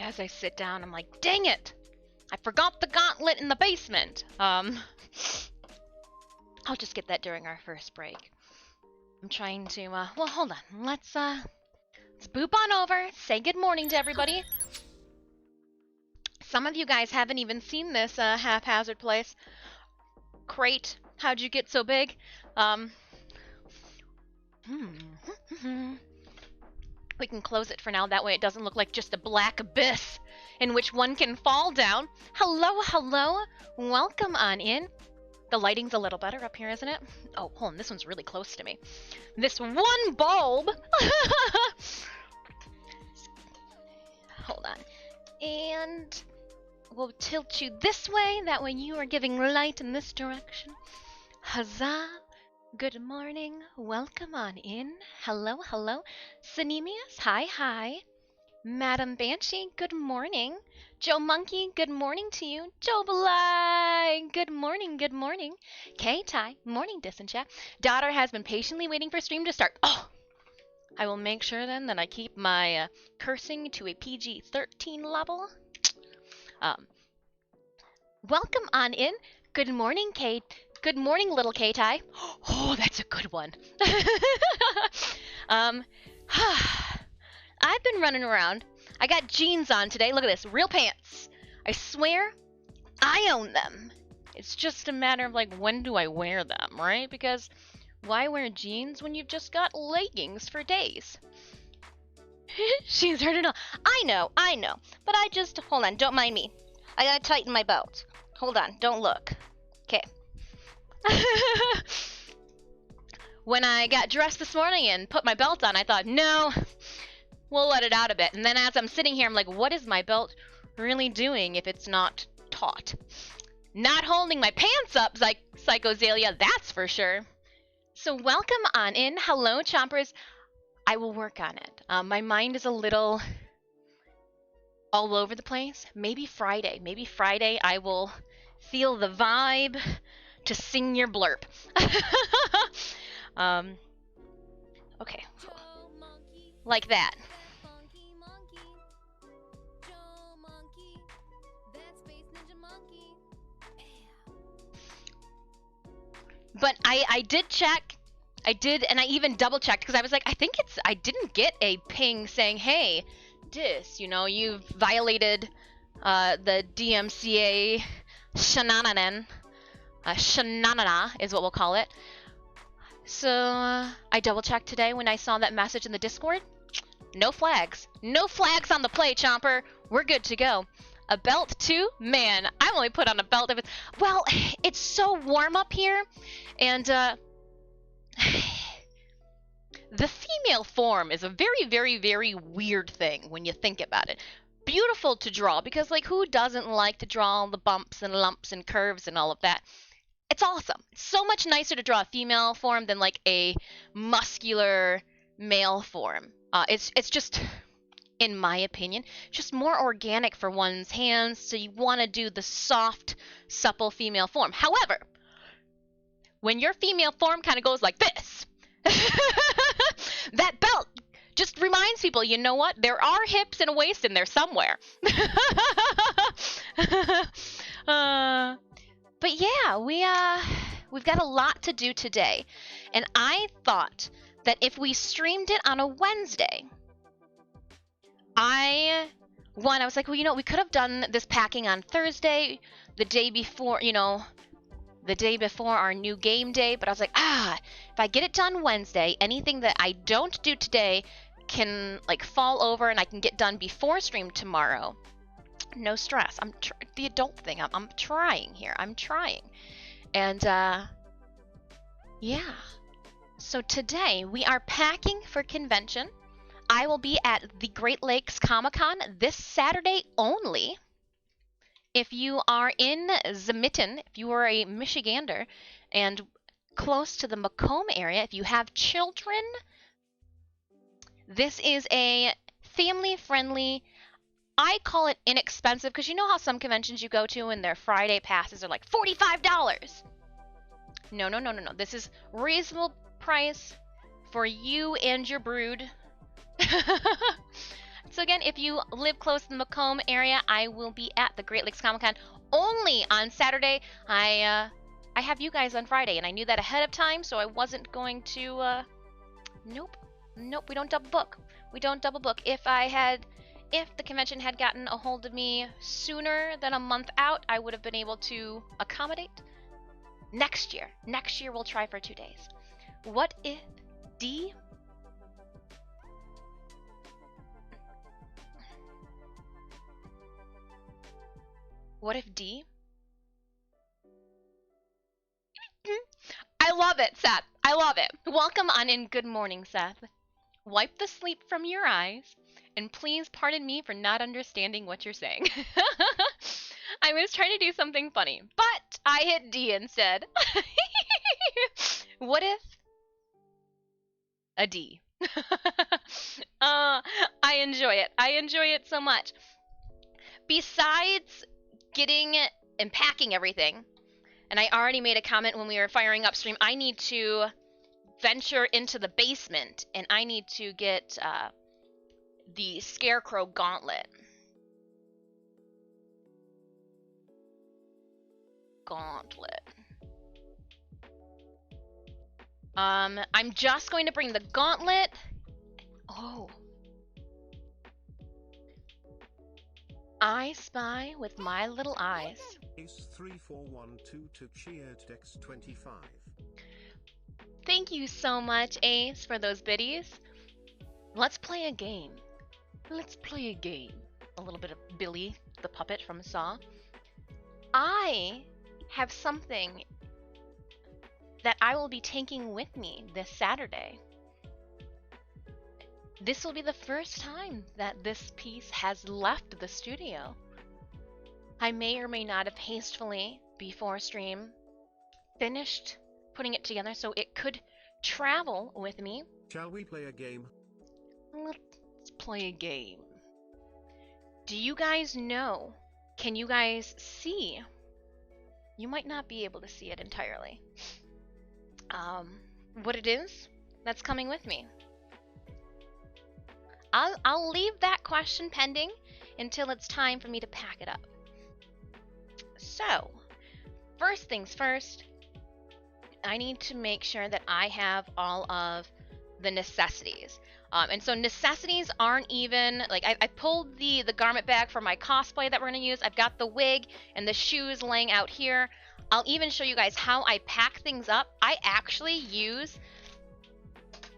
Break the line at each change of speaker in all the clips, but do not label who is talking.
As I sit down, I'm like, dang it! I forgot the gauntlet in the basement. I'll just get that during our first break. I'm trying to, well, hold on. Let's boop on over, say good morning to everybody. Some of you guys haven't even seen this haphazard place. Crate, how'd you get so big? We can close it for now, that way it doesn't look like just a black abyss in which one can fall down. Hello, hello, welcome on in. The lighting's a little better up here, isn't it? Oh, hold on, this one's really close to me. This one bulb! Hold on. And we'll tilt you this way, that way you are giving light in this direction. Huzzah! Good morning, welcome on in. Hello, hello. Synemius, hi, hi. Madam Banshee, good morning. Joe Monkey, good morning to you. Joe Belay, good morning, good morning. K-Ty, morning, Disenchat. Daughter has been patiently waiting for stream to start. Oh! I will make sure then that I keep my cursing to a PG-13 level. Welcome on in. Good morning, Kate. Good morning, little K-Ty. Oh, that's a good one. I've been running around. I got jeans on today. Look at this. Real pants. I swear, I own them. It's just a matter of, like, when do I wear them, right? Because why wear jeans when you've just got leggings for days? She's heard it all. I know. But I just, hold on, don't mind me. I gotta tighten my belt. Hold on, don't look. Okay. When I got dressed this morning and put my belt on, I thought, no, we'll let it out a bit. And then as I'm sitting here, I'm like, what is my belt really doing if it's not taut? Not holding my pants up, like Psychozalia, that's for sure. So welcome on in. Hello, Chompers. I will work on it. My mind is a little all over the place. Maybe Friday I will feel the vibe to sing your blurb. Okay. Like that. But I did check. And I even double checked because I was like, I didn't get a ping saying, hey, Dis, you know, you've violated the DMCA shenanigan. Shenanana is what we'll call it. So I double checked today when I saw that message in the Discord. No flags. No flags on the play, Chomper. We're good to go. A belt too? Man, I only put on a belt if it's... Well, it's so warm up here. And the female form is a very, very, very weird thing when you think about it. Beautiful to draw because, like, who doesn't like to draw all the bumps and lumps and curves and all of that? It's awesome. It's so much nicer to draw a female form than, like, a muscular male form. It's just, in my opinion, just more organic for one's hands, so you want to do the soft, supple female form. However, when your female form kind of goes like this, that belt just reminds people, you know what? There are hips and a waist in there somewhere. But yeah, we've got a lot to do today. And I thought that if we streamed it on a Wednesday, I was like, well, you know, we could have done this packing on Thursday, the day before, you know, the day before our new game day. But I was like, if I get it done Wednesday, anything that I don't do today can, like, fall over and I can get done before stream tomorrow. No stress. The adult thing. I'm trying here. I'm trying. And, yeah. So today we are packing for convention. I will be at the Great Lakes Comic-Con this Saturday only. If you are in Zamitten, if you are a Michigander and close to the Macomb area, if you have children, this is a family-friendly, I call it inexpensive, because you know how some conventions you go to and their Friday passes are like $45. No. This is reasonable price for you and your brood. It's So again, if you live close to the Macomb area, I will be at the Great Lakes Comic Con only on Saturday. I have you guys on Friday, and I knew that ahead of time, so I wasn't going to. Nope, we don't double book. We don't double book. If the convention had gotten a hold of me sooner than a month out, I would have been able to accommodate. Next year we'll try for 2 days. What if D? What if D? I love it, Seth. I love it. Welcome on in. Good morning, Seth. Wipe the sleep from your eyes, and please pardon me for not understanding what you're saying. I was trying to do something funny, but I hit D instead. What if a D? I enjoy it. I enjoy it so much. Besides getting and packing everything, and I already made a comment when we were firing up stream, I need to venture into the basement, and I need to get the Scarecrow Gauntlet. I'm just going to bring the Gauntlet. Oh. I spy with my little eyes.
Ace 3412 to cheered Dex 25.
Thank you so much, Ace, for those biddies. Let's play a game. Let's play a game. A little bit of Billy, the puppet from Saw. I have something that I will be taking with me this Saturday. This will be the first time that this piece has left the studio. I may or may not have hastily, before stream, finished putting it together so it could travel with me.
Shall we play a game?
Let's play a game. Do you guys know? Can you guys see? You might not be able to see it entirely. What it is that's coming with me. I'll leave that question pending until it's time for me to pack it up. So, first things first, I need to make sure that I have all of the necessities. And so necessities aren't even, like, I pulled the garment bag for my cosplay that we're going to use. I've got the wig and the shoes laying out here. I'll even show you guys how I pack things up. I actually use,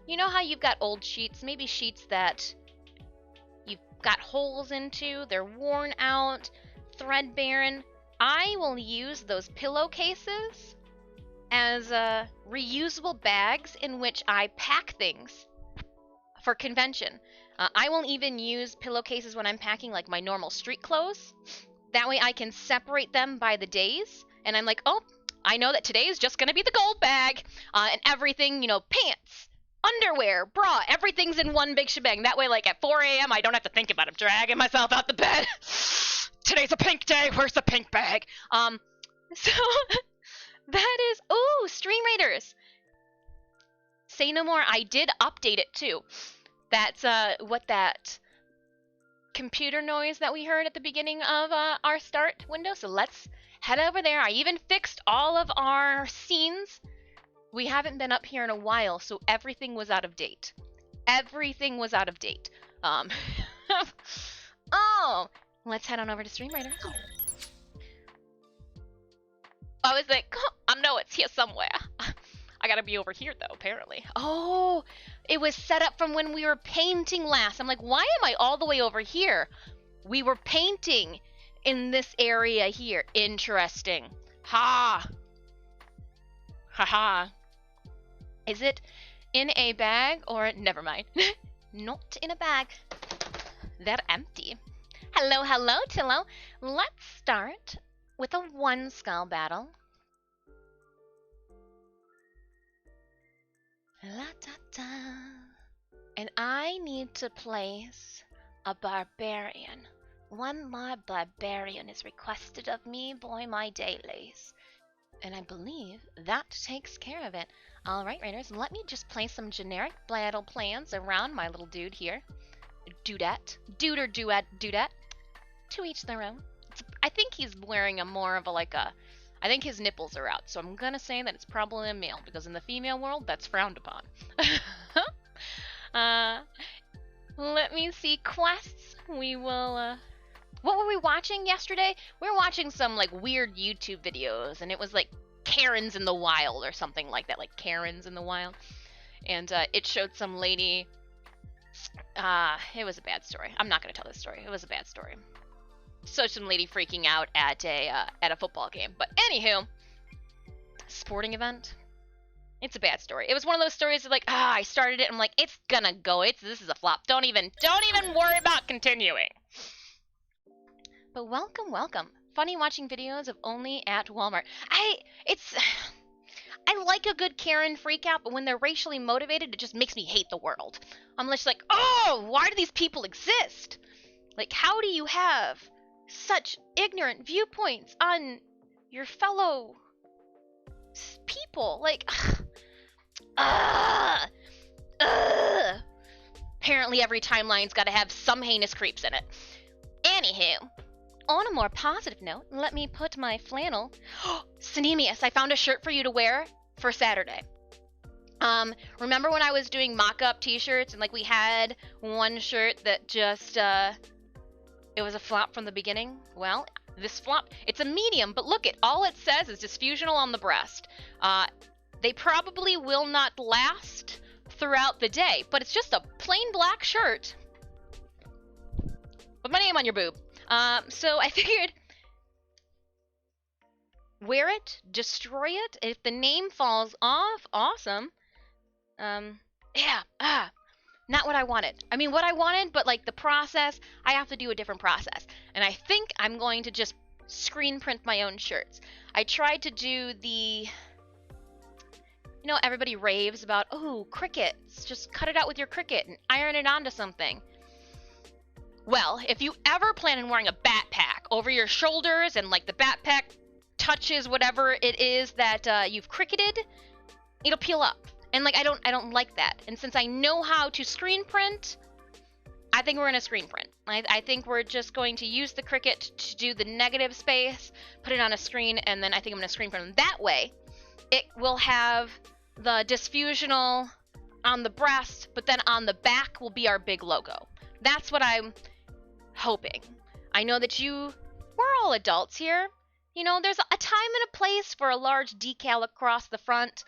you know how you've got old sheets, maybe sheets that you've got holes into, they're worn out, threadbare. I will use those pillowcases as reusable bags in which I pack things for convention. I will even use pillowcases when I'm packing like my normal street clothes. That way I can separate them by the days. And I'm like, oh, I know that today is just going to be the gold bag. And everything, you know, pants, underwear, bra, everyth's in one big shebang. That way, like at 4 a.m., I don't have to think about it. I'm dragging myself out the bed. Today's a pink day. Where's the pink bag? So that is, ooh, Stream Raiders. Say no more. I did update it too. That's what that computer noise that we heard at the beginning of our start window. So let's head over there. I even fixed all of our scenes. We haven't been up here in a while, so everything was out of date. Everything was out of date. Oh, let's head on over to Stream Raiders. I was like, I know it's here somewhere. I gotta be over here though, apparently. Oh, it was set up from when we were painting last. I'm like, why am I all the way over here? We were painting in this area here. Interesting. Ha! Ha ha. Is it in a bag or never mind? Not in a bag. They're empty. Hello, hello, Tillo. Let's start with a one skull battle. La da da. And I need to place a barbarian. One more barbarian is requested of me, boy my dailies. And I believe that takes care of it. Alright, Raiders, let me just place some generic battle plans around my little dude here. dudette. Dude or dudette. To each their own. I think he's wearing a more of a like a... I think his nipples are out, so I'm gonna say that it's probably a male, because in the female world, that's frowned upon. Let me see quests. We will, what were we watching yesterday? We were watching some, like, weird YouTube videos, and it was, like, Karens in the Wild or something like that, like Karens in the Wild. And, it showed some lady... it was a bad story. I'm not gonna tell this story. It was a bad story. So some lady freaking out at a football game. But anywho, sporting event. It's a bad story. It was one of those stories that, like, I started it and I'm like, it's gonna go. This is a flop. Don't even worry about continuing. But welcome. Funny watching videos of only at Walmart. I like a good Karen freakout, but when they're racially motivated, it just makes me hate the world. I'm just like, oh, why do these people exist? Like, how do you have such ignorant viewpoints on your fellow people? Like, apparently every timeline's got to have some heinous creeps in it. Anywho, on a more positive note, let me put my flannel. Synemius, I found a shirt for you to wear for Saturday. Remember when I was doing mock-up t-shirts and, like, we had one shirt that just, it was a flop from the beginning? Well, this flop, it's a medium, but look, all it says is Disfusional on the breast. They probably will not last throughout the day, but it's just a plain black shirt with my name on your boob. So I figured, wear it, destroy it. If the name falls off, awesome. Not what I wanted. I mean, what I wanted, but, like, the process, I have to do a different process. And I think I'm going to just screen print my own shirts. I tried to do the... You know, everybody raves about, oh, crickets. Just cut it out with your Cricut and iron it onto something. Well, if you ever plan on wearing a backpack over your shoulders and, like, the backpack touches whatever it is that you've cricketed, it'll peel up. And, like, I don't like that. And since I know how to screen print, I think we're gonna screen print. I think we're just going to use the Cricut to do the negative space, put it on a screen, and then I think I'm gonna screen print. That way, it will have the Disfusional on the breast, but then on the back will be our big logo. That's what I'm hoping. I know that we're all adults here. You know, there's a time and a place for a large decal across the front.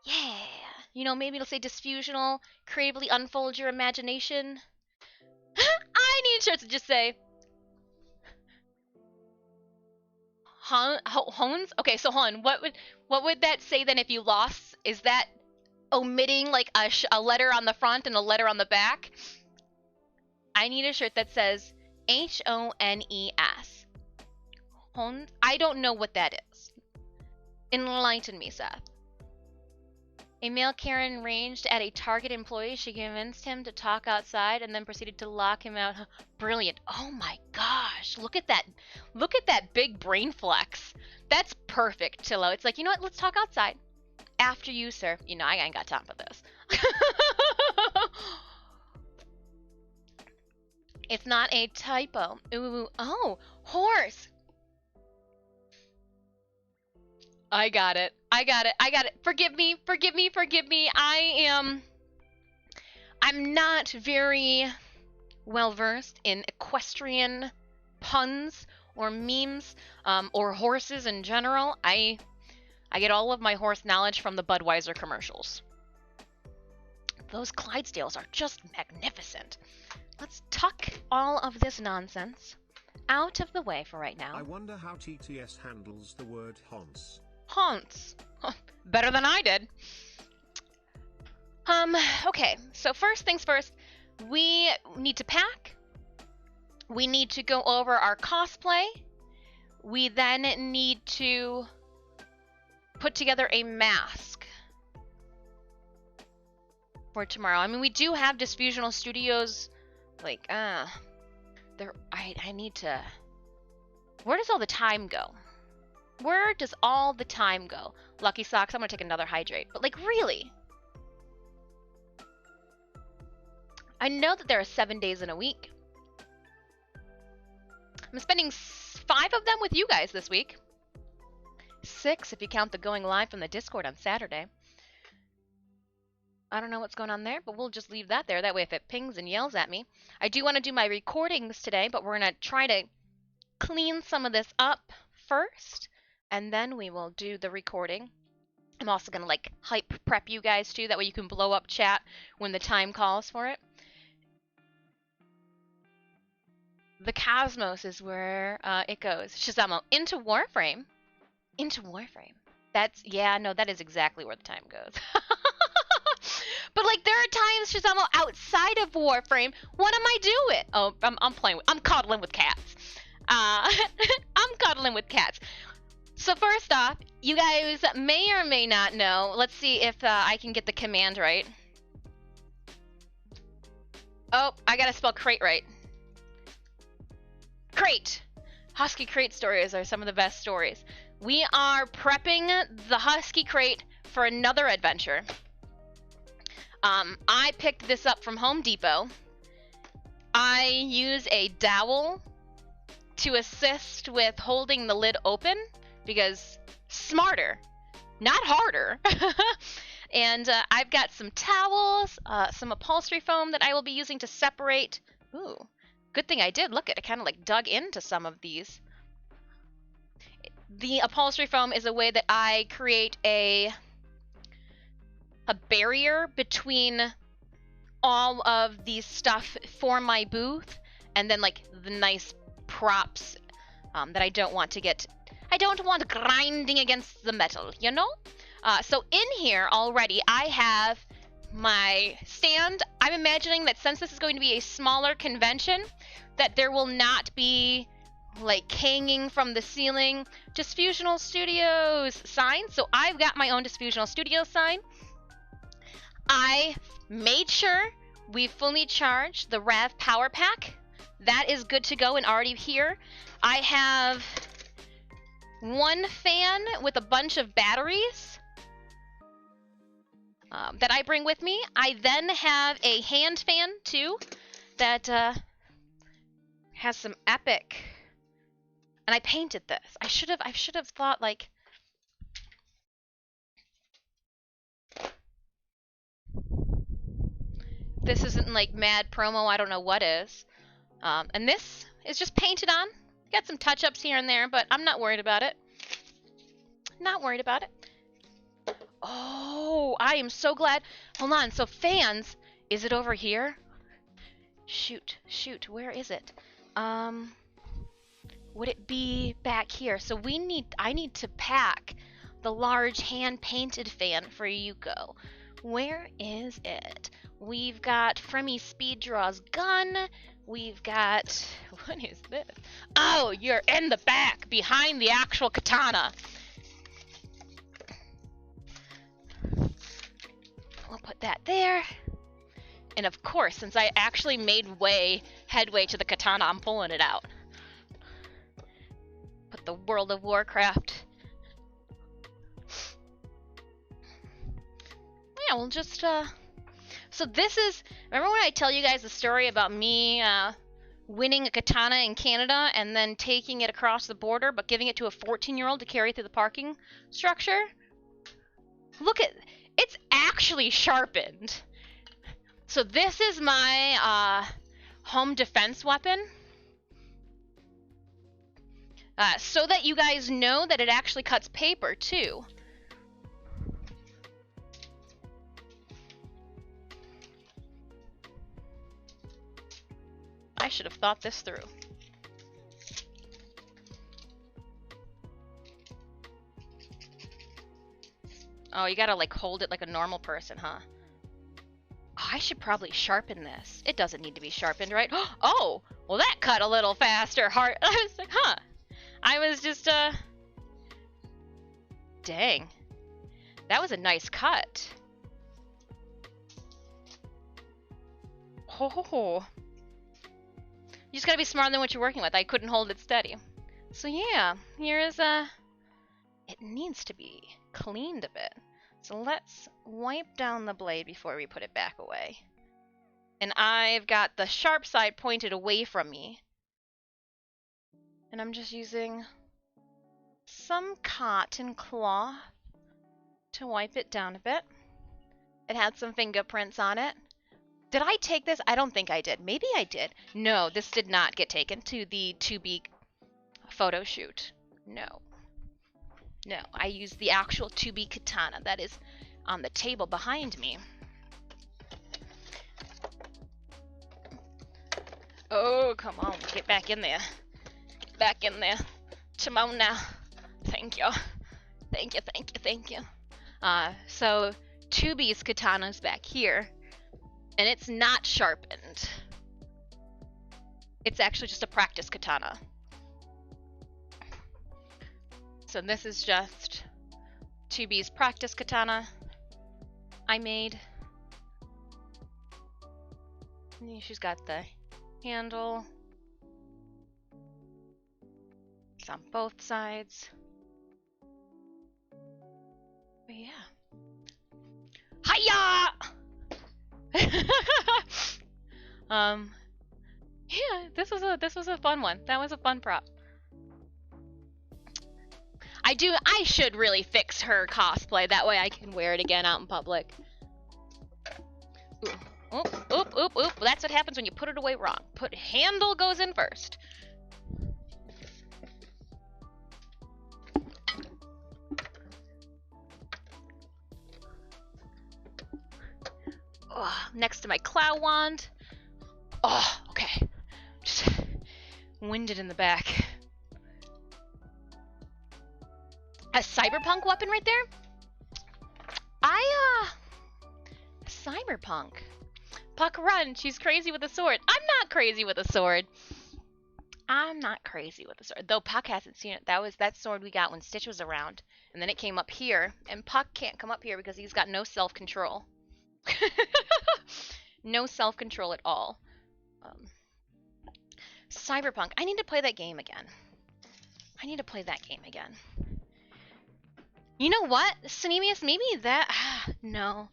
Yeah, you know, maybe it'll say Disfusional, creatively unfold your imagination. I need shirts to just say Hones? Okay, so Hon, what would that say then if you lost? Is that omitting, like, a letter on the front and a letter on the back? I need a shirt that says Hones. Hones? I don't know what that is. Enlighten me, Seth. A male Karen ranged at a Target employee. She convinced him to talk outside and then proceeded to lock him out. Brilliant. Oh my gosh. Look at that. Look at that big brain flex. That's perfect, Tillo. It's like, you know what? Let's talk outside. After you, sir. You know, I ain't got time for this. It's not a typo. Ooh. Oh, horse. I got it. Forgive me. I'm not very well versed in equestrian puns or memes, or horses in general. I get all of my horse knowledge from the Budweiser commercials. Those Clydesdales are just magnificent. Let's tuck all of this nonsense out of the way for right now.
I wonder how TTS handles the word haunts.
Haunts. Better than I did. Okay, so first things first, we need to pack. We need to go over our cosplay. We then need to put together a mask for tomorrow. I mean, we do have Disfusional Studios, like, I need to... Where does all the time go? Where does all the time go? Lucky Socks, I'm gonna take another hydrate. But, like, really? I know that there are 7 days in a week. I'm spending 5 of them with you guys this week. 6 if you count the going live from the Discord on Saturday. I don't know what's going on there, but we'll just leave that there. That way if it pings and yells at me. I do want to do my recordings today, but we're going to try to clean some of this up first, and then we will do the recording. I'm also going to like hype prep you guys too, that way you can blow up chat when the time calls for it. The Cosmos is where it goes. Shazamo, into Warframe. Into Warframe. That's, yeah, no, that is exactly where the time goes. But like there are times, Shazamo, outside of Warframe, what am I doing? Oh, I'm playing, I'm cuddling with cats. I'm cuddling with cats. So first off, you guys may or may not know, let's see if I can get the command right. Oh, I gotta spell crate right. Crate! Husky crate stories are some of the best stories. We are prepping the Husky crate for another adventure. I picked this up from Home Depot. I use a dowel to assist with holding the lid open because smarter, not harder. And I've got some towels, some upholstery foam that I will be using to separate. Ooh, good thing I did. Look, I kind of like dug into some of these. The upholstery foam is a way that I create a barrier between all of the stuff for my booth and then like the nice props that I don't want to get. I don't want grinding against the metal, you know? So in here already I have my stand. I'm imagining that since this is going to be a smaller convention, that there will not be like hanging from the ceiling Disfusional Studios sign. So I've got my own Disfusional Studios sign. I made sure we fully charged the Rav Power Pack. That is good to go and already here. I have one fan with a bunch of batteries that I bring with me. I then have a hand fan too that has some epic. And I painted this. I should have thought like. This isn't like mad promo, I don't know what is. And this is just painted on. Got some touch-ups here and there, but I'm not worried about it. Not worried about it. Oh, I am so glad. Hold on, so fans, is it over here? Shoot, where is it? Would it be back here? So I need to pack the large hand-painted fan for Yuko. Where is it? We've got Fremy Speed Draw's gun. We've got... What is this? Oh, you're in the back, behind the actual katana. We'll put that there. And of course, since I actually made headway to the katana, I'm pulling it out. Put the World of Warcraft. Yeah, we'll just, So this is... Remember when I tell you guys the story about me, winning a katana in Canada and then taking it across the border, but giving it to a 14-year-old to carry through the parking structure? Look at... It's actually sharpened. So this is my, home defense weapon. So that you guys know that it actually cuts paper, too. I should have thought this through. Oh, you gotta like hold it like a normal person, huh? Oh, I should probably sharpen this. It doesn't need to be sharpened, right? Oh, well that cut a little faster. I was like, huh. I was just, dang. That was a nice cut. Oh. You just gotta be smarter than what you're working with. I couldn't hold it steady. So yeah, here's it needs to be cleaned a bit. So let's wipe down the blade before we put it back away. And I've got the sharp side pointed away from me. And I'm just using some cotton cloth to wipe it down a bit. It had some fingerprints on it. Did I take this? I don't think I did. Maybe I did. No, this did not get taken to the 2B photo shoot. No. No, I used the actual 2B katana that is on the table behind me. Oh, come on. Get back in there. Get back in there. Come on now. Thank you. Thank you, thank you, thank you. So 2B's katana's back here, and it's not sharpened. It's actually just a practice katana. So this is just 2B's practice katana I made. And she's got the handle. It's on both sides. But yeah. Hiya! Yeah, this was a fun one. That was a fun prop. I should really fix her cosplay. That way I can wear it again out in public. Ooh. Oop, oop, oop, oop. That's what happens when you put it away wrong. Handle goes in first. Oh, next to my cloud wand. Oh, okay. Just winded in the back. A cyberpunk weapon right there? Cyberpunk. Puck run, she's crazy with a sword. I'm not crazy with a sword. I'm not crazy with a sword. Though Puck hasn't seen it. That was that sword we got when Stitch was around. And then it came up here. And Puck can't come up here because he's got no self-control. No self-control at all. Cyberpunk. I need to play that game again. You know what, Cinemius? Maybe that... no.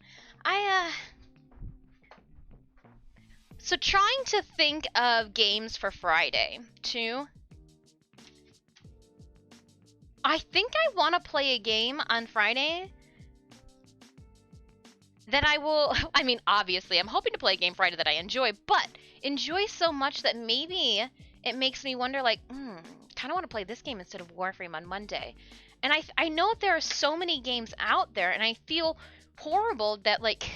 So trying to think of games for Friday, too. I think I want to play a game on Friday that I will... I mean, obviously, I'm hoping to play a game Friday that I enjoy, but enjoy so much that maybe it makes me wonder, like, kind of want to play this game instead of Warframe on Monday. And I know there are so many games out there, and I feel horrible that, like,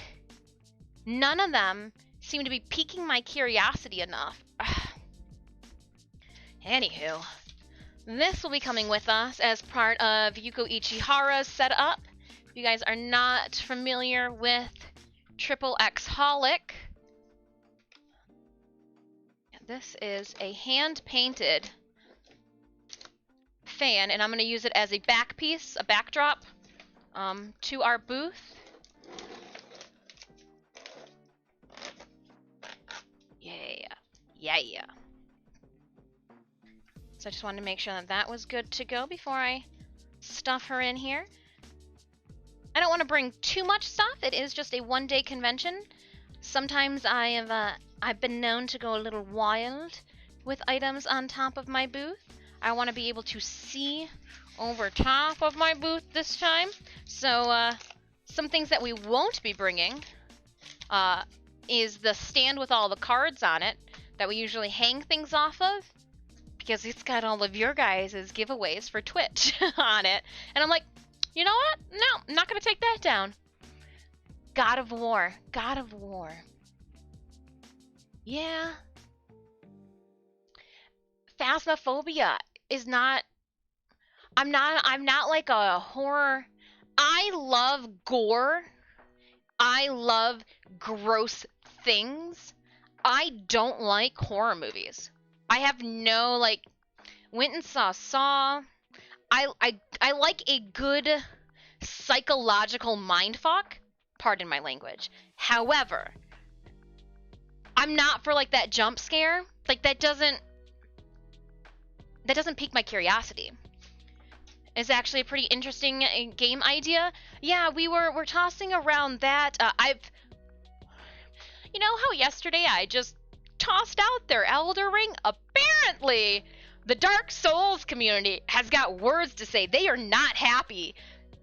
none of them seem to be piquing my curiosity enough. Anywho, this will be coming with us as part of Yuko Ichihara's setup. If you guys are not familiar with Triple X Holic, this is a hand-painted fan, and I'm going to use it as a back piece, a backdrop, to our booth. Yeah. So I just wanted to make sure that that was good to go before I stuff her in here. I don't want to bring too much stuff. It is just a one-day convention. Sometimes I've been known to go a little wild with items on top of my booth. I want to be able to see over top of my booth this time. So some things that we won't be bringing is the stand with all the cards on it that we usually hang things off of, because it's got all of your guys' giveaways for Twitch on it. And I'm like, you know what? No, I'm not going to take that down. God of War. Yeah. Phasmophobia is not... I'm not like a horror... I love gore. I love gross things. I don't like horror movies. I have no, like... Went and saw Saw. I like a good psychological mindfuck. Pardon my language. However, I'm not for like that jump scare. Like that doesn't pique my curiosity. It's actually a pretty interesting game idea. Yeah, we're tossing around that. You know how yesterday I just tossed out their Elder Ring? Apparently, the Dark Souls community has got words to say. They are not happy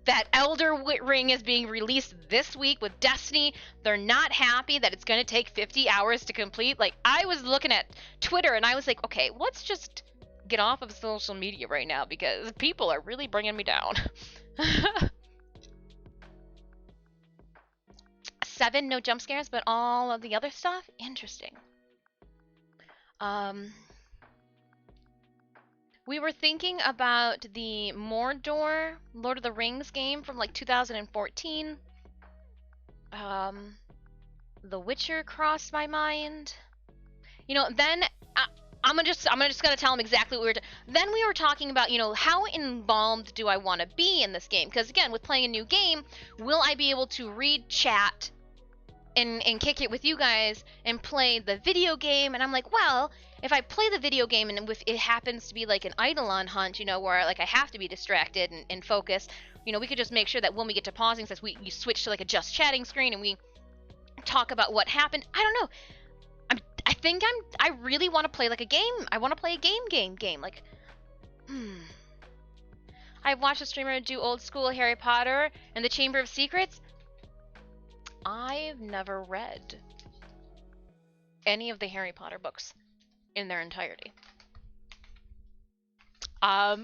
that Elder Ring is being released this week with Destiny. They're not happy that it's going to take 50 hours to complete. Like, I was looking at Twitter and I was like, okay, let's just get off of social media right now because people are really bringing me down. 7, no jump scares, but all of the other stuff? Interesting. We were thinking about the Mordor Lord of the Rings game from like 2014. The Witcher crossed my mind. You know, then I'm just gonna tell him exactly what we were. Then we were talking about, you know, how involved do I want to be in this game? Because again, with playing a new game, will I be able to read chat and kick it with you guys and play the video game? And I'm like, well, if I play the video game and if it happens to be like an Eidolon hunt, you know, where like I have to be distracted and focus, you know, we could just make sure that when we get to pausing, since you switch to like a just chatting screen and we talk about what happened. I don't know. I really want to play like a game. I want to play a game. Like, I've watched a streamer do old school Harry Potter and the Chamber of Secrets. I've never read any of the Harry Potter books in their entirety. I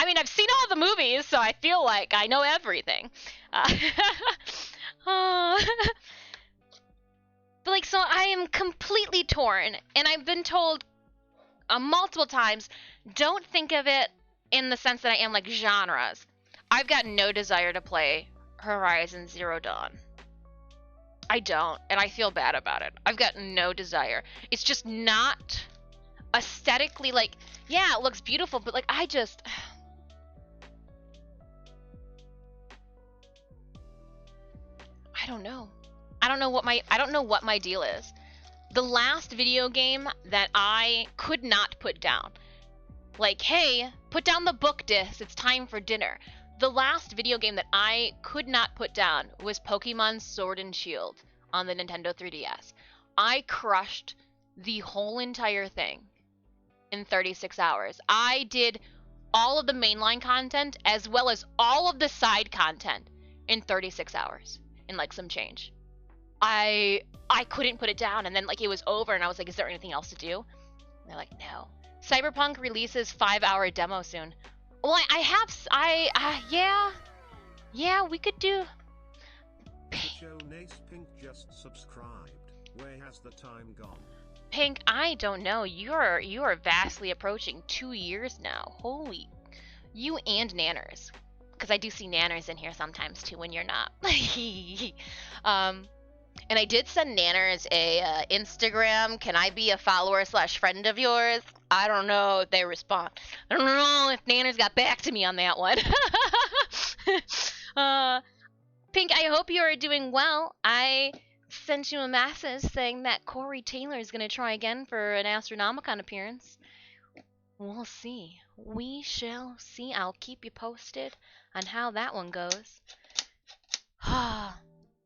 mean, I've seen all the movies, so I feel like I know everything. But like, so I am completely torn, and I've been told multiple times, don't think of it in the sense that I am like genres. I've got no desire to play Horizon Zero Dawn. I don't, and I feel bad about it. I've got no desire. It's just not aesthetically, like, yeah, it looks beautiful, but like, I don't know. I don't know what my deal is. The last video game that I could not put down, like, hey, put down the book disc, it's time for dinner. The last video game that I could not put down was Pokemon Sword and Shield on the Nintendo 3DS. I crushed the whole entire thing in 36 hours. I did all of the mainline content as well as all of the side content in 36 hours and like some change. I couldn't put it down, and then like it was over and I was like, is there anything else to do? And they're like, no. Cyberpunk releases 5-hour demo soon. Well, yeah, we could do.
Pink just subscribed. Where has the time gone?
Pink, I don't know. You are vastly approaching 2 years now. Holy, you and Nanners, because I do see Nanners in here sometimes too when you're not. And I did send Nanners a Instagram. Can I be a follower / friend of yours? I don't know if they respond. I don't know if Nanners got back to me on that one. Pink, I hope you are doing well. I sent you a message saying that Corey Taylor is going to try again for an Astronomicon appearance. We'll see. We shall see. I'll keep you posted on how that one goes.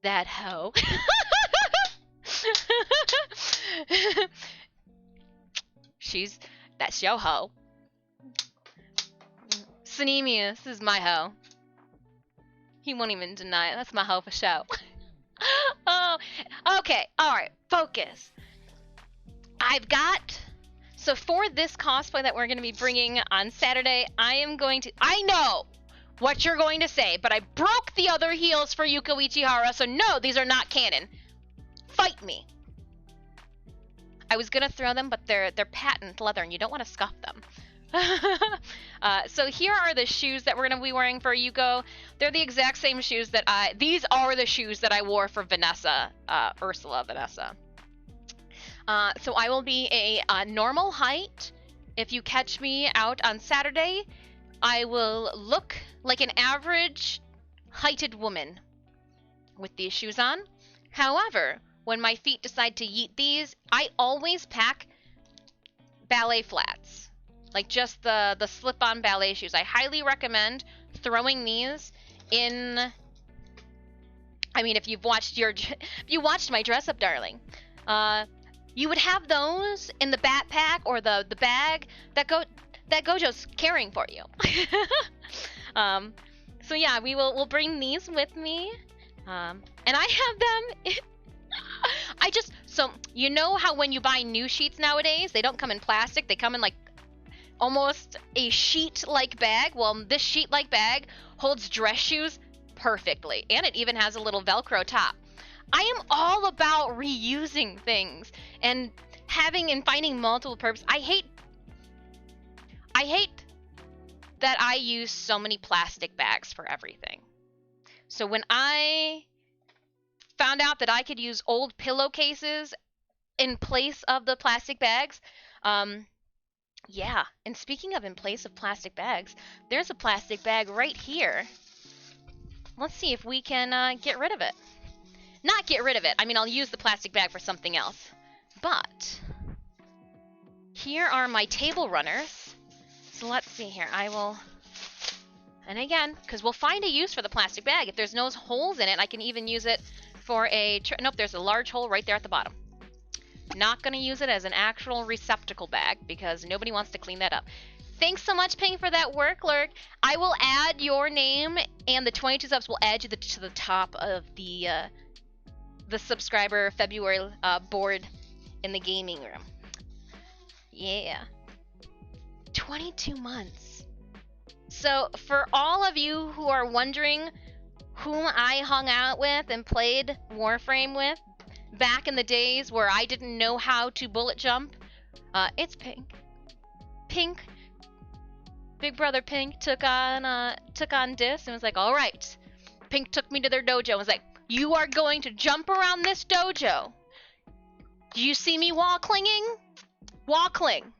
That hoe. That's your hoe. Synemius is my hoe. He won't even deny it. That's my hoe for show. Oh, okay. Alright, focus. So for this cosplay that we're going to be bringing on Saturday, I know what you're going to say, but I broke the other heels for Yuko Ichihara, so no, these are not canon. Fight me. I was gonna throw them, but they're patent leather, and you don't want to scuff them. So here are the shoes that we're gonna be wearing for Yuko. They're the exact same shoes that these are the shoes that I wore for Vanessa, Ursula Vanessa. So I will be a normal height. If you catch me out on Saturday, I will look like an average heighted woman with these shoes on. However, when my feet decide to yeet these, I always pack ballet flats. Like just the slip-on ballet shoes. I highly recommend throwing these in I mean, if you've watched if you watched my dress up, darling, you would have those in the backpack or the bag that Gojo's carrying for you. So yeah, we'll bring these with me, and I have them. So you know how when you buy new sheets nowadays, they don't come in plastic; they come in like almost a sheet-like bag. Well, this sheet-like bag holds dress shoes perfectly, and it even has a little Velcro top. I am all about reusing things and finding multiple purposes. I hate that I use so many plastic bags for everything. So when I found out that I could use old pillowcases in place of the plastic bags, yeah. And speaking of in place of plastic bags, there's a plastic bag right here. Let's see if we can get rid of it. Not get rid of it. I mean, I'll use the plastic bag for something else. But here are my table runners. So let's see here. I will... And again, because we'll find a use for the plastic bag. If there's no holes in it, I can even use it for a... Nope, there's a large hole right there at the bottom. Not going to use it as an actual receptacle bag because nobody wants to clean that up. Thanks so much, Ping, for that work, Lurk. I will add your name, and the 22 subs will add you to the top of the subscriber February board in the gaming room. Yeah. 22 months. So for all of you who are wondering whom I hung out with and played Warframe with back in the days where I didn't know how to bullet jump, it's Pink. Pink, Big Brother Pink took on Dis and was like, all right. Pink took me to their dojo and was like, you are going to jump around this dojo. Do you see me wall clinging? Wall cling.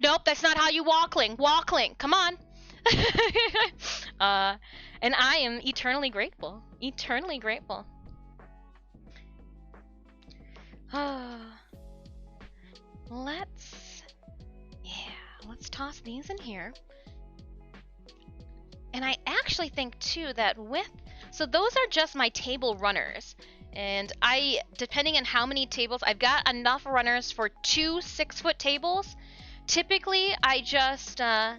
Nope, that's not how you wall cling. Wall cling. Come on. And I am eternally grateful. Eternally grateful. Let's toss these in here. And I actually think too that so those are just my table runners. And depending on how many tables, I've got enough runners for 2 6-foot tables. Typically, I just, at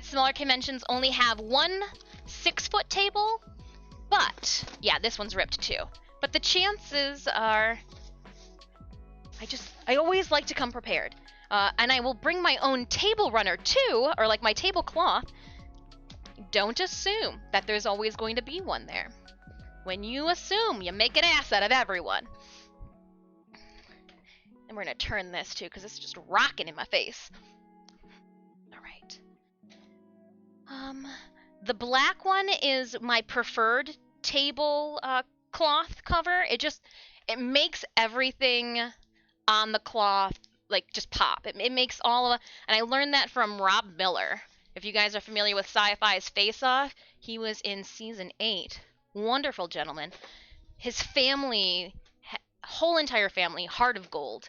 smaller conventions, only have 1 6-foot table. But, yeah, this one's ripped too. But the chances are, I always like to come prepared. And I will bring my own table runner too, or like my tablecloth. Don't assume that there's always going to be one there. When you assume, you make an ass out of everyone. And we're going to turn this too, because it's just rocking in my face. Alright. The black one is my preferred table cloth cover. It makes everything on the cloth like just pop. It makes and I learned that from Rob Miller. If you guys are familiar with Sci-Fi's Face Off, he was in season 8. Wonderful gentleman. His family, whole entire family, heart of gold.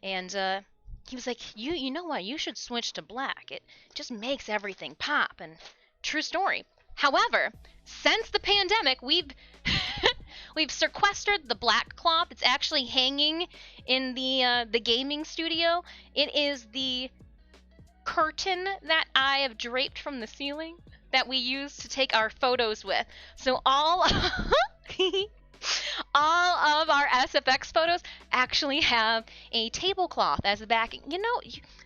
And he was like, you know what? You should switch to black. It just makes everything pop. And true story. However, since the pandemic, we've sequestered the black cloth. It's actually hanging in the gaming studio. It is the curtain that I have draped from the ceiling that we use to take our photos with. So all of our SFX photos actually have a tablecloth as a backing. You know,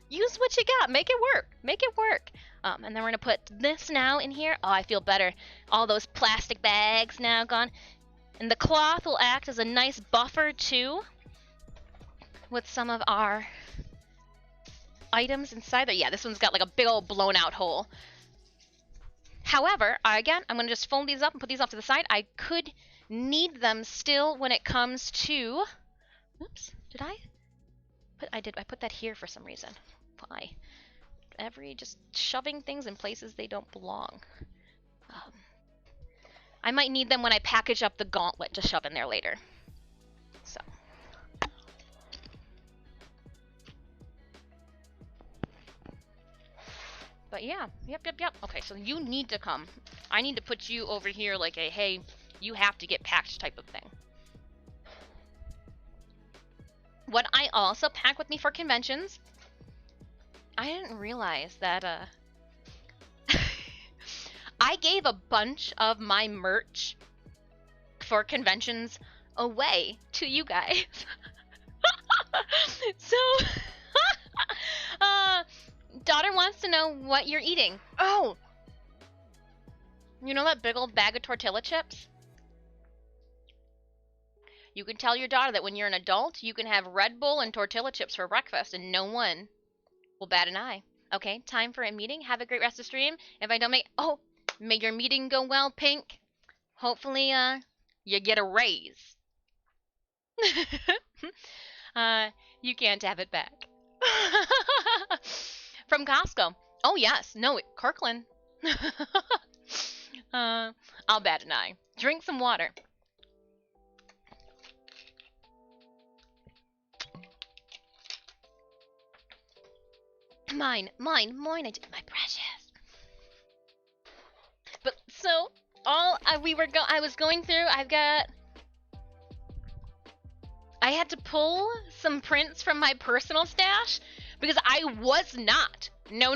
use what you got. Make it work. Make it work. And then we're going to put this now in here. Oh, I feel better. All those plastic bags now gone. And the cloth will act as a nice buffer too with some of our items inside there. Yeah, this one's got like a big old blown out hole. However, again, I'm going to just fold these up and put these off to the side. I could need them still when it comes to... Oops, did I? I put that here for some reason. Why? Just shoving things in places they don't belong. I might need them when I package up the gauntlet to shove in there later. So. But yeah, yep. Okay, so you need to come. I need to put you over here like a, hey, You have to get packed type of thing. What I also pack with me for conventions, I didn't realize that I gave a bunch of my merch for conventions away to you guys. So, daughter wants to know what you're eating. Oh, you know that big old bag of tortilla chips? You can tell your daughter that when you're an adult, you can have Red Bull and tortilla chips for breakfast, and no one will bat an eye. Okay, time for a meeting. Have a great rest of stream. If I don't make... Oh, may your meeting go well, Pink. Hopefully, you get a raise. You can't have it back. From Costco. Oh, yes. No, Kirkland. I'll bat an eye. Drink some water. Mine, my precious. But so I was going through. I had to pull some prints from my personal stash because I was not. No.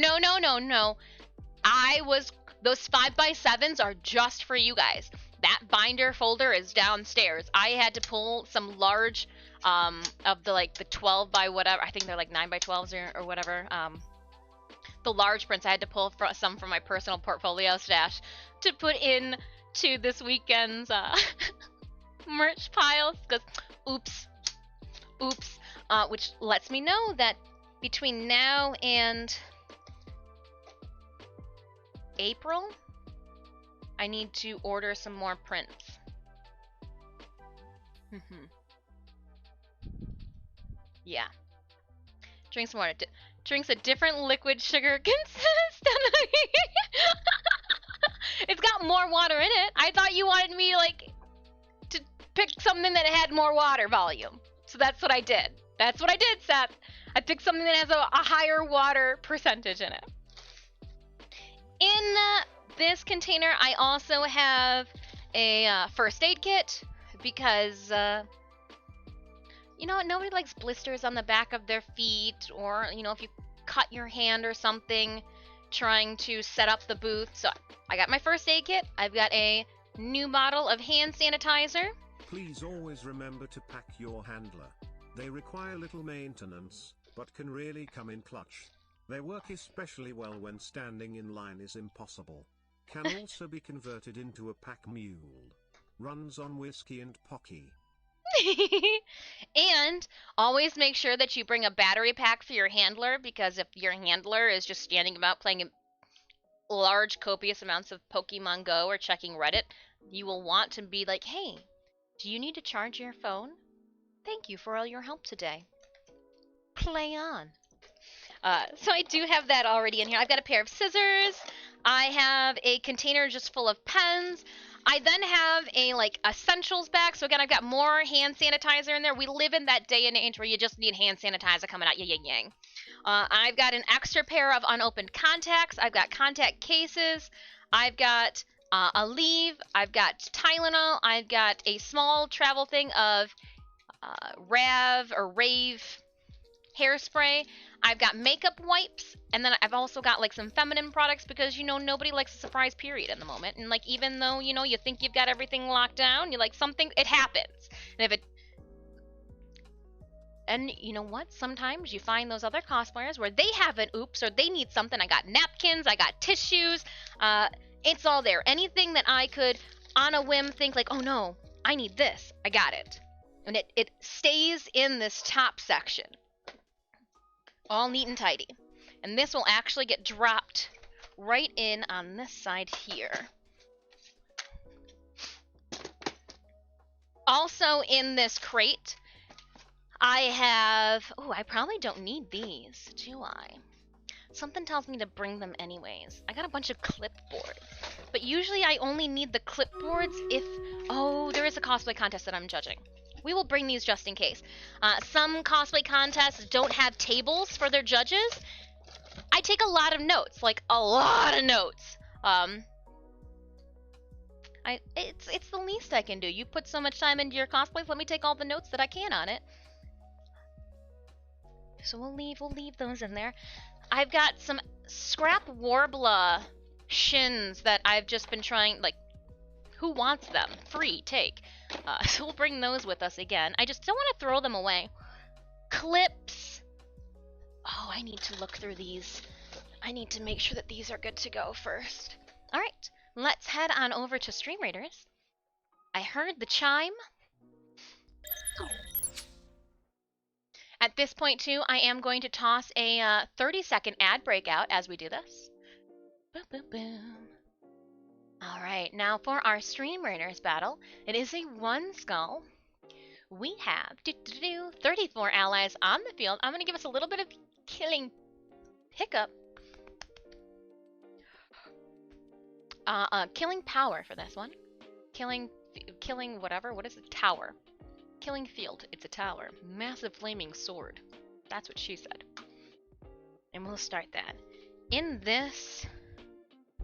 Those 5x7s are just for you guys. That binder folder is downstairs. I had to pull some large of the 12 by whatever. I think they're like 9x12s or whatever. The large prints. I had to pull some from my personal portfolio stash to put in to this weekend's merch piles. Because, oops. Which lets me know that between now and April, I need to order some more prints. Yeah. Drink some water. Drinks a different liquid sugar consistency. It's got more water in it. I thought you wanted me to pick something that had more water volume. So that's what I did. That's what I did, Seth. I picked something that has a higher water percentage in it. In this container, I also have a first aid kit because, nobody likes blisters on the back of their feet or, if you cut your hand or something trying to set up the booth. So I got my first aid kit. I've got a new bottle of hand sanitizer.
Please always remember to pack your handler. They require little maintenance, but can really come in clutch. They work especially well when standing in line is impossible. Can also be converted into a pack mule. Runs on whiskey and pocky.
And always make sure that you bring a battery pack for your handler, because if your handler is just standing about playing large copious amounts of Pokemon Go or checking Reddit, you will want to be like, hey, do you need to charge your phone? Thank you for all your help today. Play on. So I do have that already in here. I've got a pair of scissors. I have a container just full of pens. I then have a essentials bag. So again, I've got more hand sanitizer in there. We live in that day and age where you just need hand sanitizer coming out yang. I've got an extra pair of unopened contacts. I've got contact cases. I've got a leave. I've got Tylenol. I've got a small travel thing of rave hairspray. I've got makeup wipes, and then I've also got some feminine products because nobody likes a surprise period in the moment, and even though you think you've got everything locked down, something, it happens. And you know what? Sometimes you find those other cosplayers where they have an oops or they need something. I got napkins, I got tissues, it's all there. Anything that I could on a whim think oh no, I need this, I got it. And it stays in this top section. All neat and tidy. And this will actually get dropped right in on this side here. Also in this crate, I have... Oh, I probably don't need these, do I? Something tells me to bring them anyways. I got a bunch of clipboards. But usually I only need the clipboards if... Oh, there is a cosplay contest that I'm judging. We will bring these just in case. Some cosplay contests don't have tables for their judges. I take a lot of notes, a lot of notes. It's the least I can do. You put so much time into your cosplays, let me take all the notes that I can on it. So we'll leave those in there. I've got some scrap Warbler shins that I've just been trying, like, who wants them? Free, take. So we'll bring those with us again. I just don't want to throw them away. Clips. Oh, I need to look through these. I need to make sure that these are good to go first. Alright, let's head on over to Stream Raiders. I heard the chime. At this point, too, I am going to toss a 30-second ad break out as we do this. Boom, boom, boom. Alright, now for our Stream Raiders battle. It is a one skull. We have 34 allies on the field. I'm going to give us a little bit of killing hiccup. Killing power for this one. Killing whatever. What is it? Tower. Killing field. It's a tower. Massive flaming sword. That's what she said. And we'll start that. In this...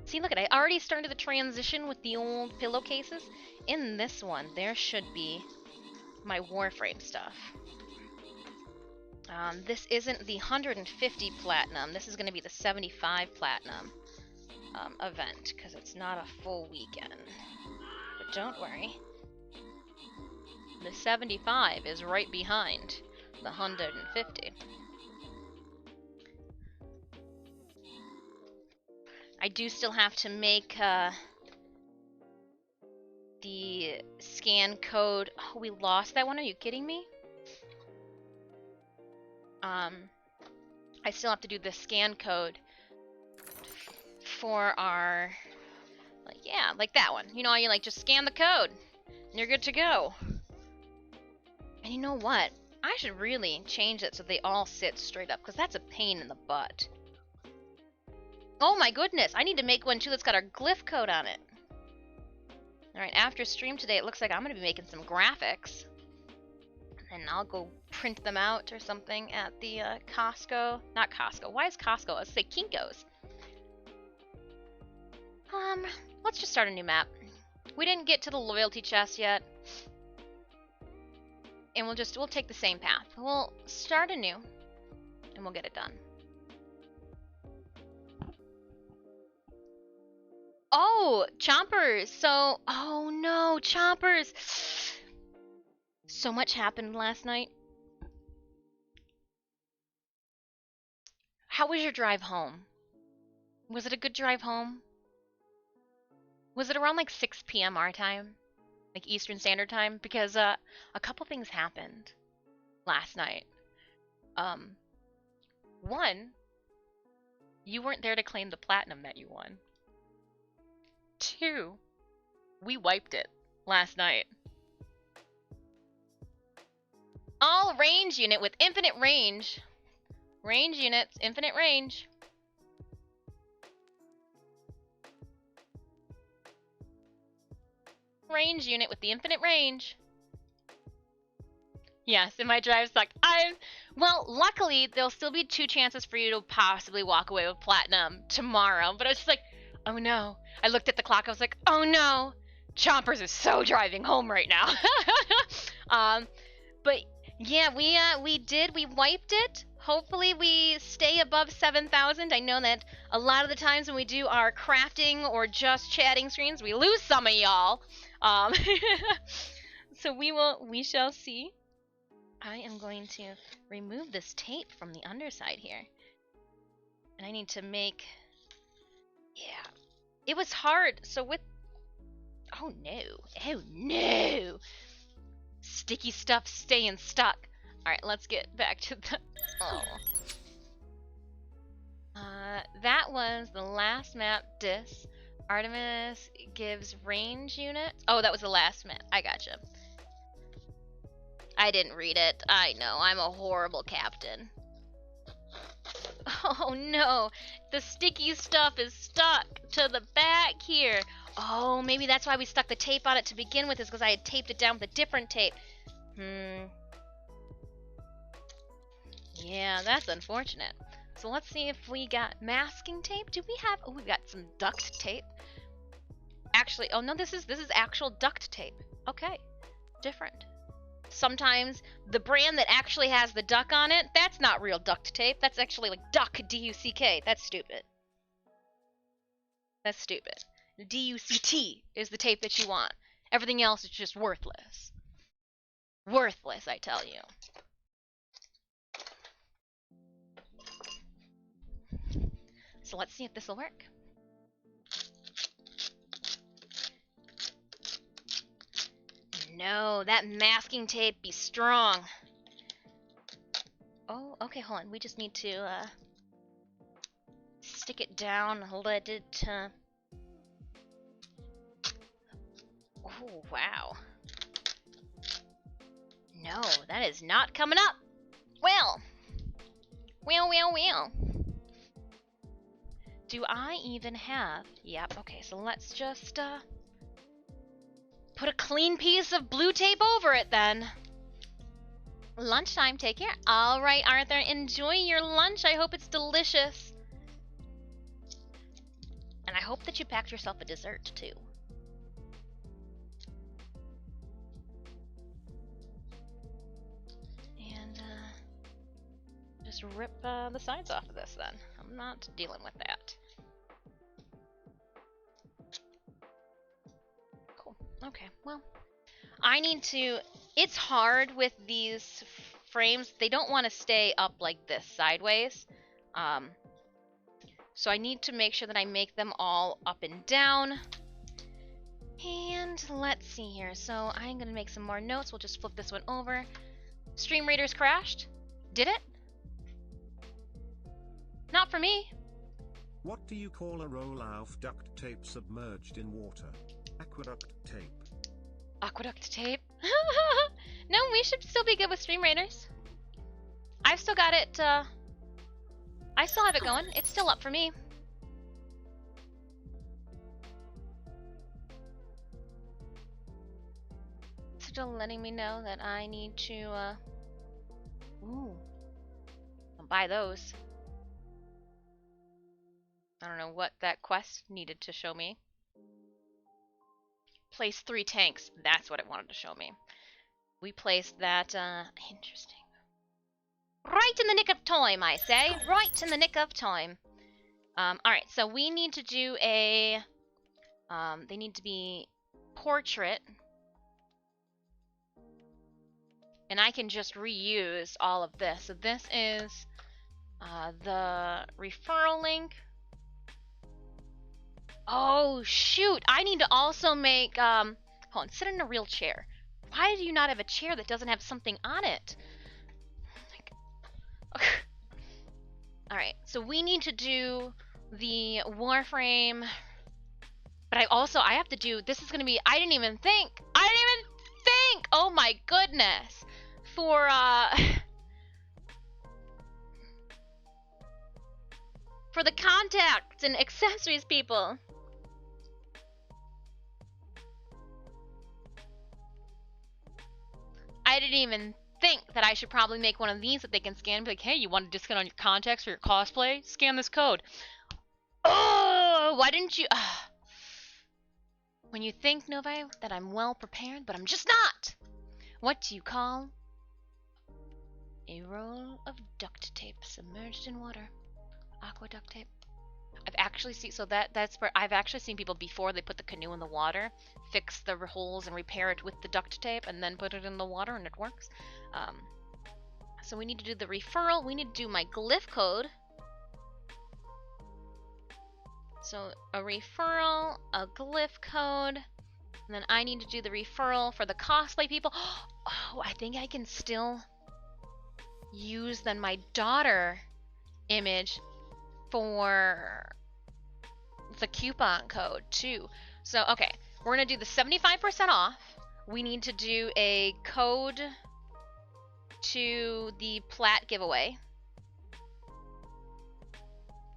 See, look at it. I already started the transition with the old pillowcases. In this one, there should be my Warframe stuff. This isn't the 150 platinum. This is going to be the 75 platinum event, because it's not a full weekend. But don't worry. The 75 is right behind the 150. I do still have to make the scan code. Oh, we lost that one? Are you kidding me? I still have to do the scan code for our, like, yeah, like that one. You know, you like just scan the code and you're good to go. And you know what? I should really change it so they all sit straight up, because that's a pain in the butt. Oh my goodness, I need to make one too that's got our glyph code on it. Alright, after stream today, it looks like I'm going to be making some graphics. And I'll go print them out or something at the Costco. Not Costco. Why is Costco? Let's say Kinko's. Let's just start a new map. We didn't get to the loyalty chest yet. And we'll take the same path. We'll start anew. And we'll get it done. Oh, chompers. So, oh no, chompers. So much happened last night. How was your drive home? Was it a good drive home? Was it around like 6 p.m. our time? Like Eastern Standard Time? Because a couple things happened last night. One, you weren't there to claim the platinum that you won. 2, we wiped it last night. All range unit with infinite range. Range units, infinite range. Range unit with the infinite range. Yes, and my drive sucked. Well, luckily, there'll still be 2 chances for you to possibly walk away with platinum tomorrow. But I was just like, oh no. I looked at the clock, I was like, oh no. Chompers is so driving home right now. But yeah, we wiped it. Hopefully we stay above 7,000. I know that a lot of the times when we do our crafting or just chatting streams, we lose some of y'all. So we shall see. I am going to remove this tape from the underside here. And I need to make, yeah. It was hard, so with, oh no. Sticky stuff staying stuck. Alright, let's get back to the, oh. That was the last map, Dis. Artemis gives range units. Oh, that was the last map. I gotcha. I didn't read it. I know, I'm a horrible captain. Oh no, the sticky stuff is stuck to the back here. Oh, maybe that's why we stuck the tape on it to begin with, is because I had taped it down with a different tape. Yeah, that's unfortunate. So let's see if we got masking tape. Do we have, oh, we got some duct tape. actually, oh no, this is actual duct tape. Okay, different. Sometimes the brand that actually has the duck on it, that's not real duct tape. That's actually like duck, D-U-C-K. That's stupid. That's stupid. D-U-C-T is the tape that you want. Everything else is just worthless. Worthless, I tell you. So let's see if this will work. No, that masking tape be strong. Oh, okay, hold on. We just need to stick it down, let it oh, wow. No, that is not coming up. Well. Do I even have... Yep, okay, so let's just put a clean piece of blue tape over it then. Lunchtime, take care. Alright, Arthur, enjoy your lunch. I hope it's delicious. And I hope that you packed yourself a dessert, too. And, just rip the sides off of this, then. I'm not dealing with that. Cool. Okay, well, I need to... It's hard with these frames. They don't want to stay up like this, sideways. So I need to make sure that I make them all up and down. And let's see here. So I'm going to make some more notes. We'll just flip this one over. Stream Raiders crashed. Did it? Not for me.
What do you call a roll of duct tape submerged in water? Aqueduct tape.
Aqueduct tape? No, we should still be good with Stream Raiders. I've still got it, I still have it going. It's still up for me. Still letting me know that I need to, ooh. I'll buy those. I don't know what that quest needed to show me. Place 3 tanks. That's what it wanted to show me. We placed that, interesting. Right in the nick of time, I say. Right in the nick of time. Alright, so we need to do a, they need to be portrait. And I can just reuse all of this. So this is the referral link. Oh, shoot. I need to also make, hold on, sit in a real chair. Why do you not have a chair that doesn't have something on it? Alright, so we need to do the Warframe. But I have to do, this is going to be, I didn't even think. Oh my goodness. For, for the contacts and accessories people. I didn't even think that I should probably make one of these that they can scan and be like, hey, you want a discount on your contacts for your cosplay? Scan this code. Oh, why didn't you? When you think, Novi, that I'm well prepared, but I'm just not. What do you call a roll of duct tape submerged in water? Aqua duct tape. I've actually seen, so that's where I've actually seen people before they put the canoe in the water, fix the holes and repair it with the duct tape, and then put it in the water, and it works. So we need to do the referral. We need to do my glyph code. So a referral, a glyph code, and then I need to do the referral for the cosplay people. Oh, I think I can still use then my daughter image for the coupon code too. So, okay, we're gonna do the 75% off. We need to do a code to the plat giveaway.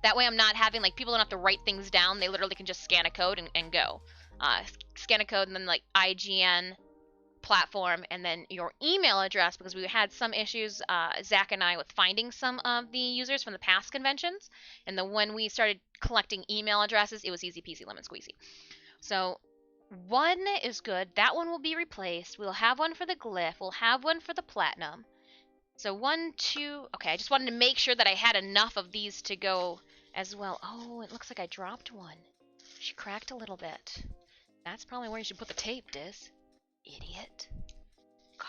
That way I'm not having, like, people don't have to write things down. They literally can just scan a code and go. Scan a code and then, like, IGN platform and then your email address, because we had some issues, Zach and I, with finding some of the users from the past conventions. And then when we started collecting email addresses, it was easy peasy lemon squeezy. So One is good. That one will be replaced. We'll have one for the glyph. We'll have one for the platinum. So 1, 2. Okay, I just wanted to make sure that I had enough of these to go as well. Oh, it looks like I dropped one. She cracked a little bit. That's probably where you should put the tape, Diz. Idiot. Gosh.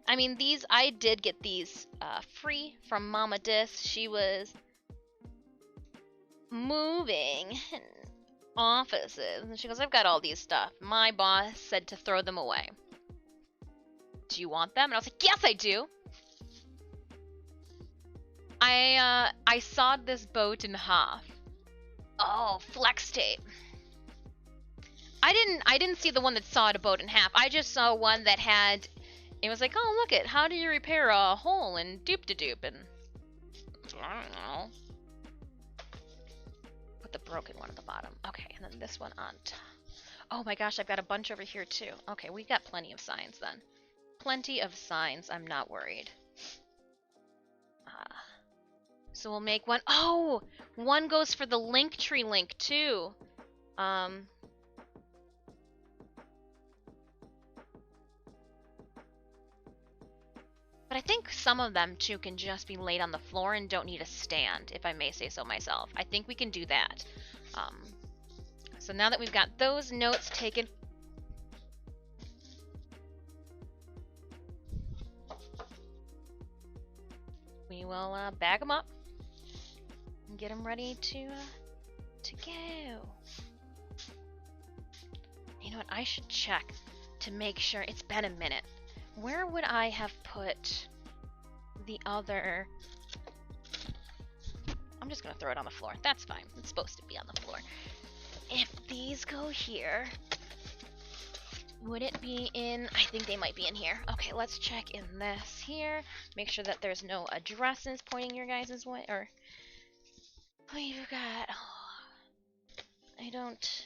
I mean, these, I did get these free from Mama Dis. She was moving offices, and she goes, I've got all these stuff. My boss said to throw them away. Do you want them? And I was like, yes, I do. I sawed this boat in half. Oh, flex tape. I didn't see the one that sawed a boat in half. I just saw one that had, it was like, oh, look it, how do you repair a hole in doop-de-doop? And I don't know. Put the broken one at the bottom. Okay, and then this one on top. Oh my gosh, I've got a bunch over here too. Okay, we got plenty of signs then. Plenty of signs, I'm not worried. So we'll make one. Oh, one goes for the Linktree link too. But I think some of them too can just be laid on the floor and don't need a stand, if I may say so myself. I think we can do that. So now that we've got those notes taken, we will bag them up and get them ready to go. You know what? I should check to make sure. It's been a minute. Where would I have put the other? I'm just gonna throw it on the floor. That's fine. It's supposed to be on the floor. If these go here, would it be in? I think they might be in here. Okay, let's check in this here. Make sure that there's no addresses pointing your guys' way. Or we've got. Oh, I don't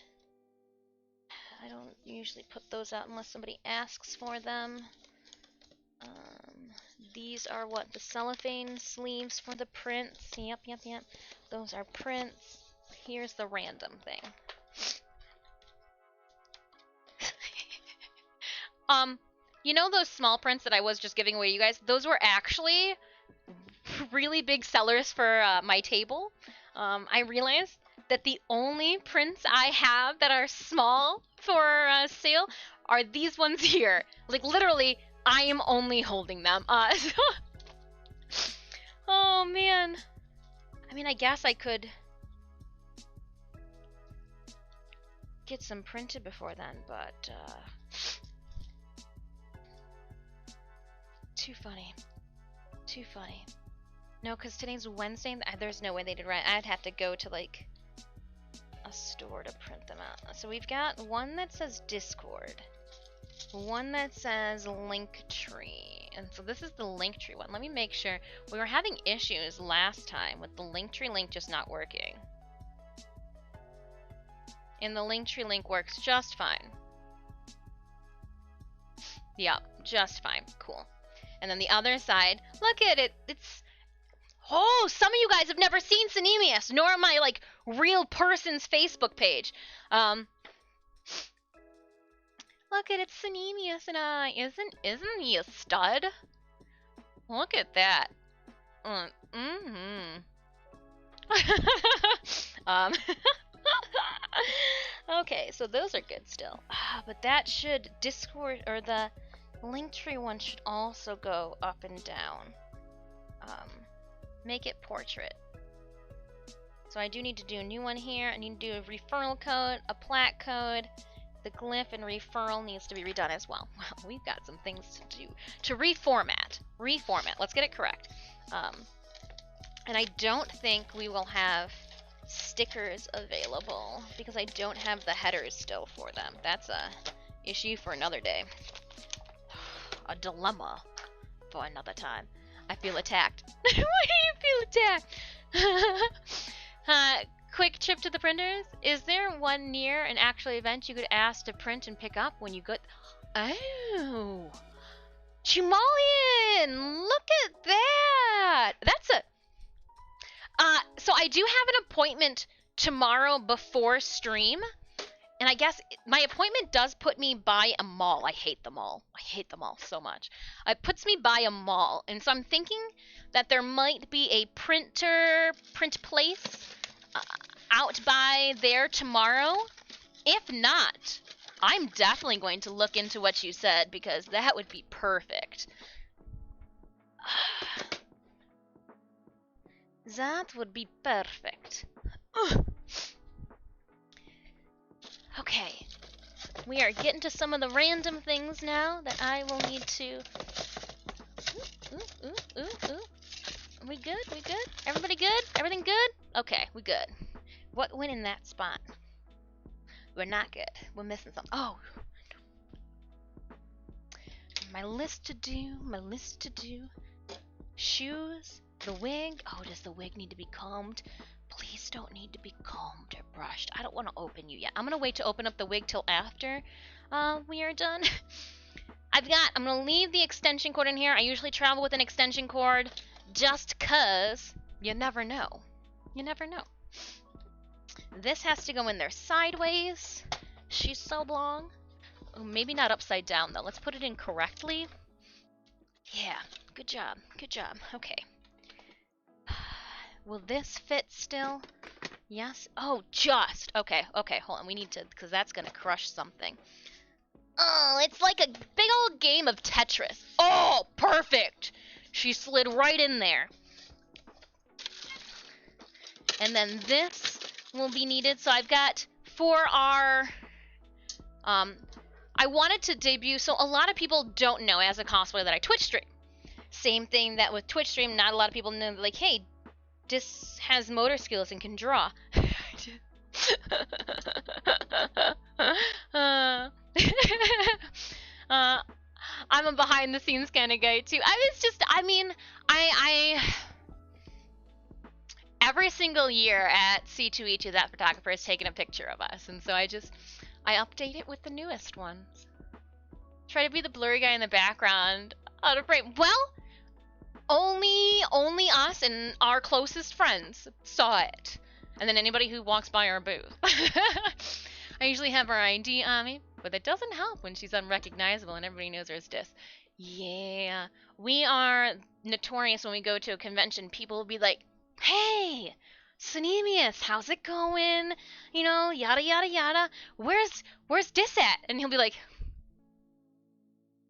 usually put those out unless somebody asks for them. These are what? The cellophane sleeves for the prints. Yep. Those are prints. Here's the random thing. You know those small prints that I was just giving away to you guys? Those were actually really big sellers for my table. I realized that the only prints I have that are small for sale are these ones here. Like, literally, I am only holding them. Oh, man. I mean, I guess I could get some printed before then, but too funny. Too funny. No, because today's Wednesday, there's no way they did right. I'd have to go to, like, a store to print them out. So we've got one that says Discord. One that says Linktree. And so this is the Linktree one. Let me make sure. We were having issues last time with the Linktree link just not working. And the Linktree link works just fine. Yep, just fine. Cool. And then the other side, look at it. It's... Oh, some of you guys have never seen Cinemius, nor my, like, real person's Facebook page. Look at it, Cinemius and I. Isn't he a stud? Look at that. Okay, so those are good still. But that should Discord, or the Linktree one should also go up and down. Make it portrait. So I do need to do a new one here. I need to do a referral code, a plat code. The glyph and referral needs to be redone as well. Well, we've got some things to do. To reformat. Let's get it correct. And I don't think we will have stickers available because I don't have the headers still for them. That's a issue for another day. A dilemma for another time. I feel attacked. Why do you feel attacked? Quick trip to the printers. Is there one near an actual event you could ask to print and pick up when you go? Oh, Chimalian! Look at that! do have an appointment tomorrow before stream. And I guess my appointment does put me by a mall. I hate the mall. I hate the mall so much. It puts me by a mall. And so I'm thinking that there might be a print place out by there tomorrow. If not, I'm definitely going to look into what you said because that would be perfect. That would be perfect. Okay. We are getting to some of the random things now that I will need to... Ooh. We good? We good? Everybody good? Everything good? Okay, we good. What went in that spot? We're not good. We're missing something. Oh! My list to do. Shoes. The wig. Oh, does the wig need to be combed? Please don't need to be combed or brushed. I don't want to open you yet. I'm going to wait to open up the wig till after we are done. I'm going to leave the extension cord in here. I usually travel with an extension cord just cause you never know. You never know. This has to go in there sideways. She's so long. Oh, maybe not upside down though. Let's put it in correctly. Yeah, good job. Good job. Okay. Will this fit still? Yes. Oh, just. Okay, hold on. We need to, because that's going to crush something. Oh, it's like a big old game of Tetris. Oh, perfect. She slid right in there. And then this will be needed. So I've got for our... I wanted to debut, so a lot of people don't know as a cosplayer that I Twitch stream. Same thing that with Twitch stream, not a lot of people know, like, hey, Dis has motor skills and can draw. I'm a behind the scenes kind of guy too. Every single year at C2E2, that photographer has taken a picture of us, and so I update it with the newest ones. Try to be the blurry guy in the background. Out of frame. Well, only us and our closest friends saw it. And then anybody who walks by our booth. I usually have her ID on me, but it doesn't help when she's unrecognizable and everybody knows her as Dis. Yeah, we are notorious when we go to a convention. People will be like, hey, Synemius, how's it going? You know, yada yada yada. Where's Dis at? And he'll be like,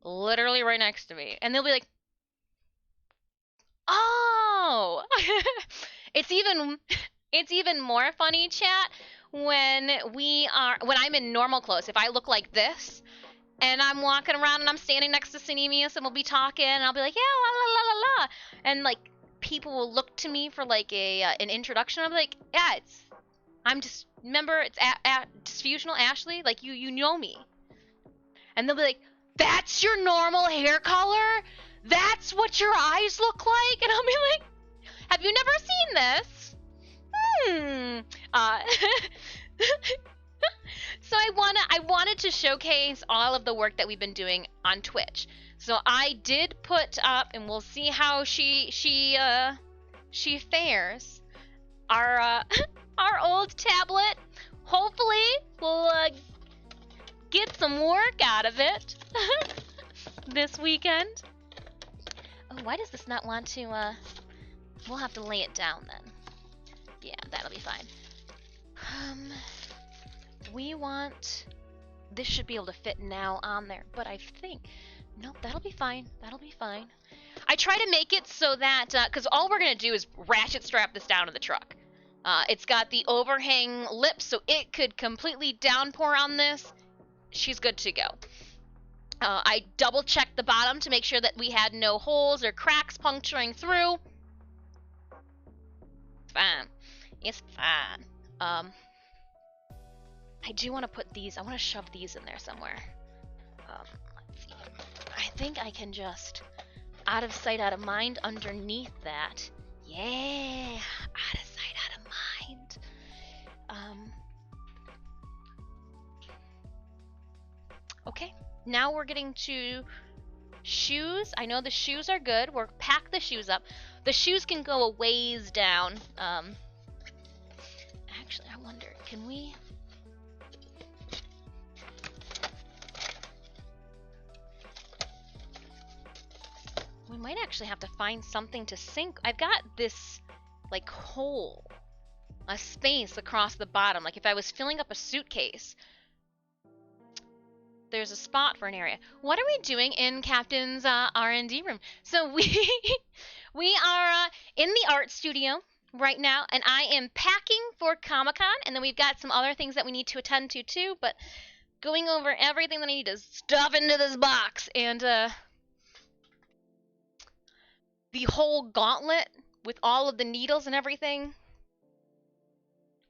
literally right next to me. And they'll be like, oh! It's even more funny, chat, when I'm in normal clothes. If I look like this, and I'm walking around and I'm standing next to Synemius and we'll be talking, and I'll be like, yeah, la la la la la. And like, people will look to me for like an introduction. I'll be like, yeah, remember, it's at Disfusional Ashley? Like, you know me. And they'll be like, that's your normal hair color? That's what your eyes look like? And I'll be like, have you never seen this? So I wanted to showcase all of the work that we've been doing on Twitch. So I did put up, and we'll see how she fares. Our old tablet. Hopefully we'll get some work out of it this weekend. Oh, why does this not want to, we'll have to lay it down then. Yeah, that'll be fine. This should be able to fit now on there, but I think, nope, that'll be fine. That'll be fine. I try to make it so that, because all we're going to do is ratchet strap this down to the truck. It's got the overhang lip, so it could completely downpour on this. She's good to go. I double checked the bottom to make sure that we had no holes or cracks puncturing through. Fine. It's fine. I do want to put these, I want to shove these in there somewhere. Let's see. I think I can just, out of sight, out of mind, underneath that. Yeah, out of sight, out of mind. Okay, now we're getting to shoes. I know the shoes are good. We'll pack the shoes up. The shoes can go a ways down. Can we? We might actually have to find something to sink. I've got this, like, hole, a space across the bottom. Like if I was filling up a suitcase, there's a spot for an area. What are we doing in Captain's R&D room? So we are in the art studio right now, and I am packing for Comic-Con, and then we've got some other things that we need to attend to too, but going over everything that I need to stuff into this box, and the whole gauntlet with all of the needles and everything,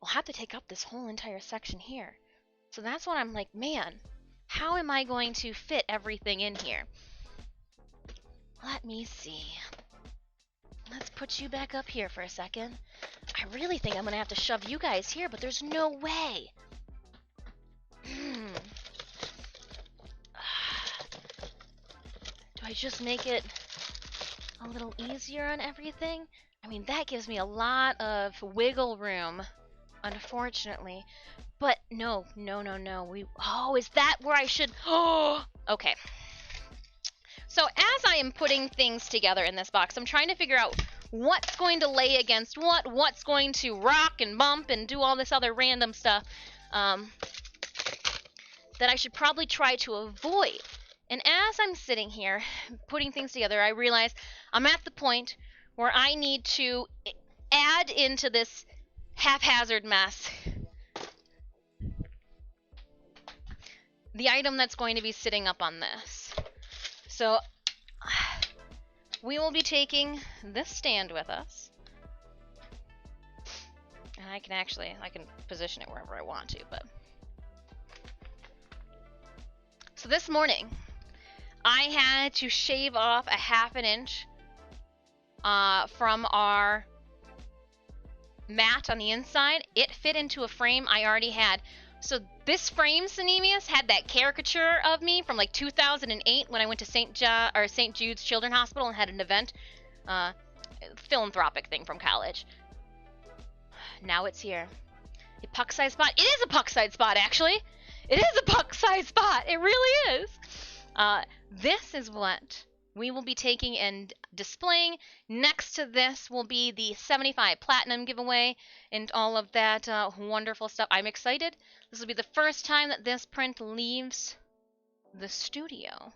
we'll have to take up this whole entire section here. So that's what I'm like, man, how am I going to fit everything in here? Let me see. Let's put you back up here for a second. I really think I'm gonna have to shove you guys here, but there's no way. Do I just make it a little easier on everything? I mean, that gives me a lot of wiggle room, unfortunately. But no. Oh, is that where I should? Oh, okay. So as I am putting things together in this box, I'm trying to figure out what's going to lay against what's going to rock and bump and do all this other random stuff that I should probably try to avoid. And as I'm sitting here putting things together, I realize I'm at the point where I need to add into this haphazard mess the item that's going to be sitting up on this. So we will be taking this stand with us. And I can position it wherever I want to, but. So this morning, I had to shave off a half an inch from our mat on the inside. It fit into a frame I already had. So this frame, Sanemius, had that caricature of me from like 2008 when I went to St. Jude's Children's Hospital and had an event, philanthropic thing from college. Now it's here. A puck-sized spot. It is a puck-sized spot, actually. It is a puck-sized spot. It really is. This is what we will be taking and displaying. Next to this will be the 75 Platinum giveaway and all of that wonderful stuff. I'm excited. This will be the first time that this print leaves the studio.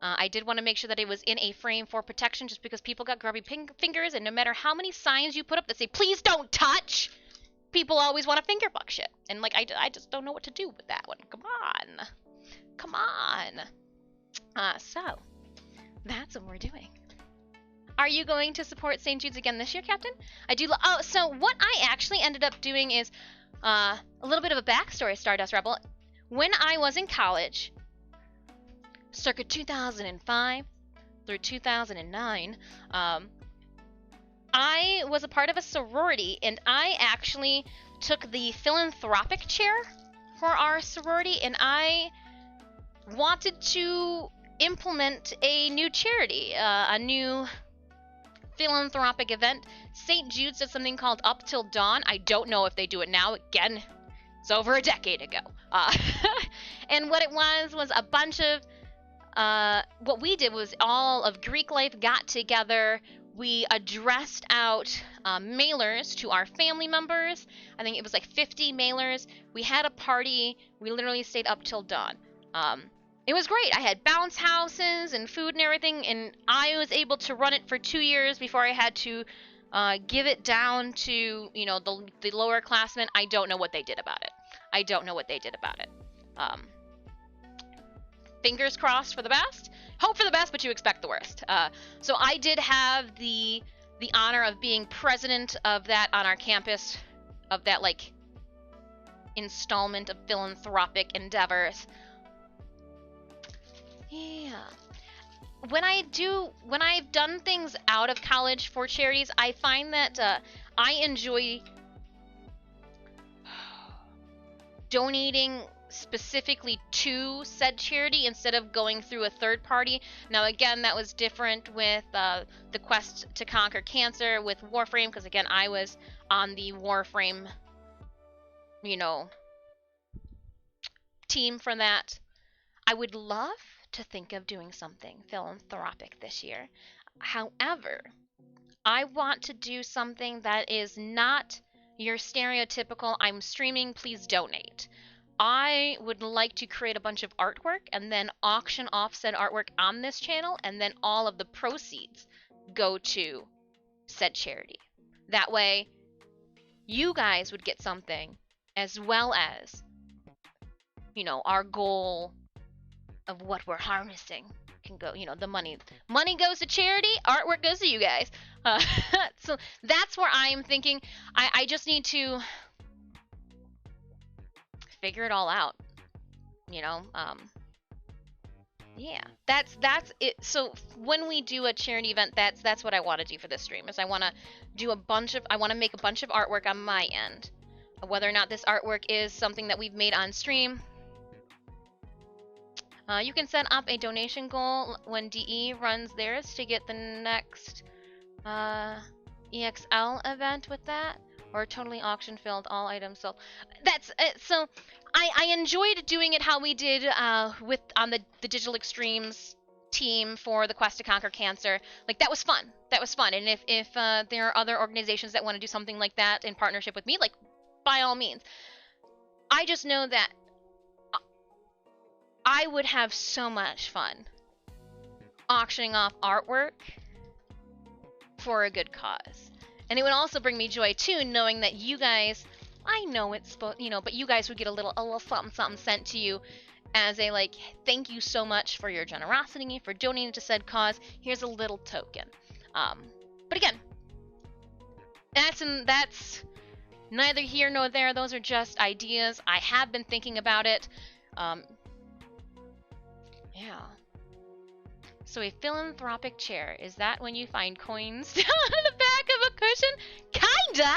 I did want to make sure that it was in a frame for protection just because people got grubby fingers, and no matter how many signs you put up that say, please don't touch, people always want to finger fuck shit. And like, I just don't know what to do with that one. Come on. Come on. So, that's what we're doing. Are you going to support St. Jude's again this year, Captain? I do. Oh, so what I actually ended up doing is a little bit of a backstory, Stardust Rebel. When I was in college, circa 2005 through 2009, I was a part of a sorority, and I actually took the philanthropic chair for our sorority, and I wanted to implement a new charity, a new philanthropic event. St. Jude's did something called Up Till Dawn. I don't know if they do it now. Again, it's over a decade ago. And what it was a bunch of, what we did was all of Greek life got together. We addressed out mailers to our family members. I think it was like 50 mailers. We had a party. We literally stayed up till dawn. It was great. I had bounce houses and food and everything, and I was able to run it for 2 years before I had to give it down to, you know, the lower classmen. I don't know what they did about it. Fingers crossed for the best. Hope for the best, but you expect the worst. So I did have the honor of being president of that on our campus, of that like installment of philanthropic endeavors. Yeah. When I've done things out of college for charities, I find that I enjoy donating specifically to said charity instead of going through a third party. Now again, that was different with the Quest to Conquer Cancer with Warframe, because again, I was on the Warframe, you know, team for that. I would love to think of doing something philanthropic this year. However, I want to do something that is not your stereotypical I'm streaming, please donate. I would like to create a bunch of artwork and then auction off said artwork on this channel, and then all of the proceeds go to said charity. That way, you guys would get something, as well as, you know, our goal of what we're harnessing can go, you know, the money goes to charity, artwork goes to you guys. So that's where I am thinking. I just need to figure it all out, you know. Yeah, that's it. So when we do a charity event, that's what I want to do for this stream. Is I want to make a bunch of artwork on my end. Whether or not this artwork is something that we've made on stream. You can set up a donation goal when DE runs theirs to get the next EXL event with that, or totally auction filled all items sold. That's so. I enjoyed doing it how we did with on the Digital Extremes team for the Quest to Conquer Cancer. Like, that was fun. That was fun. And if there are other organizations that want to do something like that in partnership with me, like, by all means. I just know that I would have so much fun auctioning off artwork for a good cause. And it would also bring me joy too, knowing that you guys, I know it's supposed, you know, but you guys would get a little something something sent to you as a, like, thank you so much for your generosity, for donating to said cause. Here's a little token. But again, that's neither here nor there. Those are just ideas. I have been thinking about it. Yeah. So a philanthropic chair, is that when you find coins down in the back of a cushion? Kinda!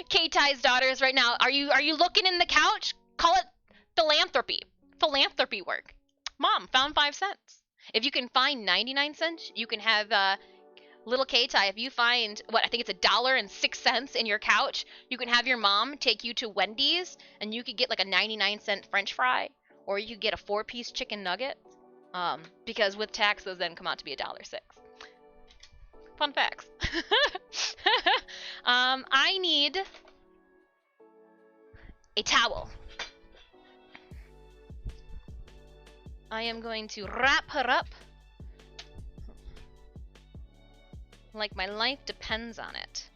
K-Ty's daughters right now, are you looking in the couch? Call it philanthropy. Philanthropy work. Mom, found 5 cents. If you can find 99 cents, you can have little K-Ty, if you find, what, I think it's $1.06 in your couch, you can have your mom take you to Wendy's, and you could get like a 99-cent French fry, or you could get a 4-piece chicken nugget, because with tax, those then come out to be $1.06. Fun facts. I need a towel. I am going to wrap her up like my life depends on it.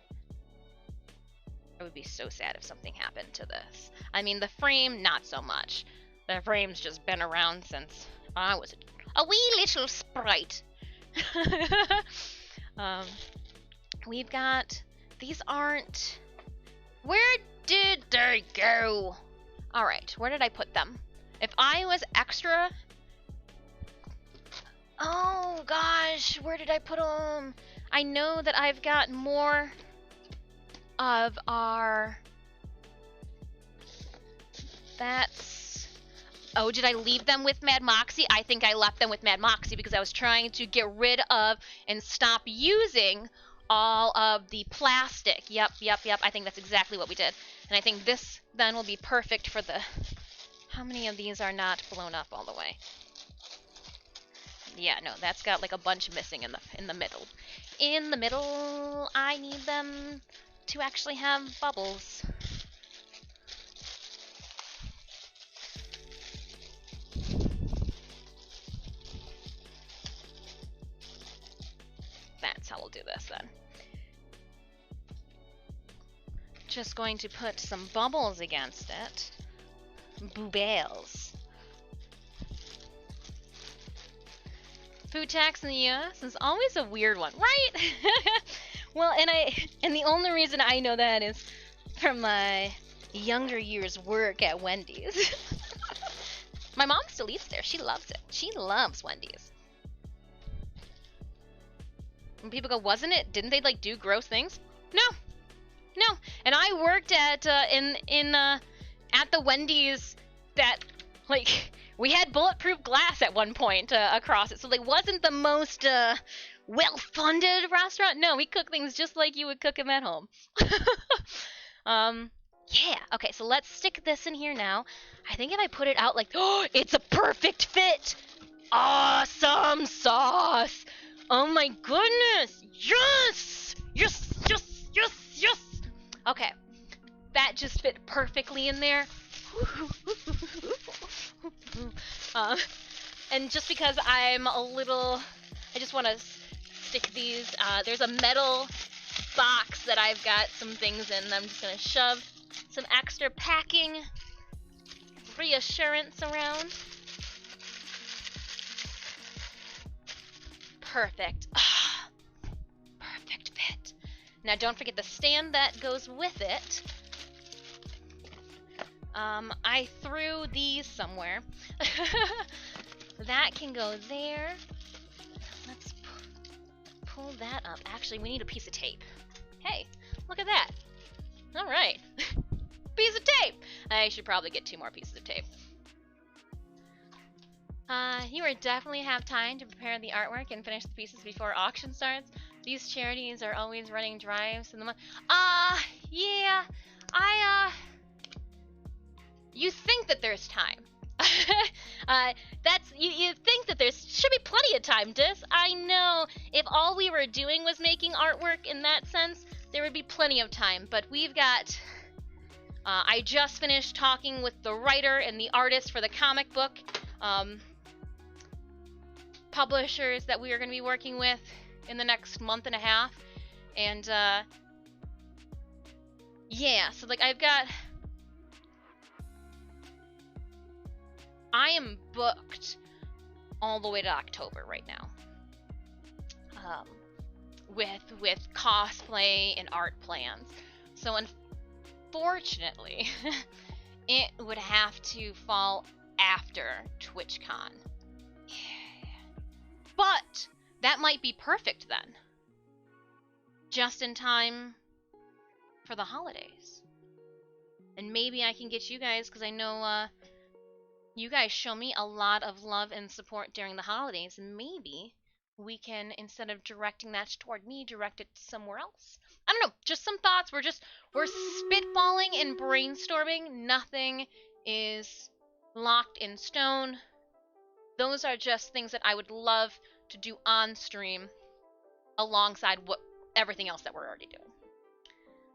I would be so sad if something happened to this. I mean, the frame, not so much. The frame's just been around since I was a wee little sprite. We've got... These aren't... Where did they go? Alright, where did I put them? If I was extra... Oh, gosh, where did I put them? I know that I've got more of our... That's... Oh, did I leave them with Mad Moxie? I think I left them with Mad Moxie because I was trying to get rid of and stop using all of the plastic. Yep. I think that's exactly what we did. And I think this then will be perfect for the... How many of these are not blown up all the way? Yeah, no, that's got like a bunch missing in the middle. In the middle, I need them to actually have bubbles. That's how we'll do this then. Just going to put some bubbles against it. Boobles. Food tax in the US is always a weird one, right? Well, and the only reason I know that is from my younger years' work at Wendy's. My mom still eats there. She loves it. She loves Wendy's. When people go, wasn't it? Didn't they like do gross things? No. And I worked at at the Wendy's that like We had bulletproof glass at one point across it, so it wasn't the most well-funded restaurant. No, we cook things just like you would cook them at home. Yeah. Okay, so let's stick this in here now. I think if I put it out like, oh, it's a perfect fit. Awesome sauce. Oh my goodness. Yes. Yes. Yes. Yes. Yes. Okay. That just fit perfectly in there. And just because I'm a little, I just want to stick these, there's a metal box that I've got some things in. I'm just going to shove some extra packing reassurance around. Perfect. Perfect fit. Now don't forget the stand that goes with it. I threw these somewhere. That can go there. Let's pull that up. Actually, we need a piece of tape. Hey, look at that. All right. Piece of tape. I should probably get 2 more pieces of tape. You will definitely have time to prepare the artwork and finish the pieces before auction starts. These charities are always running drives in the month. Yeah. You think that there's time. You think that there should be plenty of time, Dis. I know if all we were doing was making artwork in that sense, there would be plenty of time. But we've got. I just finished talking with the writer and the artist for the comic book publishers that we are going to be working with in the next month and a half, and yeah. So like I am booked all the way to October right now. With cosplay and art plans. So unfortunately, it would have to fall after TwitchCon. Yeah. But that might be perfect then. Just in time for the holidays. And maybe I can get you guys, because I know you guys show me a lot of love and support during the holidays. Maybe we can, instead of directing that toward me, direct it somewhere else. I don't know, just some thoughts. We're spitballing and brainstorming. Nothing is locked in stone. Those are just things that I would love to do on stream alongside everything else that we're already doing.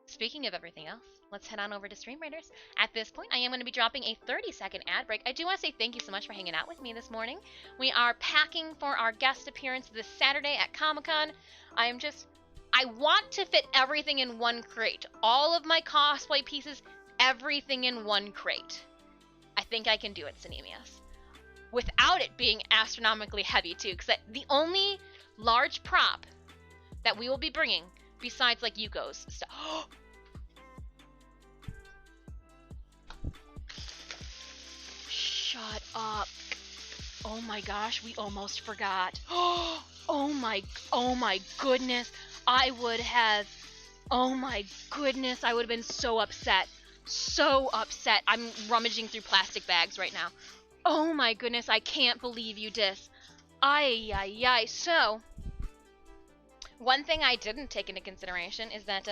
Speaking of everything else, let's head on over to StreamReaders. At this point, I am going to be dropping a 30-second ad break. I do want to say thank you so much for hanging out with me this morning. We are packing for our guest appearance this Saturday at Comic-Con. I want to fit everything in one crate. All of my cosplay pieces, everything in one crate. I think I can do it, Cinemius. Without it being astronomically heavy, too, because the only large prop that we will be bringing, besides, like, Yuko's stuff... Shut up. Oh my gosh, we almost forgot. Oh my goodness. I would have been so upset. So upset. I'm rummaging through plastic bags right now. Oh my goodness, I can't believe you, Dis. Ay. So, one thing I didn't take into consideration is that,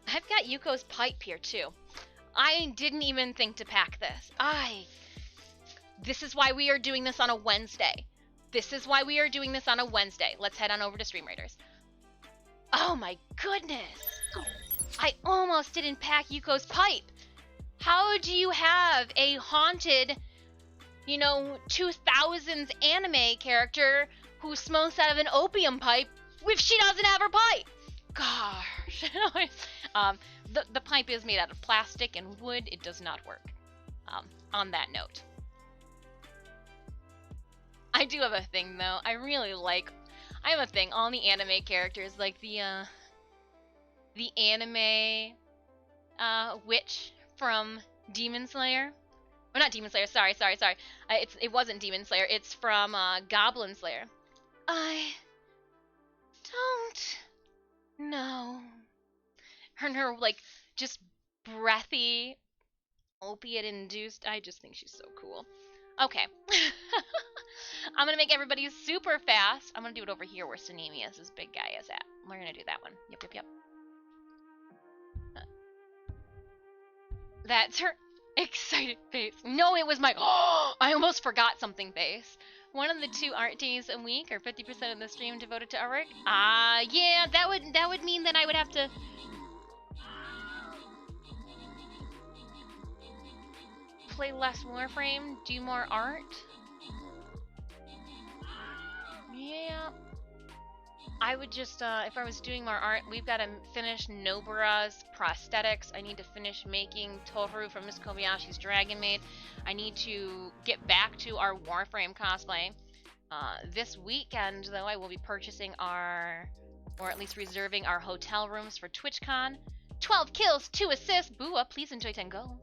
I've got Yuko's pipe here, too. I didn't even think to pack this. This is why we are doing this on a Wednesday. Let's head on over to StreamReaders. Oh my goodness. I almost didn't pack Yuko's pipe. How do you have a haunted, 2000s anime character who smokes out of an opium pipe if she doesn't have her pipe? Gosh. The pipe is made out of plastic and wood. It does not work. On that note. I do have a thing, though. I have a thing. All the anime characters, like the anime witch from Demon Slayer. Or not Demon Slayer, sorry. It wasn't Demon Slayer. It's from Goblin Slayer. I don't know. Her like, just breathy, opiate-induced. I just think she's so cool. Okay. I'm gonna make everybody super fast. I'm gonna do it over here where Sanemius, this big guy, is at. We're gonna do that one. Yep, yep, yep. That's her excited face. No, it was my, oh, I almost forgot something face. One of the 2 art days a week, or 50% of the stream devoted to artwork. Yeah, that would mean that I would have to play less Warframe, do more art. Yeah. I would just, if I was doing more art, we've got to finish Nobara's prosthetics. I need to finish making Tohru from Miss Kobayashi's Dragon Maid. I need to get back to our Warframe cosplay. This weekend, though, I will be purchasing our, or at least reserving our hotel rooms for TwitchCon. 12 kills, 2 assists. Booa, please enjoy 10 gold.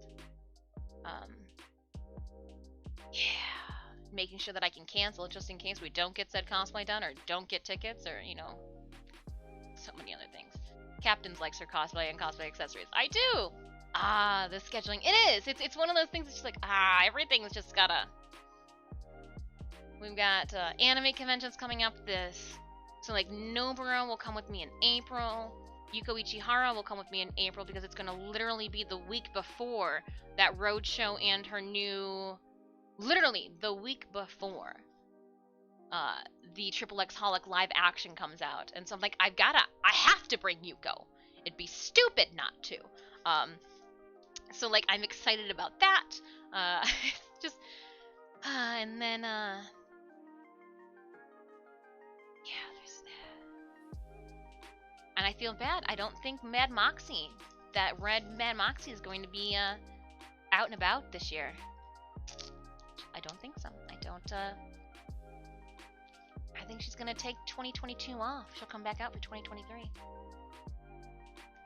Yeah, making sure that I can cancel just in case we don't get said cosplay done or don't get tickets or, you know, so many other things. Captains likes her cosplay and cosplay accessories. I do! The scheduling. It is! It's one of those things that's just like, everything's just gotta... We've got anime conventions coming up this... So, like, Nobara will come with me in April. Yuko Ichihara will come with me in April because it's gonna literally be the week before that roadshow and her new... Literally, the week before the XXX Holic live action comes out. And so I'm like, I have to bring Yuko. It'd be stupid not to. So, like, I'm excited about that. Just, and then, yeah, there's that. And I feel bad. I don't think Mad Moxie, that red Mad Moxie is going to be out and about this year. I don't think so. I think she's gonna take 2022 off. She'll come back out for 2023.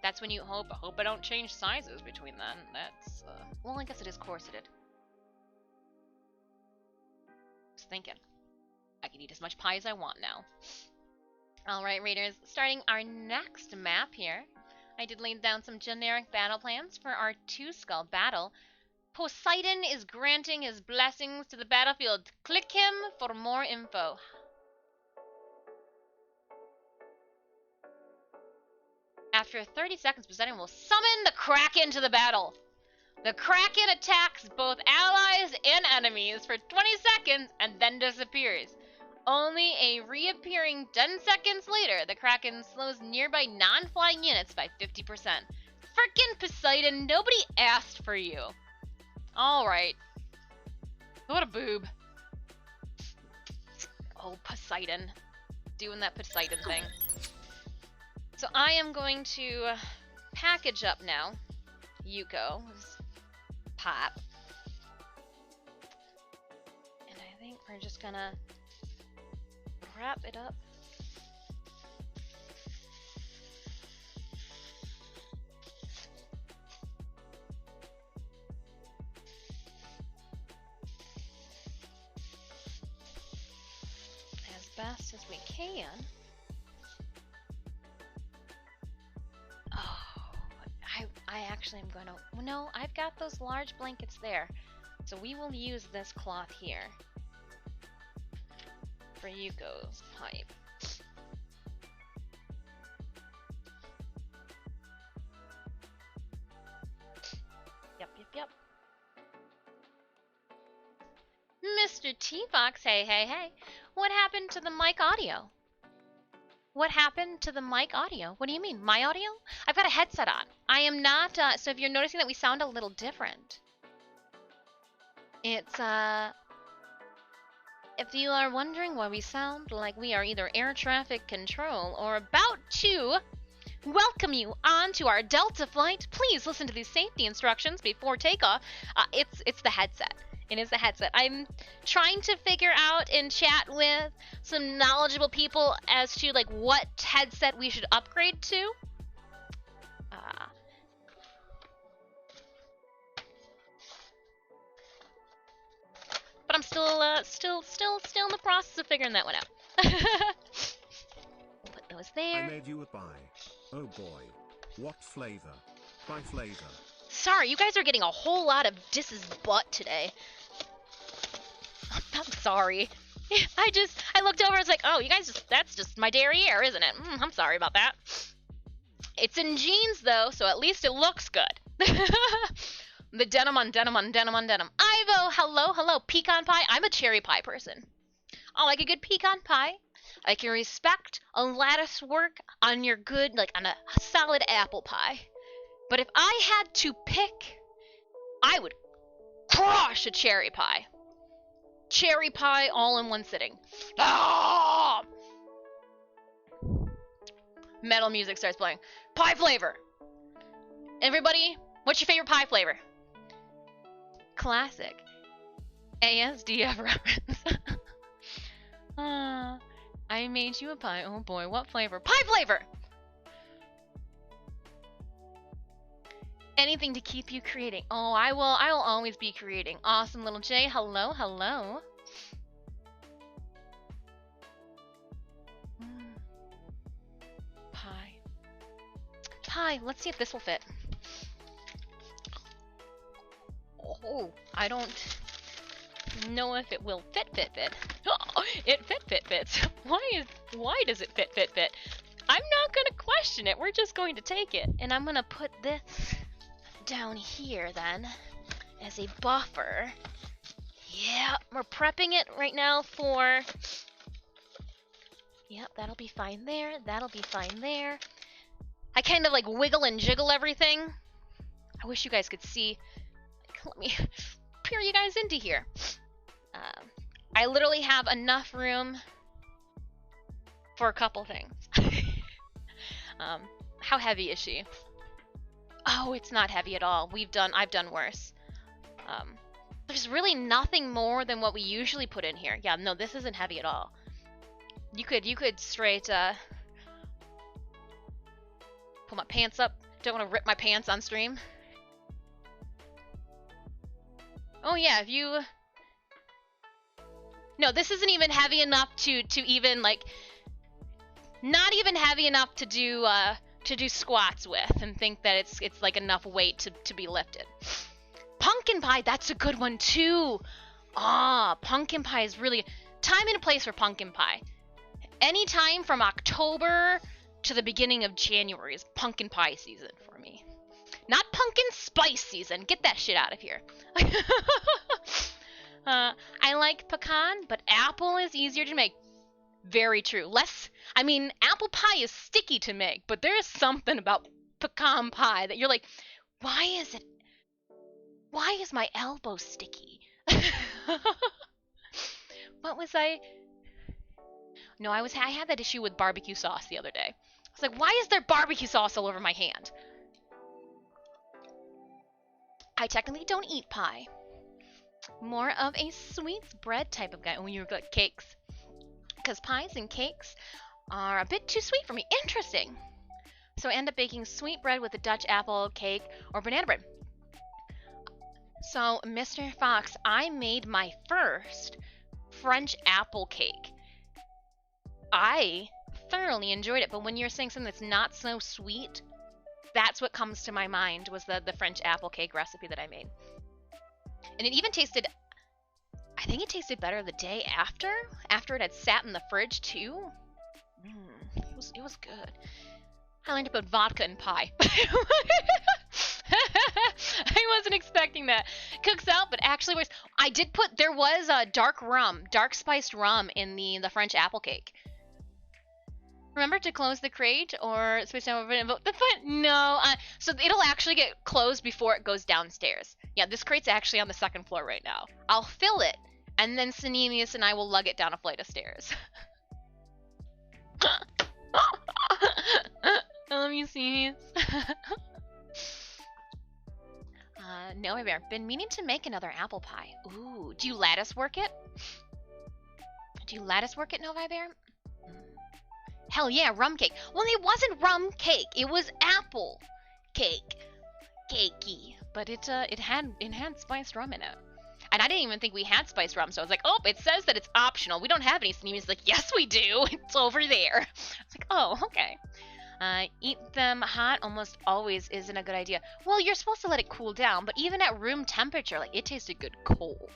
That's when you hope. I hope I don't change sizes between then. That's, well, I guess it is corseted. Just thinking. I can eat as much pie as I want now. Alright, readers. Starting our next map here. I did lay down some generic battle plans for our 2-skull battle. Poseidon is granting his blessings to the battlefield. Click him for more info. After 30 seconds, Poseidon will summon the Kraken to the battle. The Kraken attacks both allies and enemies for 20 seconds and then disappears. Only a reappearing 10 seconds later, the Kraken slows nearby non-flying units by 50%. Frickin' Poseidon, nobody asked for you. Alright. What a boob. Oh, Poseidon. Doing that Poseidon thing. So I am going to package up now Yuko's pop. And I think we're just gonna wrap it up. As best as we can. I actually am going to... No, I've got those large blankets there. So we will use this cloth here for Yuko's pipe. Yep, yep, yep. Mr. T-Fox, hey, hey, hey. What happened to the mic audio? What happened to the mic audio? What do you mean? My audio? I've got a headset on. I am not, so if you're noticing that we sound a little different, it's, if you are wondering why we sound like we are either air traffic control or about to welcome you onto our Delta flight, please listen to these safety instructions before takeoff. It's the headset. It is the headset. I'm trying to figure out and chat with some knowledgeable people as to like what headset we should upgrade to. But I'm still in the process of figuring that one out. We'll put those there.
I made you a pie. Oh boy. What flavor? Pie flavor.
Sorry, you guys are getting a whole lot of Dis's butt today. I'm sorry. I looked over, I was like, oh, you guys that's just my derriere, isn't it? I'm sorry about that. It's in jeans, though, so at least it looks good. The denim on denim on denim on denim. Ivo, hello. Pecan pie. I'm a cherry pie person. I like a good pecan pie. I can respect a lattice work on your good, like on a solid apple pie. But if I had to pick, I would crush a cherry pie. Cherry pie all in one sitting. Ah! Metal music starts playing. Pie flavor. Everybody, what's your favorite pie flavor? Classic. ASDF reference. I made you a pie. Oh boy, what flavor? Pie flavor! Anything to keep you creating. Oh, I will always be creating. Awesome little J. Hello. Pie. Let's see if this will fit. Oh, I don't know if it will fit. Oh, it fits. Why does it fit? I'm not gonna question it. We're just going to take it. And I'm gonna put this down here then as a buffer. Yeah, we're prepping it right now for... Yep, that'll be fine there. I kind of like wiggle and jiggle everything. I wish you guys could see. Let me peer you guys into here. I literally have enough room for a couple things. How heavy is she? Oh, it's not heavy at all. I've done worse. There's really nothing more than what we usually put in here. Yeah, no, this isn't heavy at all. You could straight pull my pants up. Don't want to rip my pants on stream. Oh yeah, if you... No, this isn't even heavy enough to even like... Not even heavy enough to do squats with and think that it's like enough weight to be lifted. Pumpkin pie, that's a good one too. Pumpkin pie is really... Time and place for pumpkin pie. Anytime from October to the beginning of January is pumpkin pie season for me. Not pumpkin spice season. Get that shit out of here. I like pecan, but apple is easier to make. Very true. Apple pie is sticky to make, but there is something about pecan pie that you're like, why is my elbow sticky? What was I? No, I had that issue with barbecue sauce the other day. I was like, why is there barbecue sauce all over my hand? I technically don't eat pie. More of a sweets bread type of guy when you got cakes. Because pies and cakes are a bit too sweet for me. Interesting. So I end up baking sweet bread with a Dutch apple cake or banana bread. So, Mr. Fox, I made my first French apple cake. I thoroughly enjoyed it, but when you're saying something that's not so sweet, that's what comes to my mind was the French apple cake recipe that I made. And it even tasted, I think it tasted better the day after it had sat in the fridge too. It was good. I learned to put vodka in pie. I wasn't expecting that. Cooks out, but actually works. There was a dark spiced rum in the French apple cake. Remember to close the crate or switch over and vote the fun? No, so it'll actually get closed before it goes downstairs. Yeah, this crate's actually on the second floor right now. I'll fill it, and then Sanemius and I will lug it down a flight of stairs. Let me see. No, I've been meaning to make another apple pie. Ooh, do you lattice work it? Novi Bear? Hell yeah, rum cake. Well, it wasn't rum cake. It was apple cake. Cakey. But it had spiced rum in it. And I didn't even think we had spiced rum, so I was like, oh, it says that it's optional. We don't have any. And he was like, yes, we do. It's over there. I was like, oh, okay. Eat them hot almost always isn't a good idea. Well, you're supposed to let it cool down, but even at room temperature, like, it tasted good cold.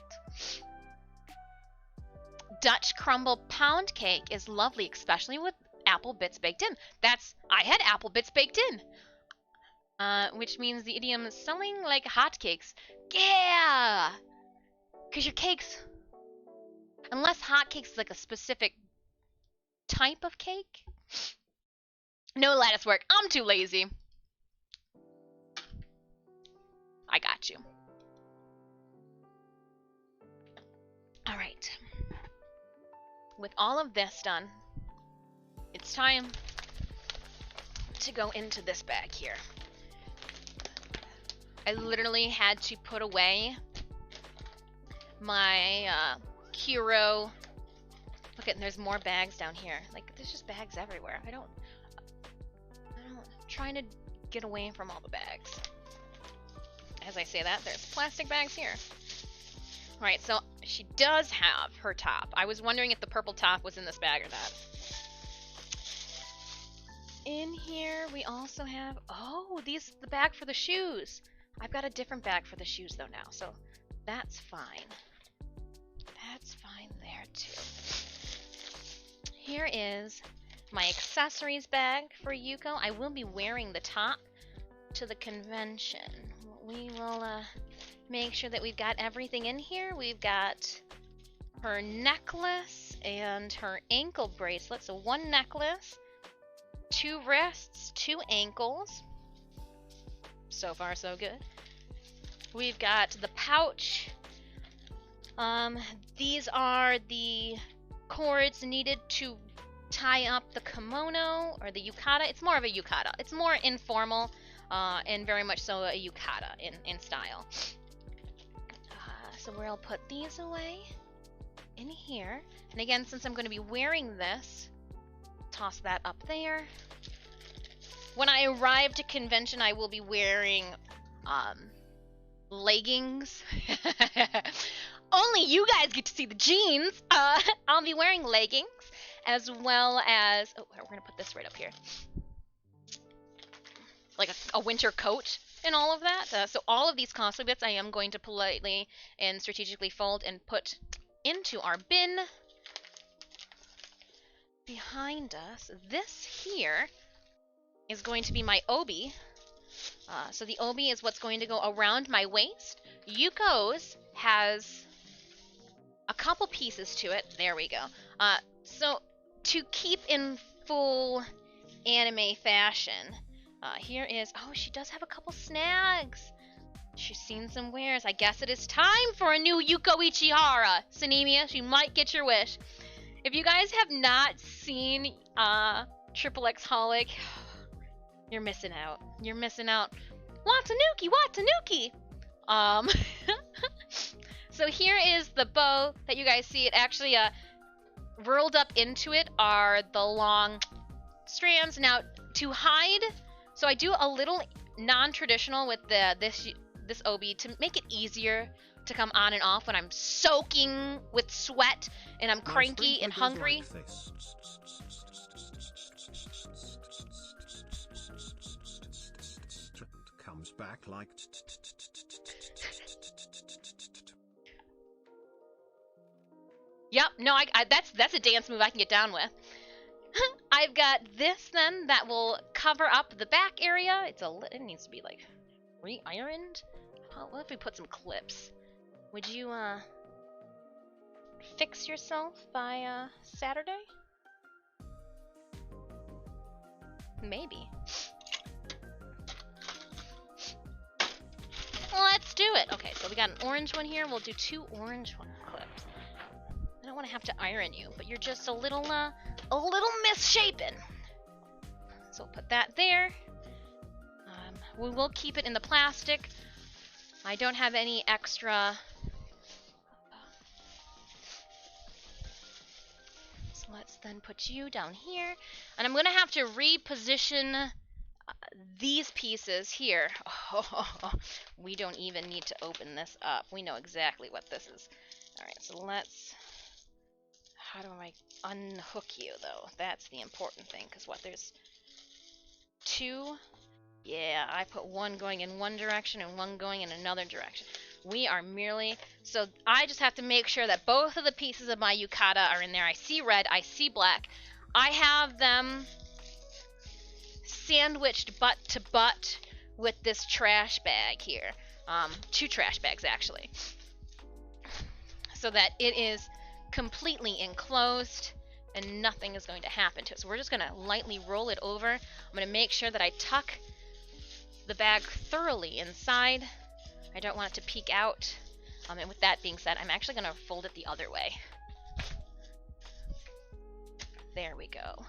Dutch crumble pound cake is lovely, especially with apple bits baked in. I had apple bits baked in. Which means the idiom is selling like hotcakes. Yeah! Because your cakes, unless hotcakes is like a specific type of cake. No lattice work. I'm too lazy. I got you. Alright. With all of this done, it's time to go into this bag here. I literally had to put away my Kiro. Look at, there's more bags down here. Like, there's just bags everywhere. I'm trying to get away from all the bags. As I say that, there's plastic bags here. Alright, so she does have her top. I was wondering if the purple top was in this bag or not. In here, we also have, oh, the bag for the shoes. I've got a different bag for the shoes though now, so that's fine. That's fine there too. Here is my accessories bag for Yuko. I will be wearing the top to the convention. We will make sure that we've got everything in here. We've got her necklace and her ankle bracelet. So 1 necklace, 2 wrists, 2 ankles. So far, so good. We've got the pouch. These are the cords needed to tie up the kimono or the yukata. It's more of a yukata. It's more informal and very much so a yukata in style. So we'll put these away in here. And again, since I'm going to be wearing this, toss that up there. When I arrive to convention, I will be wearing leggings. Only you guys get to see the jeans. I'll be wearing leggings as well as, oh, we're gonna put this right up here, like a winter coat and all of that. So all of these cosplay bits I am going to politely and strategically fold and put into our bin. Behind us, this here is going to be my obi. So the obi is what's going to go around my waist. Yuko's has a couple pieces to it. There we go. So to keep in full anime fashion, here is, oh, she does have a couple snags. She's seen some wares. I guess it is time for a new Yuko Ichihara. Sinemia, she might get your wish. If you guys have not seen Triple X Holic, you're missing out. You're missing out. Watanuki, Watanuki! So here is the bow that you guys see. It actually, rolled up into it are the long strands. Now, to hide, so I do a little non-traditional with this obi to make it easier to come on and off when I'm soaking with sweat and I'm cranky and hungry.
Comes back like
Yep, no, that's a dance move I can get down with. I've got this then that will cover up the back area. It needs to be like re-ironed. What if we put some clips? Would you fix yourself by Saturday? Maybe. Let's do it. Okay, so we got an orange one here. We'll do 2 orange clips. I don't want to have to iron you, but you're just a little misshapen. So we'll put that there. We will keep it in the plastic. I don't have any extra. So let's then put you down here. And I'm going to have to reposition these pieces here. Oh, we don't even need to open this up. We know exactly what this is. Alright, so let's... How do I unhook you, though? That's the important thing, because there's 2? Yeah, I put one going in one direction and one going in another direction. We are merely, so I just have to make sure that both of the pieces of my yukata are in there. I see red, I see black. I have them sandwiched butt to butt with this trash bag here. 2 trash bags actually. So that it is completely enclosed and nothing is going to happen to it. So we're just going to lightly roll it over. I'm going to make sure that I tuck the bag thoroughly inside. I don't want it to peek out. And with that being said, I'm actually going to fold it the other way. There we go.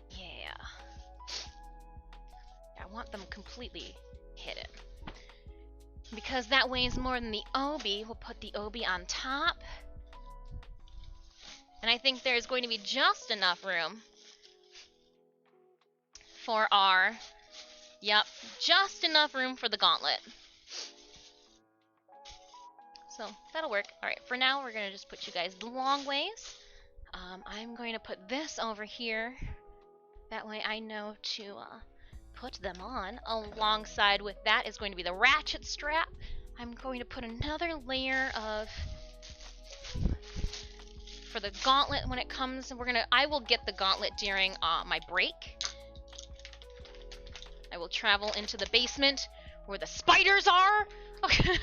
Yeah. I want them completely hidden. Because that weighs more than the obi, we'll put the obi on top. And I think there's going to be just enough room for our, yep, just enough room for the gauntlet. So that'll work. Alright, for now we're going to just put you guys the long ways. I'm going to put this over here. That way I know to put them on. Alongside with that is going to be the ratchet strap. I'm going to put another layer of, for the gauntlet when it comes, I will get the gauntlet during my break. I will travel into the basement where the spiders are. Okay.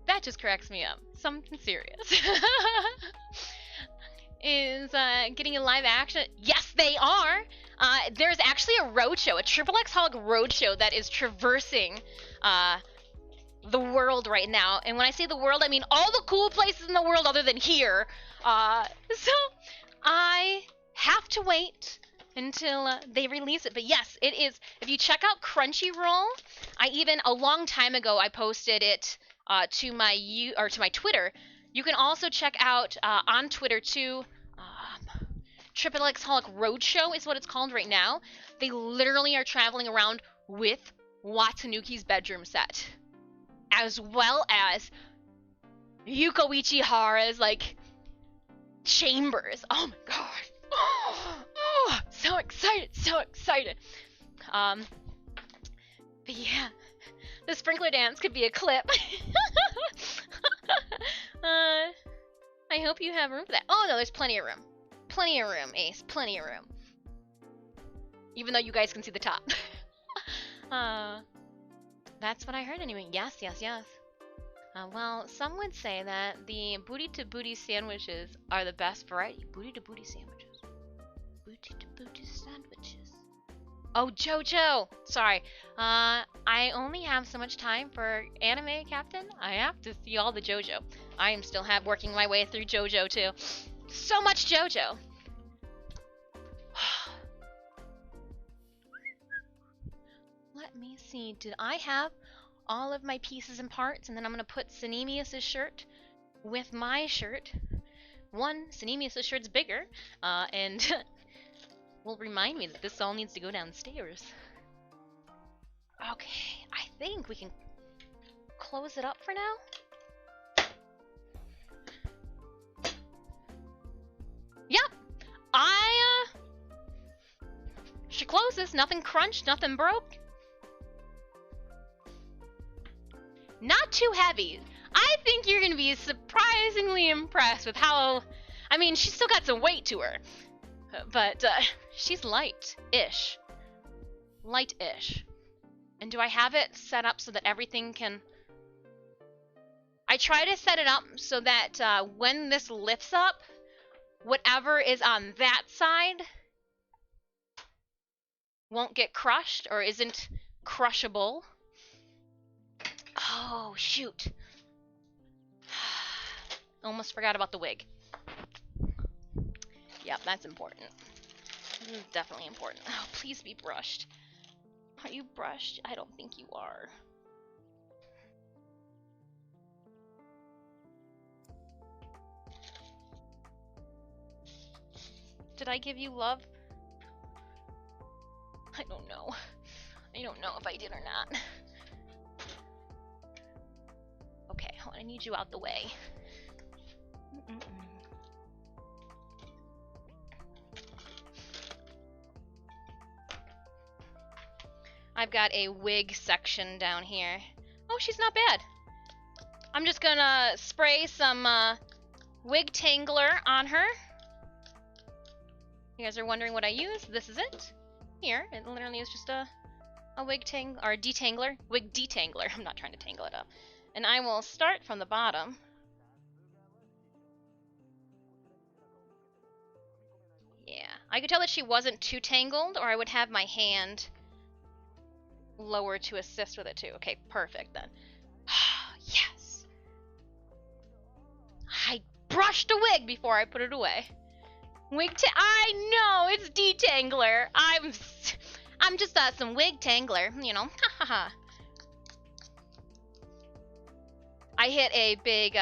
That just cracks me up. Something serious. Is getting a live action? Yes, they are. There's actually a roadshow, a XXX Hog roadshow that is traversing the world right now. And when I say the world, I mean all the cool places in the world other than here. So I have to wait until they release it. But yes, it is. If you check out Crunchyroll, a long time ago I posted it to my Twitter. You can also check out on Twitter too. XXX Holic Roadshow is what it's called right now. They literally are traveling around with Watanuki's bedroom set, as well as Yuko Ichihara's chambers. Oh my god! Oh, so excited, so excited. But yeah, the sprinkler dance could be a clip. I hope you have room for that. Oh no, there's plenty of room. Plenty of room, Ace. Plenty of room. Even though you guys can see the top. That's what I heard anyway. Yes, yes, yes. Well, some would say that the booty-to-booty sandwiches are the best variety. Booty-to-booty sandwiches. Booty-to-booty sandwiches. Oh, JoJo! Sorry. I only have so much time for anime, Captain. I have to see all the JoJo. I am still working my way through JoJo, too. So much JoJo! Let me see. Did I have all of my pieces and parts? And then I'm going to put Synemius' shirt with my shirt. Synemius' shirt's bigger. And will remind me that this all needs to go downstairs. Okay, I think we can close it up for now. Yep, should close this. Nothing crunched, nothing broke. Not too heavy. I think you're gonna be surprisingly impressed with how, I mean, she's still got some weight to her. But she's light-ish. Light-ish. And do I have it set up so that everything can... I try to set it up so that when this lifts up, whatever is on that side won't get crushed or isn't crushable. Oh, shoot. Almost forgot about the wig. Yep, that's important. This is definitely important. Oh, please be brushed. Are you brushed? I don't think you are. Did I give you love? I don't know. I don't know if I did or not. Okay, hold on, I need you out the way. I've got a wig section down here. Oh, she's not bad. I'm just gonna spray some Wig Detangler on her. You guys are wondering what I use? This is it. Here, it literally is just a wig detangler. Wig detangler. I'm not trying to tangle it up. And I will start from the bottom. Yeah, I could tell that she wasn't too tangled, or I would have my hand lower to assist with it too. Okay, perfect then. Yes! I brushed a wig before I put it away. I know, it's detangler. I'm just some wig tangler, you know. I hit a big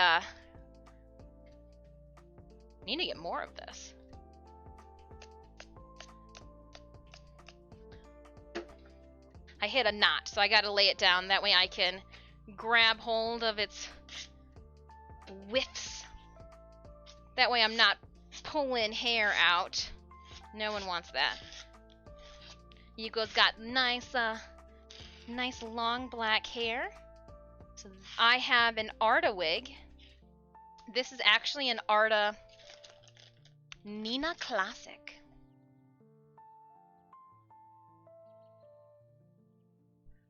need to get more of this. I hit a knot, so I gotta lay it down. That way I can grab hold of its widths. That way I'm not pulling hair out. No one wants that. Yugo's got nice long black hair. So I have an Arta wig. This is actually an Arta Nina Classic.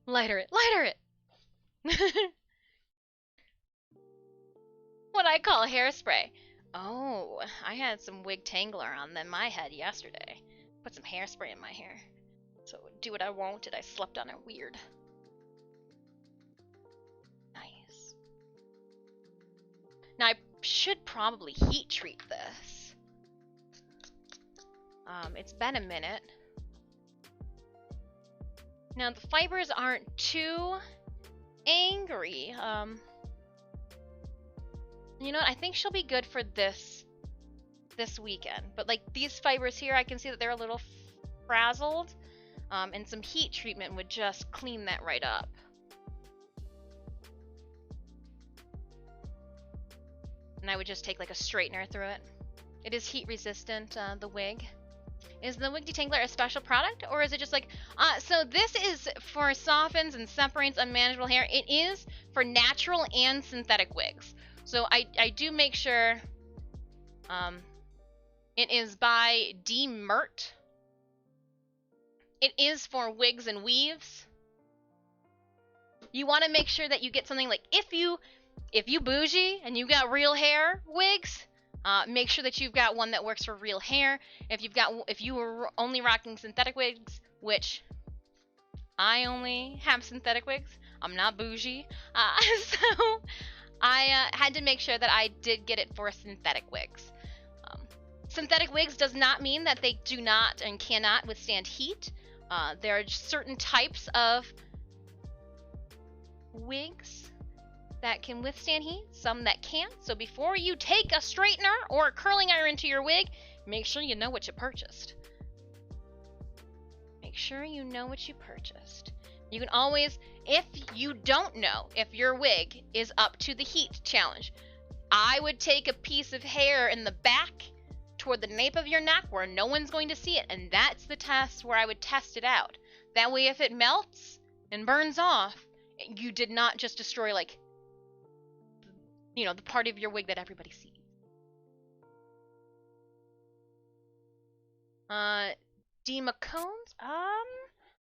Lighter it, lighter it! What I call hairspray. Oh, I had some Wig Detangler on my head yesterday. Put some hairspray in my hair. So it would do what I wanted. I slept on it weird. Nice. Now I should probably heat treat this. It's been a minute. Now the fibers aren't too angry. You know what? I think she'll be good for this weekend. But like these fibers here, I can see that they're a little frazzled. And some heat treatment would just clean that right up. And I would just take like a straightener through it. It is heat resistant, the wig. Is the Wig Detangler a special product, or is it just like, so this is for softens and separates unmanageable hair. It is for natural and synthetic wigs. So I do make sure, it is by D. Mert. It is for wigs and weaves. You want to make sure that you get something like, if you bougie and you got real hair wigs, make sure that you've got one that works for real hair. If you were only rocking synthetic wigs, which I only have synthetic wigs, I'm not bougie, so I had to make sure that I did get it for synthetic wigs. Synthetic wigs does not mean that they do not and cannot withstand heat. There are certain types of wigs that can withstand heat, some that can't. So before you take a straightener or a curling iron to your wig, make sure you know what you purchased. Make sure you know what you purchased. You can always, if you don't know if your wig is up to the heat challenge, I would take a piece of hair in the back toward the nape of your neck where no one's going to see it, and that's the test where I would test it out. That way if it melts and burns off, you did not just destroy, like, you know, the part of your wig that everybody sees. Dema cones?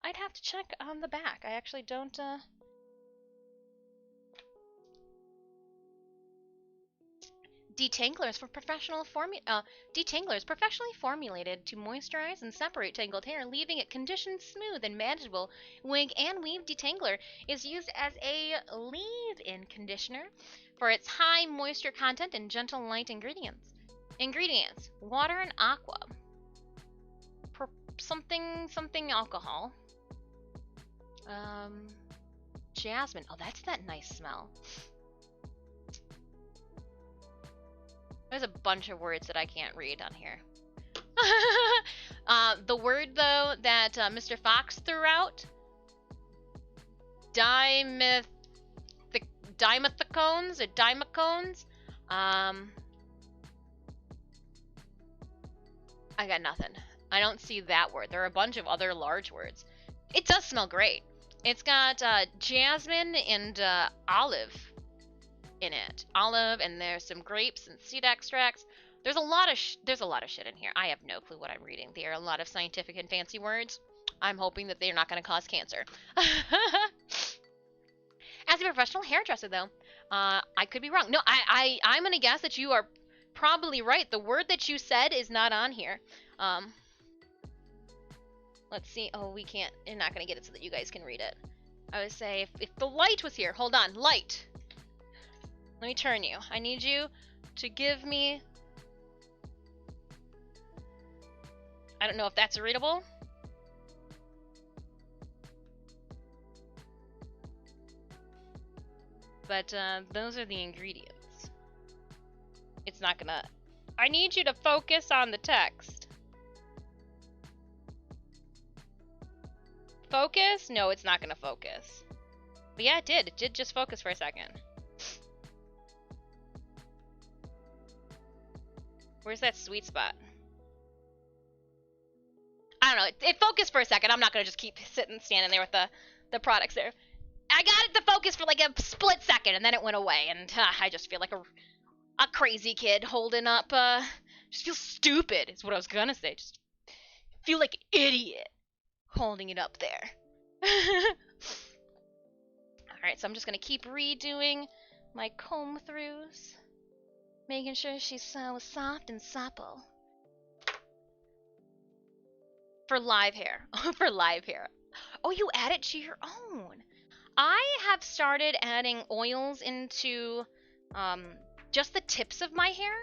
I'd have to check on the back. I actually don't, Detangler is professionally formulated to moisturize and separate tangled hair, leaving it conditioned, smooth, and manageable. Wig and weave detangler is used as a leave-in conditioner for its high moisture content and gentle light ingredients. Ingredients: water and aqua. Something alcohol. Jasmine. Oh, that's that nice smell. There's a bunch of words that I can't read on here. The word, though, that Mr. Fox threw out, dimethicones or dimacones, I got nothing. I don't see that word. There are a bunch of other large words. It does smell great. It's got jasmine and olive in it. Olive, and there's some grapes and seed extracts. There's a lot of shit in here. I have no clue what I'm reading. There are a lot of scientific and fancy words. I'm hoping that they're not going to cause cancer. As a professional hairdresser, though, I could be wrong. No, I'm going to guess that you are probably right. The word that you said is not on here. Let's see. Oh, we can't. You're not going to get it so that you guys can read it. I would say if the light was here. Hold on. Light. Let me turn you. I need you to give me... I don't know if that's readable. But those are the ingredients. It's not gonna... I need you to focus on the text. Focus? No, it's not gonna focus. But yeah, it did. It did just focus for a second. Where's that sweet spot? I don't know. It focused for a second. I'm not gonna just keep standing there with the products there. I got it to focus for like a split second, and then it went away, and I just feel like a crazy kid holding up. Just feel stupid. Is what I was gonna say. Just feel like an idiot holding it up there. All right, so I'm just gonna keep redoing my comb throughs, making sure she's so soft and supple. For live hair. For live hair. Oh, you add it to your own. I have started adding oils into just the tips of my hair.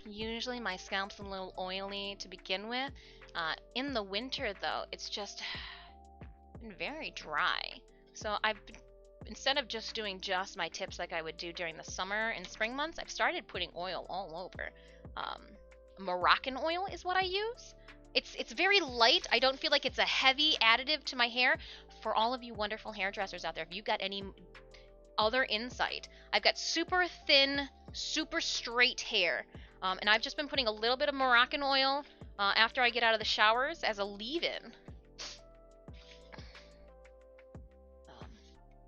Usually my scalp's a little oily to begin with. In the winter, though, it's just been very dry. So instead of just doing just my tips like I would do during the summer and spring months, I've started putting oil all over. Moroccan oil is what I use. It's very light. I don't feel like it's a heavy additive to my hair. For all of you wonderful hairdressers out there, if you've got any other insight, I've got super thin, super straight hair. And I've just been putting a little bit of Moroccan oil after I get out of the showers as a leave-in.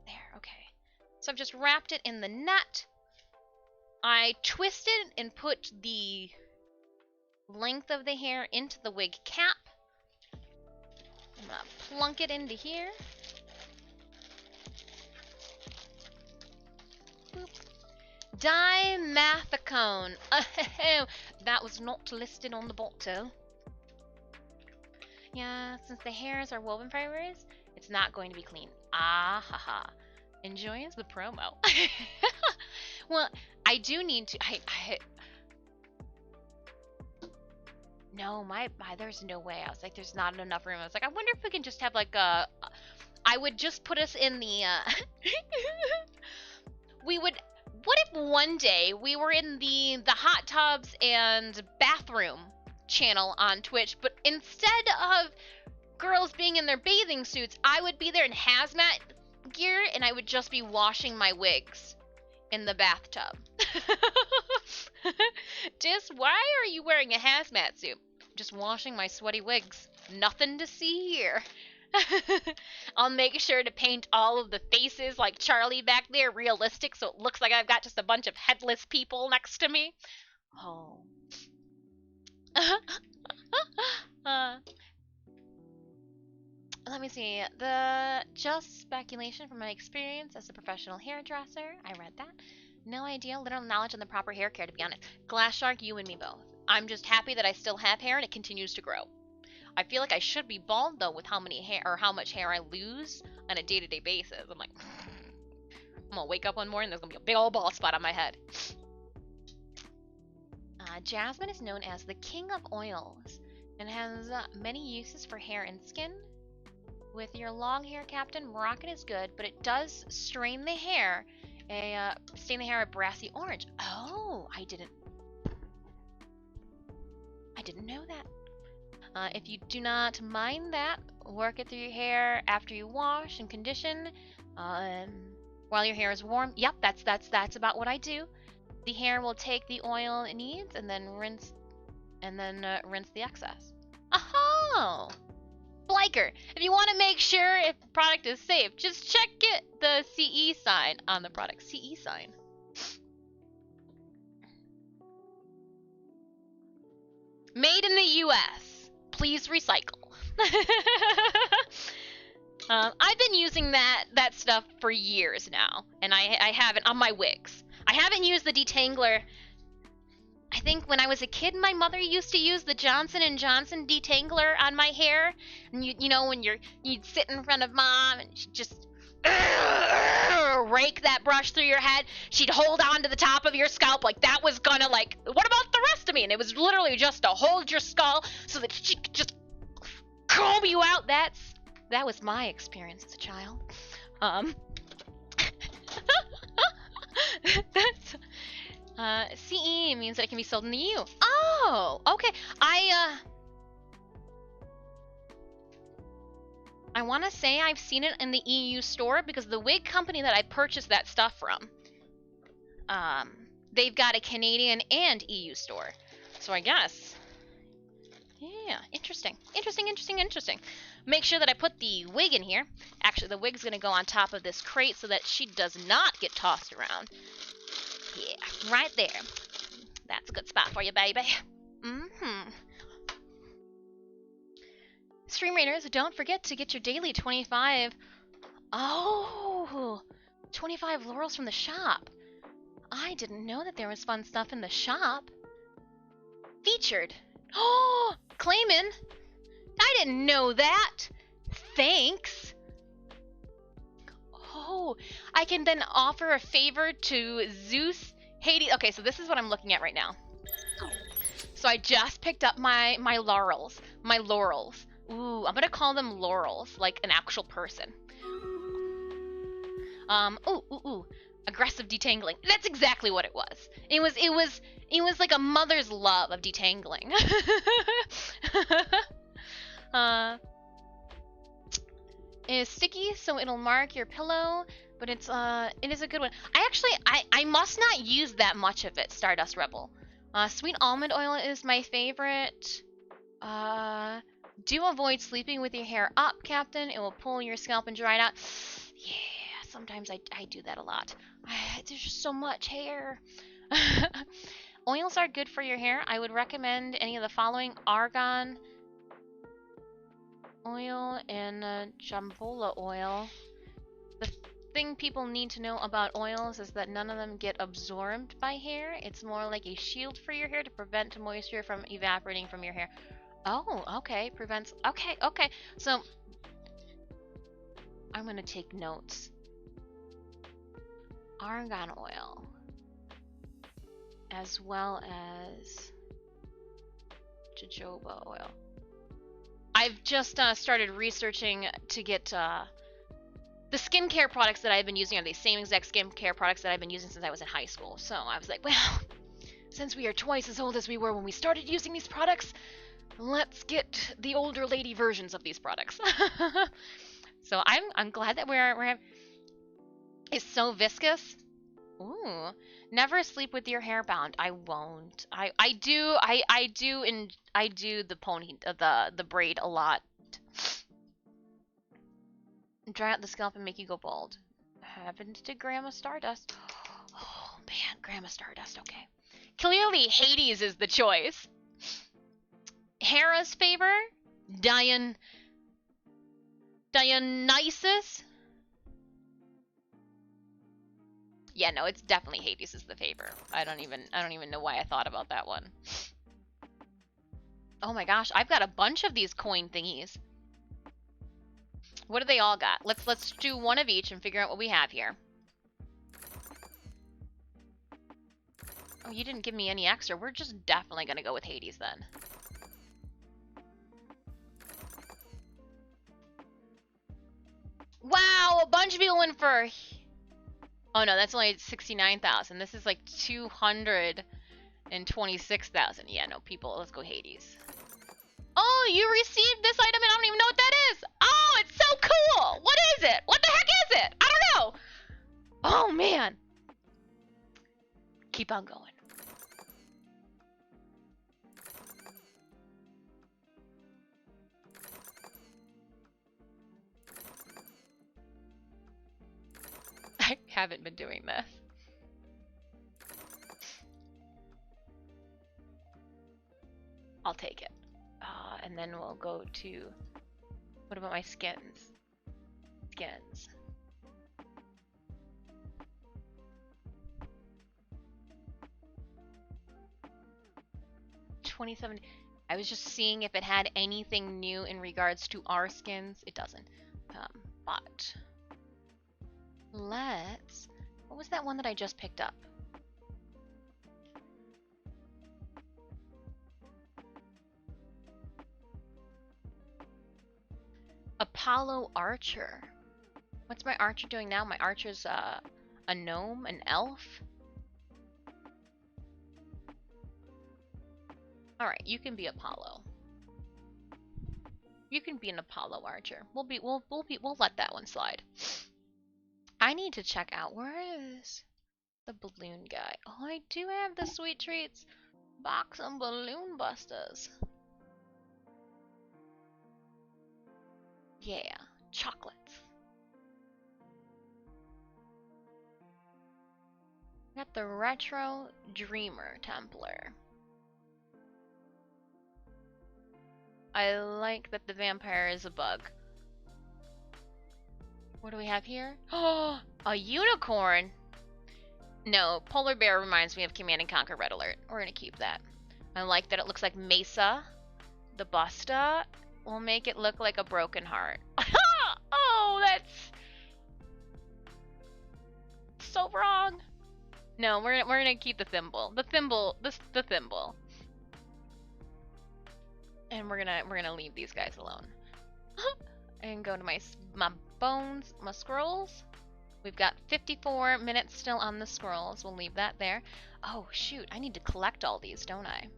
There, okay. So I've just wrapped it in the net. I twisted and put the length of the hair into the wig cap. I'm gonna plunk it into here. Boop. Dimethicone. That was not listed on the bottle. Yeah, since the hairs are woven fibers, it's not going to be clean. Ah ha ha. Enjoys the promo. Well, I do need to. No, there's no way. I was like, there's not enough room. I was like, I wonder if we can just have like a... I would just put us in the... What if one day we were in the hot tubs and bathroom channel on Twitch, but instead of girls being in their bathing suits, I would be there in hazmat gear, and I would just be washing my wigs in the bathtub. Why are you wearing a hazmat suit? Just washing my sweaty wigs. Nothing to see here. I'll make sure to paint all of the faces like Charlie back there realistic, so it looks like I've got just a bunch of headless people next to me. Oh. Let me see. Just speculation from my experience as a professional hairdresser. I read that. No idea, little knowledge on the proper hair care, to be honest. Glass Shark, you and me both. I'm just happy that I still have hair and it continues to grow. I feel like I should be bald though with how much hair I lose on a day-to-day basis. I'm like, I'm gonna wake up one morning and there's gonna be a big old bald spot on my head. Jasmine is known as the king of oils and has many uses for hair and skin. With your long hair, Captain, Moroccan is good, but it does stain the hair a brassy orange. Oh, I didn't know that. If you do not mind that, work it through your hair after you wash and condition while your hair is warm. Yep, that's about what I do. The hair will take the oil it needs and then rinse the excess. Oh! Bliker, if you want to make sure if the product is safe, just check the CE sign on the product. CE sign. Made in the US. Please recycle. I've been using that stuff for years now, and I haven't on my wigs. I haven't used the detangler. I think when I was a kid, my mother used to use the Johnson & Johnson detangler on my hair, and you know when you'd sit in front of mom and she'd just rake that brush through your head. She'd hold on to the top of your scalp like that was gonna like, what about the rest of me? And it was literally just to hold your skull so that she could just comb you out. That was my experience as a child. That's CE means that it can be sold in the EU. Oh, okay. I want to say I've seen it in the EU store because the wig company that I purchased that stuff from, they've got a Canadian and EU store. So I guess, yeah, interesting. Make sure that I put the wig in here. Actually, the wig's gonna go on top of this crate so that she does not get tossed around. Yeah, right there. That's a good spot for you, baby. Stream Raiders, don't forget to get your daily 25. Oh, 25 laurels from the shop. I didn't know that there was fun stuff in the shop. Featured. Oh, claiming. I didn't know that. Thanks. Oh, I can then offer a favor to Zeus, Hades. Okay, so this is what I'm looking at right now. So I just picked up my laurels. Ooh, I'm gonna call them laurels, like an actual person. Ooh. Aggressive detangling. That's exactly what it was. It was like a mother's love of detangling. It's sticky, so it'll mark your pillow, but it is a good one. I must not use that much of it, Stardust Rebel. Sweet almond oil is my favorite. Do avoid sleeping with your hair up, Captain. It will pull your scalp and dry it out. Yeah, sometimes I do that a lot. There's just so much hair. Oils are good for your hair. I would recommend any of the following: argan oil and jambola oil. The thing people need to know about oils is that none of them get absorbed by hair. It's more like a shield for your hair to prevent moisture from evaporating from your hair. Oh, okay. Prevents. Okay. So I'm gonna take notes. Argan oil, as well as jojoba oil. I've just started researching to get the skincare products that I've been using are the same exact skincare products that I've been using since I was in high school. So I was like, well, since we are twice as old as we were when we started using these products, let's get the older lady versions of these products. So I'm glad that we're it's so viscous. Ooh, never sleep with your hair bound. I won't. I do the pony the braid a lot. Dry out the scalp and make you go bald. Happened to Grandma Stardust. Oh man, Grandma Stardust. Okay. Clearly Hades is the choice. Hera's favor? Dionysus? Yeah, no, it's definitely Hades is the favor. I don't even know why I thought about that one. Oh my gosh, I've got a bunch of these coin thingies. What do they all got? Let's do one of each and figure out what we have here. Oh, you didn't give me any extra. We're just definitely gonna go with Hades then. Wow, a bunch of people went for... Oh no, that's only 69,000. This is like 226,000. Yeah, no, people, let's go Hades. Oh, you received this item and I don't even know what that is. Oh, it's so cool. What is it? What the heck is it? I don't know. Oh man. Keep on going. haven't been doing this. I'll take it. And then we'll go to... What about my skins? Skins. 27. I was just seeing if it had anything new in regards to our skins. It doesn't. But let's... What was that one that I just picked up? Apollo Archer. What's my archer doing now? My archer's a gnome, an elf. Alright, you can be Apollo. You can be an Apollo archer. We'll let that one slide. I need to check out, where is the balloon guy? Oh, I do have the sweet treats box and balloon busters. Yeah, chocolates. Got the Retro Dreamer Templar. I like that the vampire is a bug. What do we have here? Oh, a unicorn! No, polar bear reminds me of Command and Conquer Red Alert. We're gonna keep that. I like that it looks like Mesa. The Busta will make it look like a broken heart. Oh, that's so wrong. No, we're gonna keep the thimble. The thimble. The thimble. And we're gonna leave these guys alone. And go to my bones, my scrolls. We've got 54 minutes still on the scrolls. We'll leave that there. Oh shoot, I need to collect all these, don't I?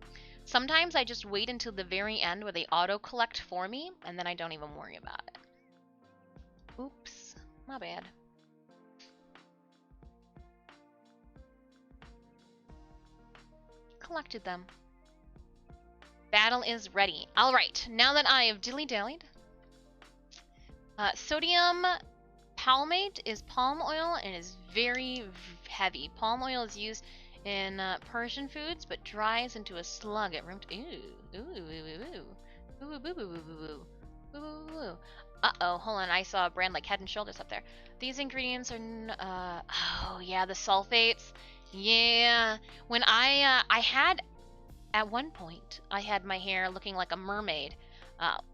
Sometimes I just wait until the very end where they auto-collect for me, and then I don't even worry about it. Oops, my bad. Collected them. Battle is ready. Alright, now that I have dilly-dallied. Sodium palmate is palm oil and is very heavy. Palm oil is used in Persian foods, but dries into a slug at room. Uh-oh, hold on. I saw a brand like Head and Shoulders up there. These ingredients are, oh yeah, the sulfates. Yeah, when I had, at one point, I had my hair looking like a mermaid.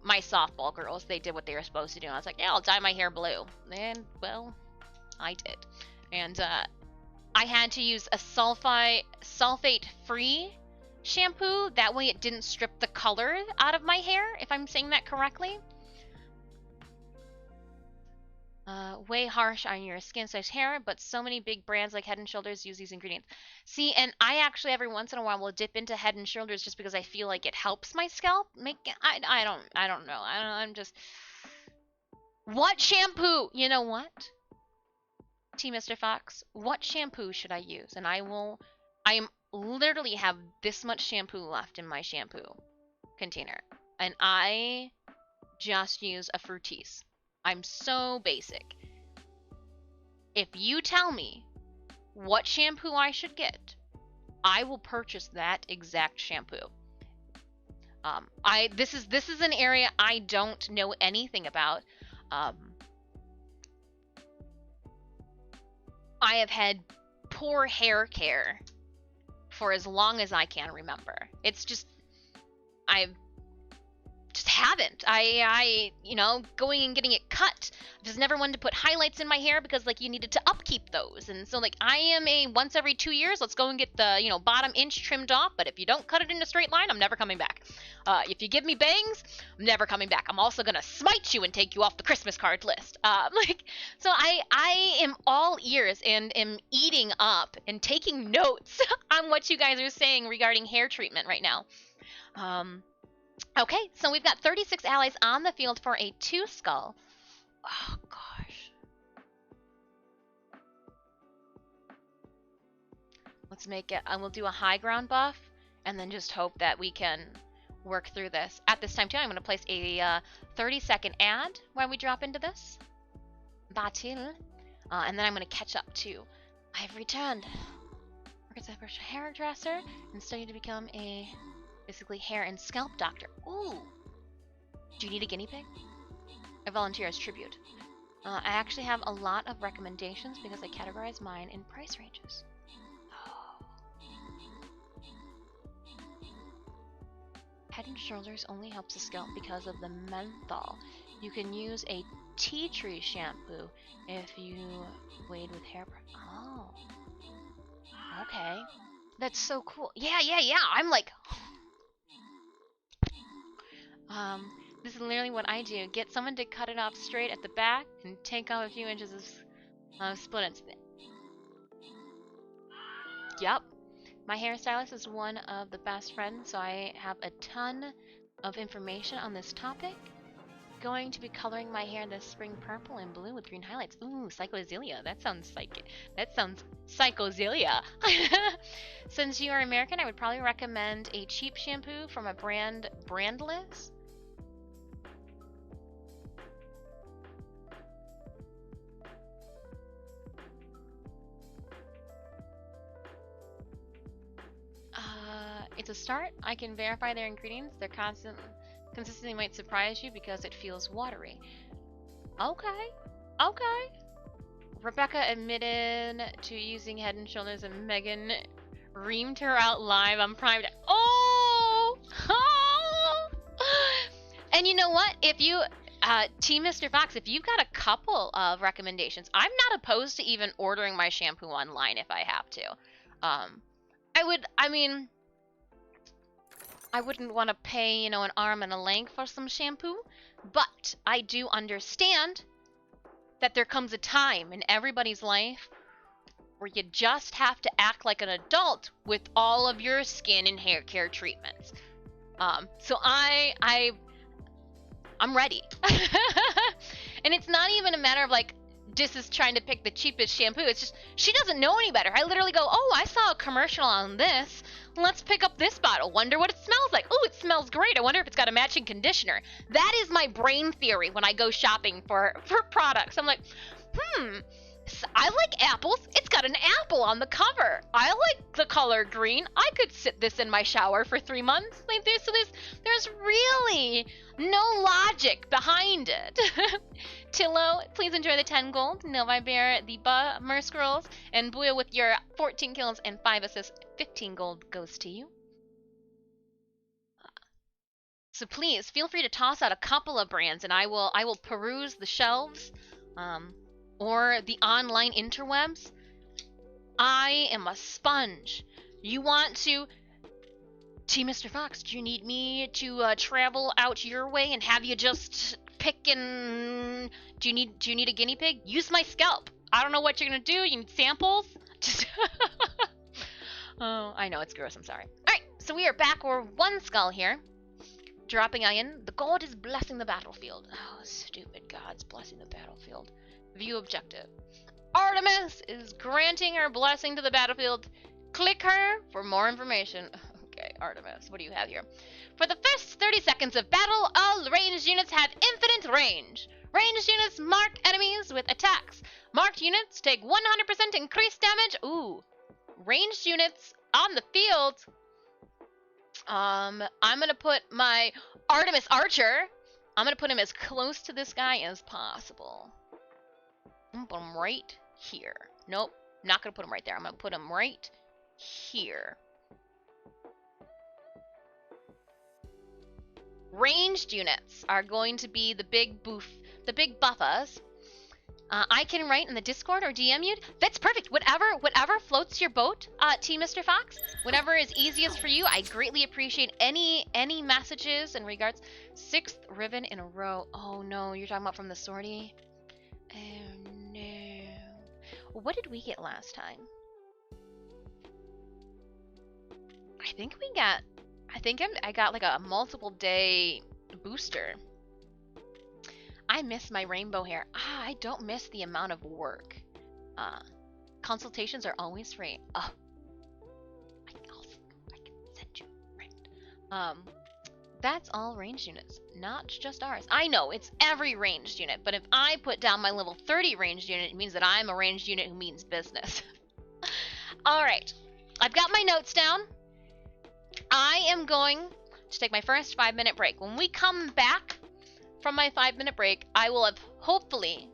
My softball girls, they did what they were supposed to do. I was like, yeah, I'll dye my hair blue. And, well, I did. And, I had to use a sulfate-free shampoo. That way it didn't strip the color out of my hair, if I'm saying that correctly. Way harsh on your skin size hair, but so many big brands like Head and Shoulders use these ingredients. See, and I actually every once in a while will dip into Head and Shoulders just because I feel like it helps my scalp. I don't know. I'm just, what shampoo? You know what? Mr. Fox, what shampoo should I use? And I am literally have this much shampoo left in my shampoo container, and I just use a Fructis. I'm so basic. If you tell me what shampoo I should get, I will purchase that exact shampoo. This is an area I don't know anything about. I have had poor hair care for as long as I can remember. It's just, I just haven't. You know, going and getting it cut. I just never wanted to put highlights in my hair because, like, you needed to upkeep those. And so, like, I am a once every 2 years, let's go and get the, you know, bottom inch trimmed off. But if you don't cut it in a straight line, I'm never coming back. If you give me bangs, I'm never coming back. I'm also gonna smite you and take you off the Christmas card list. So I am all ears and am eating up and taking notes on what you guys are saying regarding hair treatment right now. Okay, so we've got 36 allies on the field for a 2 skull. Oh, gosh. Let's make it, and we'll do a high ground buff, and then just hope that we can work through this. At this time, too, I'm going to place a 30-second ad while we drop into this. Battle. And then I'm going to catch up too. I've returned. Work as a hairdresser and study to become a basically hair and scalp doctor. Ooh. Do you need a guinea pig? I volunteer as tribute. I actually have a lot of recommendations because I categorize mine in price ranges. Oh. Head and Shoulders only helps the scalp because of the menthol. You can use a tea tree shampoo if you wade with hair. Oh. Okay. That's so cool. Yeah. I'm like... This is literally what I do. Get someone to cut it off straight at the back and take off a few inches of split ends. Yep. My hairstylist is one of the best friends, so I have a ton of information on this topic. Going to be coloring my hair this spring purple and blue with green highlights. Ooh, psychozilia. That sounds psychozilia. Since you are American, I would probably recommend a cheap shampoo from a brand brandless. It's a start. I can verify their ingredients. Their consistency might surprise you because it feels watery. Okay. Rebecca admitted to using Head and Shoulders and Megan reamed her out live on Prime. Oh! And you know what? If you, Team Mr. Fox, if you've got a couple of recommendations, I'm not opposed to even ordering my shampoo online if I have to. I wouldn't want to pay, an arm and a leg for some shampoo, but I do understand that there comes a time in everybody's life where you just have to act like an adult with all of your skin and hair care treatments. So I'm ready. And it's not even a matter of like, Dis is trying to pick the cheapest shampoo. It's just, she doesn't know any better. I literally go, oh, I saw a commercial on this. Let's pick up this bottle. Wonder what it smells like. Oh, it smells great. I wonder if it's got a matching conditioner. That is my brain theory when I go shopping for products. I'm like, I like apples. It's got an apple on the cover. I like the color green. I could sit this in my shower for 3 months. Like this, so there's really no logic behind it. Tillo, please enjoy the 10 gold. Novi Bear, the Mersk rolls, and Buya with your 14 kills and 5 assists. 15 gold goes to you. So please feel free to toss out a couple of brands, and I will peruse the shelves. Or the online interwebs. I am a sponge. You want to... Team Mr. Fox, do you need me to travel out your way and have you just pick and... Do you need a guinea pig? Use my scalp. I don't know what you're gonna do. You need samples? Just... Oh, I know, it's gross. I'm sorry. Alright, so we are back. We're one skull here. Dropping in. The god is blessing the battlefield. Oh, stupid gods blessing the battlefield. View objective. Artemis is granting her blessing to the battlefield. Click her for more information. Okay, Artemis, what do you have here? For the first 30 seconds of battle, all ranged units have infinite range. Ranged units mark enemies with attacks. Marked units take 100% increased damage. Ooh. Ranged units on the field. I'm gonna put my Artemis Archer. I'm gonna put him as close to this guy as possible. I'm gonna put him right here. Nope, not gonna put him right there. I'm gonna put him right here. Ranged units are going to be the big buffas. I can write in the Discord or DM you. That's perfect. Whatever floats your boat, Team Mr. Fox. Whatever is easiest for you. I greatly appreciate any messages in regards. 6th ribbon in a row. Oh no, you're talking about from the sortie. Oh no. What did we get last time? I got like a multiple day booster. I miss my rainbow hair. I don't miss the amount of work. Consultations are always free. I can send you right. That's all ranged units, not just ours. I know, it's every ranged unit, but if I put down my level 30 ranged unit, it means that I'm a ranged unit who means business. Alright, I've got my notes down. I am going to take my first 5-minute break. When we come back from my 5-minute break, I will have hopefully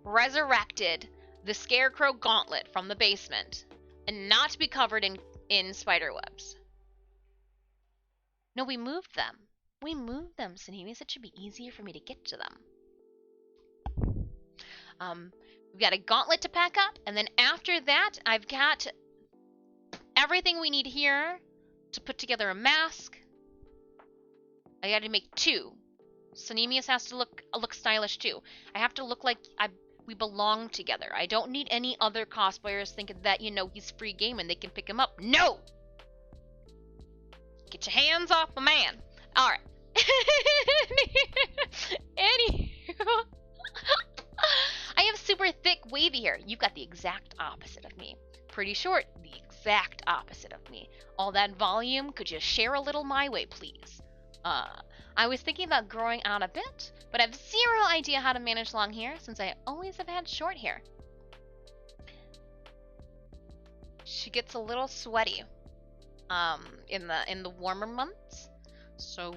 resurrected the Scarecrow Gauntlet from the basement and not be covered in spider webs. No, we moved them. We moved them, Sanemius. It should be easier for me to get to them. We've got a gauntlet to pack up, and then after that, I've got everything we need here to put together a mask. I got to make 2. Sanemius has to look stylish too. I have to look like we belong together. I don't need any other cosplayers thinking that, you know, he's free game and they can pick him up. No! Get your hands off a man. Alright. Anywho. I have super thick wavy hair. You've got the exact opposite of me. Pretty short, the exact opposite of me. All that volume, could you share a little my way, please? I was thinking about growing out a bit, but I have zero idea how to manage long hair since I always have had short hair. She gets a little sweaty in the warmer months. So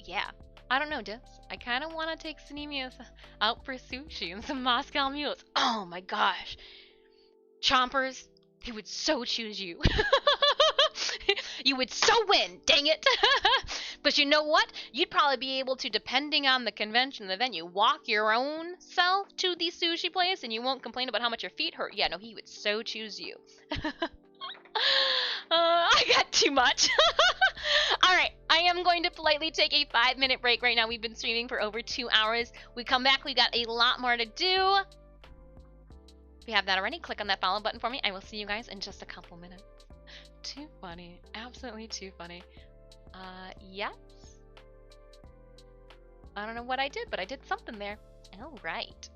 yeah. I don't know, Dips. I kind of want to take Sanemius out for sushi and some Moscow mules. Oh my gosh. Chompers, he would so choose you. You would so win, dang it. But you know what? You'd probably be able to, depending on the convention, the venue, walk your own self to the sushi place and you won't complain about how much your feet hurt. Yeah, no, he would so choose you. I got too much. Alright, I am going to politely take a 5-minute break right now. We've been streaming for over 2 hours. We come back, we got a lot more to do. If you have that already, click on that follow button for me. I will see you guys in just a couple minutes. Too funny. Absolutely too funny. Yes? I don't know what I did, but I did something there. Alright.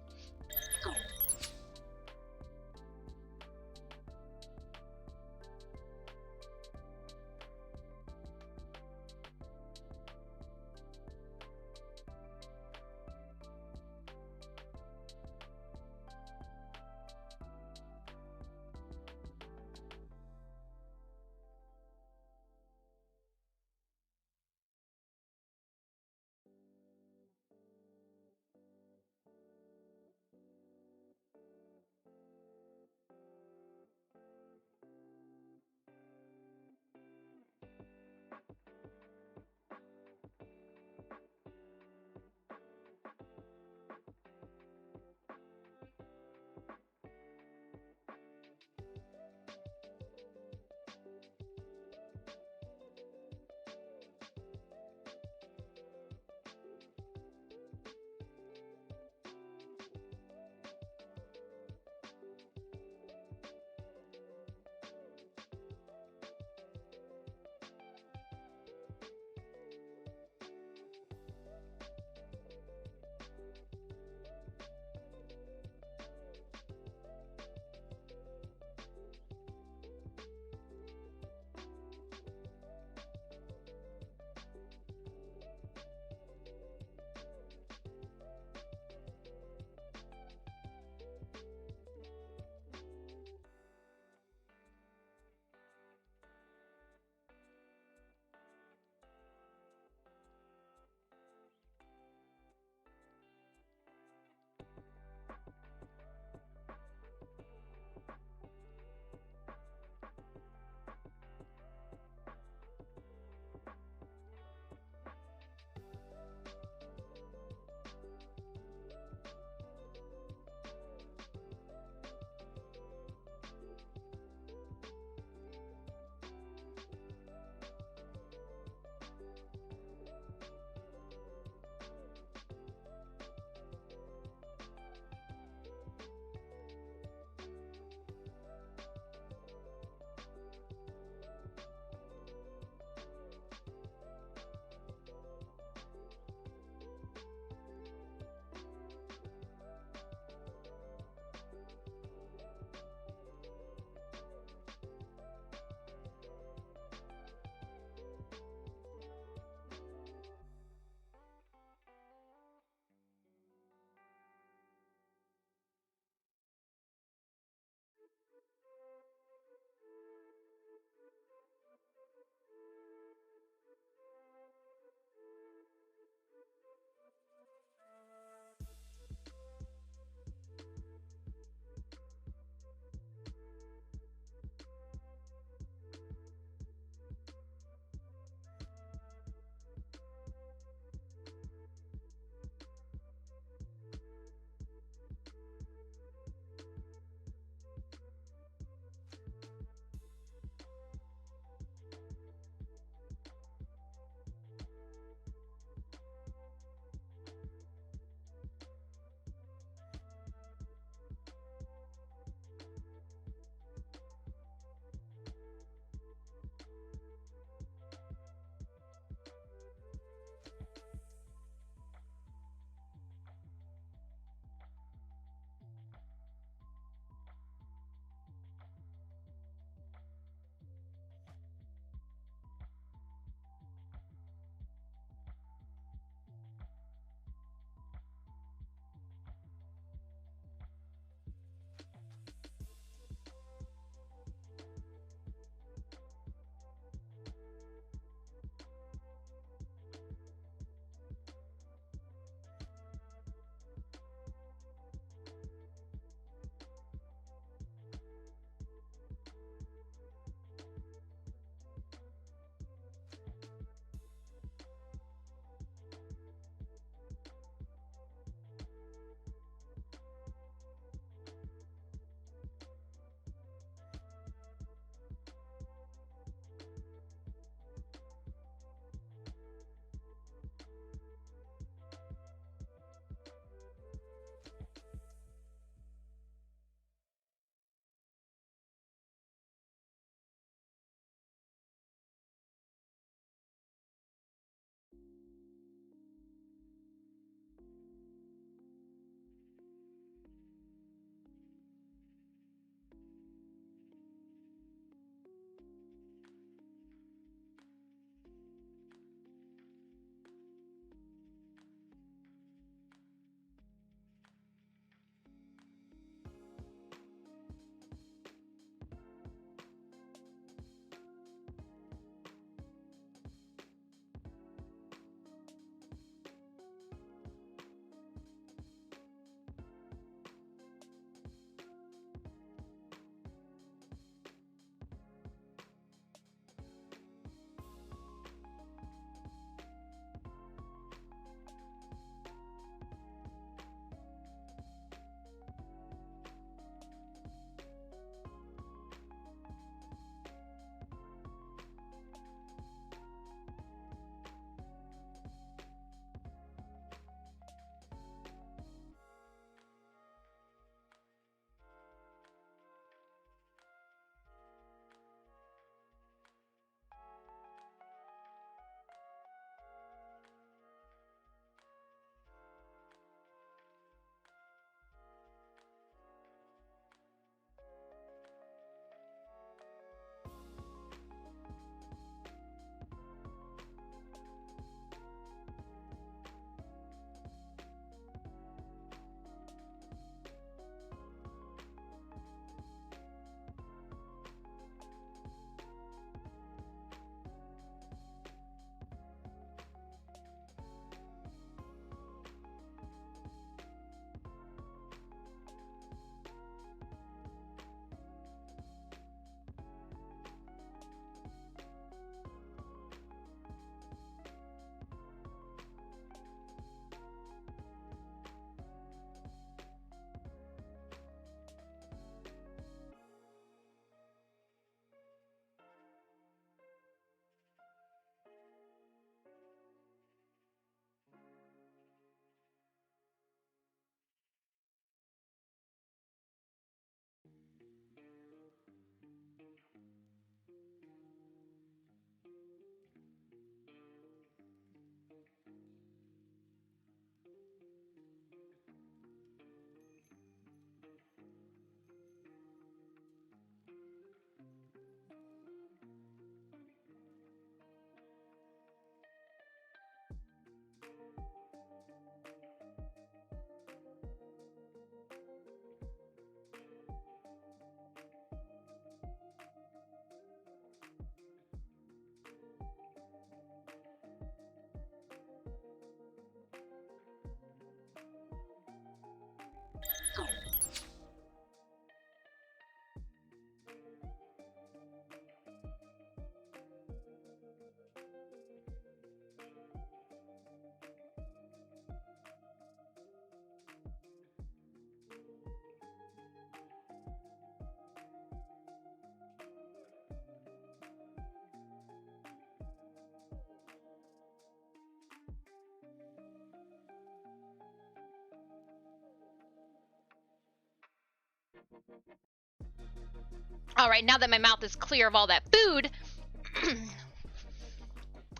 All right, now that my mouth is clear of all that food,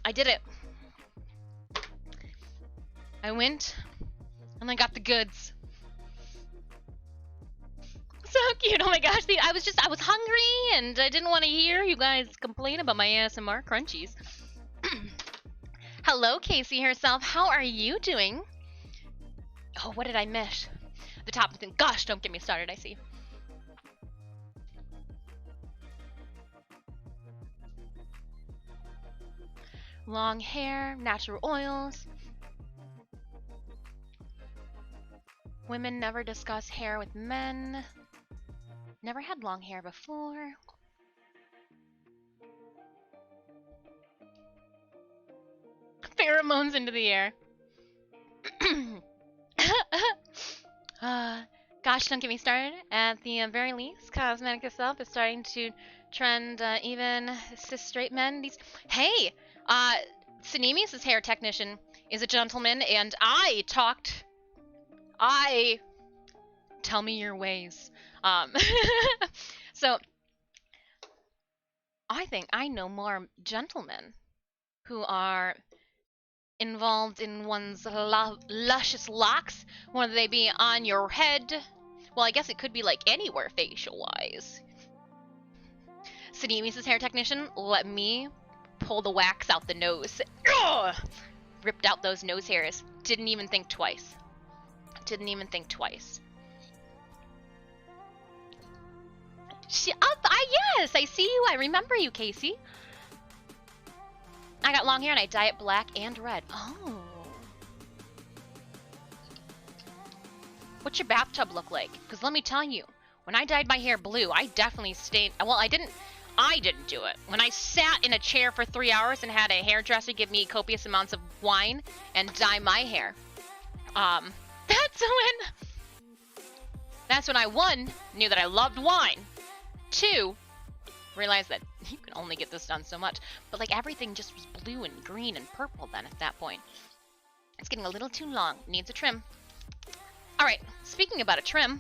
I did it. I went and I got the goods. So cute. Oh my gosh. I was hungry and I didn't want to hear you guys complain about my ASMR crunchies. Hello, Casey herself. How are you doing? Oh, what did I miss? The top thing. Gosh, don't get me started, I see. Long hair, natural oils. Women never discuss hair with men. Never had long hair before. Pheromones into the air. Gosh, don't get me started. At the very least, cosmetic itself is starting to trend even cis straight men. Hey, Sinemius' hair technician is a gentleman, and tell me your ways. So I think I know more gentlemen who are involved in one's luscious locks, whether they be on your head. Well, I guess it could be like anywhere facial-wise. Sinemius' hair technician let me pull the wax out the nose. Ugh! Ripped out those nose hairs. Didn't even think twice. Didn't even think twice. Yes, I see you. I remember you, Casey. I got long hair and I dye it black and red. Oh. What's your bathtub look like? Because let me tell you, when I dyed my hair blue, I definitely stayed. Well, I didn't do it. When I sat in a chair for 3 hours and had a hairdresser give me copious amounts of wine and dye my hair, that's when I, one, knew that I loved wine. Two, realized that you can only get this done so much. But like everything just was blue and green and purple then at that point. It's getting a little too long. Needs a trim. Alright, speaking about a trim.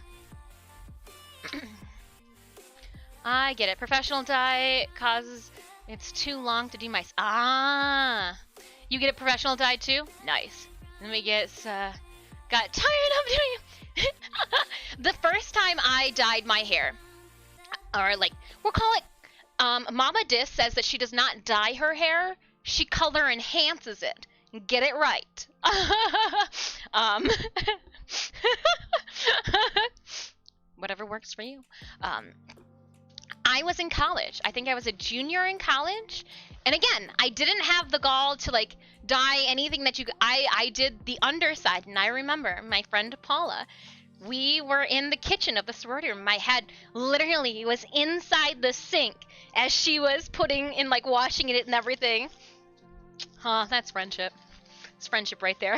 I get it. Professional dye causes it's too long to do my... You get a professional dye too? Nice. Let me get... got tired of doing it. The first time I dyed my hair, or like, we'll call it, Mama Dis says that she does not dye her hair, she color enhances it. Get it right. Whatever works for you. I was in college. I think I was a junior in college. And again, I didn't have the gall to like dye anything that I did the underside. And I remember my friend Paula, we were in the kitchen of the sorority room. My head literally was inside the sink as she was putting in, like, washing it and everything. Huh, that's friendship. It's friendship right there.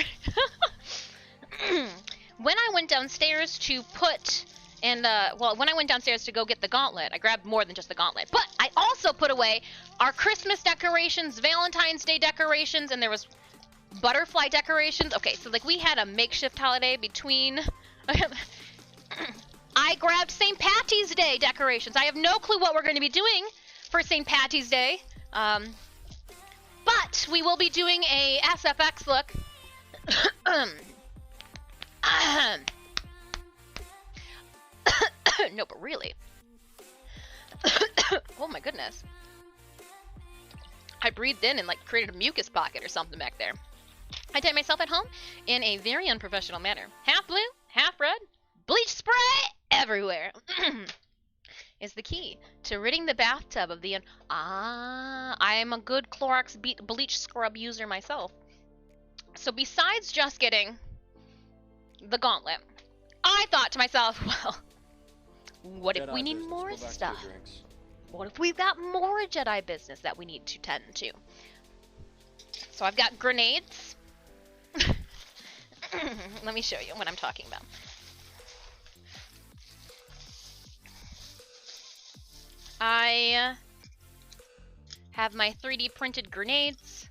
When I went downstairs to put, when I went downstairs to go get the gauntlet, I grabbed more than just the gauntlet. But I also put away our Christmas decorations, Valentine's Day decorations, and there was butterfly decorations. Okay, so, like, we had a makeshift holiday between... I grabbed St. Patty's Day decorations. I have no clue what we're going to be doing for St. Patty's Day. But we will be doing a SFX look. No, but really. Oh my goodness. I breathed in and like created a mucus pocket or something back there. I did myself at home in a very unprofessional manner. Half blue, half red, bleach spray everywhere. Is the key to ridding the bathtub of the I am a good Clorox bleach scrub user myself. So besides just getting the gauntlet, I thought to myself, well, what if we need more stuff? What if we've got more Jedi business that we need to tend to? So I've got grenades. Let me show you what I'm talking about. I have my 3D printed grenades.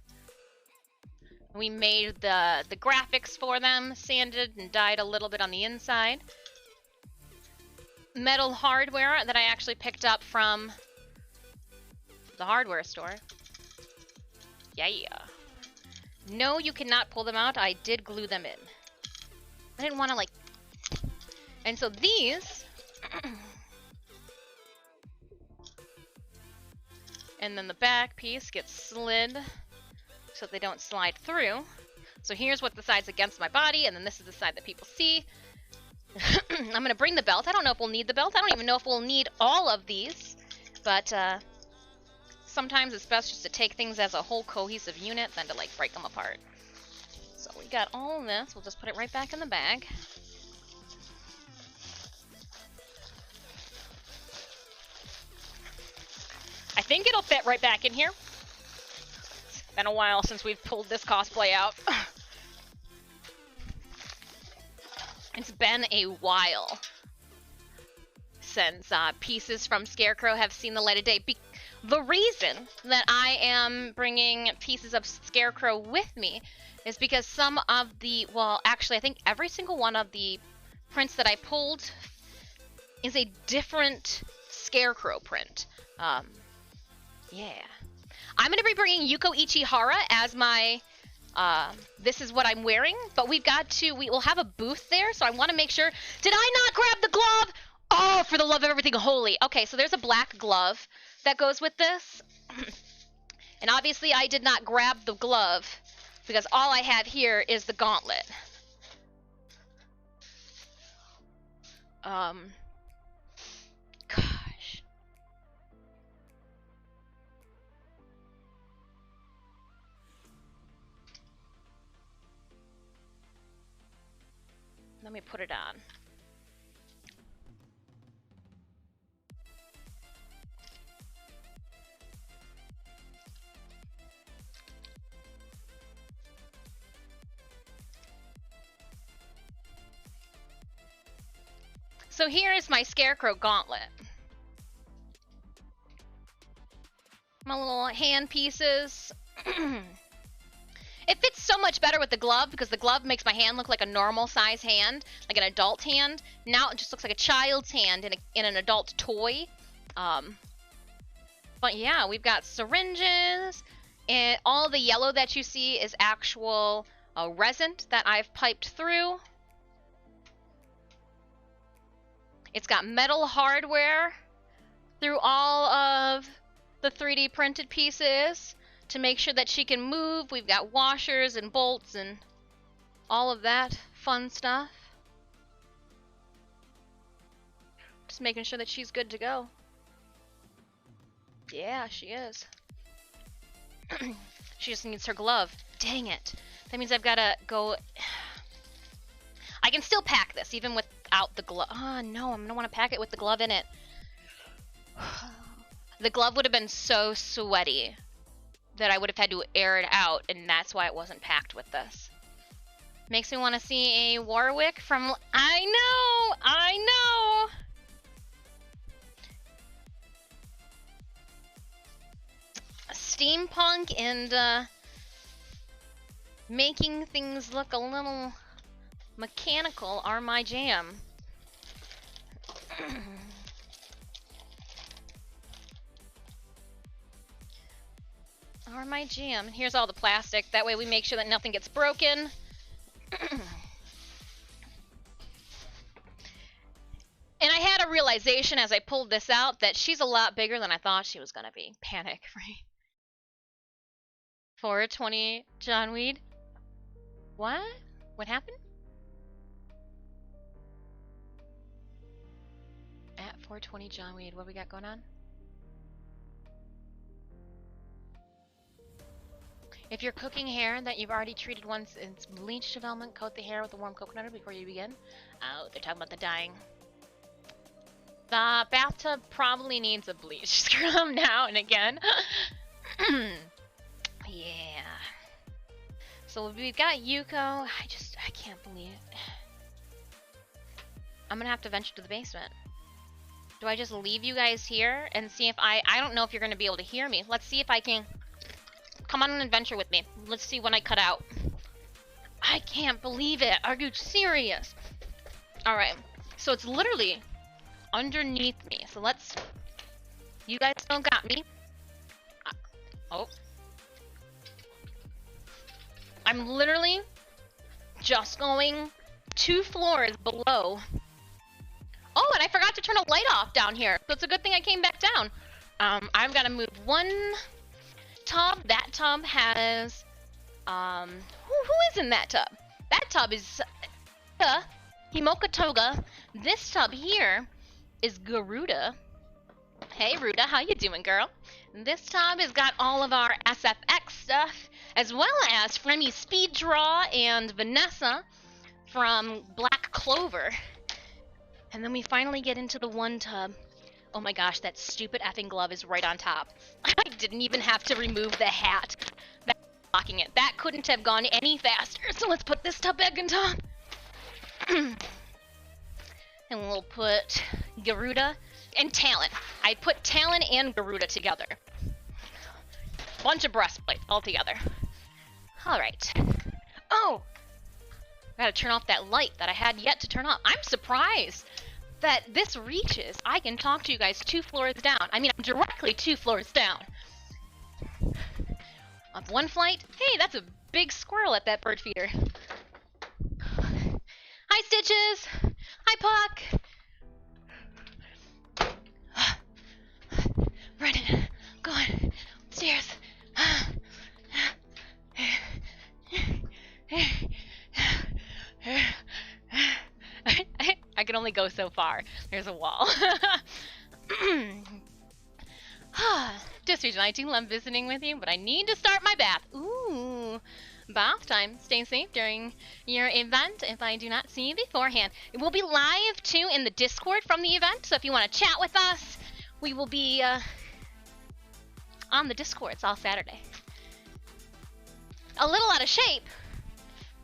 We made the graphics for them, sanded and dyed a little bit on the inside. Metal hardware that I actually picked up from the hardware store. Yeah. No, you cannot pull them out. I did glue them in. I didn't want to like... And so these... And then the back piece gets slid so they don't slide through. So here's what the side's against my body, and then this is the side that people see. I'm going to bring the belt. I don't know if we'll need the belt. I don't even know if we'll need all of these. But sometimes it's best just to take things as a whole cohesive unit than to like break them apart. So we got all of this. We'll just put it right back in the bag. I think it'll fit right back in here. It's been a while since we've pulled this cosplay out. It's been a while since pieces from Scarecrow have seen the light of day. The reason that I am bringing pieces of Scarecrow with me is because some of the, well, actually I think every single one of the prints that I pulled is a different Scarecrow print. Yeah. I'm going to be bringing Yuko Ichihara as my, this is what I'm wearing, but we will have a booth there, so I want to make sure, did I not grab the glove? Oh, for the love of everything holy. Okay, so there's a black glove that goes with this. And obviously I did not grab the glove because all I have here is the gauntlet. Gosh. Let me put it on. So here is my Scarecrow Gauntlet. My little hand pieces. It fits so much better with the glove because the glove makes my hand look like a normal size hand, like an adult hand. Now it just looks like a child's hand in an adult toy. But yeah, we've got syringes, and all the yellow that you see is actual resin that I've piped through. It's got metal hardware through all of the 3D printed pieces to make sure that she can move. We've got washers and bolts and all of that fun stuff. Just making sure that she's good to go. Yeah, she is. She just needs her glove. Dang it. That means I've got to go... I can still pack this even without the glove. Oh, no, I'm going to want to pack it with the glove in it. The glove would have been so sweaty that I would have had to air it out, and that's why it wasn't packed with this. Makes me want to see a Warwick from... I know! Steampunk and making things look a little mechanical are my jam. You're my jam. Here's all the plastic. That way we make sure that nothing gets broken. And I had a realization as I pulled this out that she's a lot bigger than I thought she was gonna be. Panic, right? 420 John Weed. What? What happened? At 420 John Weed, what we got going on? If you're cooking hair that you've already treated once in bleach development, coat the hair with a warm coconut oil before you begin. Oh, they're talking about the dyeing. The bathtub probably needs a bleach scrub now and again. Yeah. So we've got Yuko. I can't believe it. I'm gonna have to venture to the basement. Do I just leave you guys here and see if I don't know if you're gonna be able to hear me. Let's see if I can. Come on an adventure with me. Let's see when I cut out. I can't believe it. Are you serious? Alright. So it's literally underneath me. So let's... You guys don't got me. Oh. I'm literally just going 2 floors below. Oh, and I forgot to turn a light off down here. So it's a good thing I came back down. I've got to move 1 tub. That tub has... Who is in that tub? That tub is... Himoka Toga. This tub here is Garuda. Hey, Ruda, how you doing, girl? This tub has got all of our SFX stuff, as well as Fremy Speed Draw and Vanessa from Black Clover. And then we finally get into the 1 tub. Oh my gosh, that stupid effing glove is right on top. I didn't even have to remove the hat. That's blocking it. That couldn't have gone any faster. So let's put this tub back on top. And we'll put Garuda and Talon. I put Talon and Garuda together. Bunch of breastplates all together. Alright. Oh! I gotta turn off that light that I had yet to turn off. I'm surprised that this reaches. I can talk to you guys 2 floors down. I mean, I'm directly 2 floors down. Up 1 flight. Hey, that's a big squirrel at that bird feeder. Hi, Stitches! Hi, Puck! Running. Go on. Stairs. I can only go so far. There's a wall. Disfusional, I do love visiting with you, but I need to start my bath. Ooh, bath time. Stay safe during your event if I do not see you beforehand. It will be live, too, in the Discord from the event, so if you want to chat with us, we will be on the Discords all Saturday. A little out of shape.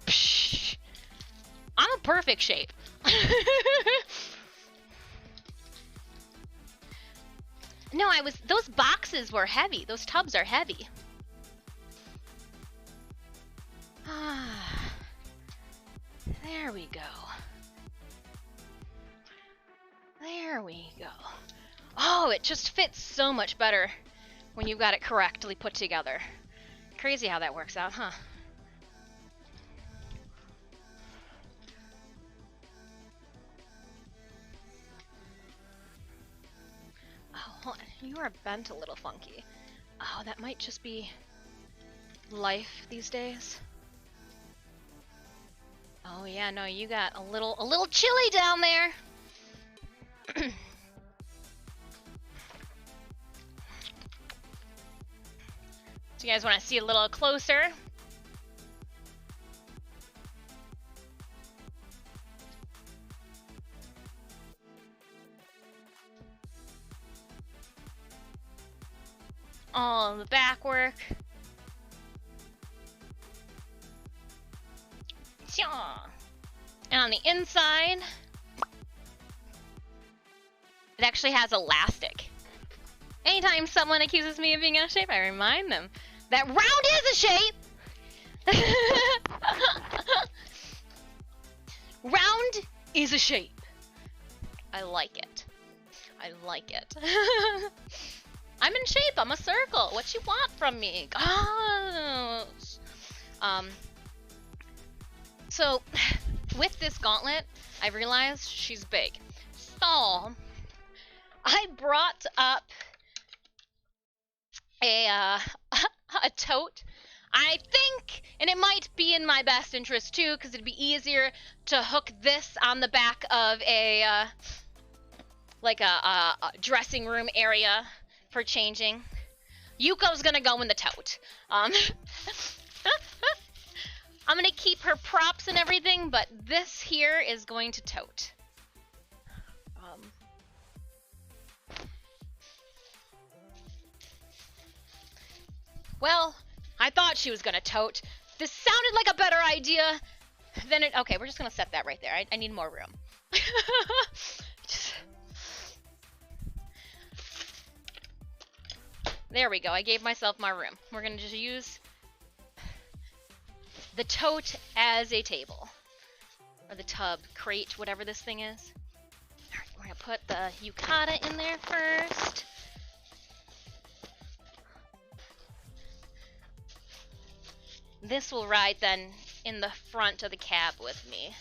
Psh, I'm a perfect shape. No, those boxes were heavy. Those tubs are heavy. There we go. There we go. Oh, it just fits so much better when you've got it correctly put together. Crazy how that works out, huh? Oh, hold on. You are bent a little funky. Oh, that might just be life these days. Oh yeah, no, you got a little chilly down there. So you guys want to see a little closer? All the back work. And on the inside, it actually has elastic. Anytime someone accuses me of being out of shape, I remind them that round is a shape! Round is a shape. I like it. I like it. I'm in shape. I'm a circle. What you want from me? Gosh. So with this gauntlet, I realized she's big. So I brought up a a tote. I think, and it might be in my best interest too, because it'd be easier to hook this on the back of a like a dressing room area for changing. Yuko's gonna go in the tote. I'm gonna keep her props and everything, but this here is going to tote. Well, I thought she was gonna tote. This sounded like a better idea than it. Okay, we're just gonna set that right there. I need more room. There we go. I gave myself my room. We're gonna just use the tote as a table. Or the tub, crate, whatever this thing is. Alright, we're gonna put the yukata in there first. This will ride then in the front of the cab with me.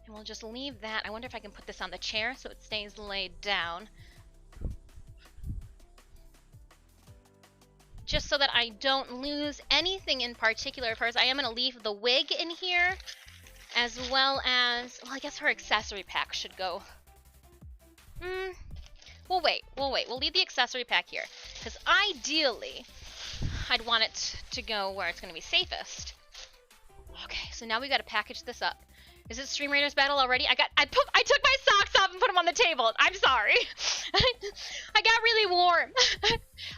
And we'll just leave that. I wonder if I can put this on the chair so it stays laid down. Just so that I don't lose anything in particular of hers. I am going to leave the wig in here, as well as, well, I guess her accessory pack should go. We'll wait. We'll leave the accessory pack here. Because ideally, I'd want it to go where it's going to be safest. Okay, so now we got to package this up. Is it Stream Raiders battle already? I took my socks off and put them on the table. I'm sorry. I got really warm.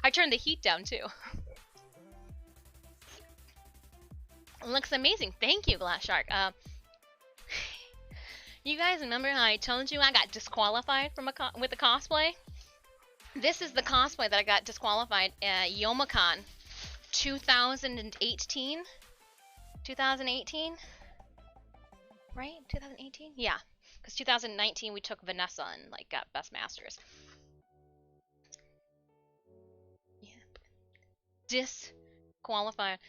I turned the heat down too. It looks amazing. Thank you, Glass Shark. You guys remember how I told you I got disqualified from with the cosplay? This is the cosplay that I got disqualified at Youmacon 2018. 2018? Right? 2018? Yeah. Because 2019 we took Vanessa and like got Best Masters. Yeah. Disqualified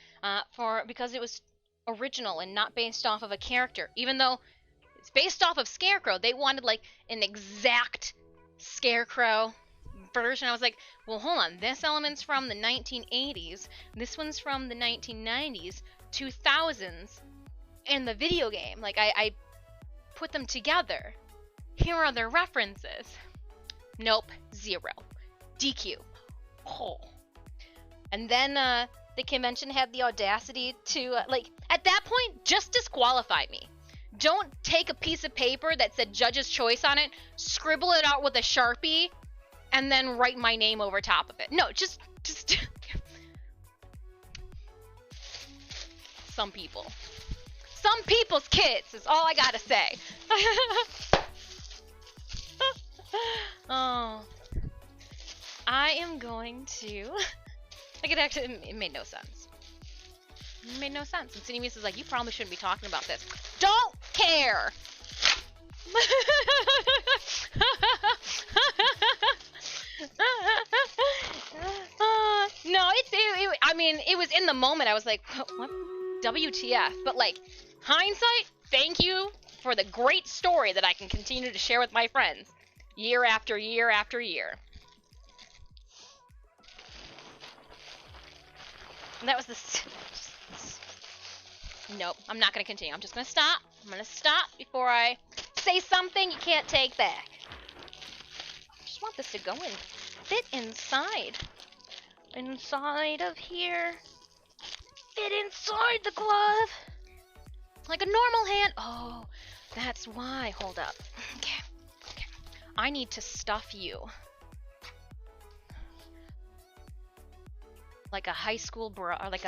because it was original and not based off of a character. Even though it's based off of Scarecrow, they wanted like an exact Scarecrow version. I was like, well, hold on. This element's from the 1980s. This one's from the 1990s, 2000s. In the video game, like I put them together. Here are their references. Nope, 0. DQ. Oh. And then the convention had the audacity to like at that point just disqualify me. Don't take a piece of paper that said judge's choice on it, scribble it out with a Sharpie, and then write my name over top of it. No, just some people. Some people's kids is all I gotta say. Oh. I am going to... it made no sense. It made no sense. And Cinemus is like, you probably shouldn't be talking about this. Don't care! No, I mean, it was in the moment. I was like, what? WTF? But like, hindsight, thank you for the great story that I can continue to share with my friends year after year after year. And that was nope, I'm not going to continue. I'm just going to stop. I'm going to stop before I say something you can't take back. I just want this to go and fit inside. Inside of here. Fit inside the glove. Like a normal hand. Oh, that's why. Hold up. Okay. I need to stuff you. Like a high school bra, or like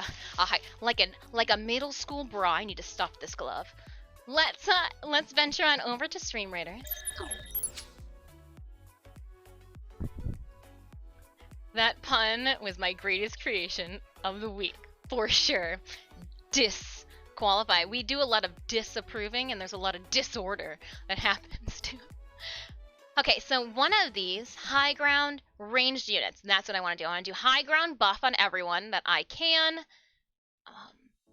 a middle school bra. I need to stuff this glove. Let's venture on over to Stream Raiders. That pun was my greatest creation of the week, for sure. Disqualify. We do a lot of disapproving, and there's a lot of disorder that happens too. Okay, so one of these, high ground, ranged units. And that's what I want to do. I want to do high ground buff on everyone that I can.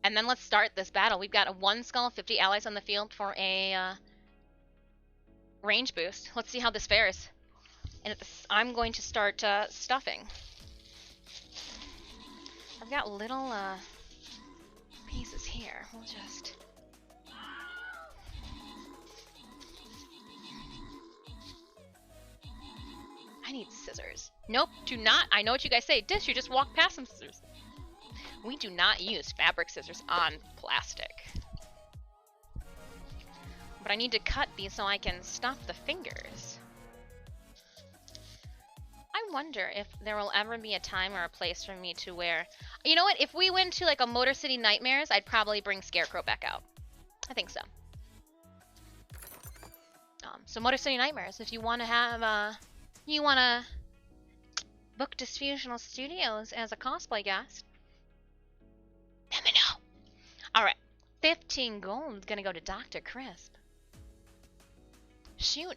And then let's start this battle. We've got a 1 skull, 50 allies on the field for a range boost. Let's see how this fares. And I'm going to start stuffing. I've got little pieces here. We'll just... I need scissors. Nope, do not. I know what you guys say. Dish, you just walk past some scissors. We do not use fabric scissors on plastic. But I need to cut these so I can stuff the fingers. I wonder if there will ever be a time or a place for me to wear... You know what? If we went to like a Motor City Nightmares, I'd probably bring Scarecrow back out. I think so. So Motor City Nightmares, if you want to have... you want to book Disfusional Studios as a cosplay guest, let me know. Alright. 15 gold is going to go to Dr. Crisp. Shoot.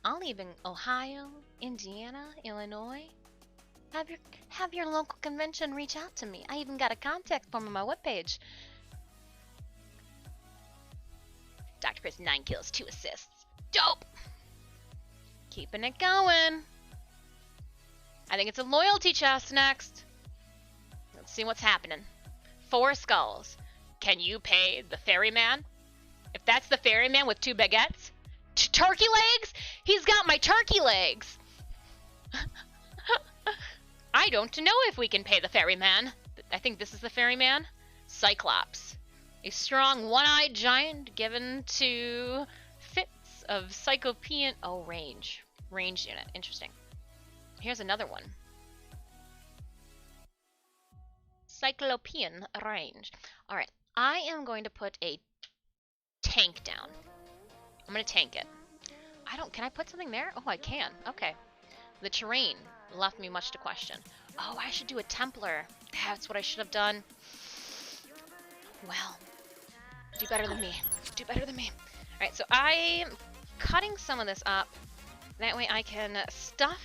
I'll leave in Ohio, Indiana, Illinois. Have your local convention reach out to me. I even got a contact form on my webpage. Dr. Chris, 9 kills, 2 assists. Dope! Keeping it going. I think it's a loyalty chest next. Let's see what's happening. 4 skulls. Can you pay the ferryman? If that's the ferryman with 2 baguettes? Turkey legs? He's got my turkey legs. I don't know if we can pay the ferryman. I think this is the ferryman. Cyclops. A strong one-eyed giant given to fits of Cyclopean... Oh, range. Range unit. Interesting. Here's another one. Cyclopean range. Alright. I am going to put a tank down. I'm going to tank it. Can I put something there? Oh, I can. Okay. The terrain left me much to question. Oh, I should do a Templar. That's what I should have done. Well, do better than me. Do better than me. Alright, so I'm cutting some of this up. That way I can stuff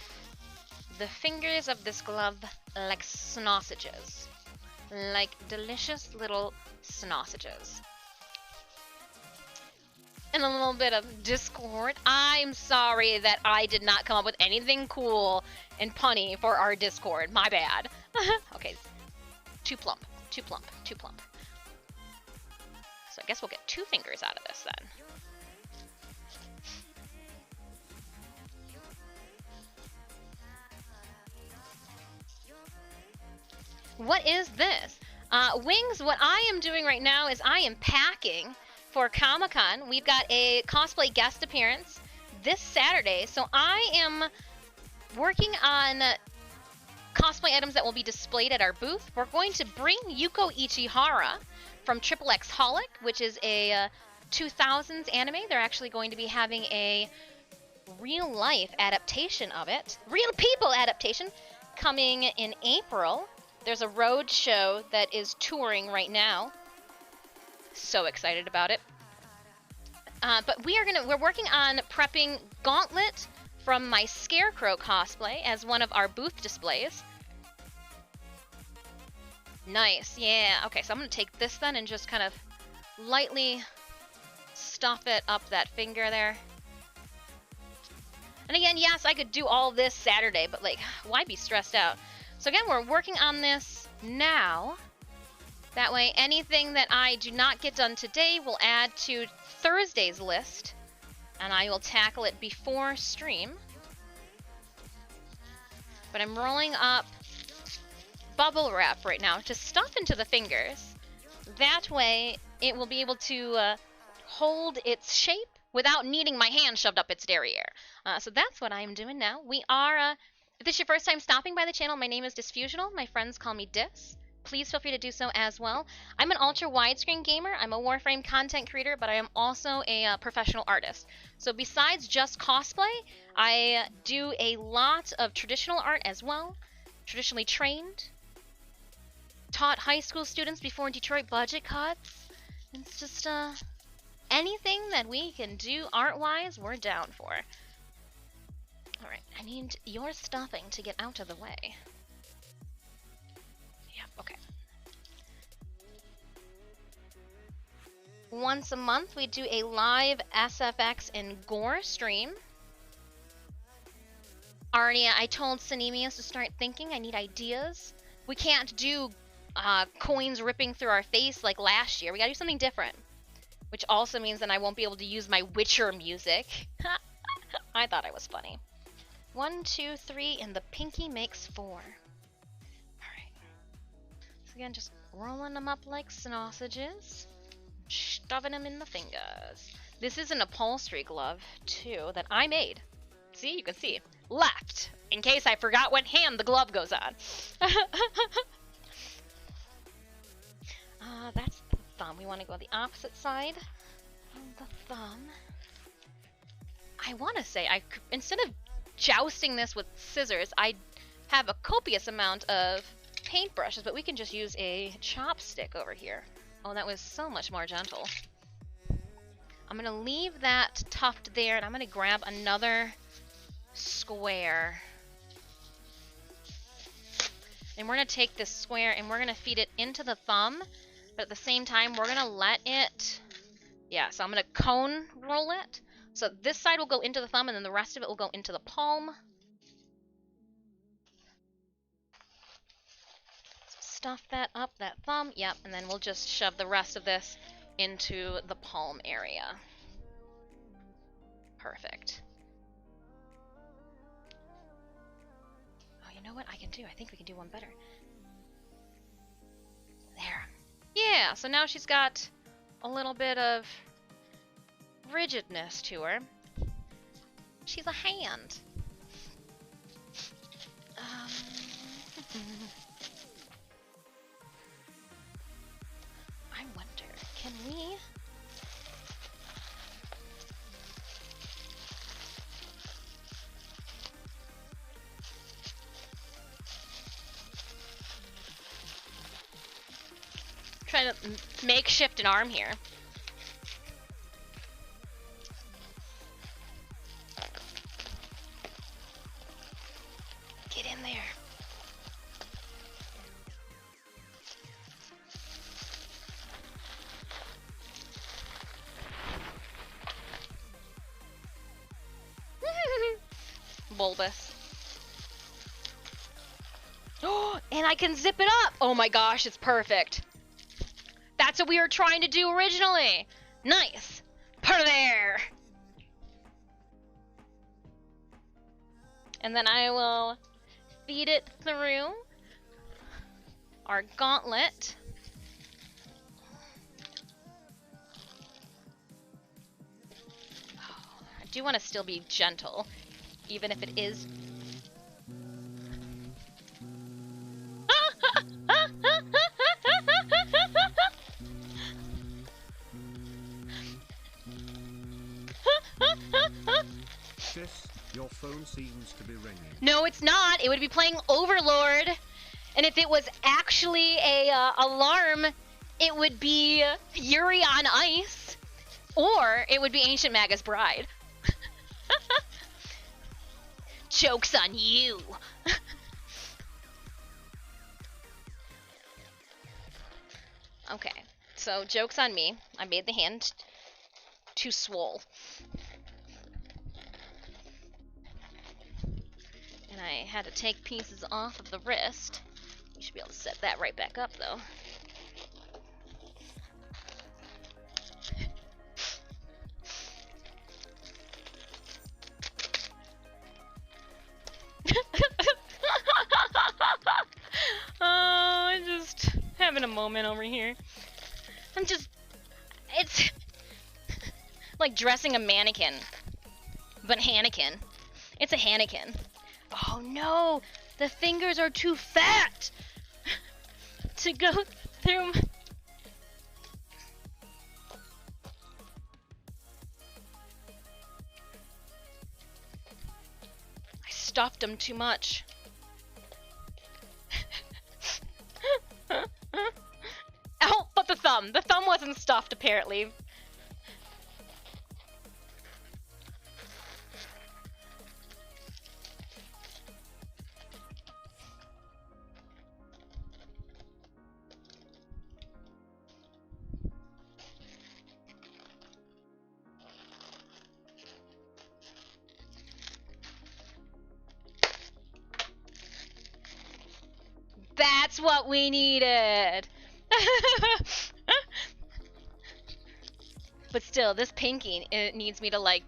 the fingers of this glove like sausages. Like delicious little sausages. And a little bit of Discord. I'm sorry that I did not come up with anything cool and punny for our Discord. My bad. Okay. Too plump. Too plump. Too plump. So I guess we'll get 2 fingers out of this then. What is this? Wings, what I am doing right now is I am packing for Comic-Con. We've got a cosplay guest appearance this Saturday, so I am working on cosplay items that will be displayed at our booth. We're going to bring Yuko Ichihara from Triple X Holic, which is a 2000s anime. They're actually going to be having a real-life adaptation of it. Real people adaptation coming in April. There's a road show that is touring right now. So excited about it. But we're working on prepping Gauntlet from my Scarecrow cosplay as one of our booth displays. Nice, yeah. Okay, so I'm gonna take this then and just kind of lightly stuff it up that finger there. And again, yes, I could do all this Saturday, but like, why be stressed out? So again, we're working on this now. That way, anything that I do not get done today will add to Thursday's list, and I will tackle it before stream. But I'm rolling up bubble wrap right now to stuff into the fingers. That way, it will be able to hold its shape without needing my hand shoved up its derriere. So that's what I'm doing now. We are, if this is your first time stopping by the channel, my name is Disfusional. My friends call me Dis. Please feel free to do so as well. I'm an ultra widescreen gamer. I'm a Warframe content creator, but I am also a professional artist. So besides just cosplay, I do a lot of traditional art as well. Traditionally trained. Taught high school students before Detroit budget cuts. It's just anything that we can do art-wise, we're down for. Alright, I need your stuffing to get out of the way. Yeah, okay. Once a month, we do a live SFX and gore stream. Arnia, I told Sanemius to start thinking. I need ideas. We can't do coins ripping through our face like last year. We gotta do something different. Which also means that I won't be able to use my Witcher music. I thought I was funny. 1, 2, 3, and the pinky makes 4. Alright. So again, just rolling them up like sausages. Shoving them in the fingers. This is an upholstery glove, too, that I made. See, you can see. Left, in case I forgot what hand the glove goes on. That's the thumb. We want to go the opposite side of the thumb. I want to say, instead of jousting this with scissors, I have a copious amount of paintbrushes, but we can just use a chopstick over here. Oh, that was so much more gentle. I'm gonna leave that tuft there, and I'm gonna grab another square. And we're gonna take this square and we're gonna feed it into the thumb, but at the same time, we're gonna let it, yeah, so I'm gonna cone roll it. So this side will go into the thumb, and then the rest of it will go into the palm. Stuff that up, that thumb, yep, and then we'll just shove the rest of this into the palm area. Perfect. Oh, you know what I can do? I think we can do one better. There. Yeah, so now she's got a little bit of rigidness to her. She's a hand. I wonder, can we... Trying to makeshift an arm here. Get in there. Bulbous. Oh, and I can zip it up! Oh my gosh, it's perfect. That's what we were trying to do originally. Nice. Put it there. And then I will feed it through our gauntlet. Oh, I do want to still be gentle, even if it is...
Sis, your phone seems to be ringing.
No, it's not. It would be playing Overlord. And if it was actually a alarm, it would be Yuri on Ice. Or it would be Ancient Maga's Bride. Joke's on you. Okay, so joke's on me. I made the hand too swole. And I had to take pieces off of the wrist. You should be able to set that right back up, though. Oh, I'm just having a moment over here. It's like dressing a mannequin, but Hannekin. It's a Hannekin. Oh no, the fingers are too fat to go through. I stuffed them too much. Oh, but the thumb. The thumb wasn't stuffed, apparently. That's what we needed. But still, this pinky, it needs me to like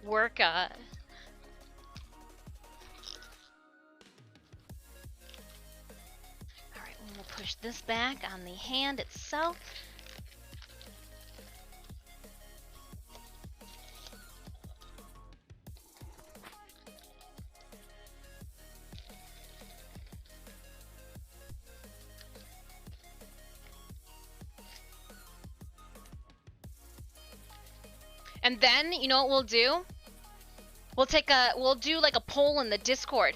work Alright, we'll push this back on the hand itself. And then, you know what we'll do? We'll do like a poll in the Discord.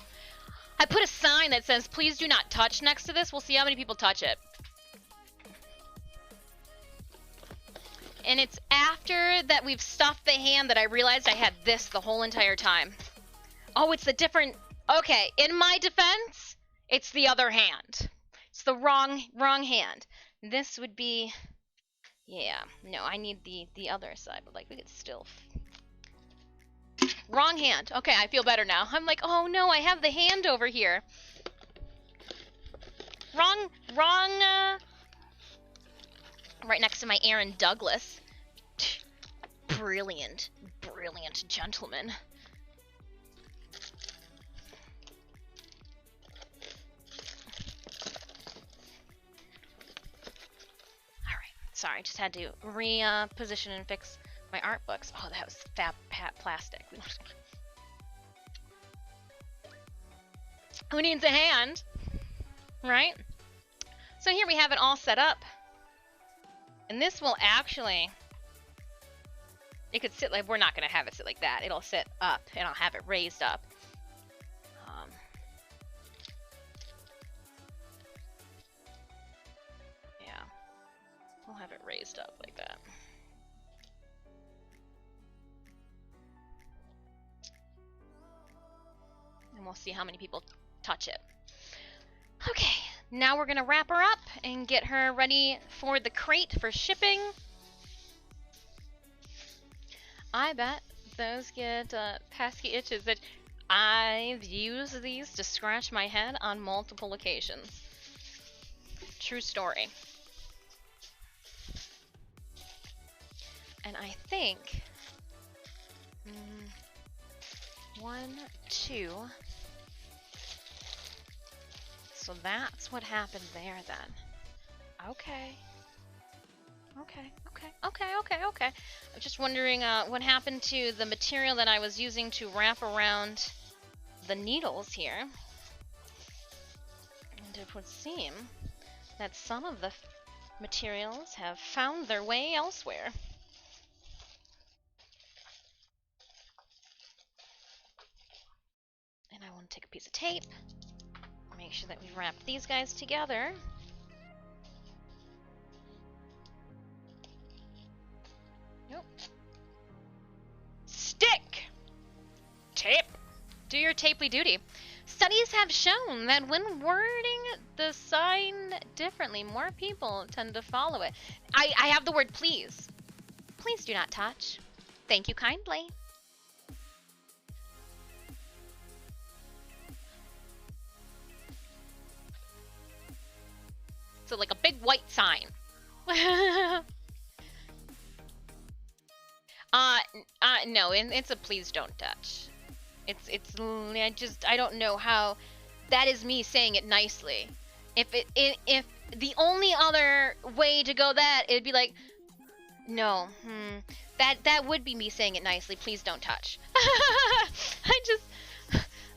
I put a sign that says, please do not touch next to this. We'll see how many people touch it. And it's after that we've stuffed the hand that I realized I had this the whole entire time. Oh, it's the different... Okay, in my defense, it's the other hand. It's the wrong hand. This would be... Yeah, no, I need the other side, but like we could still... Wrong hand. Okay, I feel better now. I'm like, oh no, I have the hand over here. Wrong, right next to my Aaron Douglas. Brilliant gentleman. Sorry, just had to reposition and fix my art books. Oh, that was fat plastic. Who needs a hand? Right? So here we have it all set up. And this will actually... It could sit like... We're not going to have it sit like that. It'll sit up, and I'll have it raised up. Yeah. We'll have it raised up like that. And we'll see how many people touch it. Okay, now we're gonna wrap her up and get her ready for the crate for shipping. I bet those get pesky itches that I've used these to scratch my head on multiple occasions. True story. And I think 1, 2. So that's what happened there then. Okay. I'm just wondering what happened to the material that I was using to wrap around the needles here. And it would seem that some of the materials have found their way elsewhere. And I want to take a piece of tape, make sure that we wrap these guys together. Nope. Stick! Tape! Do your tapely duty. Studies have shown that when wording the sign differently, more people tend to follow it. I have the word please. Please do not touch. Thank you kindly. So like a big white sign. No, it's a please don't touch. I don't know how. That is me saying it nicely. If the only other way to go that, it'd be like, no, that would be me saying it nicely. Please don't touch.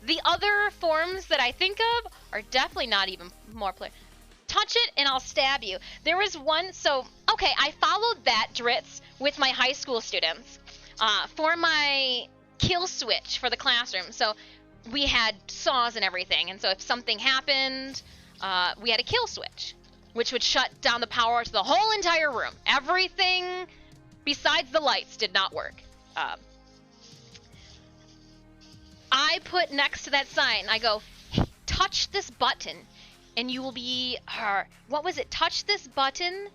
The other forms that I think of are definitely not even more plain. Touch it and I'll stab you. There was one, so, okay, I followed that, Dritz, with my high school students for my kill switch for the classroom. So we had saws and everything, and so if something happened, we had a kill switch, which would shut down the power to the whole entire room. Everything besides the lights did not work. I put next to that sign, I go, hey, touch this button. And you will be her. What was it? Touch this button.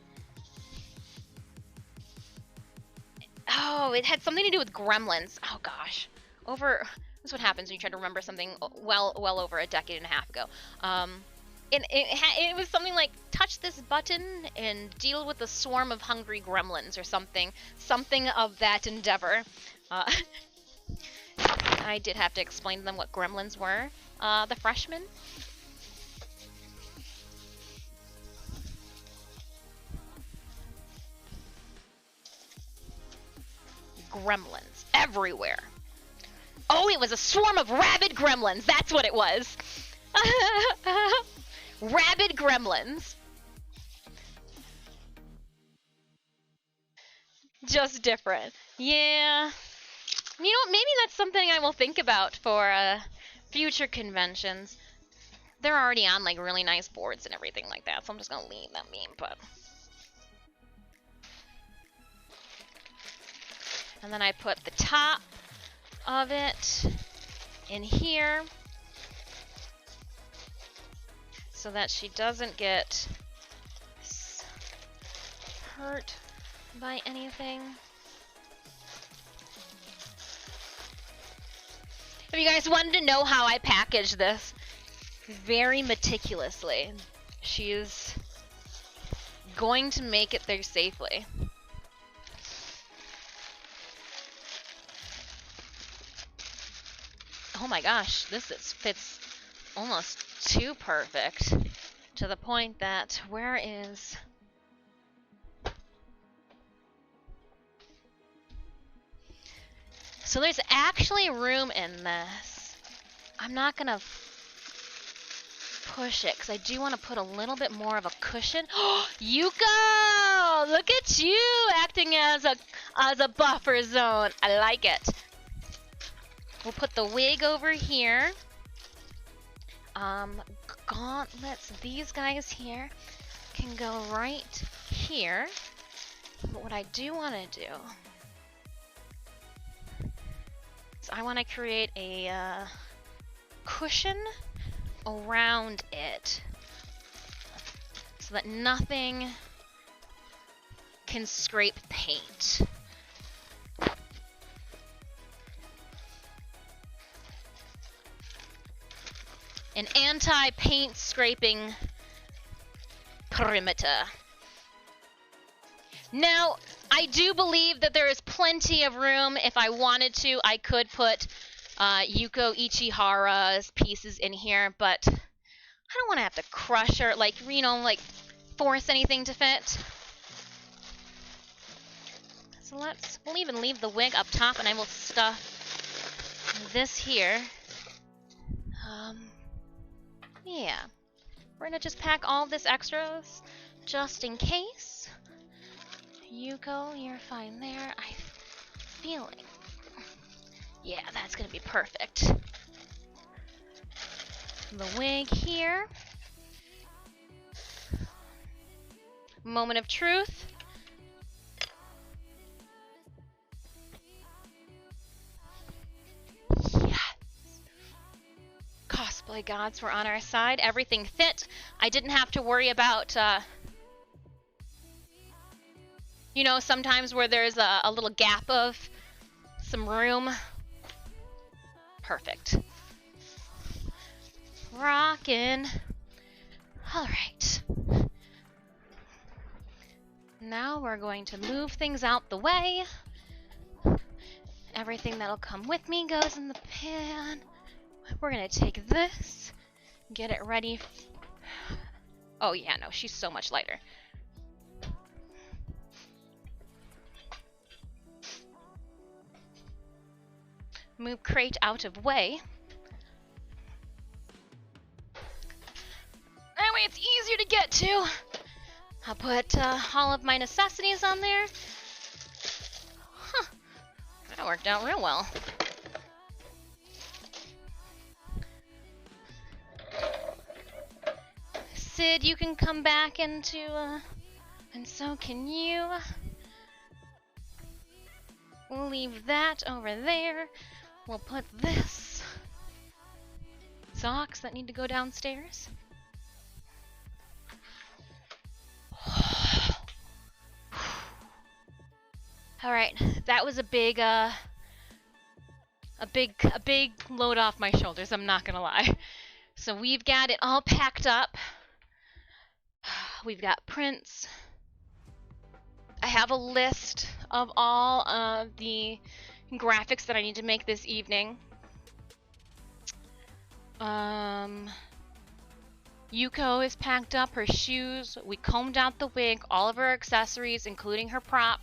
Oh, it had something to do with gremlins. Oh gosh. Over That's what happens when you try to remember something well over a decade and a half ago. It was something like, touch this button and deal with a swarm of hungry gremlins or something of that endeavor. I did have to explain to them what gremlins were. The freshmen. Gremlins everywhere. Oh, it was a swarm of rabid gremlins. That's what it was. Rabid gremlins. Just different. Yeah. You know, maybe that's something I will think about for future conventions. They're already on like really nice boards and everything like that, so I'm just gonna leave them being put. And then I put the top of it in here so that she doesn't get hurt by anything. If you guys wanted to know how I package this, very meticulously, she's going to make it there safely. Oh my gosh, this fits almost too perfect, to the point that, where is... So there's actually room in this. I'm not gonna push it, because I do want to put a little bit more of a cushion. Yuko! Look at you acting as a buffer zone. I like it. We'll put the wig over here. Gauntlets, these guys here can go right here. But what I do want to do is I want to create a cushion around it so that nothing can scrape paint. An anti-paint scraping perimeter. Now, I do believe that there is plenty of room. If I wanted to, I could put Yuko Ichihara's pieces in here, but I don't want to have to crush her, like, you know, like, force anything to fit. So we'll even leave the wig up top, and I will stuff this here. Yeah. We're gonna just pack all this extras, just in case. Yuko, you're fine there. I'm feeling... Yeah, that's gonna be perfect. The wig here. Moment of truth. Yes. Cosplay gods were on our side. Everything fit. I didn't have to worry about, you know, sometimes where there's a little gap of some room. Perfect. Rockin'. Alright. Now we're going to move things out the way. Everything that'll come with me goes in the pan. We're gonna take this, get it ready. Oh yeah, no, she's so much lighter. Move crate out of way. That way it's easier to get to. I'll put all of my necessities on there. Huh. That worked out real well. Sid, you can come back into, and so can you. We'll leave that over there. We'll put this. Socks that need to go downstairs. Alright, that was a big, a big load off my shoulders, I'm not gonna lie. So we've got it all packed up. We've got prints. I have a list of all of the graphics that I need to make this evening. Yuko is packed up, her shoes. We combed out the wig, all of her accessories, including her prop.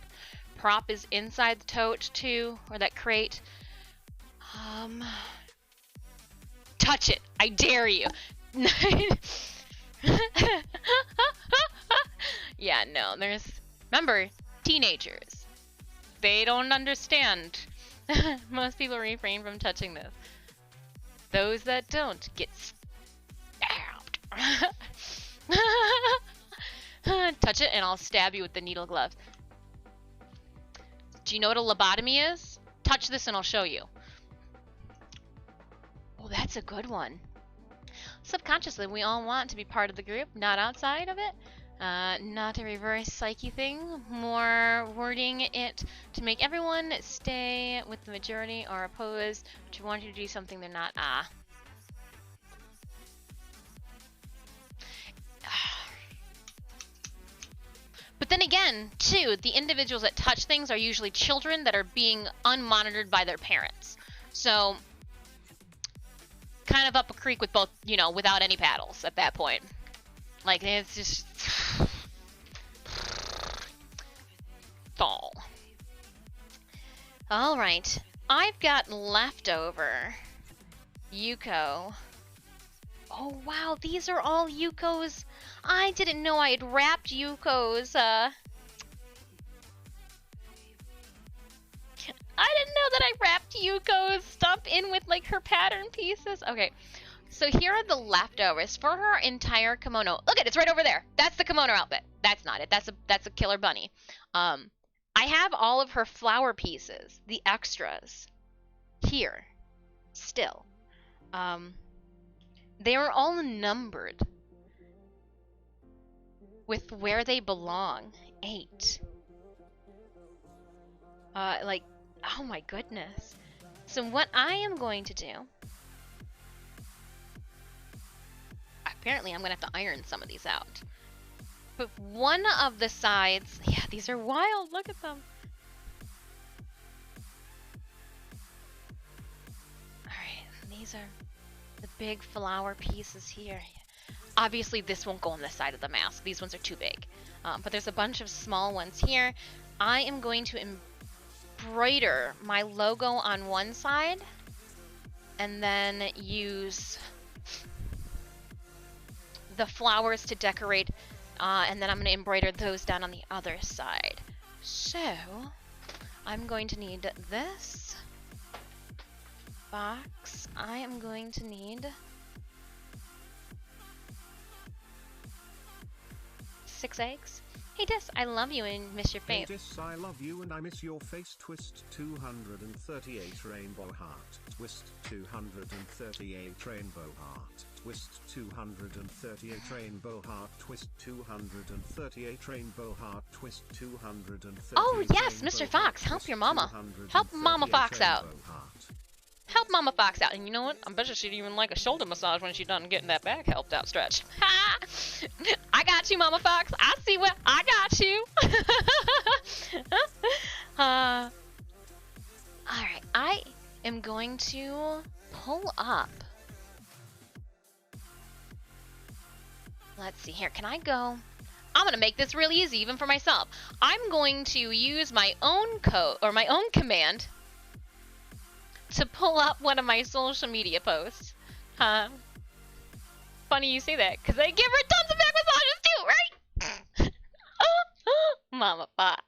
Prop is inside the tote too, or that crate. Touch it! I dare you! Yeah, no, there's... Remember, teenagers. They don't understand. Most people refrain from touching this. Those that don't get stabbed. Touch it and I'll stab you with the needle gloves. Do you know what a lobotomy is? Touch this and I'll show you. Oh, that's a good one. Subconsciously, we all want to be part of the group, not outside of it. Not a reverse psyche thing, more wording it to make everyone stay with the majority or oppose to want you to do something they're not. But then again, too, the individuals that touch things are usually children that are being unmonitored by their parents. So, kind of up a creek with both, you know, without any paddles at that point. Like, it's just... fall. Alright. I've got leftover Yuko. Oh, wow. These are all Yuko's. I didn't know I had wrapped Yuko's, I didn't know that I wrapped Yuko's stuff in with, like, her pattern pieces. Okay. So here are the leftovers for her entire kimono. Look at it, it's right over there. That's the kimono outfit. That's not it. That's a killer bunny. I have all of her flower pieces, the extras, here, still. They are all numbered with where they belong. 8. Like, oh my goodness. So what I am going to do... Apparently I'm going to have to iron some of these out. But one of the sides... Yeah, these are wild. Look at them. Alright, these are the big flower pieces here. Obviously, this won't go on the side of the mask. These ones are too big. But there's a bunch of small ones here. I am going to embroider my logo on one side and then use the flowers to decorate, and then I'm going to embroider those down on the other side. So, I'm going to need this box. I am going to need 6 eggs. Hey Dis, I love you and miss your face.
Hey Dis, I love you and I miss your face. Twist 238 rainbow heart. Twist 238 rainbow heart. Twist 238 rainbow heart. Twist 238 rainbow heart. Twist 238.
Oh yes, Mr. Fox, help your mama. Help Mama Fox out. Help Mama Fox out. And you know what? I bet she'd even like a shoulder massage when she's done getting that back helped out stretch. I got you, Mama Fox. I see what I got you. Alright, I am going to pull up. Let's see here. Can I go? I'm going to make this really easy, even for myself. I'm going to use my own code, or my own command, to pull up one of my social media posts. Funny you say that, because I give her tons of back massages too, right? Mama Fox.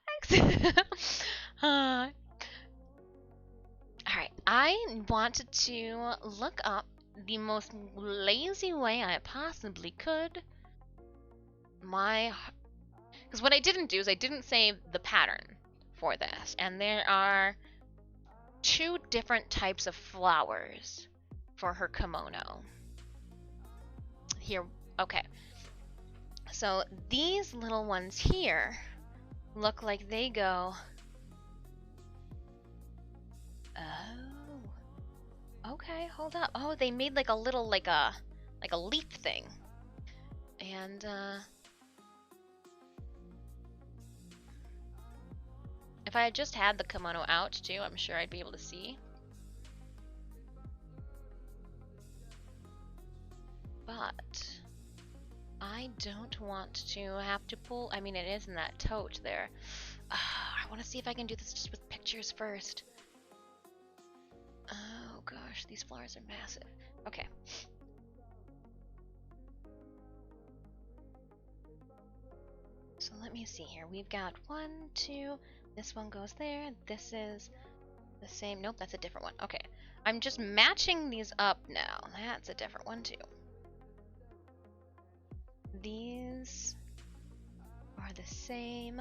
Alright, I wanted to look up the most lazy way I possibly could. Because what I didn't do is I didn't save the pattern for this, and there are 2 different types of flowers for her kimono. Here, okay. So these little ones here look like they go... Oh. Okay, hold up. Oh, they made like a little, like a leaf thing. And, if I had just had the kimono out too, I'm sure I'd be able to see. But I don't want to have to pull. I mean, it is in that tote there. I want to see if I can do this just with pictures first. Oh gosh, these flowers are massive. Okay. So let me see here. We've got 1, 2. This one goes there. This is the same. Nope, that's a different one. Okay. I'm just matching these up now. That's a different one too. These are the same.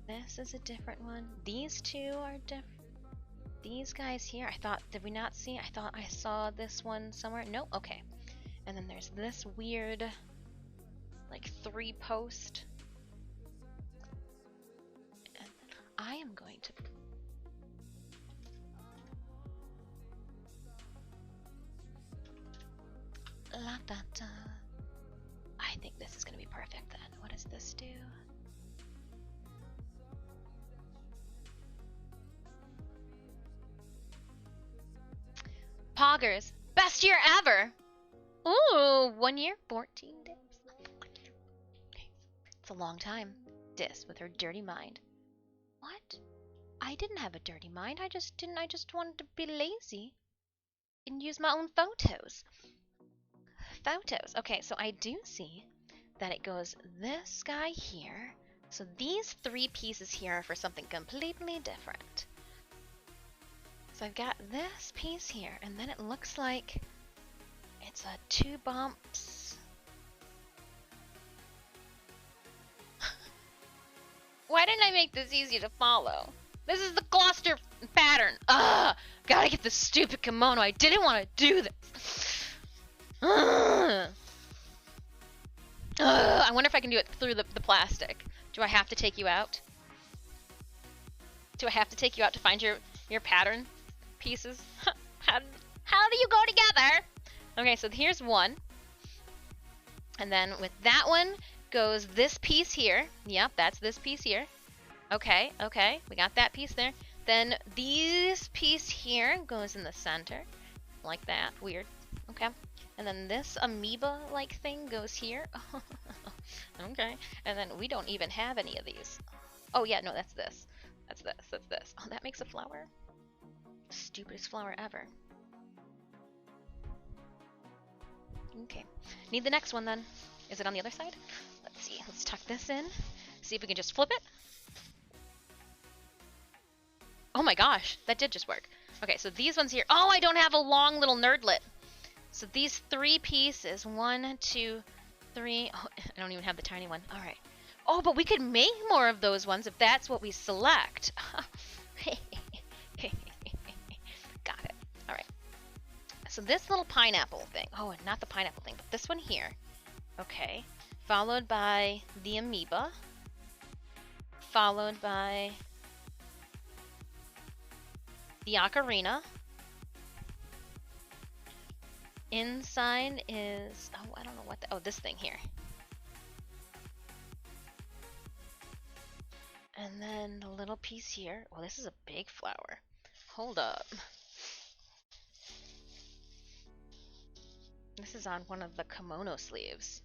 This is a different one. These two are different. These guys here, I thought, did we not see? I thought I saw this one somewhere. Nope, okay. And then there's this weird, like, 3-post. And I am going to... La da da. I think this is going to be perfect then. What does this do? Poggers, best year ever! Ooh, 1 year, 14 days. It's a long time. Dis with her dirty mind. What? I didn't have a dirty mind. I just wanted to be lazy and use my own photos. Photos. Okay, so I do see that it goes this guy here. So these 3 pieces here are for something completely different. So I've got this piece here, and then it looks like it's a 2 bumps. Why didn't I make this easy to follow? This is the cluster pattern. Ugh! Gotta get this stupid kimono. I didn't want to do this. Ugh. I wonder if I can do it through the plastic. Do I have to take you out? Do I have to take you out to find your pattern pieces? How do you go together? Okay, so here's one. And then with that one goes this piece here. Yep, that's this piece here. Okay, okay, we got that piece there. Then this piece here goes in the center. Like that, weird. Okay. And then this amoeba-like thing goes here. Okay. And then we don't even have any of these. Oh yeah, no, that's this. That's this, that's this. Oh, that makes a flower? Stupidest flower ever. Okay. Need the next one then. Is it on the other side? Let's see. Let's tuck this in. See if we can just flip it. Oh my gosh, that did just work. Okay, so these ones here. Oh, I don't have a long little nerdlet. So these 3 pieces, 1, 2, 3. Oh, I don't even have the tiny one. All right. Oh, but we could make more of those ones if that's what we select. Got it. All right. So this little pineapple thing. Oh, and not the pineapple thing, but this one here. Okay. Followed by the amoeba. Followed by the ocarina. Inside is, oh, I don't know what oh, this thing here. And then the little piece here. Oh, this is a big flower. Hold up. This is on one of the kimono sleeves.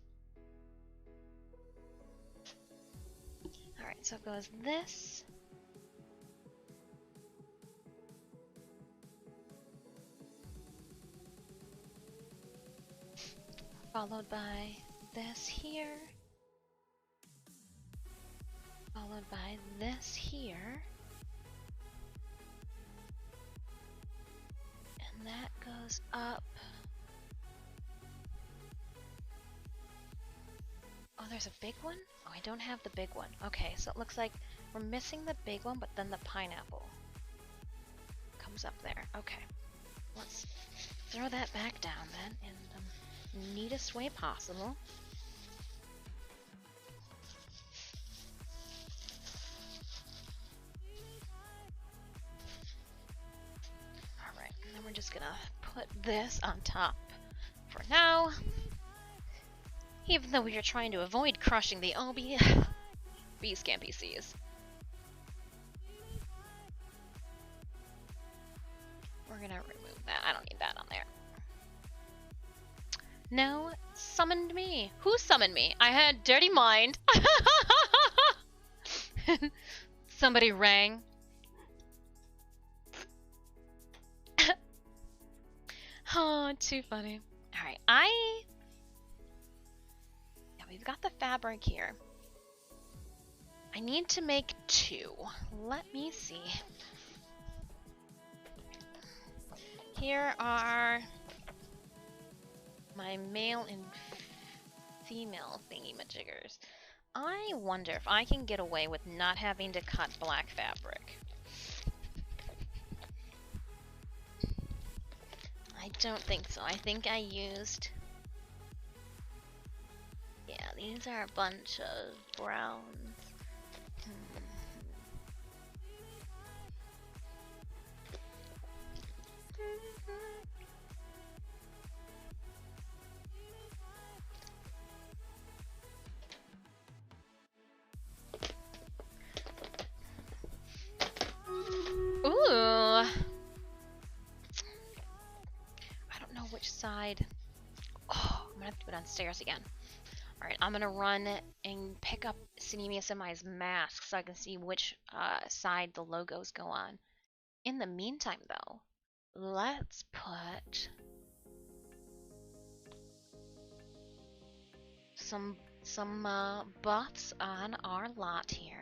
Alright, so it goes this. Followed by this here. Followed by this here. And that goes up. Oh, there's a big one? Oh, I don't have the big one. Okay, so it looks like we're missing the big one, but then the pineapple comes up there. Okay, let's throw that back down then in the neatest way possible. Alright, and then we're just gonna gonna put this on top for now. Even though we are trying to avoid crushing the Beast NPCs. We're gonna remove that. I don't need that on there. No, summoned me. Who summoned me? I had dirty mind. Somebody rang. Oh, too funny. Alright, yeah, we've got the fabric here. I need to make 2. Let me see. Here are my male and female thingy-majiggers. I wonder if I can get away with not having to cut black fabric. I don't think so. I think I used... Yeah, these are a bunch of browns. Ooh. I don't know which side. Oh, I'm gonna have to go downstairs again. Alright, I'm gonna run and pick up Cinemia Semi's mask so I can see which side the logos go on. In the meantime, though, let's put some buffs on our lot here.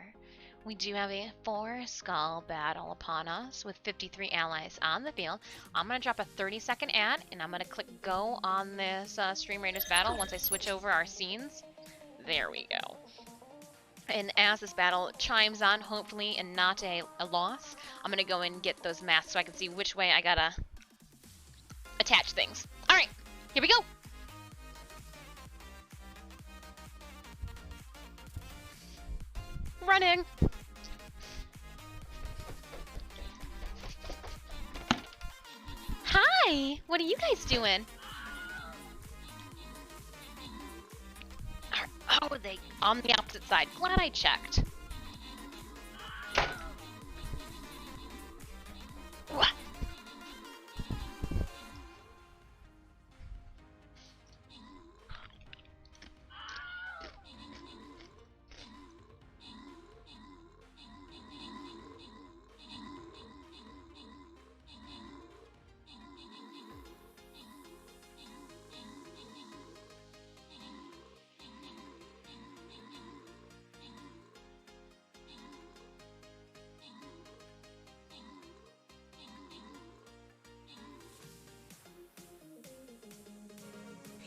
We do have a 4-skull battle upon us with 53 allies on the field. I'm going to drop a 30-second ad, and I'm going to click go on this Stream Raiders battle once I switch over our scenes. There we go. And as this battle chimes on, hopefully, and not a loss, I'm going to go and get those masks so I can see which way I got to attach things. All right, here we go. Running. Hi, what are you guys doing? Oh, they on the opposite side. Glad I checked. What?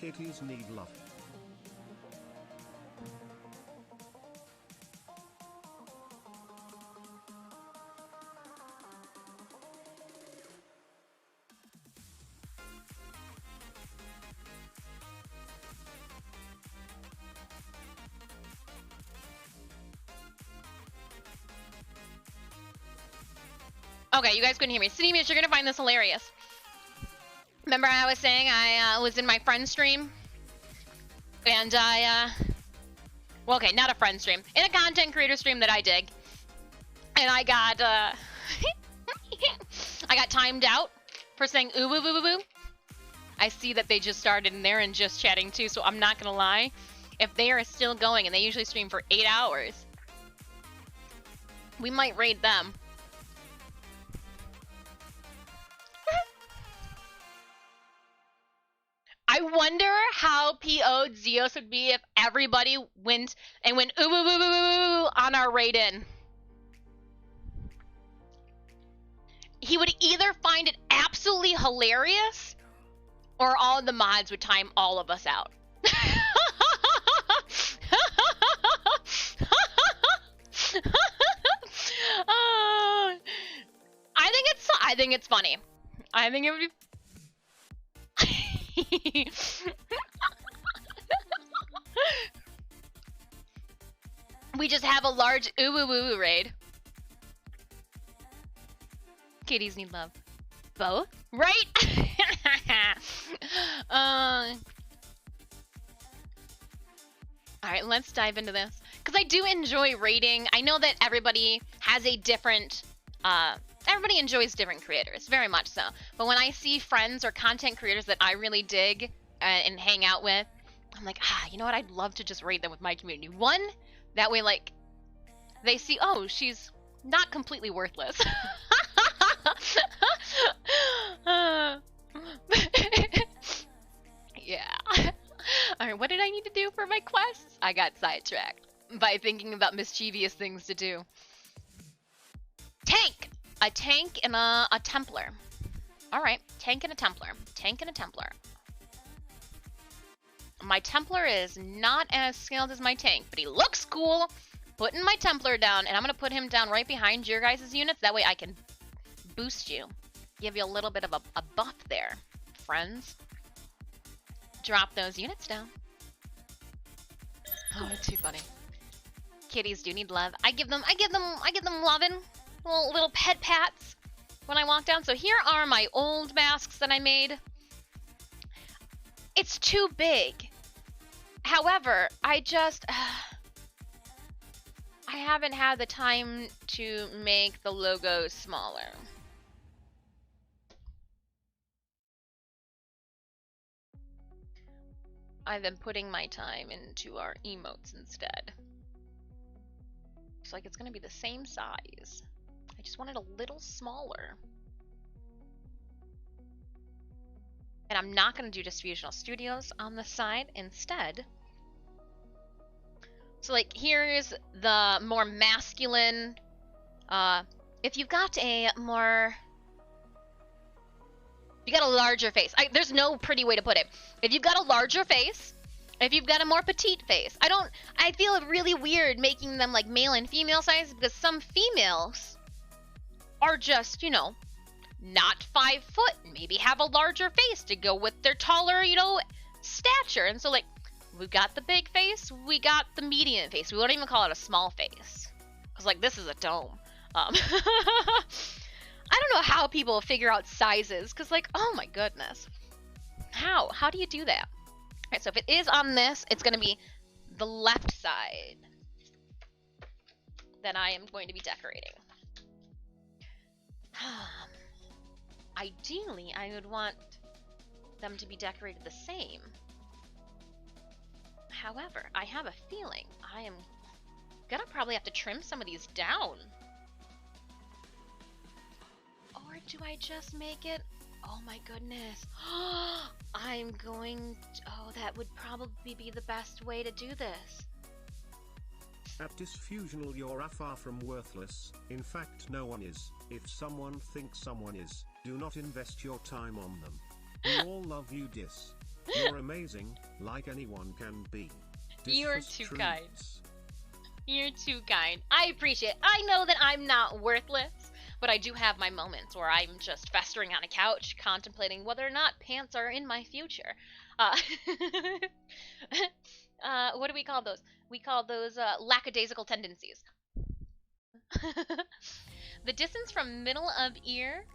Kitties need love.
Okay, you guys couldn't hear me. Cinemia, you're gonna find this hilarious. Remember I was saying I was in my friend stream? And well, okay, not a friend stream. In a content creator stream that I dig. And I got, I got timed out for saying ooh, boo, boo, boo, boo. I see that they just started and they're in just chatting too, so I'm not gonna lie. If they are still going, and they usually stream for 8 hours, we might raid them. I wonder how PO'd Zeos would be if everybody went and went ooh, ooh, ooh, ooh, ooh on our raid-in. He would either find it absolutely hilarious, or all of the mods would time all of us out. I think it's funny. I think it would be. We just have a large ooh ooh ooh raid. Kitties need love. both, right? All right, let's dive into this. Because I do enjoy rating. I know that everybody has a different, everybody enjoys different creators, very much so. But when I see friends or content creators that I really dig and hang out with, I'm like, you know what? I'd love to just rate them with my community. One, that way, like, they see, oh, she's not completely worthless. Yeah. Alright, what did I need to do for my quests? I got sidetracked by thinking about mischievous things to do. Tank! A tank and a Templar. Alright, tank and a Templar. Tank and a Templar. My Templar is not as scaled as my tank, but he looks cool. Putting my Templar down, and I'm gonna put him down right behind your guys' units. That way I can boost you. Give you a little bit of a buff there, friends. Drop those units down. Oh, it's too funny. Kitties do need love. I give them loving little pet pats when I walk down. So here are my old masks that I made. It's too big. However, I haven't had the time to make the logo smaller. I've been putting my time into our emotes instead. Looks like it's gonna be the same size. I just want it a little smaller. And I'm not gonna do Disfusional Studios on the side instead. So like here's the more masculine, if you've got a more, you got a larger face. There's no pretty way to put it. If you've got a larger face, if you've got a more petite face, I feel really weird making them like male and female size because some females are just, you know, not 5 foot, maybe have a larger face to go with their taller, you know, stature. And so like, we've got the big face, we got the medium face. We won't even call it a small face. Cause like this is a dome. I don't know how people figure out sizes, cause like, oh my goodness. How do you do that? All right, so if it is on this, it's gonna be the left side that I am going to be decorating. Ideally, I would want them to be decorated the same. However, I have a feeling I am gonna probably have to trim some of these down. Or do I just make it? Oh my goodness. I'm going to, oh, that would probably be the best way to do this.
At Disfusional, you're far from worthless. In fact, no one is. If someone thinks someone is, do not invest your time on them. We all love you, Dis. You're amazing, like anyone can be.
You're too kind. You're too kind. I appreciate it. I know that I'm not worthless, but I do have my moments where I'm just festering on a couch, contemplating whether or not pants are in my future. What do we call those? We call those lackadaisical tendencies. The distance from middle of ear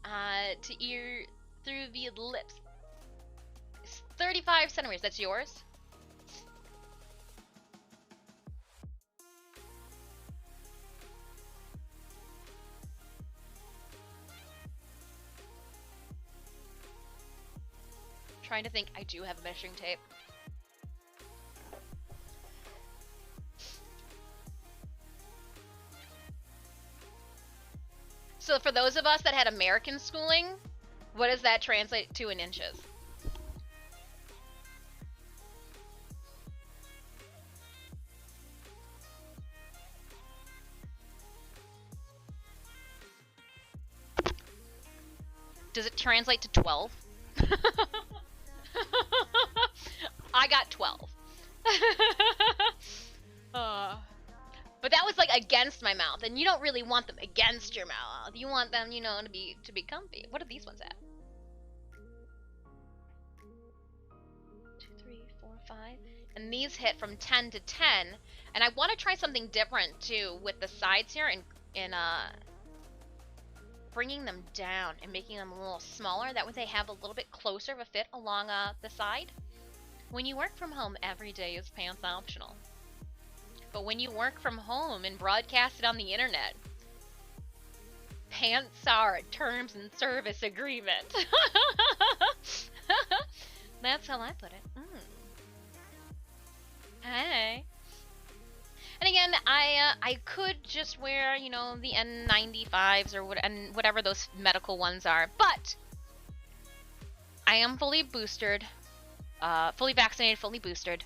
to ear through the lips. 35 centimeters. That's yours. Trying to think. I do have measuring tape. So for those of us that had American schooling, what does that translate to in inches? Does it translate to 12? I got 12. But that was like against my mouth, and you don't really want them against your mouth. You want them, you know, to be comfy. What are these ones at? 2, 3, 4, 5. And these hit from 10 to 10. And I want to try something different too with the sides here in bringing them down and making them a little smaller. That way they have a little bit closer of a fit along the side. When you work from home, every day is pants optional. But when you work from home and broadcast it on the internet, pants are a terms and service agreement. That's how I put it. Hey. And again, I could just wear, you know, the N95s or whatever those medical ones are, but I am fully boosted, fully vaccinated, fully boosted.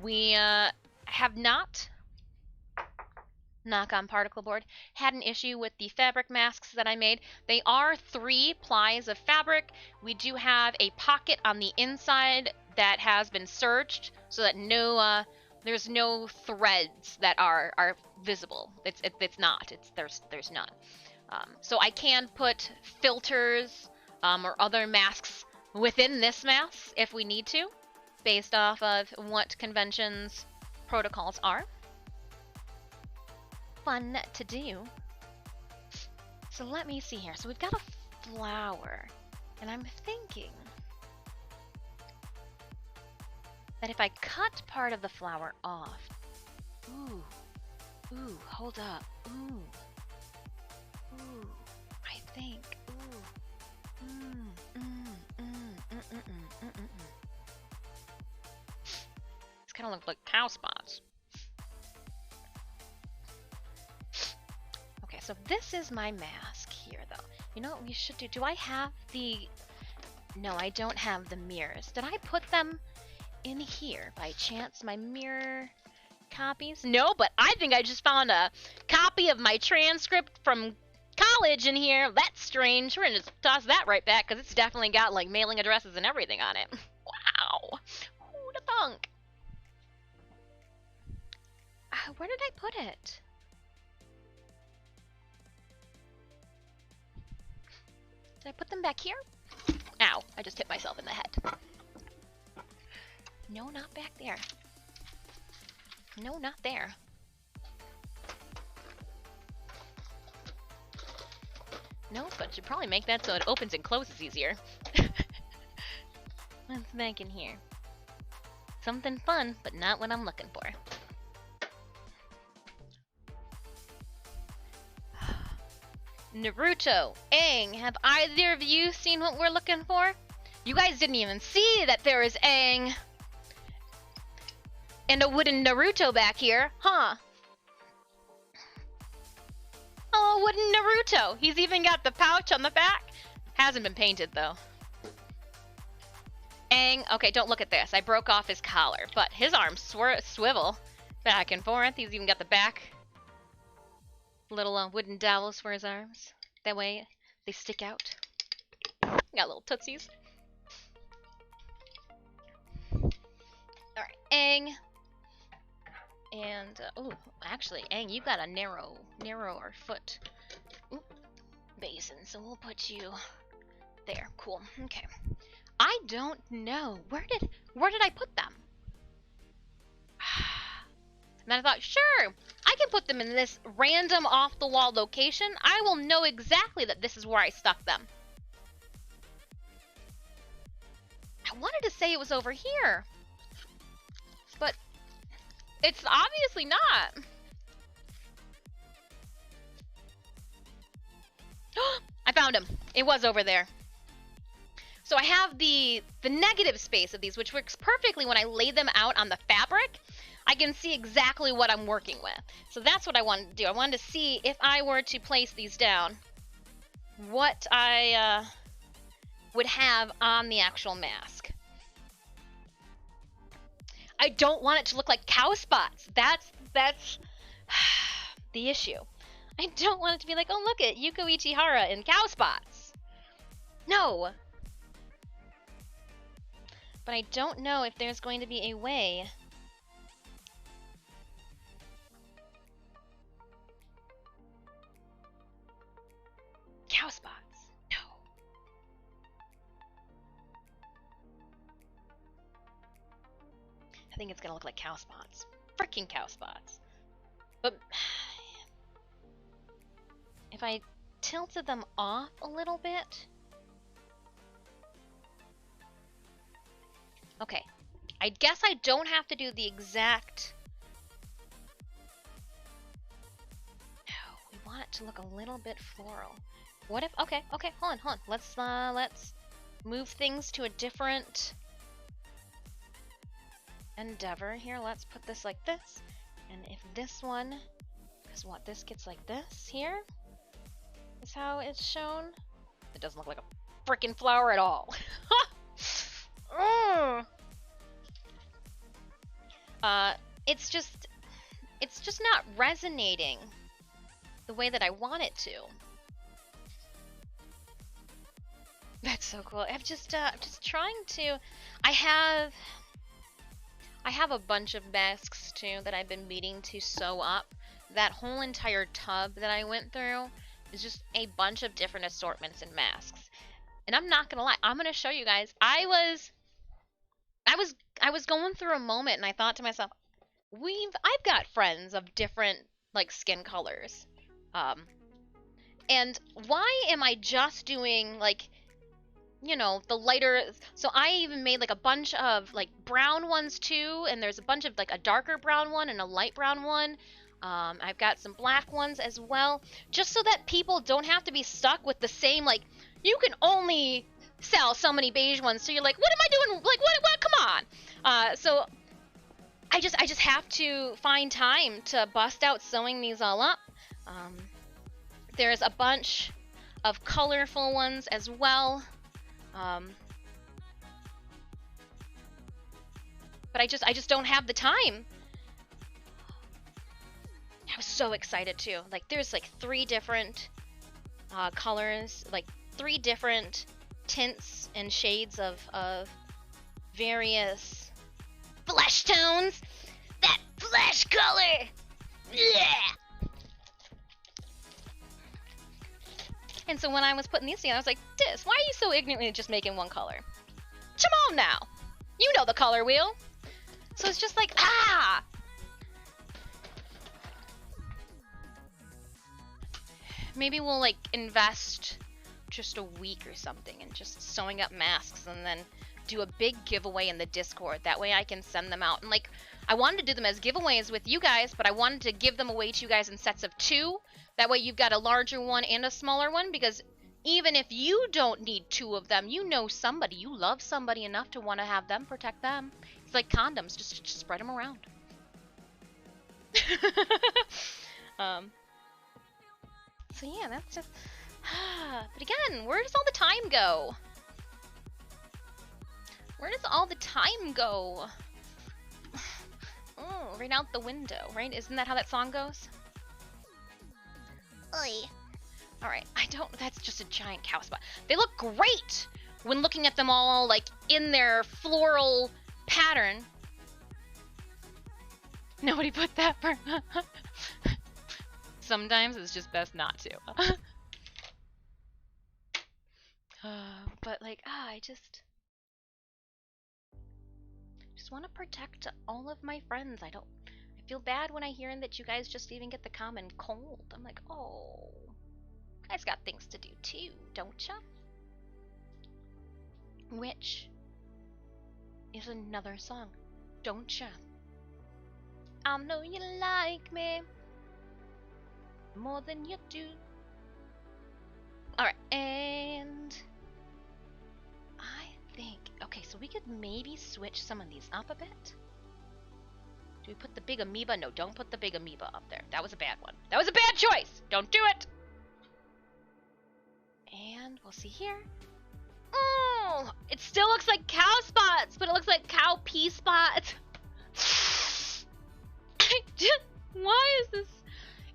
We have not, knock on particle board, had an issue with the fabric masks that I made. They are 3 plies of fabric. We do have a pocket on the inside that has been serged so that there's no threads that are visible. It's not. There's none. So I can put filters or other masks within this mask if we need to, based off of what conventions protocols are. Fun to do. So let me see here. So we've got a flower, and I'm thinking that if I cut part of the flower off, ooh, hold up, ooh, I think, It's kind of looks like cow spots. Okay, so this is my mask here, though. You know what we should do? Do I have the... No, I don't have the mirrors. Did I put them in here by chance? My mirror copies? No, but I think I just found a copy of my transcript from college in here. That's strange. We're gonna just toss that right back because it's definitely got like mailing addresses and everything on it. Wow. Who'da thunk? Where did I put it? Did I put them back here? Ow, I just hit myself in the head. No, not back there. No, not there. No, but should probably make that so it opens and closes easier. What's back in here? Something fun, but not what I'm looking for. Naruto, Aang, have either of you seen what we're looking for? You guys didn't even see that there is Aang and a wooden Naruto back here, huh? Oh, wooden Naruto. He's even got the pouch on the back. Hasn't been painted, though. Aang, okay, don't look at this. I broke off his collar, but his arms swivel back and forth. He's even got the back little wooden dowels for his arms. That way they stick out. Got little tootsies. Alright, Aang. And, oh, actually, Aang, you got a narrower foot basin, so we'll put you there. Cool. Okay. I don't know. Where did I put them? And then I thought, sure, I can put them in this random off-the-wall location. I will know exactly that this is where I stuck them. I wanted to say it was over here, but it's obviously not. I found him. It was over there. So I have the negative space of these, which works perfectly when I lay them out on the fabric. I can see exactly what I'm working with. So that's what I wanted to do. I wanted to see if I were to place these down, what I would have on the actual mask. I don't want it to look like cow spots. That's the issue. I don't want it to be like, oh, look at Yuko Ichihara in cow spots. No. But I don't know if there's going to be a way cow spots. No. I think it's gonna look like cow spots. Freaking cow spots. But if I tilted them off a little bit. Okay, I guess I don't have to do the exact... No, we want it to look a little bit floral. What if... Okay, hold on. Let's move things to a different endeavor here. Let's put this like this. And if this one... Because what, this gets like this here? Is how it's shown. It doesn't look like a freaking flower at all. It's just not resonating the way that I want it to. That's so cool. I'm just trying to. I have a bunch of masks too that I've been meaning to sew up. That whole entire tub that I went through is just a bunch of different assortments and masks. And I'm not gonna lie, I'm gonna show you guys. I was going through a moment and I thought to myself, I've got friends of different like skin colors. And why am I just doing like, you know, the lighter? So I even made like a bunch of like brown ones too, and there's a bunch of like a darker brown one and a light brown one. I've got some black ones as well, just so that people don't have to be stuck with the same, like, you can only sell so many beige ones, so you're like, what am I doing? Like, what? Come on. So I just have to find time to bust out sewing these all up. There's a bunch of colorful ones as well. But I just don't have the time. I was so excited too. Like, there's like 3 different colors, like 3 different tints and shades of various flesh tones. That flesh color! Yeah! And so when I was putting these together, I was like, Dis, why are you so ignorantly just making one color? Come on now! You know the color wheel! So it's just like, ah! Maybe we'll like invest just a week or something in just sewing up masks and then do a big giveaway in the Discord. That way I can send them out. And like, I wanted to do them as giveaways with you guys, but I wanted to give them away to you guys in sets of 2. That way you've got a larger one and a smaller one, because even if you don't need 2 of them, you know somebody, you love somebody enough to want to have them protect them. It's like condoms, just spread them around. So yeah, that's just... But again, where does all the time go? Where does all the time go? Oh, right out the window, right? Isn't that how that song goes? Oy. Alright, that's just a giant cow spot. They look great when looking at them all, like, in their floral pattern. Nobody put that for... Sometimes it's just best not to. But like, I just want to protect all of my friends. I feel bad when I hear that you guys just even get the common cold. I'm like, oh, you guys got things to do too, don't ya? Which is another song, don't ya? I know you like me more than you do. Alright, and I think, okay, so we could maybe switch some of these up a bit. Do we put the big amoeba? No, don't put the big amoeba up there. That was a bad one. That was a bad choice! Don't do it! And we'll see here. Oh, it still looks like cow spots, but it looks like cow pea spots. Why is this?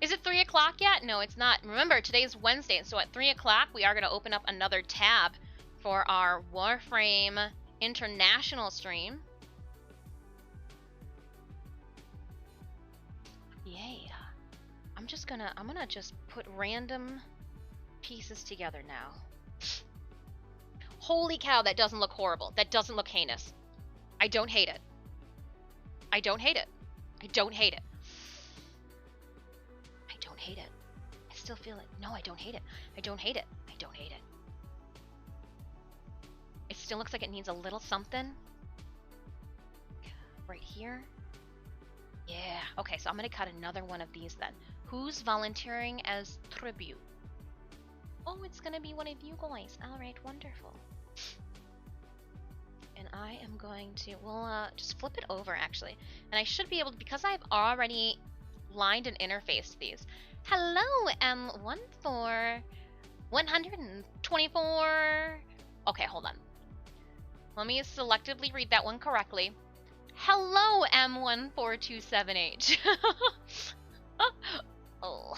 Is it 3 o'clock yet? No, it's not. Remember, today's Wednesday, so at 3 o'clock we are going to open up another tab for our Warframe International stream. Yay. I'm gonna just put random pieces together now. Holy cow, that doesn't look horrible. That doesn't look heinous. I don't hate it. I don't hate it. I don't hate it. I don't hate it. I still feel it. No, I don't hate it. I don't hate it. I don't hate it. It still looks like it needs a little something. Right here. Yeah. Okay, so I'm going to cut another one of these then. Who's volunteering as tribute? Oh, it's going to be one of you guys. All right, wonderful. And I am going to, we'll just flip it over actually. And I should be able to, because I've already lined and interfaced these. Hello, M14 124. Okay, hold on. Let me selectively read that one correctly. Hello, M14278. Oh.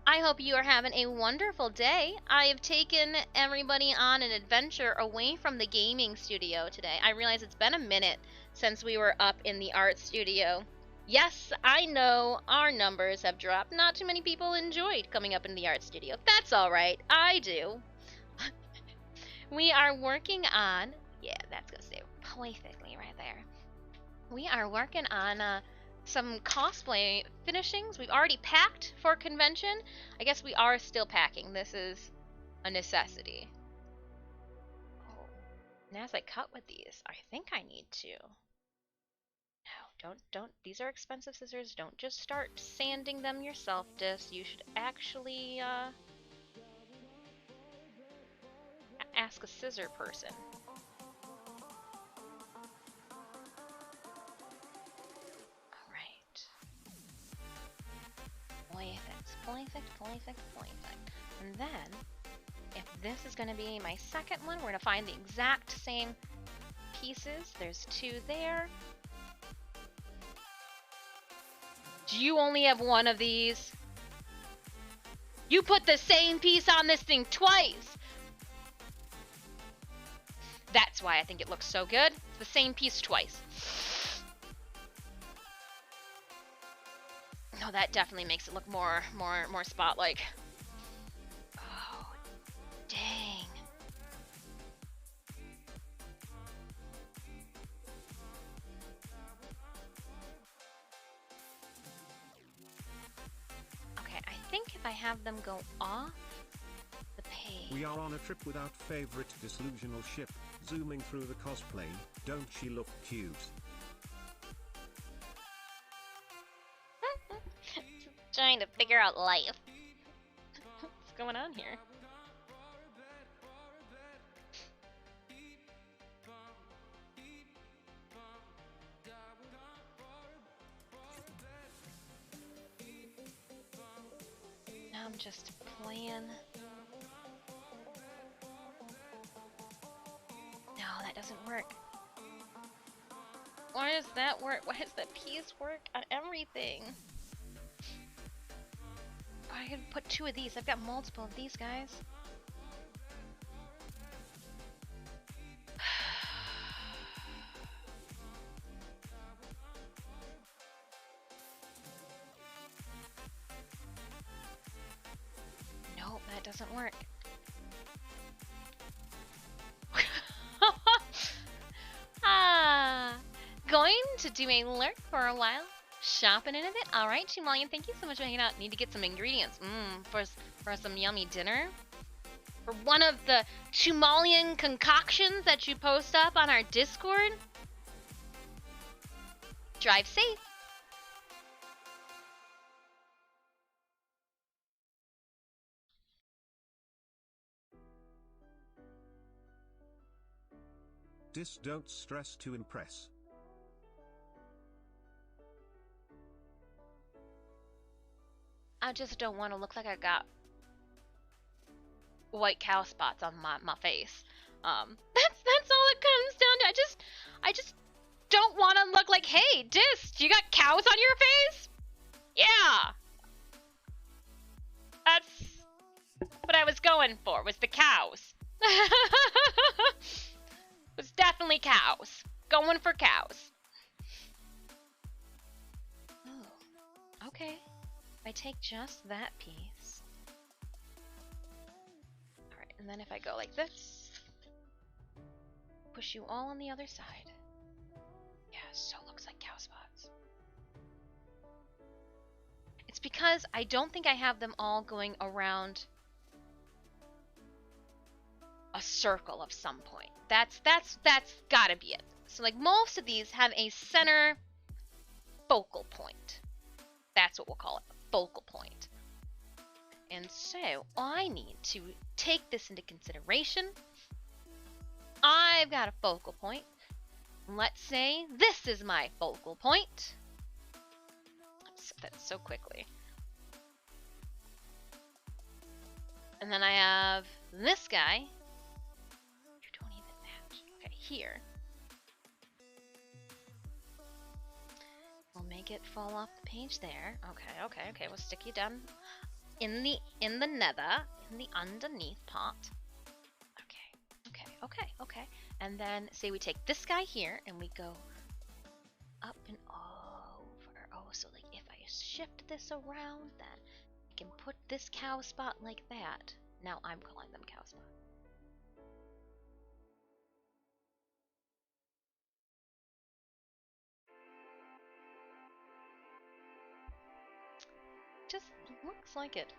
I hope you are having a wonderful day. I have taken everybody on an adventure away from the gaming studio today. I realize it's been a minute since we were up in the art studio. Yes, I know our numbers have dropped. Not too many people enjoyed coming up in the art studio. That's alright. I do. We are working on... Yeah, that's going to stay perfectly right there. We are working on some cosplay finishings. We've already packed for convention. I guess we are still packing. This is a necessity. Oh. And as I cut with these, I think I need to... No, don't. These are expensive scissors. Don't just start sanding them yourself, Dis. You should actually ask a scissor person. Perfect. And then, if this is going to be my second one, we're going to find the exact same pieces. There's 2 there. Do you only have 1 of these? You put the same piece on this thing twice! That's why I think it looks so good. It's the same piece twice. No, that definitely makes it look more spot-like. Oh, dang. Okay, I think if I have them go off the page...
We are on a trip with our favorite Disfusional ship, zooming through the cosplay. Don't she look cute?
Trying to figure out life. What's going on here? Now I'm just playing. No, that doesn't work. Why does that work? Why does that piece work on everything? I can put 2 of these. I've got multiple of these guys. Nope, that doesn't work. Going to do a lurk for a while. Shopping in a bit. Alright, Chimalian, thank you so much for hanging out. Need to get some ingredients. For some yummy dinner. For one of the Chimalian concoctions that you post up on our Discord. Drive safe.
Don't stress to impress.
I just don't want to look like I got white cow spots on my face. That's all it comes down to. I just don't want to look like, hey, Dis, you got cows on your face? Yeah. That's what I was going for, was the cows. It was definitely cows. Going for cows. Ooh. Okay. I take just that piece. Alright, and then if I go like this, push you all on the other side. Yeah, so looks like cow spots. It's because I don't think I have them all going around a circle of some point. That's gotta be it. So like most of these have a center focal point. That's what we'll call it, a focal point. And so I need to take this into consideration. I've got a focal point. Let's say this is my focal point. Let's set that so quickly. And then I have this guy. You don't even match. Okay, here. We'll make it fall off the page there. Okay. We'll stick you down in the nether, in the underneath part. Okay. And then say we take this guy here and we go up and over. Oh, so like if I shift this around, then I can put this cow spot like that. Now I'm calling them cow spot. Just looks like it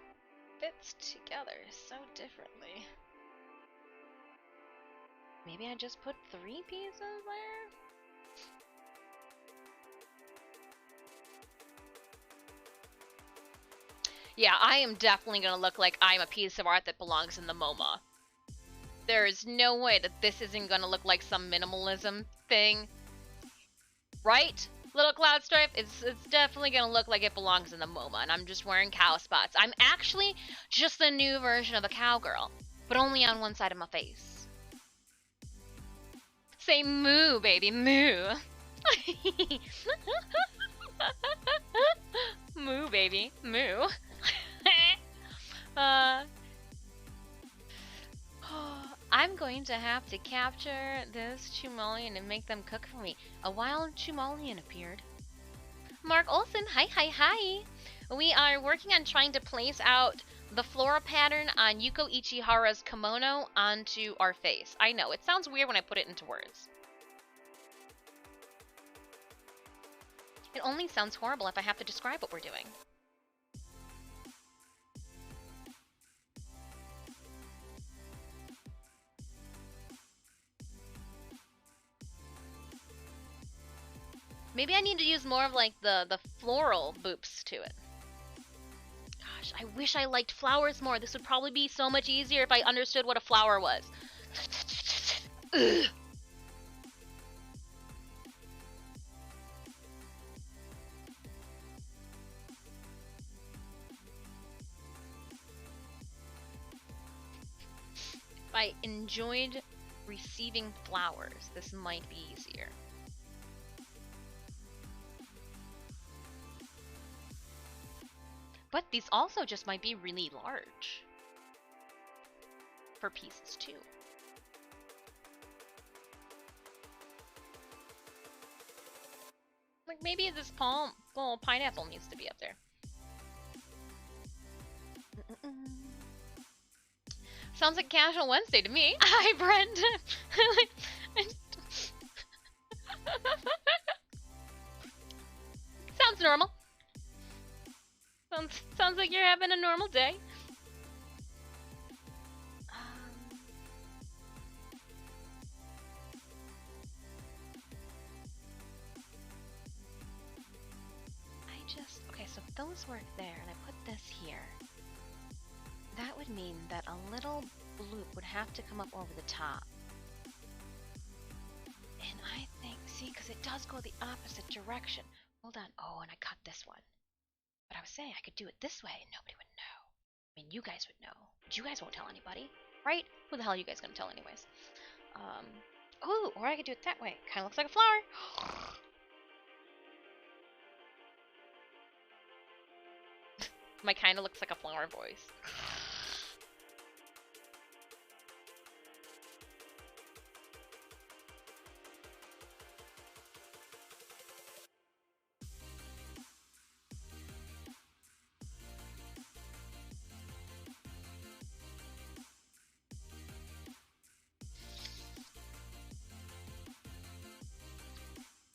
fits together so differently. Maybe I just put 3 pieces there? Yeah, I am definitely gonna look like I'm a piece of art that belongs in the MoMA. There is no way that this isn't gonna look like some minimalism thing. Right? Little Cloud Stripe, it's definitely gonna look like it belongs in the MoMA, and I'm just wearing cow spots. I'm actually just a new version of a cowgirl, but only on one side of my face. Say moo, baby, moo. Moo, baby, moo. I'm going to have to capture this Chumolian and make them cook for me. A wild Chumolian appeared. Mark Olson, hi. We are working on trying to place out the flora pattern on Yuko Ichihara's kimono onto our face. I know, it sounds weird when I put it into words. It only sounds horrible if I have to describe what we're doing. Maybe I need to use more of like the floral boops to it. Gosh, I wish I liked flowers more. This would probably be so much easier if I understood what a flower was. Ugh. If I enjoyed receiving flowers, this might be easier. But these also just might be really large for pieces too. Like maybe this little pineapple needs to be up there. Sounds like Casual Wednesday to me. Hi, Brent. Sounds normal. Sounds like you're having a normal day. Okay, so if those work there, and I put this here, that would mean that a little bloop would have to come up over the top. And I think, see, because it does go the opposite direction. Hold on. Oh, and I cut this one. But I was saying I could do it this way and nobody would know. I mean, you guys would know. But you guys won't tell anybody, right? Who the hell are you guys gonna tell anyways? Oh, or I could do it that way. Kinda looks like a flower. My kinda looks like a flower voice.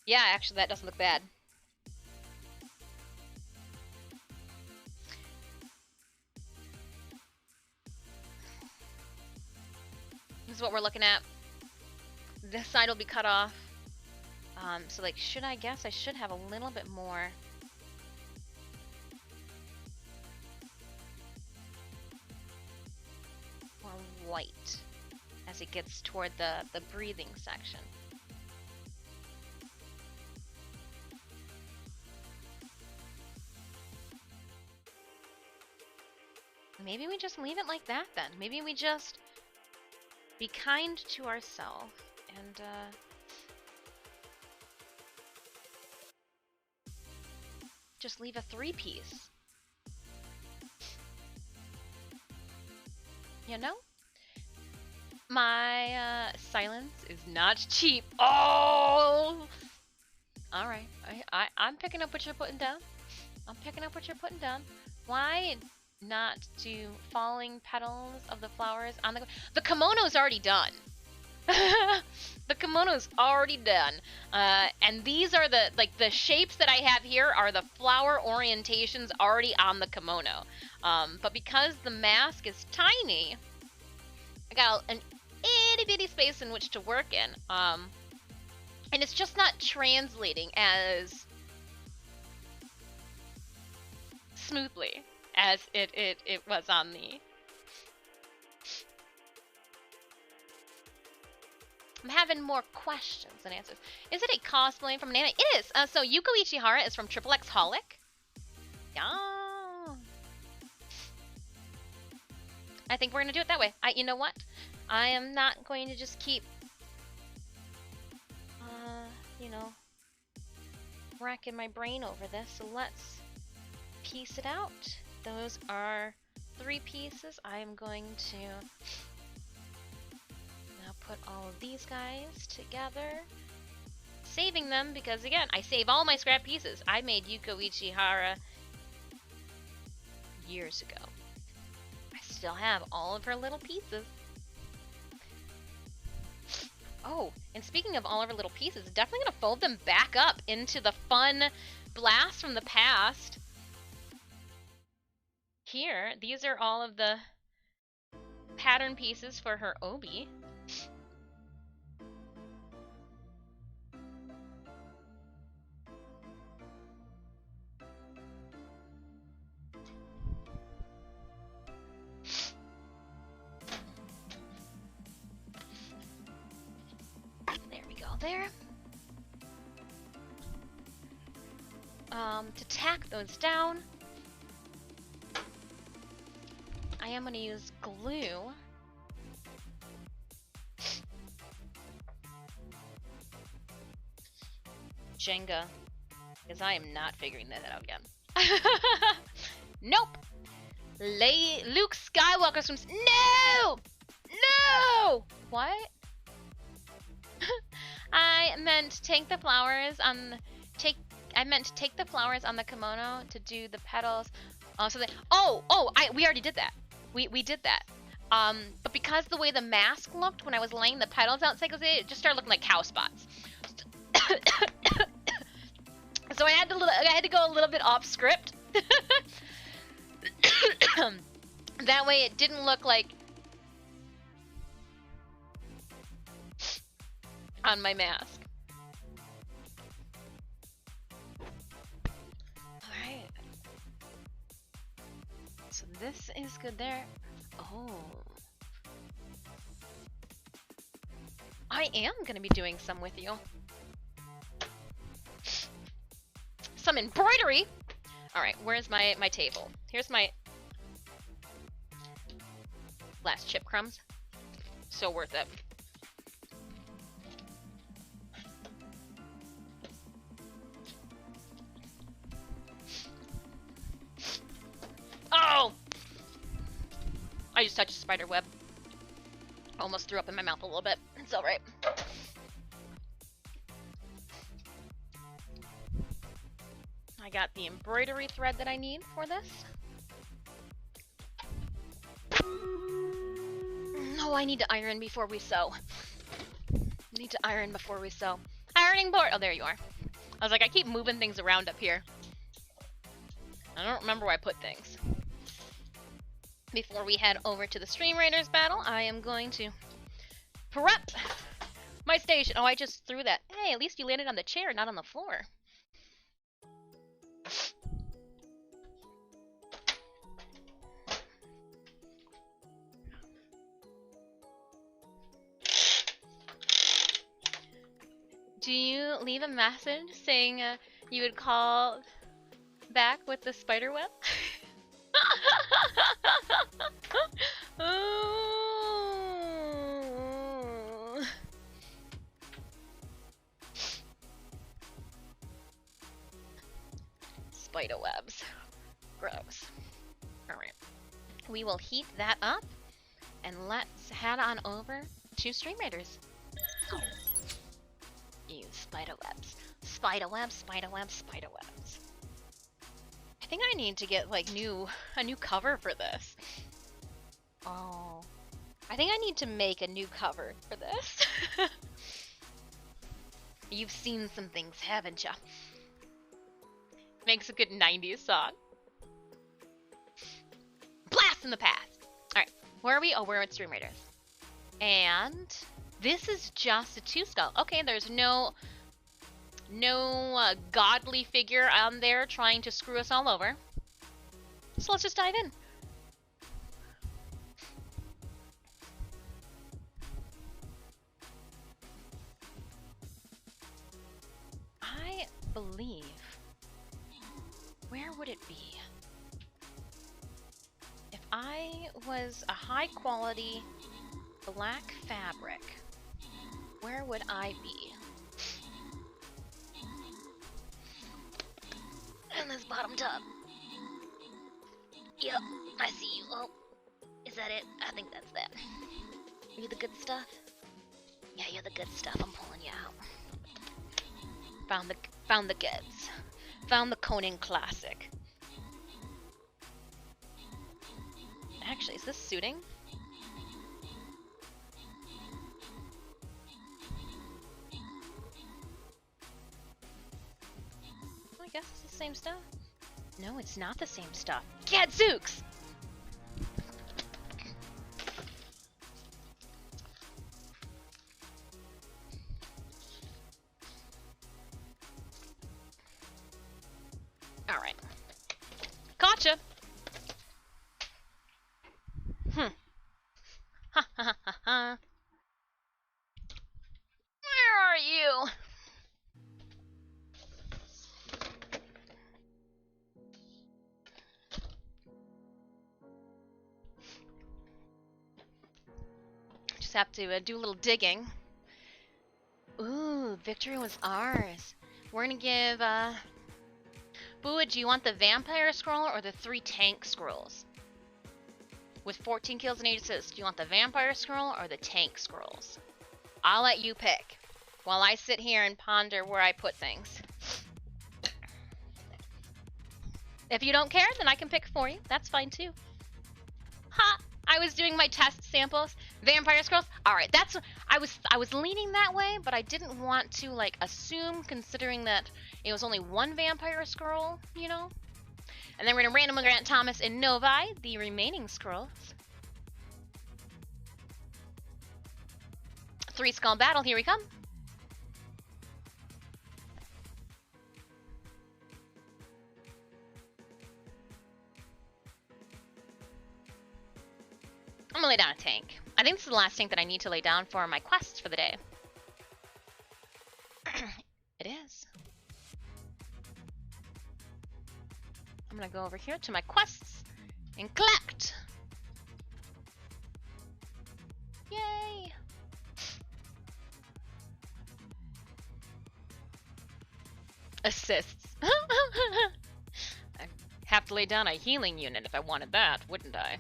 Yeah, actually, that doesn't look bad. is what we're looking at. This side will be cut off. So like, I guess I should have a little bit more. More white as it gets toward the breathing section. Maybe we just leave it like that then. Maybe we just be kind to ourselves and just leave a 3-piece. You know? My silence is not cheap. Oh! Alright. I'm picking up what you're putting down. I'm picking up what you're putting down. Why not do falling petals of the flowers on the kimono's already done. The kimono's already done. And these are the shapes that I have here are the flower orientations already on the kimono. But because the mask is tiny, I got an itty bitty space in which to work in. And it's just not translating as smoothly as it was on the... I'm having more questions than answers. Is it a cosplay from an anime? It is! So Yuko Ichihara is from XXX Holic. Yeah. I think we're gonna do it that way. You know what? I am not going to just keep... you know... racking my brain over this, so let's piece it out. Those are 3 pieces. I am going to now put all of these guys together. Saving them because, again, I save all my scrap pieces. I made Yuko Ichihara years ago. I still have all of her little pieces. Oh, and speaking of all of her little pieces, definitely going to fold them back up into the fun blast from the past. Here, these are all of the pattern pieces for her obi. There we go there. To tack those down, I am going to use glue. Jenga, because I am not figuring that out again. Nope! Luke Skywalker screams, no! No! What? I meant take the flowers on the kimono to do the petals. We already did that. We did that. But because the way the mask looked when I was laying the petals out, it just started looking like cow spots. So I had to go a little bit off script. That way it didn't look like on my mask. Alright. So this is good there. Oh. I am going to be doing some with you. Some embroidery! Alright, where's my table? Here's my last chip crumbs. So worth it. Oh! I just touched a spider web. Almost threw up in my mouth a little bit. It's alright. I got the embroidery thread that I need for this. Oh, I need to iron before we sew. Need to iron before we sew. Ironing board! Oh, there you are. I was like, I keep moving things around up here. I don't remember where I put things. Before we head over to the Stream Raiders battle, I am going to prep my station. Oh, I just threw that. Hey, at least you landed on the chair, not on the floor. Do you leave a message saying you would call back with the spider web? Ooh. Spider webs. Gross. Alright. We will heat that up and let's head on over to StreamReaders. You spider webs. Spider webs, spider webs, spider webs. I think I need to get like a new cover for this. Oh. I think I need to make a new cover for this. You've seen some things, haven't ya? Makes a good 90s song. Blast in the past! Alright, where are we? Oh, we're at StreamReaders. And this is just a 2-skull. Okay, there's no godly figure on there trying to screw us all over. So let's just dive in. I believe... Where would it be? If I was a high quality black fabric, where would I be? In this bottom tub. Yep, I see you. Oh, is that it? I think that's that. Are you the good stuff? Yeah, you're the good stuff. I'm pulling you out. Found the goods. Found the Conan classic. Actually, is this suiting? I guess it's the same stuff. No, it's not the same stuff. Gadzooks! Alright. Gotcha! Ha ha ha ha. Where are you? Just have to do a little digging. Ooh, victory was ours. We're gonna give, Bua, do you want the vampire scroll or the 3 tank scrolls? With 14 kills and 8 assists, do you want the vampire scroll or the tank scrolls? I'll let you pick while I sit here and ponder where I put things. If you don't care, then I can pick for you. That's fine too. Ha! I was doing my test samples. Vampire scrolls. All right, that's I was leaning that way, but I didn't want to like assume, considering that it was only 1 vampire scroll, you know. And then we're gonna randomly grant Thomas and Novi the remaining scrolls. 3 skull battle. Here we come. I'm gonna lay down a tank. I think this is the last tank that I need to lay down for my quest for the day. It is. I'm gonna go over here to my quests and collect. Yay! Assists. I'd have to lay down a healing unit if I wanted that, wouldn't I?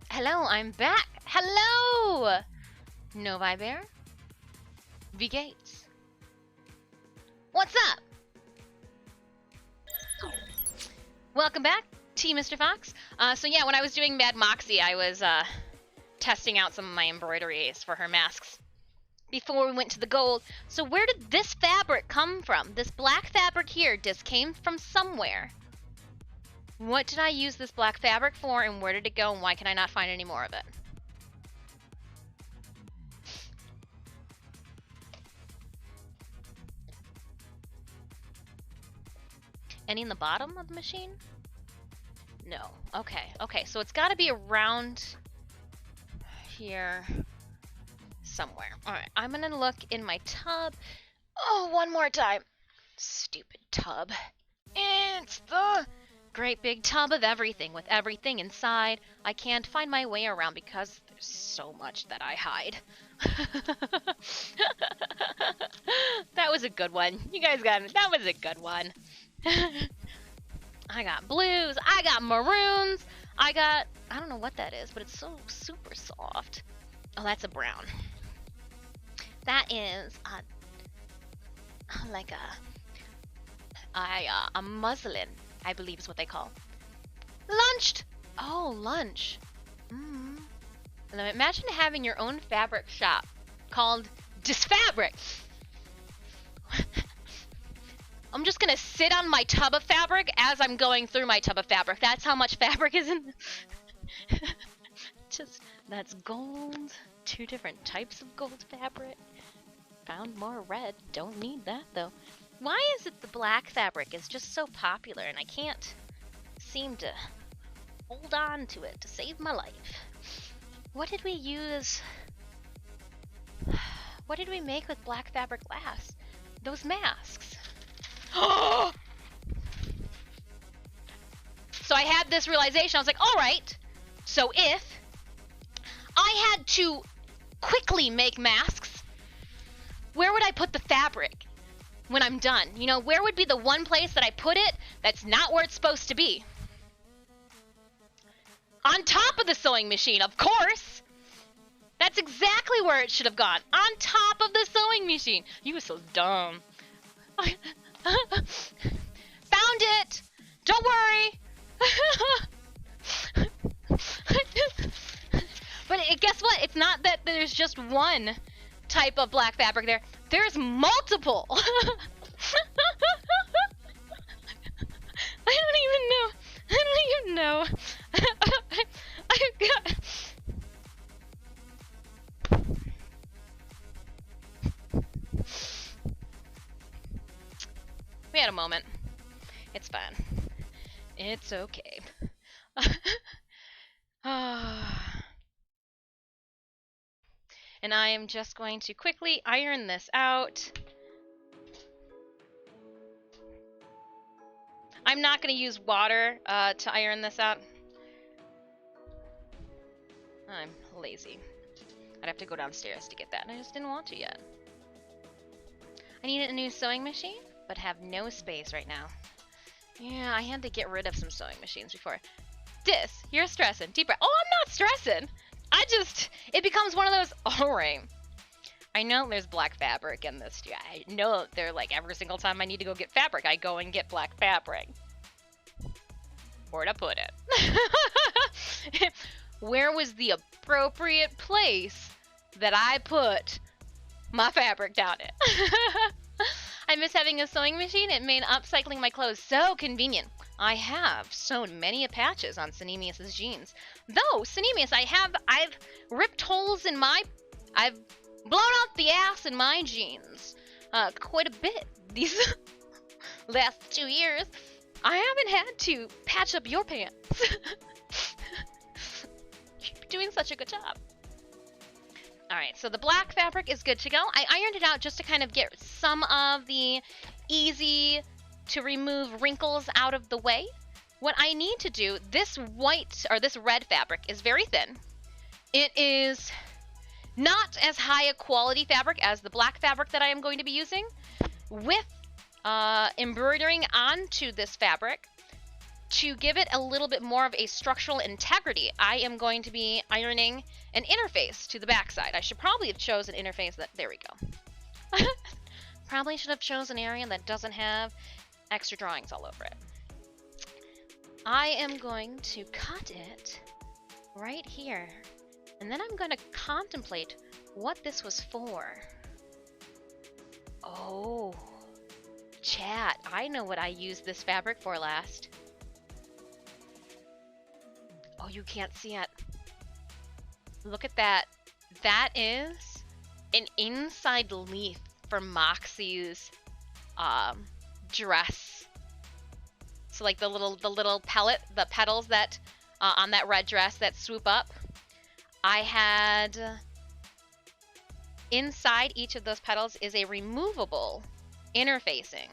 Hello, I'm back. Hello! Novi Bear. V Gates. What's up? Welcome back, T Mr. Fox. So yeah, when I was doing Mad Moxie, I was testing out some of my embroideries for her masks before we went to the gold. So where did this fabric come from? This black fabric here just came from somewhere. What did I use this black fabric for, and where did it go, and why can I not find any more of it? Any in the bottom of the machine? No. Okay, okay, so it's gotta be around here somewhere. Alright, I'm gonna look in my tub. Oh, one more time. Stupid tub. It's the great big tub of everything with everything inside. I can't find my way around because there's so much that I hide. That was a good one. You guys got it. That was a good one. I got blues. I got maroons. I don't know what that is, but it's so super soft. Oh, that's a brown. That is like a muslin, I believe is what they call. Lunched! Oh, lunch. Now imagine having your own fabric shop called Disfabric. I'm just gonna sit on my tub of fabric as I'm going through my tub of fabric. That's how much fabric is in. That's gold. 2 different types of gold fabric. Found more red. Don't need that though. Why is it the black fabric is just so popular and I can't seem to hold on to it to save my life? What did we use? What did we make with black fabric last? Those masks. So I had this realization. I was like, all right, so if I had to quickly make masks, where would I put the fabric when I'm done? You know, where would be the one place that I put it that's not where it's supposed to be? On top of the sewing machine, of course. That's exactly where it should have gone. On top of the sewing machine. You were so dumb. Found it! Don't worry! But guess what? It's not that there's just one type of black fabric there. There's multiple! I don't even know. I've got... We had a moment. It's fine. It's okay. And I am just going to quickly iron this out. I'm not going to use water to iron this out. I'm lazy. I'd have to go downstairs to get that, and I just didn't want to yet. I need a new sewing machine, but have no space right now. Yeah, I had to get rid of some sewing machines before. You're stressing. Deep breath. Oh, I'm not stressing. It becomes one of those, alright. I know there's black fabric in this. Yeah, I know they're like every single time I need to go get fabric, I go and get black fabric. Where'd I put it? Where was the appropriate place that I put my fabric down it? I miss having a sewing machine. It made upcycling my clothes so convenient. I have sewn many patches on Cinemius's jeans. Though, Cinemius, I've ripped holes in I've blown out the ass in my jeans. Quite a bit these last 2 years. I haven't had to patch up your pants. You're doing such a good job. Alright, so the black fabric is good to go. I ironed it out just to kind of get some of the easy to remove wrinkles out of the way. What I need to do, this red fabric is very thin. It is not as high a quality fabric as the black fabric that I am going to be using. With embroidering onto this fabric, to give it a little bit more of a structural integrity, I am going to be ironing an interface to the backside. I should probably have chosen an interface that, there we go. Probably should have chosen an area that doesn't have extra drawings all over it. I am going to cut it right here, and then I'm going to contemplate what this was for. Oh, chat, I know what I used this fabric for last. Oh, you can't see it. Look at that. That is an inside leaf for Moxie's dress. So like the little the petals that on that red dress that swoop up. I had inside each of those petals is a removable interfacing.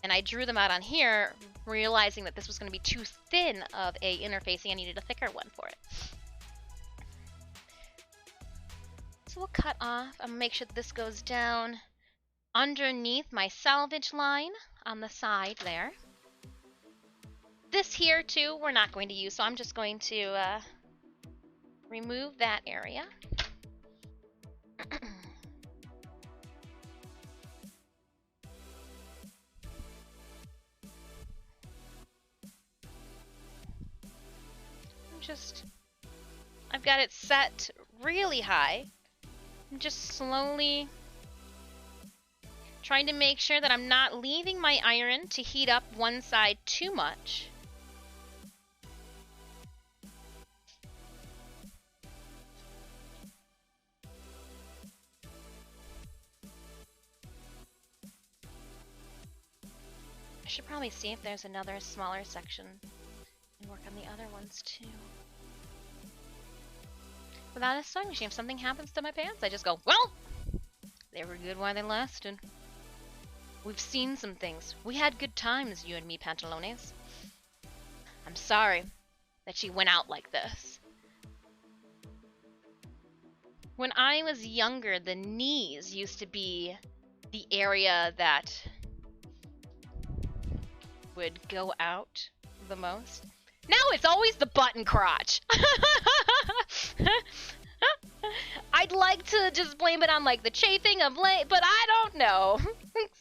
And I drew them out on here, realizing that this was going to be too thin of a interfacing. I needed a thicker one for it. So we'll cut off. I'm going to make sure that this goes down underneath my salvage line on the side there. This here, too, we're not going to use, so I'm just going to remove that area. I've got it set really high. I'm just slowly trying to make sure that I'm not leaving my iron to heat up one side too much. I should probably see if there's another smaller section and work on the other ones too. Without a sewing machine, if something happens to my pants, I just go, well, they were good while they lasted. We've seen some things. We had good times, you and me, Pantalones. I'm sorry that she went out like this. When I was younger, the knees used to be the area that would go out the most. Now it's always the butt and crotch. I'd like to just blame it on like the chafing of late, but I don't know.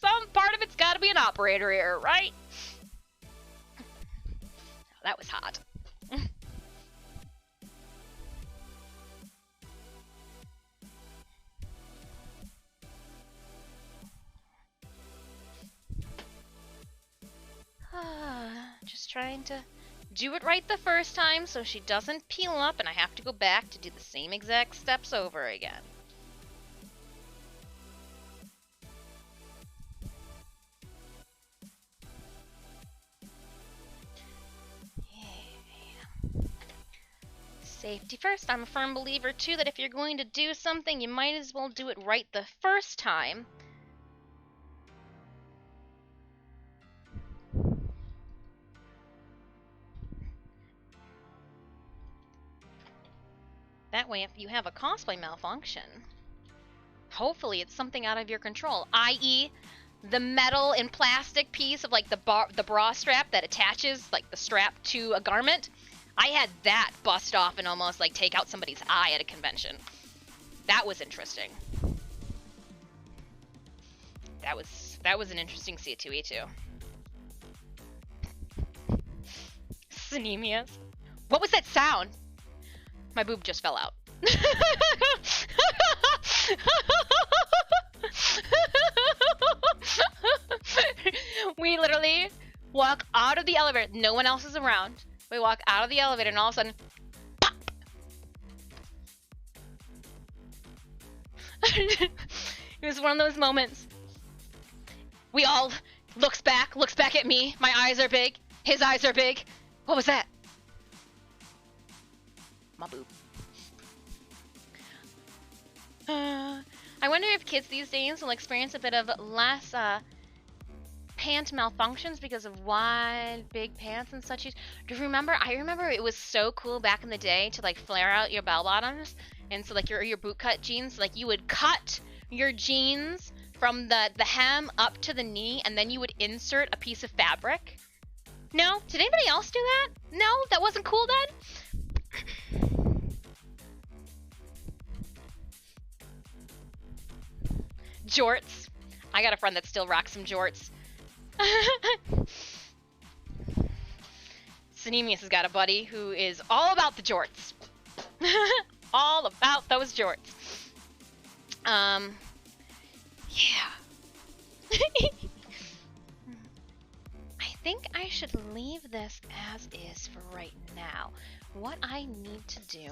Some part of it's got to be an operator error, right? That was hot. Just trying to do it right the first time so she doesn't peel up and I have to go back to do the same exact steps over again. Yeah. Safety first. I'm a firm believer too that if you're going to do something, you might as well do it right the first time. That way, if you have a cosplay malfunction, hopefully it's something out of your control, i.e. the metal and plastic piece of like the bra strap that attaches like the strap to a garment. I had that bust off and almost like take out somebody's eye at a convention. That was interesting. That was an interesting C2E2. Synemias. What was that sound? My boob just fell out. We literally walk out of the elevator. No one else is around. We walk out of the elevator and all of a sudden, pop! It was one of those moments. We all looks back at me. My eyes are big. His eyes are big. What was that? My boob. I wonder if kids these days will experience a bit of less pant malfunctions because of wide, big pants and such. Do you remember? I remember it was so cool back in the day to like flare out your bell bottoms, and so like your boot cut jeans, like you would cut your jeans from the hem up to the knee, and then you would insert a piece of fabric. No? Did anybody else do that? No? That wasn't cool then? Jorts. I got a friend that still rocks some jorts. Synemius has got a buddy who is all about the jorts. All about those jorts. Yeah. I think I should leave this as is for right now. What I need to do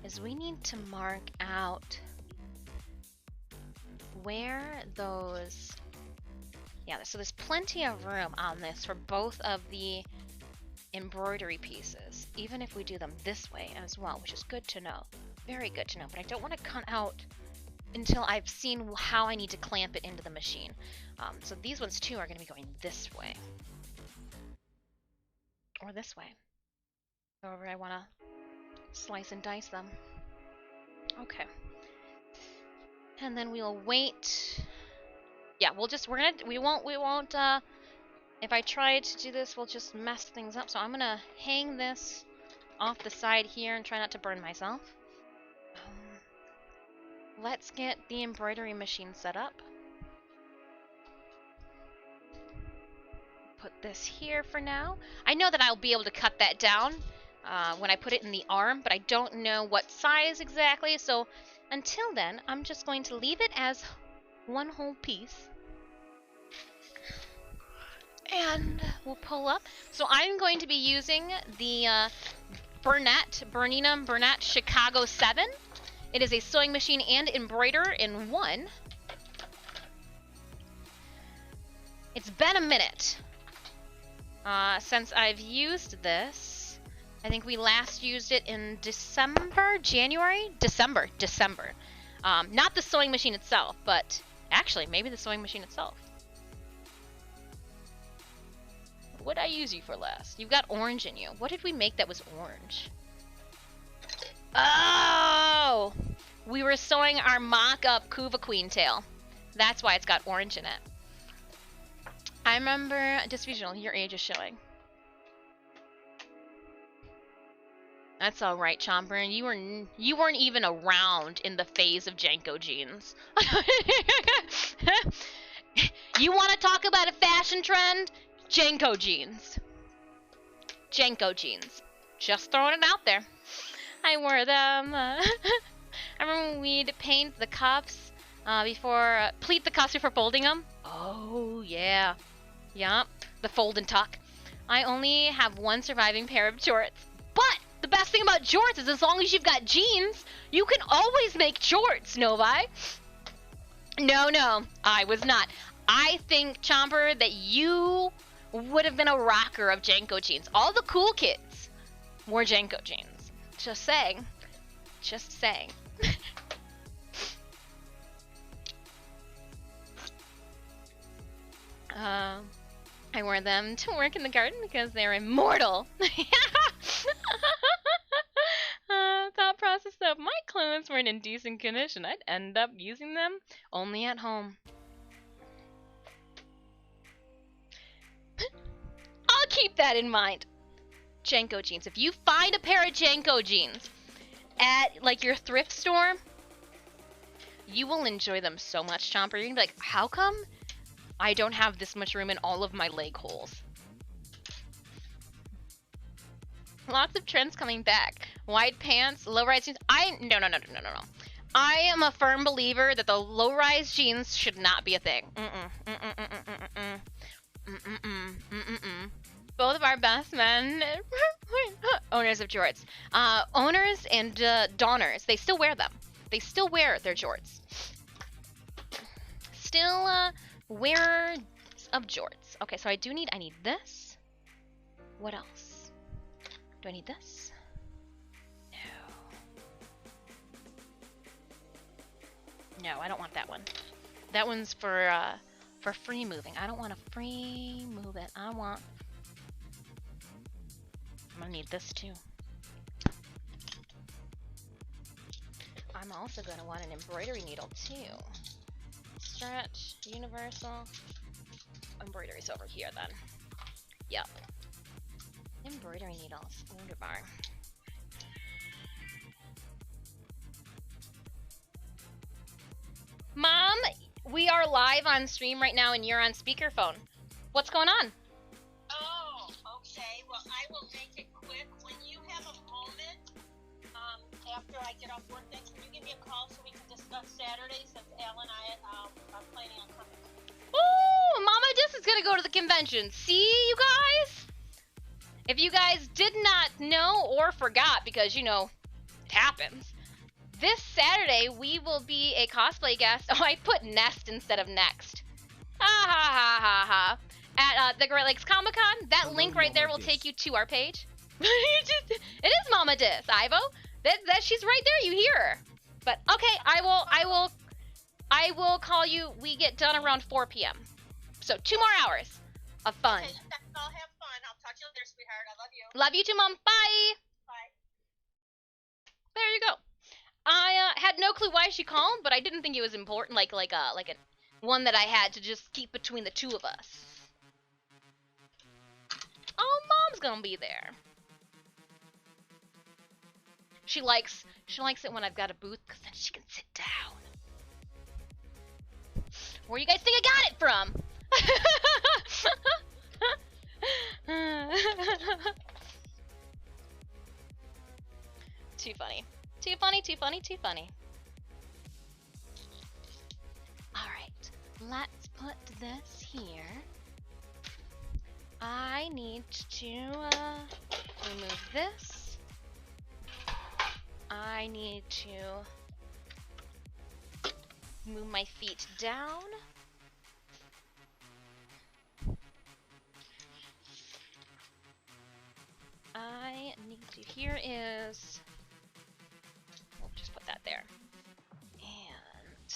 is we need to mark out where those... Yeah, so there's plenty of room on this for both of the embroidery pieces, even if we do them this way as well, which is good to know. Very good to know, but I don't want to cut out until I've seen how I need to clamp it into the machine. So these ones too are going to be going this way. Or this way. However I want to slice and dice them. Okay. And then we'll wait. Yeah, we won't, if I try to do this, we'll just mess things up. So I'm gonna hang this off the side here and try not to burn myself. Let's get the embroidery machine set up. Put this here for now. I know that I'll be able to cut that down when I put it in the arm, but I don't know what size exactly, so until then, I'm just going to leave it as one whole piece. And we'll pull up. So I'm going to be using the Bernina Chicago 7. It is a sewing machine and embroider in one. It's been a minute since I've used this. I think we last used it in December. Not the sewing machine itself, but actually maybe the sewing machine itself. What did I use you for last? You've got orange in you. What did we make that was orange? Oh! We were sewing our mock-up Kuva Queen tail. That's why it's got orange in it. I remember Disfusional, your age is showing. That's all right, Chomper. You weren't even around in the phase of Janko jeans. You want to talk about a fashion trend? Janko jeans. Janko jeans. Just throwing it out there. I wore them. I remember we'd paint the cuffs pleat the cuffs before folding them. Oh, yeah. Yup. The fold and tuck. I only have one surviving pair of jorts. But the best thing about jorts is as long as you've got jeans, you can always make jorts, Novi. No, I was not. I think, Chomper, that you would have been a rocker of Janko jeans. All the cool kids wore Janko jeans. Just saying. Just saying. I wore them to work in the garden because they're immortal. Thought process of my clothes weren't in decent condition. I'd end up using them only at home. I'll keep that in mind. Janko jeans. If you find a pair of Janko jeans at like your thrift store, you will enjoy them so much, Chomper. You're gonna be like, how come I don't have this much room in all of my leg holes? Lots of trends coming back. Wide pants, low-rise jeans. No. I am a firm believer that the low-rise jeans should not be a thing. Both of our best men, owners of jorts. Owners and donners, they still wear them. They still wear their jorts. Still wearers of jorts. Okay, so I need this. What else? Do I need this? No, I don't want that one. That one's for free moving. I don't want to free move it. I'm gonna need this too. I'm also gonna want an embroidery needle too. Stretch, universal. Embroidery's over here then. Yep. Embroidery needles. Wunderbar. Mom, we are live on stream right now and you're on speakerphone. What's going on?
Oh, okay. Well, I will make it quick. When you have a moment, after I get off work, then can you give me a call so we can discuss Saturday since Al and I are planning on coming?
Oh, Mama Dis is gonna go to the convention. See, you guys? If you guys did not know or forgot, because, you know, it happens, this Saturday we will be a cosplay guest. Oh, I put Nest instead of Next. Ha ha ha ha ha. At the Great Lakes Comic Con. That link right there will take you to our page. It is Mama Dis, Ivo. That she's right there. You hear her. But okay, I will call you. We get done around 4 p.m. So 2 more hours of fun.
Okay, I'll have fun. I'll talk to you later, sweetheart. I love you.
Love you too, Mom. Bye.
Bye.
There you go. I had no clue why she called, but I didn't think it was important, like a one that I had to just keep between the two of us. Oh, Mom's gonna be there. She likes it when I've got a booth, because then she can sit down. Where do you guys think I got it from? Too funny. Too funny, too funny, too funny. Alright, let's put this here. I need to remove this. I need to move my feet down. I need to, here is, we'll just put that there. And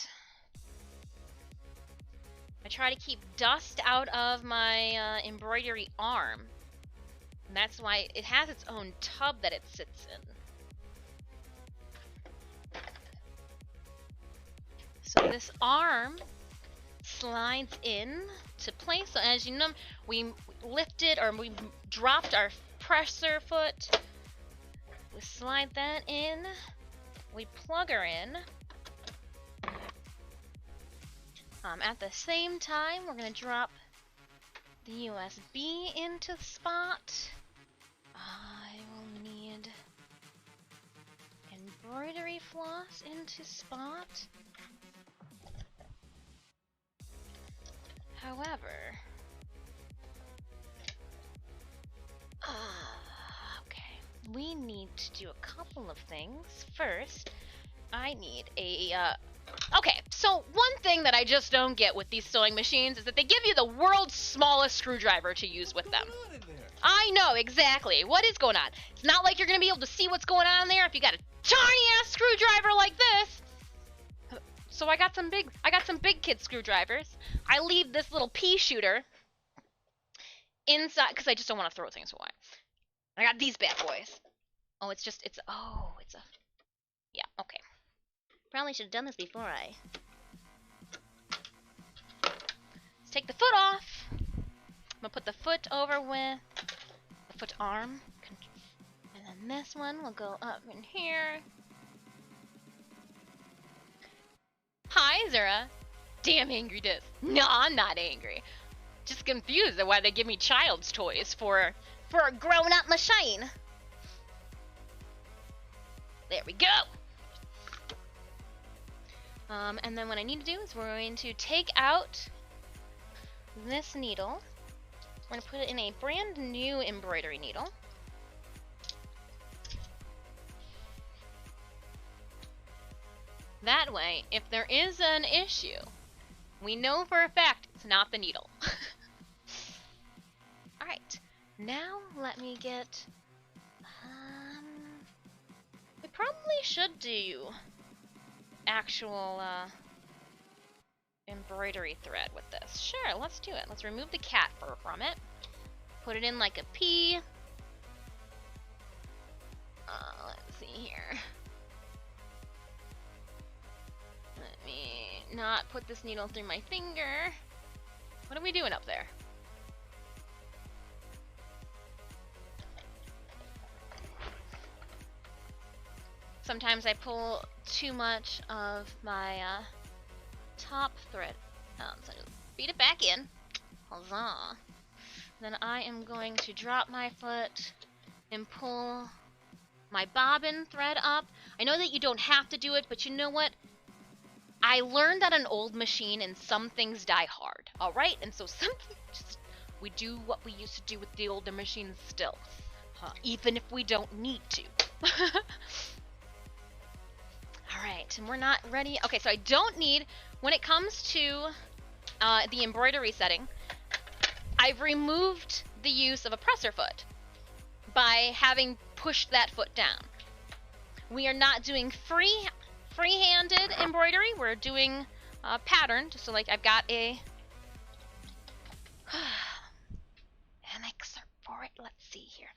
I try to keep dust out of my embroidery arm. And that's why it has its own tub that it sits in. So this arm slides in to place. So as you know, we lifted, or we dropped our presser foot. We slide that in. We plug her in. At the same time, we're going to drop the USB into the spot. I will need embroidery floss into spot. However, okay, we need to do a couple of things. First, I need a, okay, so one thing that I just don't get with these sewing machines is that they give you the world's smallest screwdriver to use with them. I know, exactly. What is going on? It's not like you're going to be able to see what's going on there if you got a tiny-ass screwdriver like this. So I got some big kid screwdrivers. I leave this little pea shooter inside because I just don't want to throw things away. I got these bad boys. Oh, it's a, yeah, okay. Probably should have done this before I. Let's take the foot off. I'm gonna put the foot over with the foot arm, and then this one will go up in here. Hi, Zura. Damn angry Diz. No, I'm not angry. Just confused at why they give me child's toys for a grown-up machine. There we go. And then what I need to do is we're going to take out this needle. We're going to put it in a brand new embroidery needle. That way, if there is an issue, we know for a fact it's not the needle. Alright, now let me get, we probably should do actual, embroidery thread with this. Sure, let's do it. Let's remove the cat fur from it. Put it in like a pea. Let's see here. Let me not put this needle through my finger. What are we doing up there? Sometimes I pull too much of my top thread. So just feed it back in. Huzzah. Then I am going to drop my foot and pull my bobbin thread up. I know that you don't have to do it, but you know what? I learned that an old machine and some things die hard, alright? And so we do what we used to do with the older machines still. Even if we don't need to. Alright, and we're not ready. Okay, so I don't need, when it comes to the embroidery setting, I've removed the use of a presser foot by having pushed that foot down. We are not doing free-handed embroidery. We're doing patterned. So like I've got an excerpt for it. Let's see here.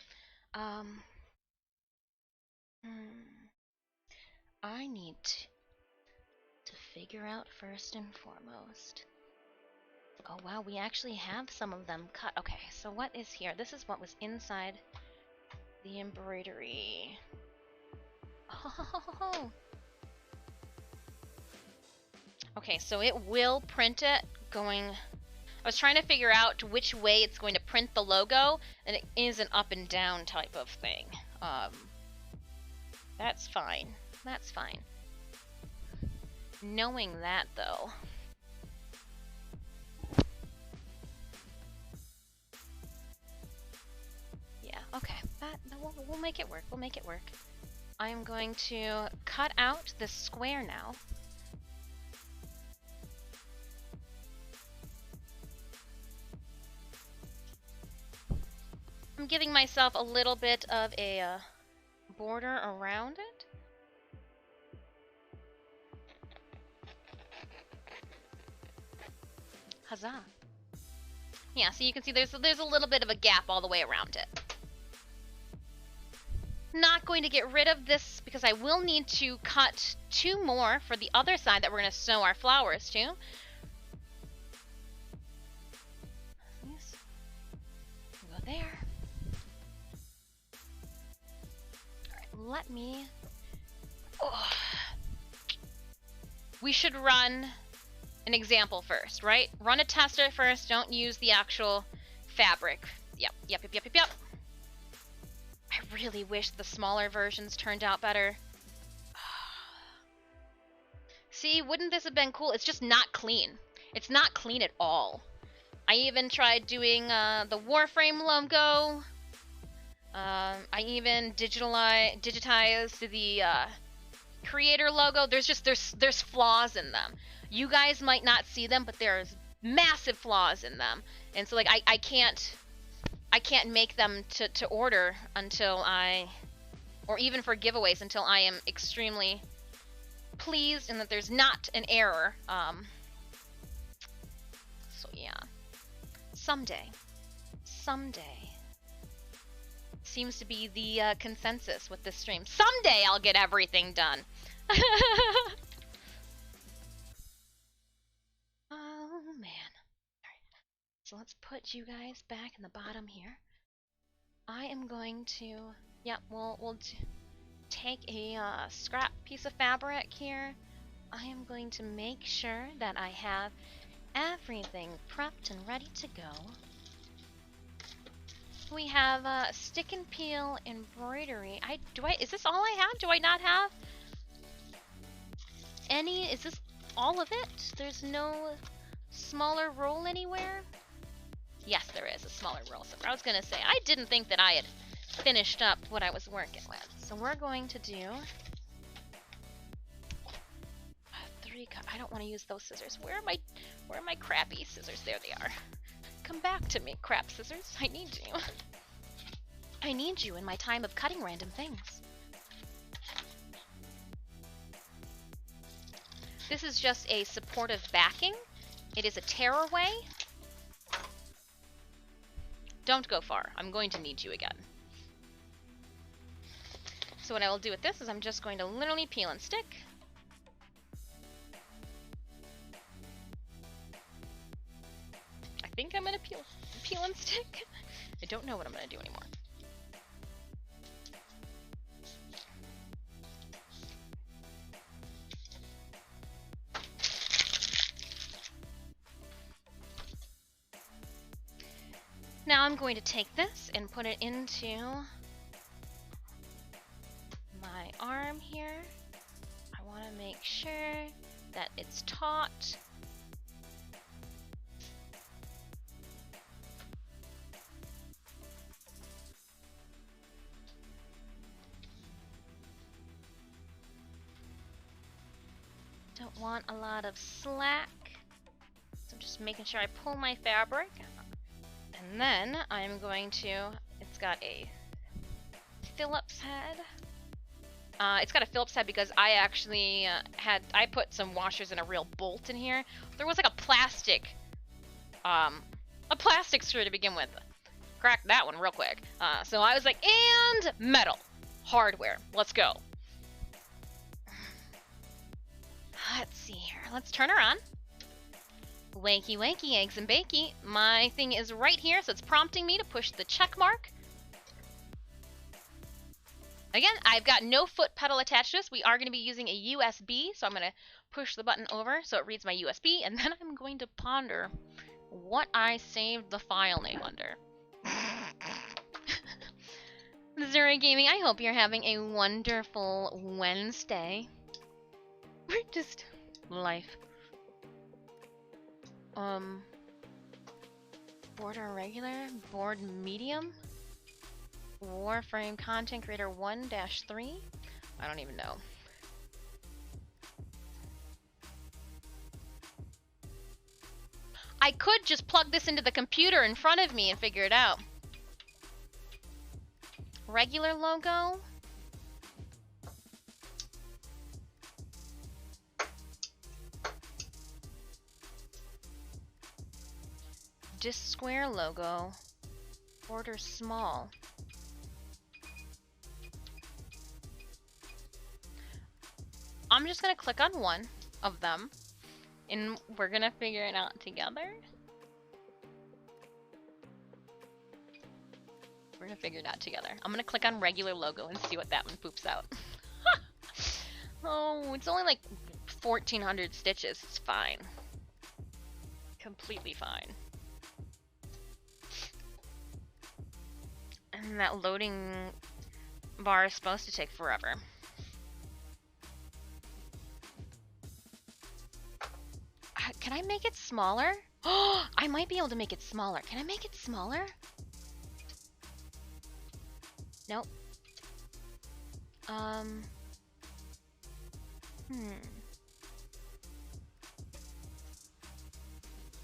I need to figure out first and foremost. Oh wow, we actually have some of them cut. Okay, so what is here? This is what was inside the embroidery. Oh. Okay, so it will print it going... I was trying to figure out which way it's going to print the logo, and it is an up and down type of thing. That's fine. That's fine. Knowing that, though... Yeah, okay. We'll make it work. We'll make it work. I'm going to cut out this square now. I'm giving myself a little bit of a border around it. Huzzah. Yeah, so you can see there's a little bit of a gap all the way around it. Not going to get rid of this because I will need to cut 2 more for the other side that we're going to sew our flowers to. Yes. Go there. Alright, let me... Oh. We should run an example first, right? Run a tester first, don't use the actual fabric. Yep. I really wish the smaller versions turned out better. See, wouldn't this have been cool? It's just not clean. It's not clean at all. I even tried doing the Warframe logo. I even digitized the creator logo. There's flaws in them. You guys might not see them, but there's massive flaws in them. And so like I can't make them to order until or even for giveaways until I am extremely pleased and that there's not an error. So yeah, someday seems to be the consensus with this stream. Someday I'll get everything done. Oh man. So let's put you guys back in the bottom here. I am going to, yeah, we'll take a scrap piece of fabric here. I am going to make sure that I have everything prepped and ready to go. We have stick and peel embroidery. Is this all I have? Do I not have any? Is this all of it? There's no smaller roll anywhere? Yes, there is a smaller roll. So I was going to say, I didn't think that I had finished up what I was working with. So we're going to do a 3 cut. I don't want to use those scissors. Where are my crappy scissors? There they are. Come back to me, crap scissors. I need you. I need you in my time of cutting random things. This is just a supportive backing. It is a tearaway. Don't go far. I'm going to need you again. So what I will do with this is I'm just going to literally peel and stick. I think I'm going to peel and stick. I don't know what I'm going to do anymore. Now I'm going to take this and put it into my arm here. I want to make sure that it's it's taut. Don't want a lot of slack. So I'm just making sure I pull my fabric. And then I'm going to, it's got a Phillips head. It's got a Phillips head because I actually I put some washers and a real bolt in here. There was like a plastic screw to begin with. Cracked that one real quick. So I was like, and metal. Hardware. Let's go. Let's see here. Let's turn her on. Wakey wakey, eggs and bakey. My thing is right here, so it's prompting me to push the check mark. Again, I've got no foot pedal attached to this. We are going to be using a USB, so I'm going to push the button over so it reads my USB, and then I'm going to ponder what I saved the file name under. Zuri Gaming, I hope you're having a wonderful Wednesday. Just life. Border regular, board medium, Warframe content creator 1-3. I don't even know. I could just plug this into the computer in front of me and figure it out. Regular logo. Disc square logo. Border small. I'm just gonna click on one of them and we're gonna figure it out together. We're gonna figure it out together. I'm gonna click on regular logo and see what that one poops out. Oh, it's only like 1,400 stitches. It's fine. Completely fine. And that loading bar is supposed to take forever. Can I make it smaller? Oh, I might be able to make it smaller. Can I make it smaller? Nope.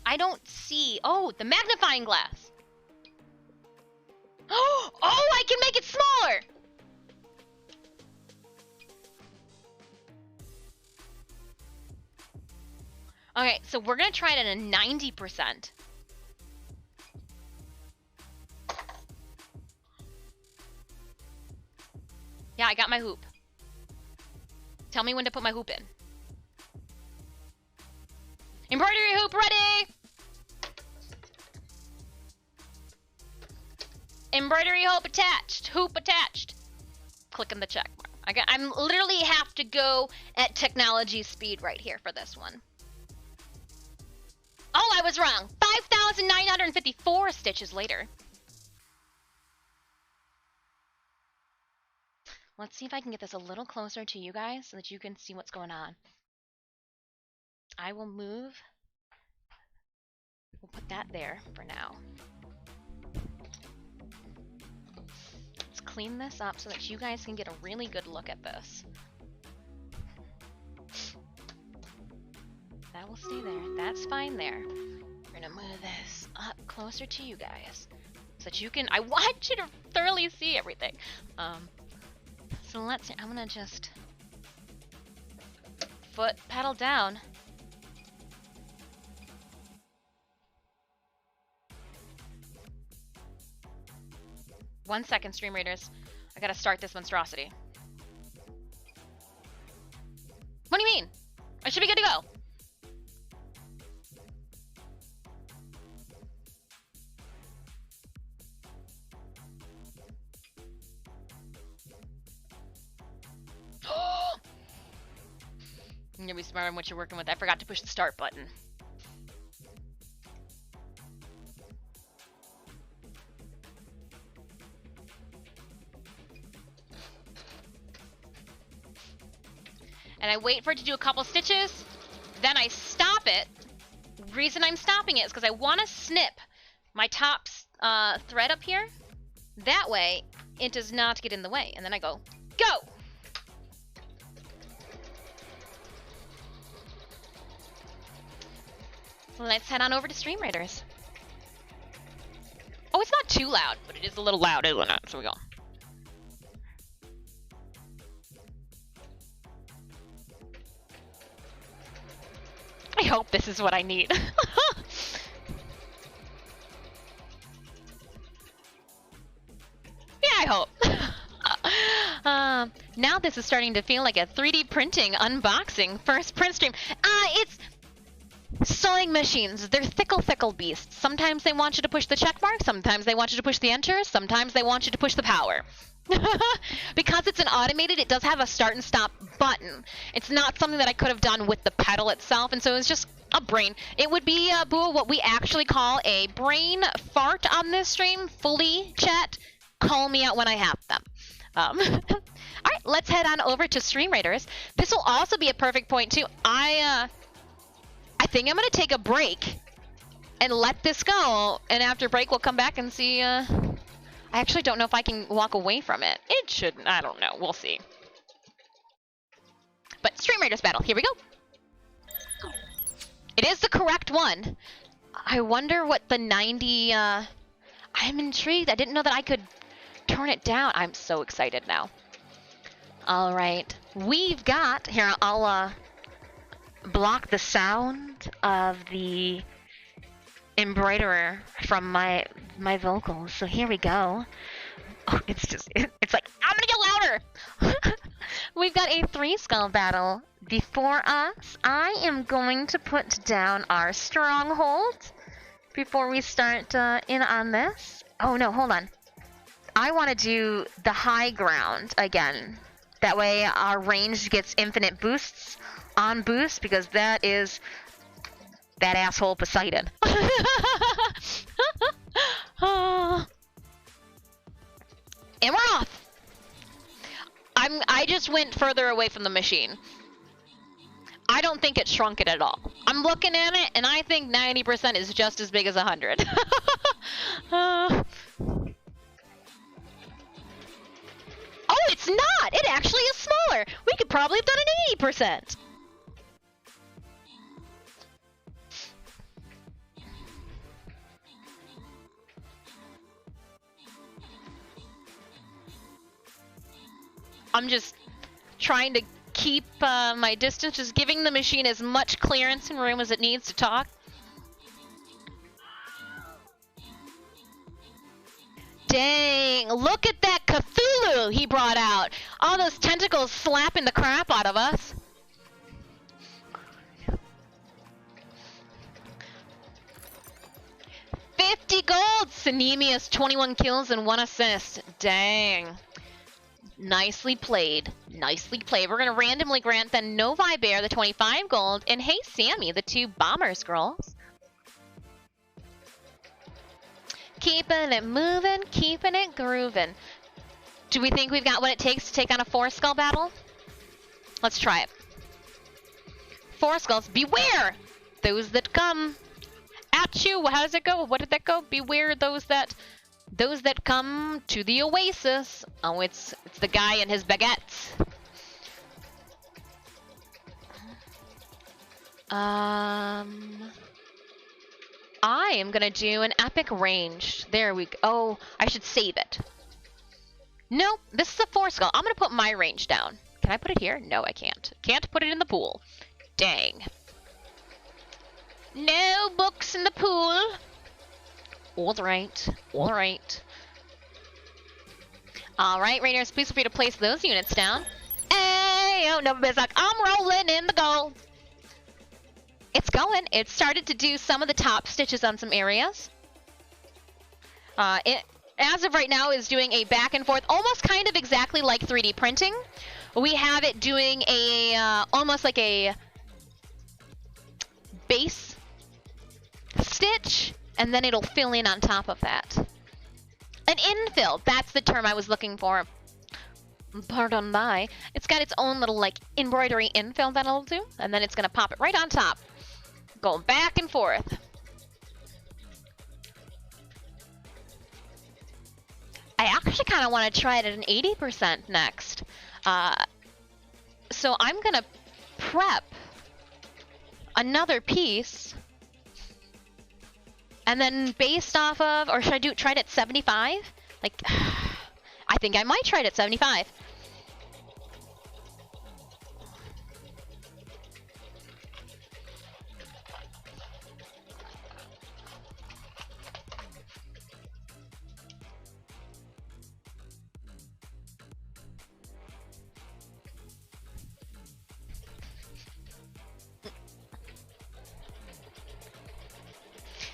I don't see. Oh, the magnifying glass. Oh, I can make it smaller. Okay, so we're gonna try it at a 90%. Yeah, I got my hoop. Tell me when to put my hoop in. Embroidery hoop ready! Embroidery hoop attached. Hoop attached. Clicking the check mark. I'm literally have to go at technology speed right here for this one. Oh, I was wrong. 5,954 stitches later. Let's see if I can get this a little closer to you guys so that you can see what's going on. I will move. We'll put that there for now. Let's clean this up so that you guys can get a really good look at this. That will stay there. That's fine there. We're gonna move this up closer to you guys so that you can, I want you to thoroughly see everything. So let's see, I'm gonna just foot pedal down. One second, stream readers. I gotta start this monstrosity. What do you mean? I should be good to go. You gotta be smart on what you're working with. I forgot to push the start button. And I wait for it to do a couple stitches. Then I stop it. Reason I'm stopping it is because I want to snip my top thread up here. That way, it does not get in the way. And then I go. Let's head on over to StreamReaders. Oh, it's not too loud, but it is a little loud, isn't it? So we go. I hope this is what I need. Yeah, I hope. Now this is starting to feel like a 3D printing unboxing first print stream. It's sewing machines. They're fickle beasts. Sometimes they want you to push the check mark, sometimes they want you to push the enter, sometimes they want you to push the power. Because it's an automated, it does have a start and stop button. It's not something that I could have done with the pedal itself, and so it's just a brain. It would be, Boo, what we actually call a brain fart on this stream. Fully, chat. Call me out when I have them. Alright, let's head on over to StreamReaders. This will also be a perfect point, too. I think I'm going to take a break and let this go, and after break we'll come back and see, I actually don't know if I can walk away from it. It shouldn't, I don't know, we'll see. But StreamReaders battle, here we go. It is the correct one. I wonder what the 90, I'm intrigued. I didn't know that I could turn it down. I'm so excited now. All right, we've got, here, I'll block the sound of the embroiderer from my vocals. So here we go. Oh, it's like, I'm gonna get louder! We've got a 3-skull battle before us. I am going to put down our stronghold before we start in on this. Oh no, hold on. I want to do the high ground again. That way our range gets infinite boosts on boost, because that is that asshole Poseidon. And we're off. I just went further away from the machine. I don't think it shrunk it at all. I'm looking at it and I think 90% is just as big as 100. Oh, it's not! It actually is smaller! We could probably have done an 80%! I'm just trying to keep my distance, just giving the machine as much clearance and room as it needs to talk. Dang, look at that Cthulhu he brought out. All those tentacles slapping the crap out of us. $50 gold! Synemius, 21 kills and 1 assist. Dang. Nicely played. Nicely played. We're going to randomly grant then Novi Bear the 25 gold and Hey Sammy the 2 bomber scrolls. Keeping it moving, keeping it grooving. Do we think we've got what it takes to take on a 4-skull battle? Let's try it. 4 skulls. Beware those that come at you. How does it go? What did that go? Beware those that come to the oasis. Oh, it's the guy and his baguettes. I am gonna do an epic range. There we go. Oh, I should save it. Nope, this is a 4-skull. I'm gonna put my range down. Can I put it here? No, I can't. Can't put it in the pool. Dang. No books in the pool. Alright, alright. Alright, Raiders, please feel free to place those units down. Hey, oh no, I'm rolling in the gold. It's going. It started to do some of the top stitches on some areas. It, as of right now, is doing a back and forth, almost kind of exactly like 3D printing. We have it doing a, almost like a base stitch, and then it'll fill in on top of that. An infill, that's the term I was looking for. Pardon my. It's got its own little like embroidery infill that it'll do, and then it's gonna pop it right on top. Going back and forth. I actually kind of want to try it at an 80% next. So I'm gonna prep another piece, and then based off of, or should I try it at 75? Like, I think I might try it at 75.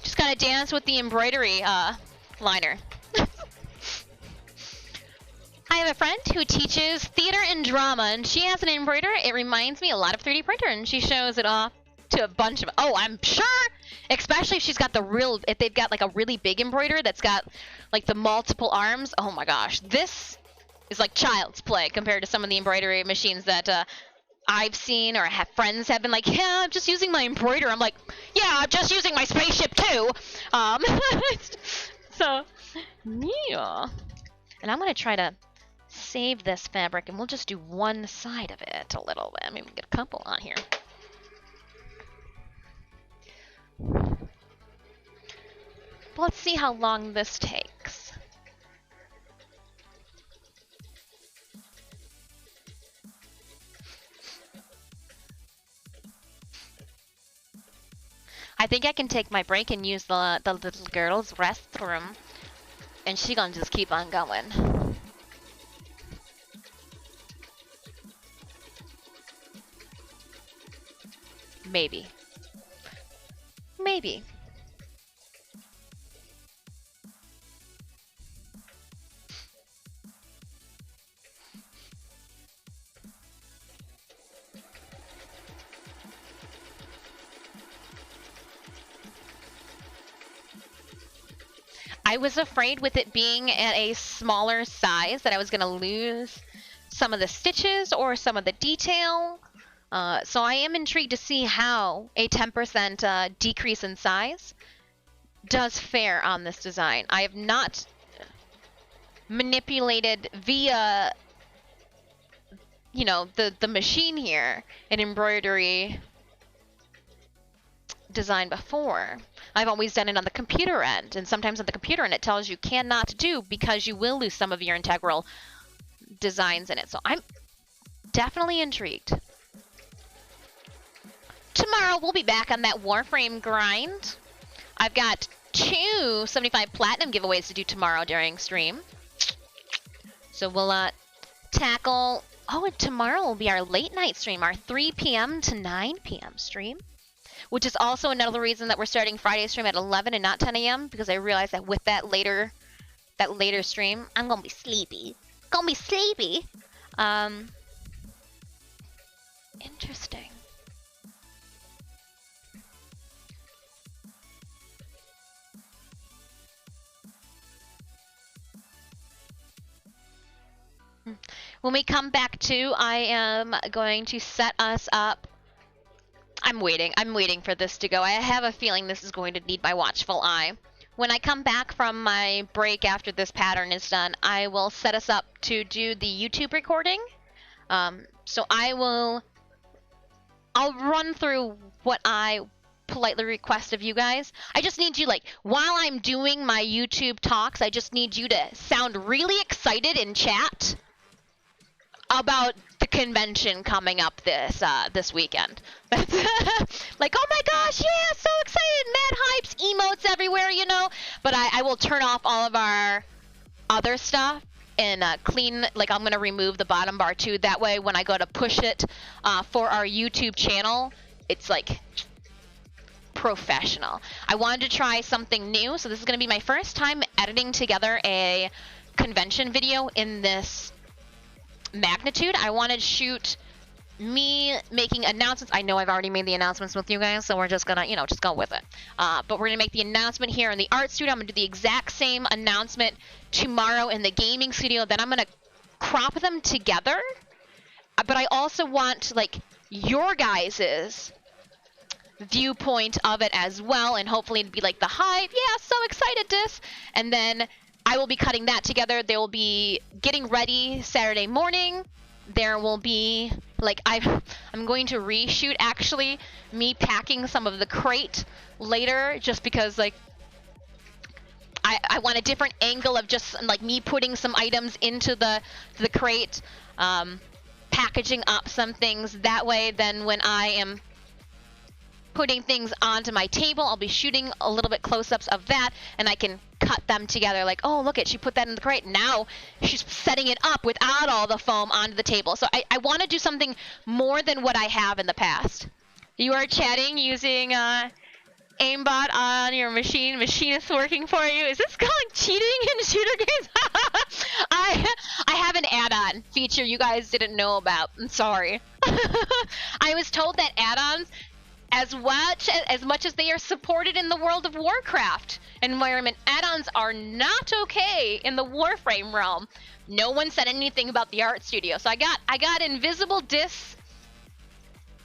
Just gotta dance with the embroidery liner. I have a friend who teaches theater and drama, and she has an embroider. It reminds me a lot of 3D printer, and she shows it off to a bunch of. Oh, I'm sure, especially if she's got if they've got like a really big embroider that's got like the multiple arms. Oh my gosh, this is like child's play compared to some of the embroidery machines that I've seen or have friends have been like, yeah, I'm just using my embroider. I'm like, yeah, I'm just using my spaceship too. So, yeah. And I'm gonna try to save this fabric, and we'll just do one side of it a little bit. Maybe we can get a couple on here. But let's see how long this takes. I think I can take my break and use the little girl's restroom, and she gonna just keep on going. Maybe. Maybe. I was afraid with it being at a smaller size that I was going to lose some of the stitches or some of the detail. So I am intrigued to see how a 10% decrease in size does fare on this design. I have not manipulated via, you know, the machine here an embroidery design before. I've always done it on the computer end, and sometimes on the computer end it tells you cannot do because you will lose some of your integral designs in it. So I'm definitely intrigued. Tomorrow we'll be back on that Warframe grind. I've got 2 75 platinum giveaways to do tomorrow during stream. So we'll tackle, oh, and tomorrow will be our late night stream, our 3 p.m. to 9 p.m. stream, which is also another reason that we're starting Friday stream at 11 and not 10 a.m. because I realized that with that later stream, I'm gonna be sleepy. Interesting. When we come back to, I am going to set us up. I'm waiting for this to go. I have a feeling this is going to need my watchful eye. When I come back from my break after this pattern is done, I will set us up to do the YouTube recording. So I'll run through what I politely request of you guys. I just need you, like, while I'm doing my YouTube talks, I just need you to sound really excited in chat about the convention coming up this weekend. Like, oh my gosh, yeah, so excited, mad hypes, emotes everywhere, you know. But I will turn off all of our other stuff and clean, like, I'm gonna remove the bottom bar too. That way when I go to push it for our YouTube channel, it's like professional. I wanted to try something new, so this is gonna be my first time editing together a convention video in this magnitude. I wanted to shoot me making announcements. I know I've already made the announcements with you guys, so we're just gonna, you know, just go with it. But we're gonna make the announcement here in the art studio. I'm gonna do the exact same announcement tomorrow in the gaming studio. Then I'm gonna crop them together, but I also want like your guys's viewpoint of it as well, and hopefully it'd be like the hype, yeah, so excited this, and then I will be cutting that together. They will be getting ready Saturday morning. There will be like I'm going to reshoot actually me packing some of the crate later, just because like I want a different angle of just like me putting some items into the crate, packaging up some things that way. Then when I am putting things onto my table, I'll be shooting a little bit close-ups of that, and I can cut them together like, oh, look it, she put that in the crate. Now she's setting it up without all the foam onto the table. So I want to do something more than what I have in the past. You are chatting using aimbot on your machine. Machine is working for you. Is this called cheating in shooter games? I have an add-on feature you guys didn't know about. I'm sorry. I was told that add-ons, as much as they are supported in the World of Warcraft environment, add-ons are not okay in the Warframe realm. No one said anything about the art studio, so I got Invisible Dis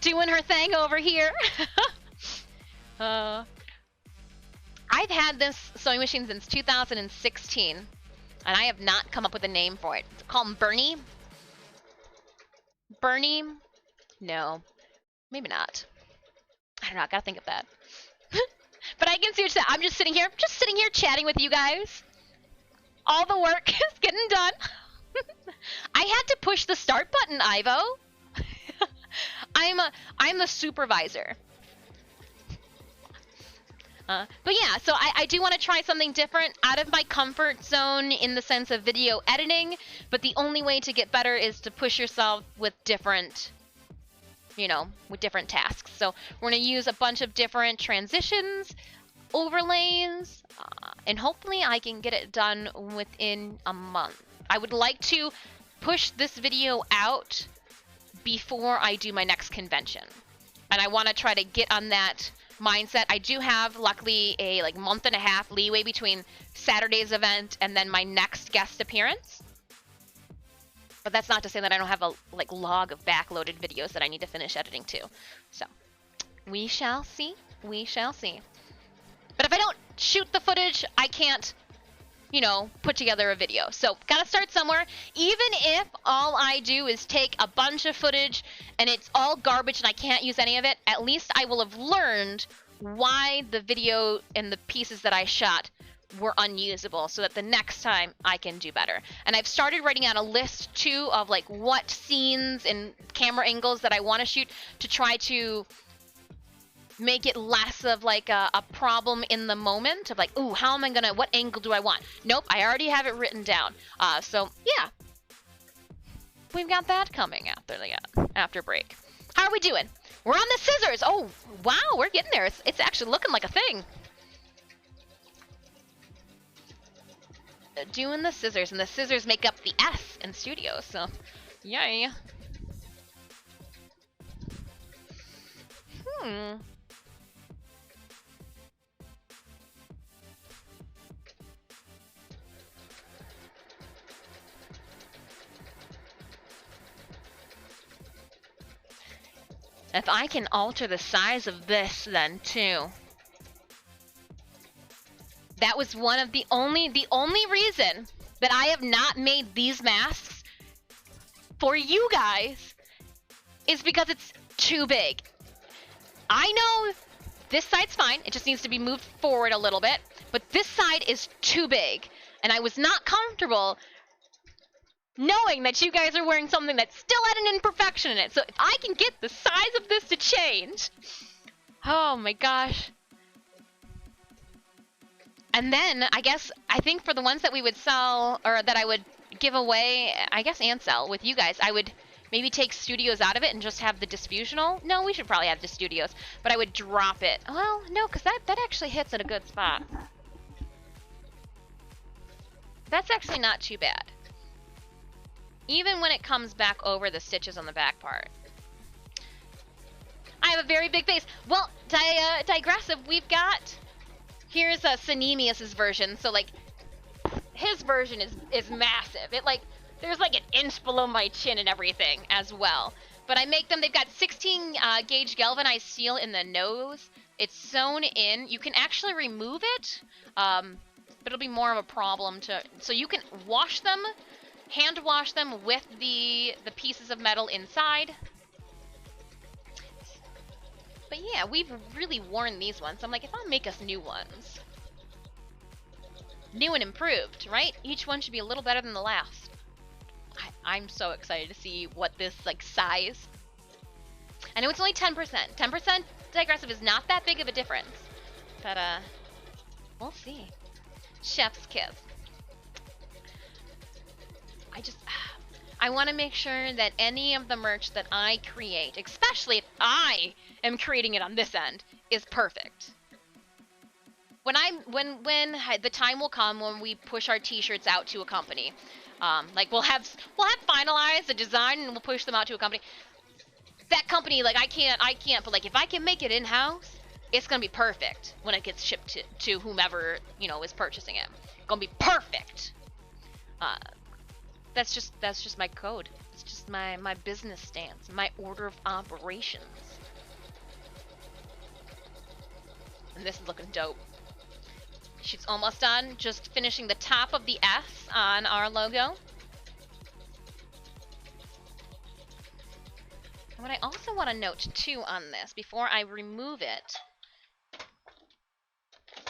doing her thing over here. I've had this sewing machine since 2016, and I have not come up with a name for it. Call him Bernie. Bernie? No, maybe not. I don't know, I gotta think of that. But I can see what you're saying. I'm just sitting here chatting with you guys. All the work is getting done. I had to push the start button, Ivo. I'm the supervisor. But yeah, so I do want to try something different, out of my comfort zone in the sense of video editing, but the only way to get better is to push yourself with different, with different tasks. So we're going to use a bunch of different transitions, overlays, and hopefully I can get it done within a month. I would like to push this video out before I do my next convention. And I want to try to get on that mindset. I do have, luckily, a month and a half leeway between Saturday's event and then my next guest appearance. But that's not to say that I don't have a log of backloaded videos that I need to finish editing too. So we shall see. We shall see. But if I don't shoot the footage, I can't, put together a video. So gotta start somewhere. Even if all I do is take a bunch of footage and it's all garbage and I can't use any of it, at least I will have learned why the video and the pieces that I shot were unusable, so that the next time I can do better. And I've started writing out a list too of what scenes and camera angles that I want to shoot, to try to make it less of a problem in the moment of ooh, how am I gonna, what angle do I want? Nope, I already have it written down. So yeah, we've got that coming after break. How are we doing? We're on the scissors. Oh wow, we're getting there. It's actually looking like a thing. Doing the scissors, and the scissors make up the S in studio, so yay. If I can alter the size of this then too. That was one of the only reason that I have not made these masks for you guys is because it's too big. I know this side's fine, it just needs to be moved forward a little bit, but this side is too big, and I was not comfortable knowing that you guys are wearing something that still had an imperfection in it. So if I can get the size of this to change, oh my gosh. And then I think for the ones that we would sell, or that I would give away, and sell with you guys, I would maybe take studios out of it and just have the Disfusional. No, we should probably have the studios, but I would drop it. Well, no, because that actually hits at a good spot. That's actually not too bad. Even when it comes back over the stitches on the back part. I have a very big face. Well, digressive, we've got... Here's Synemius's version. So his version is massive. It There's like an inch below my chin and everything as well. But I make them, they've got 16 gauge galvanized steel in the nose. It's sewn in. You can actually remove it, but it'll be more of a problem to, so you can wash them, hand wash them with the pieces of metal inside. But yeah, we've really worn these ones. I'm like, if I'll make us new ones. New and improved, right? Each one should be a little better than the last. I'm so excited to see what this, like, size. I know it's only 10%. 10% digressive is not that big of a difference. But, we'll see. Chef's kiss. I want to make sure that any of the merch that I create, especially if I am creating it on this end, is perfect. When the time will come when we push our t-shirts out to a company, like we'll have finalized the design and we'll push them out to a company. That company, like I can't, but like if I can make it in-house, it's gonna be perfect when it gets shipped to whomever, you know, is purchasing it. Gonna be perfect. That's just my code. It's just my business stance, my order of operations. And this is looking dope. She's almost done, just finishing the top of the S on our logo. And what I also want to note too on this, before I remove it.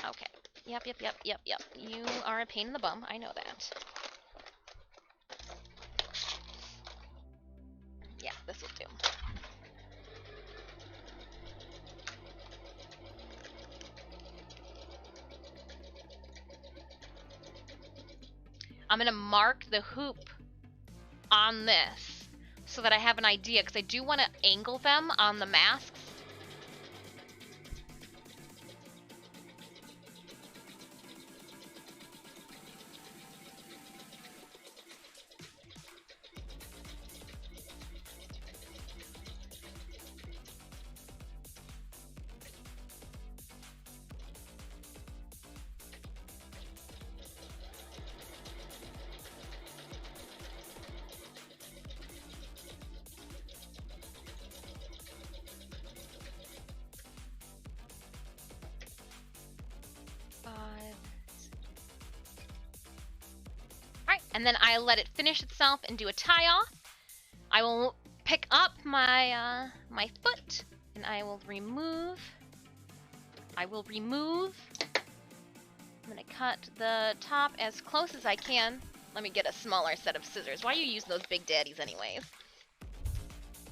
Okay. Yep. You are a pain in the bum. I know that. Yeah, this will do. I'm gonna mark the hoop on this so that I have an idea, because I do want to angle them on the masks. And then I let it finish itself and do a tie off. I will pick up my my foot and I will remove. I'm gonna cut the top as close as I can. Let me get a smaller set of scissors. Why are you using those big daddies anyways?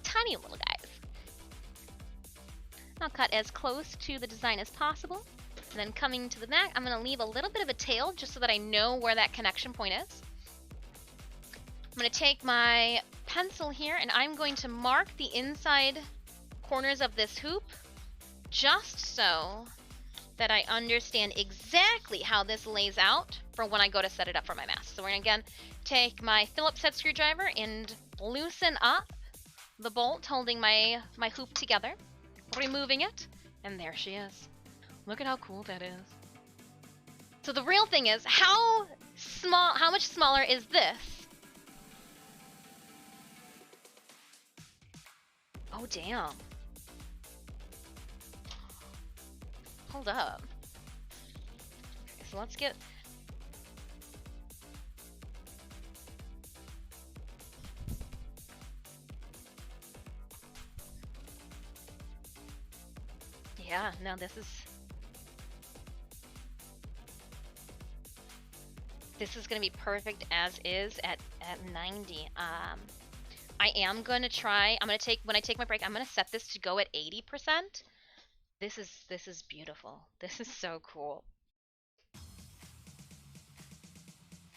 Tiny little guys. I'll cut as close to the design as possible. And then coming to the back, I'm gonna leave a little bit of a tail just so that I know where that connection point is. I'm going to take my pencil here and I'm going to mark the inside corners of this hoop just so that I understand exactly how this lays out for when I go to set it up for my mask. So we're going to again take my Phillips head screwdriver and loosen up the bolt holding my hoop together, removing it, and there she is. Look at how cool that is. So the real thing is, how much smaller is this? Oh, damn. Hold up. Okay, so let's get... Yeah, no, this is gonna be perfect as is at 90. I am gonna try. When I take my break, I'm gonna set this to go at 80%. This is beautiful. This is so cool.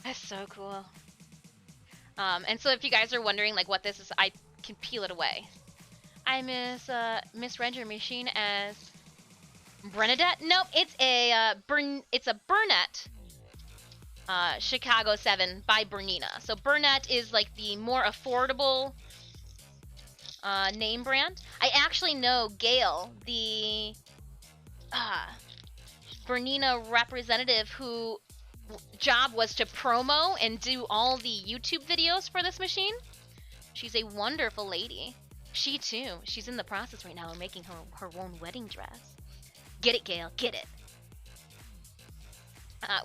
That's so cool. And so if you guys are wondering like what this is, I can peel it away. I misread your machine as Bernadette. Nope, it's a Burnett. Chicago 7 by Bernina. So Burnett is like the more affordable name brand. I actually know Gail, the Bernina representative who job was to promo and do all the YouTube videos for this machine. She's a wonderful lady. She too, she's in the process right now of making her own wedding dress. Get it, Gail, get it.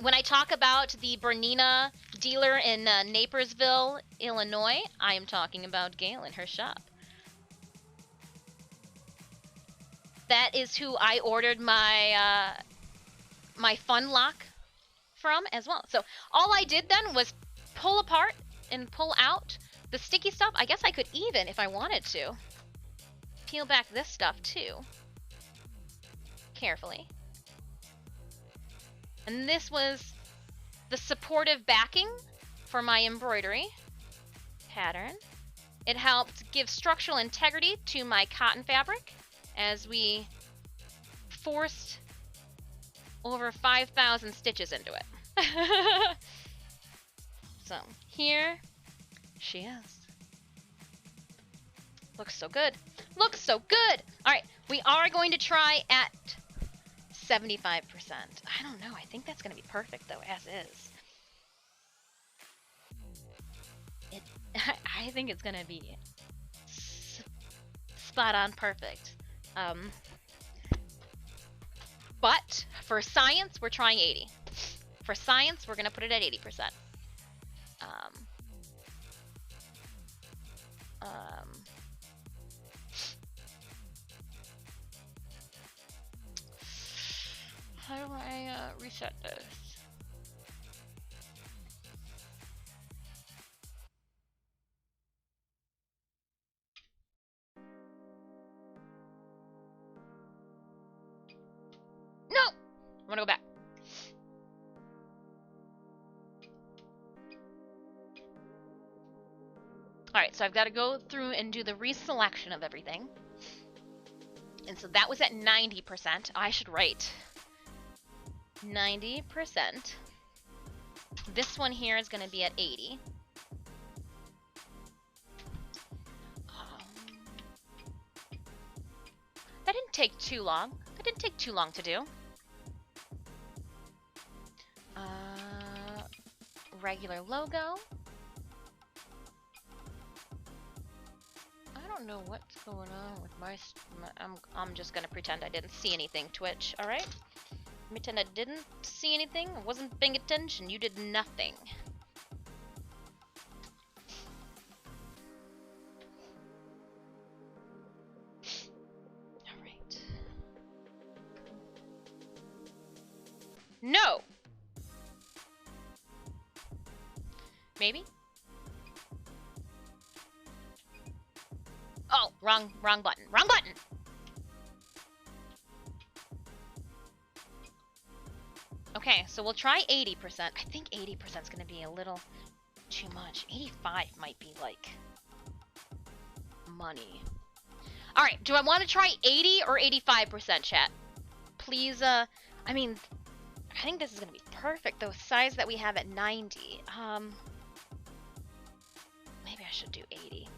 When I talk about the Bernina dealer in Napersville, Illinois, I am talking about Gail and her shop. That is who I ordered my my fun lock from as well. So all I did then was pull apart and pull out the sticky stuff. I guess I could even, if I wanted to, peel back this stuff too. Carefully. And this was the supportive backing for my embroidery pattern. It helped give structural integrity to my cotton fabric as we forced over 5,000 stitches into it. So here she is. Looks so good. Looks so good. All right, we are going to try at 75%. I don't know. I think that's going to be perfect though, as is. I think it's going to be spot on perfect. But for science, we're trying 80. For science, we're going to put it at 80%. How do I reset this? No! I'm gonna go back. Alright, so I've got to go through and do the reselection of everything. And so that was at 90%. I should write 90%. This one here is going to be at 80. That didn't take too long. That didn't take too long to do. Regular logo. I don't know what's going on with my I'm just gonna pretend I didn't see anything, Twitch, alright? Pretend I didn't see anything, I wasn't paying attention, you did nothing. Alright. No! Maybe? Oh, wrong button. Wrong button! Okay, so we'll try 80%. I think 80% is going to be a little too much. 85 might be like money. Alright, do I want to try 80 or 85%, chat? Please, I mean, I think this is going to be perfect, the size that we have at 90. Maybe I should do 80.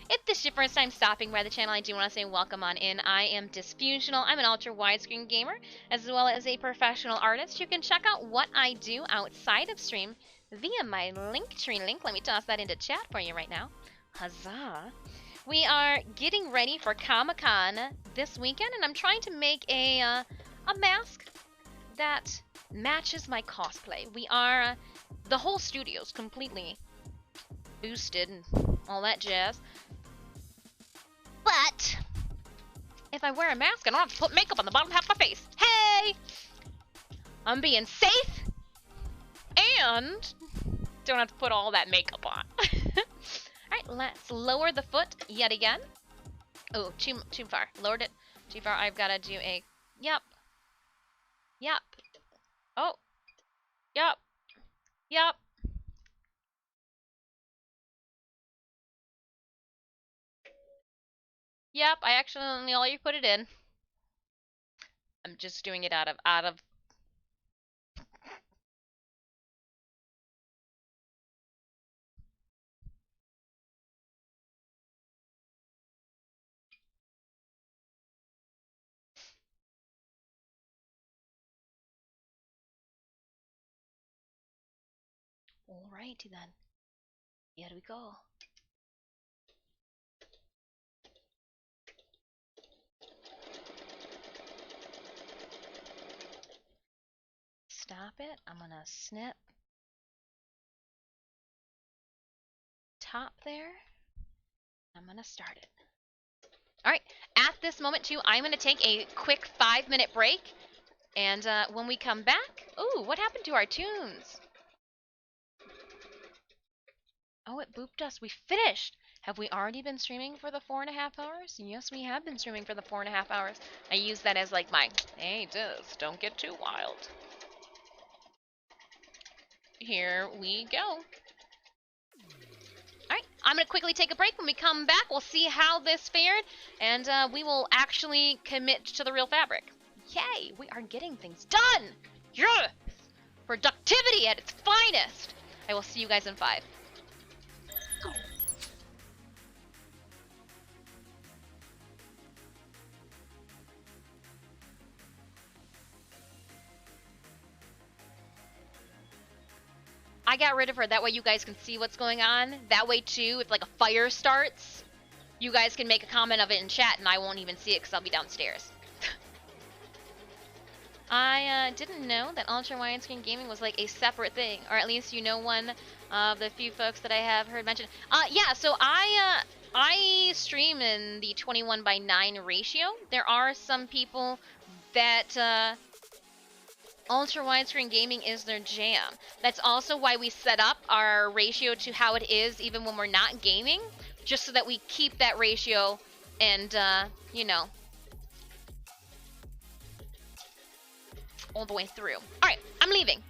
If this is your first time stopping by the channel, I do want to say welcome on in. I am Disfusional. I'm an ultra widescreen gamer, as well as a professional artist. You can check out what I do outside of stream via my Linktree link. Let me toss that into chat for you right now. Huzzah! We are getting ready for Comic-Con this weekend, and I'm trying to make a mask that matches my cosplay. We are, the whole studio's completely boosted and all that jazz. But if I wear a mask, I don't have to put makeup on the bottom half of my face. Hey! I'm being safe and don't have to put all that makeup on. Alright, let's lower the foot yet again. Oh, too far. Lowered it too far. I've got to do a... Yep. Yep. Oh. Yep. Yep. Yep, I accidentally already put it in. I'm just doing it out of Alrighty then. Here we go. Stop it. I'm gonna snip top there. I'm gonna start it. Alright, at this moment too, I'm gonna take a quick 5-minute break. And when we come back, ooh, what happened to our tunes? Oh, it booped us. We finished. Have we already been streaming for the 4.5 hours? Yes, we have been streaming for the 4.5 hours. I use that as like my, hey, Diz, don't get too wild. Here we go. Alright, I'm going to quickly take a break. When we come back, we'll see how this fared, and we will actually commit to the real fabric. Yay, we are getting things done! Yeah! Productivity at its finest! I will see you guys in 5. I got rid of her, that way you guys can see what's going on. That way too, if like a fire starts, you guys can make a comment of it in chat and I won't even see it because I'll be downstairs. I didn't know that ultra widescreen gaming was like a separate thing, or at least you know one of the few folks that I have heard mention. Yeah, so I stream in the 21:9 ratio. There are some people that ultra widescreen gaming is their jam. That's also why we set up our ratio to how it is even when we're not gaming, just so that we keep that ratio and, you know, all the way through. Alright, I'm leaving.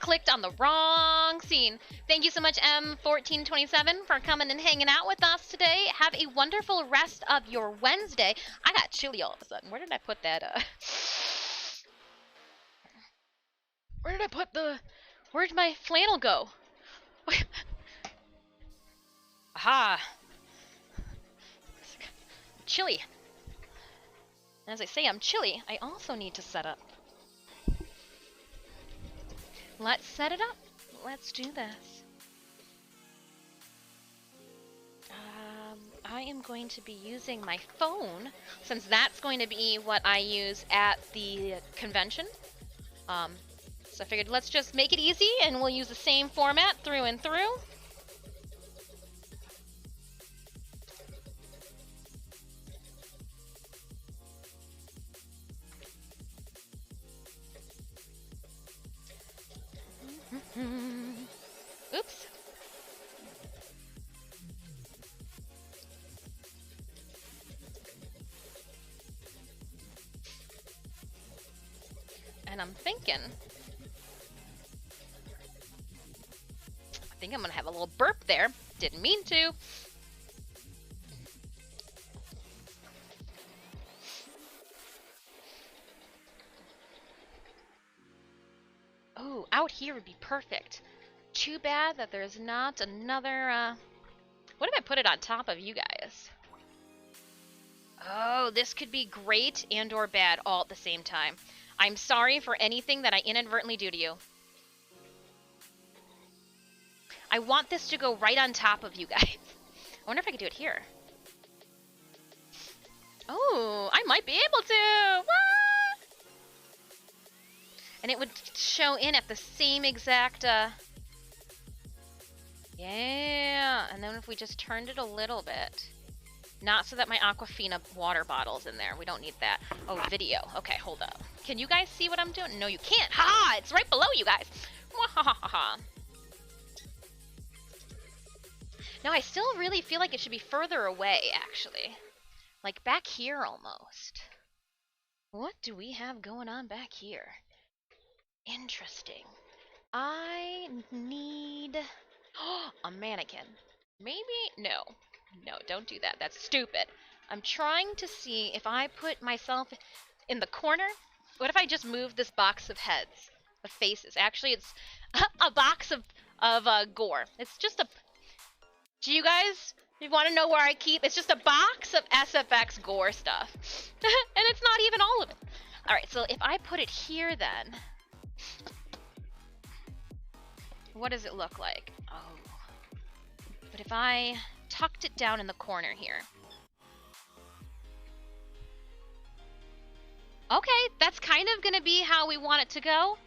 clicked on the wrong scene. Thank you so much, M1427, for coming and hanging out with us today. Have a wonderful rest of your Wednesday. I got chilly all of a sudden. Where did I put that? Where did I put the... Where'd my flannel go? Aha! Chilly. And as I say, I'm chilly. I also need to set up. Let's set it up. Let's do this. I am going to be using my phone, since that's going to be what I use at the convention. So I figured let's just make it easy, and we'll use the same format through and through. Oops. And I'm thinking, I think I'm gonna have a little burp there. Didn't mean to. Oh, out here would be perfect. Too bad that there's not another, what if I put it on top of you guys? Oh, this could be great and or bad all at the same time. I'm sorry for anything that I inadvertently do to you. I want this to go right on top of you guys. I wonder if I could do it here. Oh, I might be able to! What? And it would show in at the same exact, yeah, and then if we just turned it a little bit. Not so that my Aquafina water bottle's in there. We don't need that. Oh, video. Okay, hold up. Can you guys see what I'm doing? No, you can't. Ha! It's right below you guys. Wahahaha. No, I still really feel like it should be further away, actually. Like back here almost. What do we have going on back here? Interesting. I need a mannequin. Maybe? No. No, don't do that. That's stupid. I'm trying to see if I put myself in the corner. What if I just move this box of heads? Of faces. Actually, it's a box of gore. It's just a... Do you guys... You want to know where I keep? It's just a box of SFX gore stuff. And it's not even all of it. Alright, so if I put it here then... What does it look like? Oh. But if I tucked it down in the corner here. Okay, that's kind of going to be how we want it to go.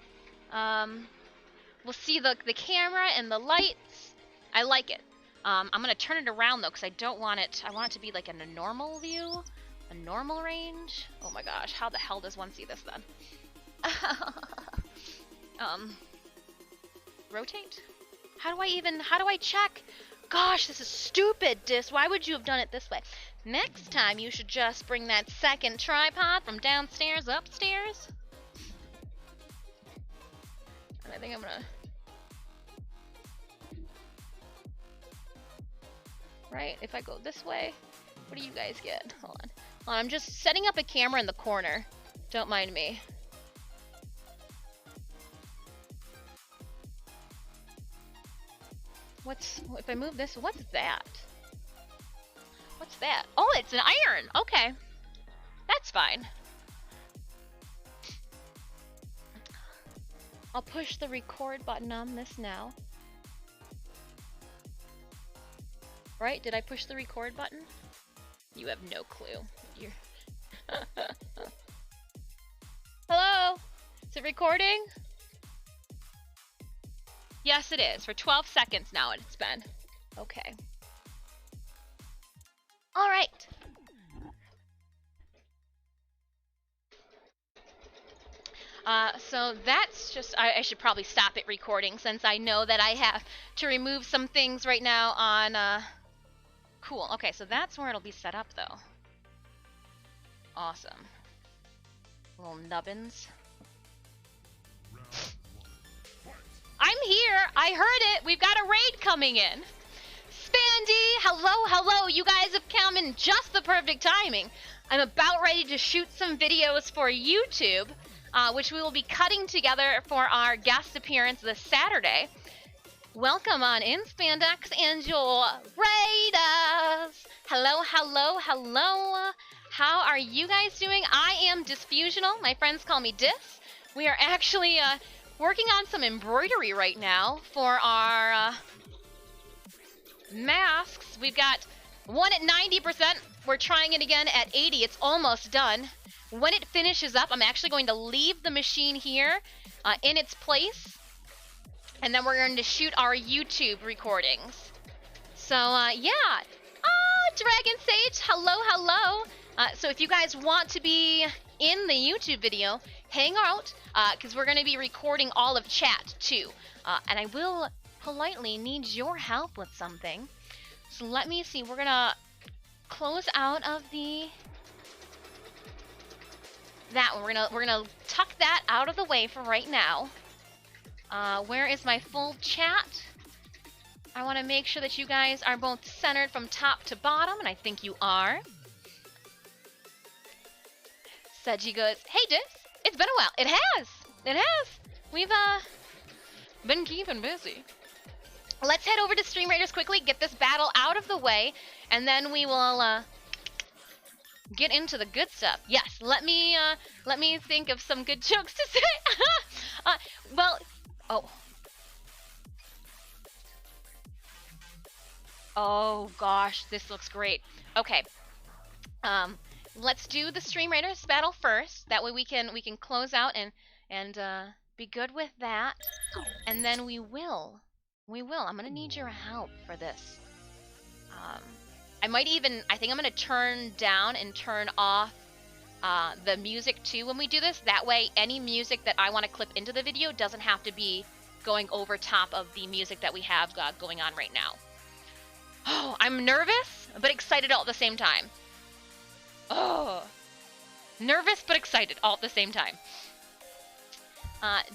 We'll see the camera and the lights. I like it. I'm going to turn it around though because I don't want it, I want it to be like in a normal view. A normal range. Oh my gosh, how the hell does one see this then? Rotate? How do I check? Gosh, this is stupid, Dis. Why would you have done it this way? Next time, you should just bring that second tripod from downstairs upstairs. And I think I'm gonna... Right? If I go this way, what do you guys get? Hold on. I'm just setting up a camera in the corner. Don't mind me. If I move this, what's that? What's that? Oh, it's an iron! Okay. That's fine. I'll push the record button on this now. Right? Did I push the record button? You have no clue. You're... Hello? Is it recording? Yes, it is. For 12 seconds now it's been. Okay. All right. So that's just, I should probably stop it recording since I know that I have to remove some things right now on, cool. Okay, so that's where it'll be set up though. Awesome. Little nubbins. I'm here. I heard it. We've got a raid coming in. Spandy, hello, hello. You guys have come in just the perfect timing. I'm about ready to shoot some videos for YouTube, which we will be cutting together for our guest appearance this Saturday. Welcome on in, Spandex, and your raiders. Hello, hello, hello. How are you guys doing? I am Disfusional. My friends call me Dis. We are actually working on some embroidery right now for our masks. We've got one at 90%. We're trying it again at 80. It's almost done. When it finishes up, I'm actually going to leave the machine here in its place. And then we're going to shoot our YouTube recordings. So, yeah. Oh, Dragon Sage, hello, hello. So if you guys want to be in the YouTube video, hang out, because we're going to be recording all of chat, too. And I will politely need your help with something. So let me see. We're going to close out of that one. We're gonna tuck that out of the way for right now. Where is my full chat? I want to make sure that you guys are both centered from top to bottom, and I think you are. Seji goes, hey Dis, it's been a while. It has. It has. We've been keeping busy. Let's head over to Stream Raiders quickly, get this battle out of the way, and then we will get into the good stuff. Yes, let me think of some good jokes to say. Well, oh gosh, this looks great. Okay, let's do the Stream Raiders battle first. That way we can close out and be good with that, and then we will. I'm gonna need your help for this. I think I'm gonna turn down and turn off the music too when we do this. That way, any music that I want to clip into the video doesn't have to be going over top of the music that we have going on right now. Oh, I'm nervous, but excited all at the same time. Oh, nervous but excited all at the same time.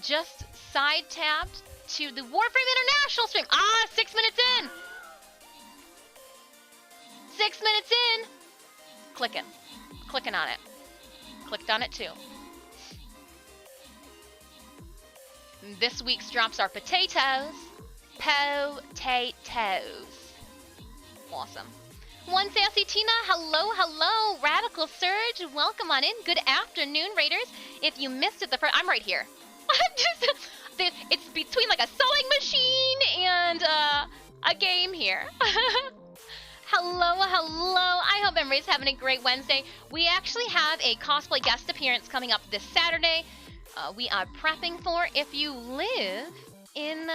Just side tabbed to the Warframe International stream. 6 minutes in. 6 minutes in. Clicking on it. Clicked on it too. This week's drops are potatoes. Potatoes. Awesome. One Sassy Tina, hello, hello. Radical Surge, welcome on in. Good afternoon, Raiders. If you missed it I'm right here. It's between like a sewing machine and a game here. Hello, hello. I hope everybody's having a great Wednesday. We actually have a cosplay guest appearance coming up this Saturday. We are prepping for. If you live in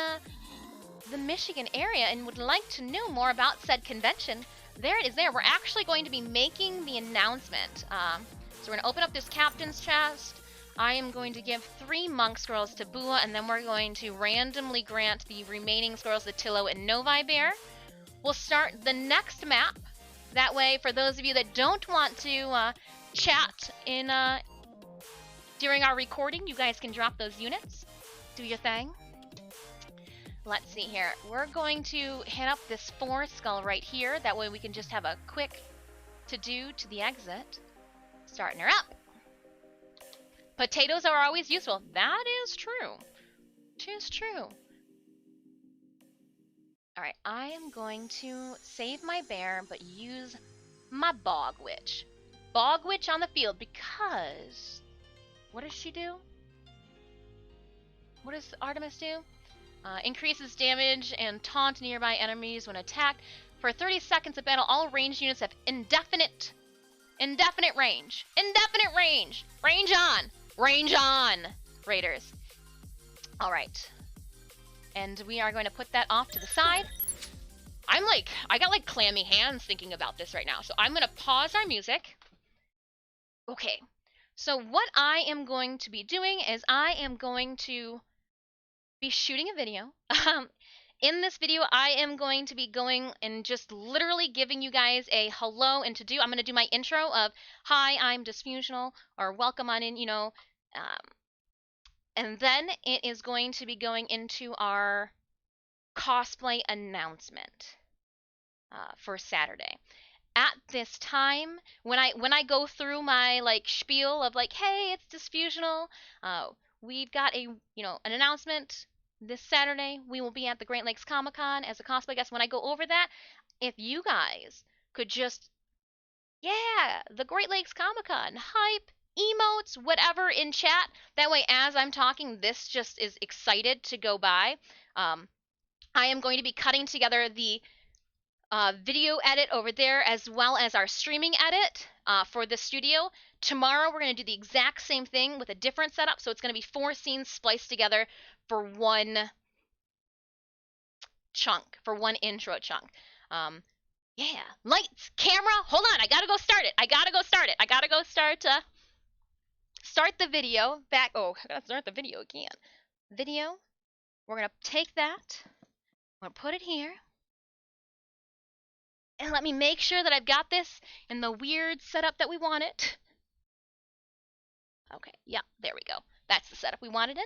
the Michigan area and would like to know more about said convention, there it is there. We're actually going to be making the announcement. So we're going to open up this captain's chest. I am going to give 3 monk scrolls to Bua, and then we're going to randomly grant the remaining scrolls to Tillo and Novi Bear. We'll start the next map. That way, for those of you that don't want to chat in during our recording, you guys can drop those units. Do your thing. Let's see here. We're going to hit up this 4 skull right here. That way we can just have a quick to-do to the exit. Starting her up. Potatoes are always useful. That is true. It is true. Alright, I am going to save my bear, but use my Bog Witch. Bog Witch on the field because... What does she do? What does Artemis do? Increases damage and taunt nearby enemies when attacked. For 30 seconds of battle, all ranged units have indefinite range. Indefinite range! Range on! Range on, Raiders. Alright. And we are going to put that off to the side. I got like clammy hands thinking about this right now. So I'm going to pause our music. Okay. So what I am going to be doing is I am going to be shooting a video. In this video, I am going to be going and just literally giving you guys a hello and to-do. I'm going to do my intro of, hi, I'm Disfusional, or welcome on in, And then it is going to be going into our cosplay announcement for Saturday. At this time, when I go through my like spiel of like, hey, it's Disfusional, we've got a an announcement this Saturday. We will be at the Great Lakes Comic Con as a cosplay guest. When I go over that, if you guys could just the Great Lakes Comic Con hype, emotes, whatever in chat. That way, as I'm talking, this just is excited to go by. I am going to be cutting together the video edit over there as well as our streaming edit for the studio. Tomorrow we're going to do the exact same thing with a different setup, so it's going to be 4 scenes spliced together for one chunk, for one intro chunk. Yeah, lights, camera, hold on, I gotta go start it. I gotta go start the video back. Oh, I gotta start the video again. Video, we're gonna take that, I'm gonna put it here. And let me make sure that I've got this in the weird setup that we want it. Okay, yeah, there we go. That's the setup we wanted in.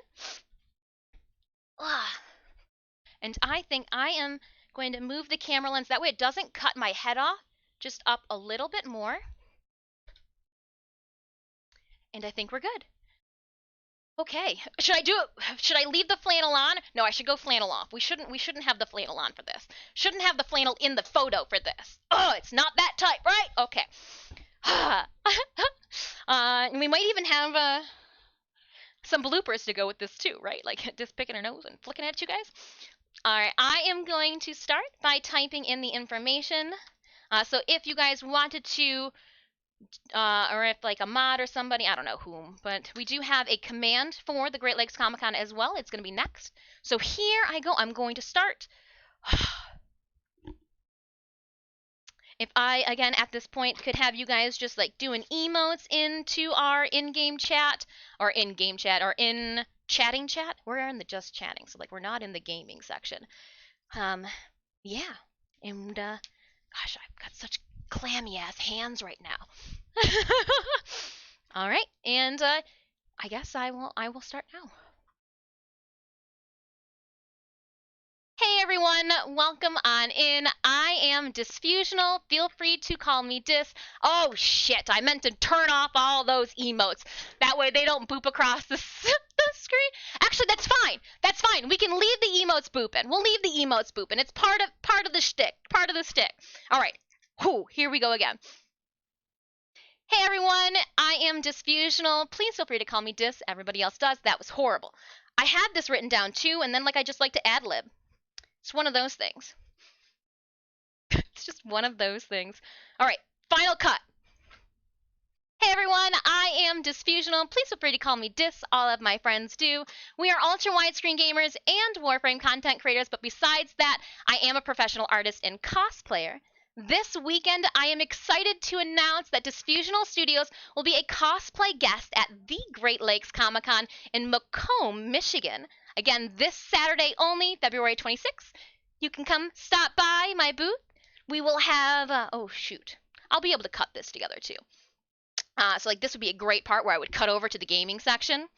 And I think I am going to move the camera lens. That way it doesn't cut my head off. Just up a little bit more. And I think we're good. Okay, should I leave the flannel on? No, I should go flannel off. We shouldn't have the flannel on for this. Shouldn't have the flannel in the photo for this. Oh, it's not that tight, right? Okay. We might even have some bloopers to go with this too, right? Like just picking her nose and flicking at you guys. All right, I am going to start by typing in the information. So if you guys wanted to or if like a mod or somebody, I don't know whom, but we do have a command for the Great Lakes Comic Con as well. It's going to be next. So here I go. I'm going to start. If I, again, at this point, could have you guys just like doing emotes into our in-game chat, or in-game chat, or in chatting chat. We're in the just chatting, so like we're not in the gaming section. Yeah. And, gosh, I've got such clammy ass hands right now. All right, and I guess I will start now. Hey everyone, welcome on in. I am Disfusional. Feel free to call me Dis. Oh shit, I meant to turn off all those emotes. That way they don't boop across the screen. Actually, that's fine. That's fine. We can leave the emotes booping. We'll leave the emotes booping. It's part of the shtick. Part of the stick. All right. Whew, here we go again. Hey everyone, I am Disfusional. Please feel free to call me Dis. Everybody else does. That was horrible. I had this written down too, and then like I just like to ad-lib. It's one of those things. It's just one of those things. All right, final cut. Hey everyone, I am Disfusional. Please feel free to call me Dis. All of my friends do. We are ultra widescreen gamers and Warframe content creators, but besides that, I am a professional artist and cosplayer. This weekend, I am excited to announce that Disfusional Studios will be a cosplay guest at the Great Lakes Comic Con in Macomb, Michigan. Again, this Saturday only, February 26th. You can come stop by my booth. We will have, oh shoot, I'll be able to cut this together too. So like this would be a great part where I would cut over to the gaming section.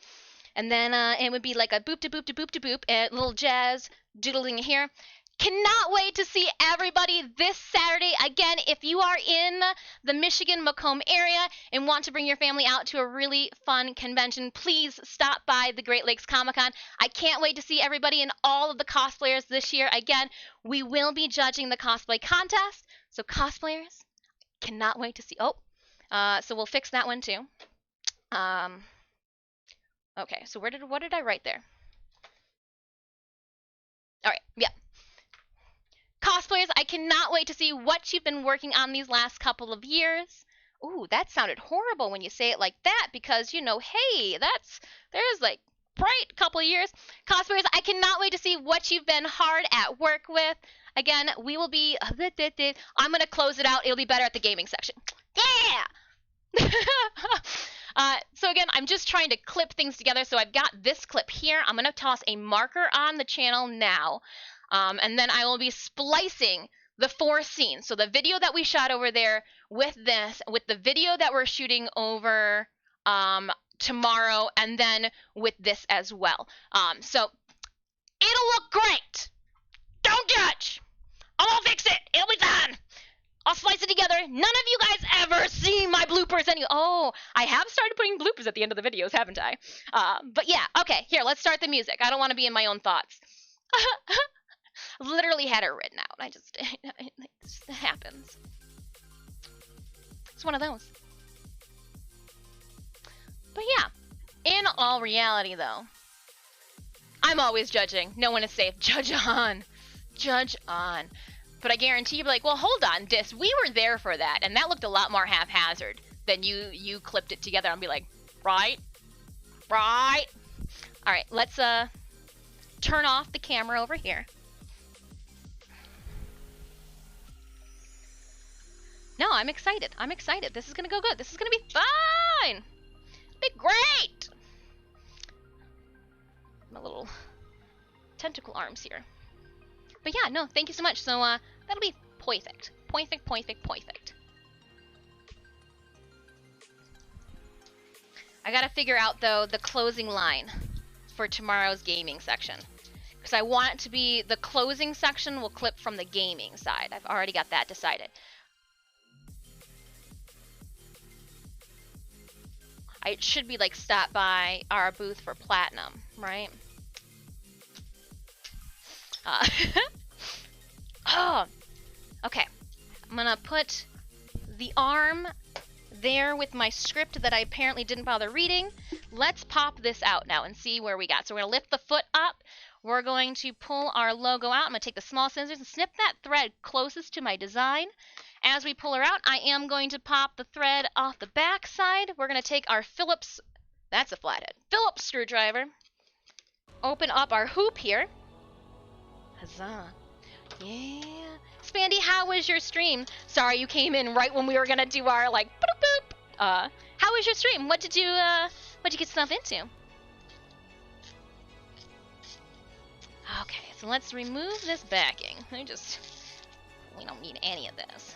And then it would be like a boop to boop to boop to boop, and little jazz doodling here. Cannot wait to see everybody this Saturday. Again, if you are in the Michigan Macomb area and want to bring your family out to a really fun convention, please stop by the Great Lakes Comic Con. I can't wait to see everybody and all of the cosplayers this year. Again, we will be judging the cosplay contest. So cosplayers, cannot wait to see. Oh, so we'll fix that one too. Okay, so what did I write there? All right, yeah. Cosplayers, I cannot wait to see what you've been working on these last couple of years. Ooh, that sounded horrible when you say it like that because, you know, hey, there's like, right, couple of years. Cosplayers, I cannot wait to see what you've been hard at work with. Again, we will be, I'm going to close it out. It'll be better at the gaming section. Yeah! So again, I'm just trying to clip things together. So I've got this clip here. I'm going to toss a marker on the channel now. And then I will be splicing the 4 scenes. So the video that we shot over there with this, with the video that we're shooting over tomorrow, and then with this as well. So it'll look great. Don't judge. I'll fix it. It'll be done. I'll slice it together. None of you guys ever see my bloopers. Oh, I have started putting bloopers at the end of the videos, haven't I? But yeah, okay. Here, let's start the music. I don't want to be in my own thoughts. Literally had it written out. It just happens. It's one of those. But yeah, in all reality, though, I'm always judging. No one is safe. Judge on. Judge on. But I guarantee you'll be like, well, hold on, Dis, we were there for that, and that looked a lot more haphazard than you clipped it together. I'll be like, right? Right? All right, let's turn off the camera over here. No, I'm excited. I'm excited. This is gonna go good. This is gonna be fine. Be great. My little tentacle arms here. But yeah, no, thank you so much. So that'll be perfect. Perfect. I gotta figure out though the closing line for tomorrow's gaming section. Because I want it to be the closing section will clip from the gaming side. I've already got that decided. It should be like stop by our booth for platinum, right? Oh, okay. I'm gonna put the arm there with my script that I apparently didn't bother reading. Let's pop this out now and see where we got. So we're gonna lift the foot up. We're going to pull our logo out. I'm gonna take the small scissors and snip that thread closest to my design. As we pull her out, I am going to pop the thread off the back side. We're gonna take our Phillips, that's a flathead, Phillips screwdriver. Open up our hoop here. Huzzah. Yeah. Spandy, how was your stream? Sorry, you came in right when we were gonna do our like boop boop. How was your stream? What'd you get stuff into? Okay, so let's remove this backing. We don't need any of this.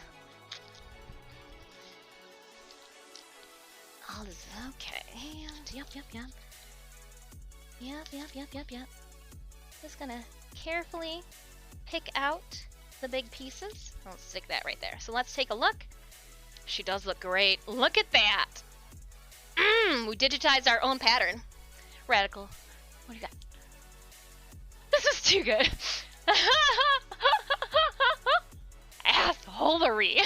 All is okay. And yep. Yep. Just gonna carefully pick out the big pieces. I'll stick that right there. So let's take a look. She does look great. Look at that. We digitized our own pattern. Radical. What do you got? This is too good. Assholery.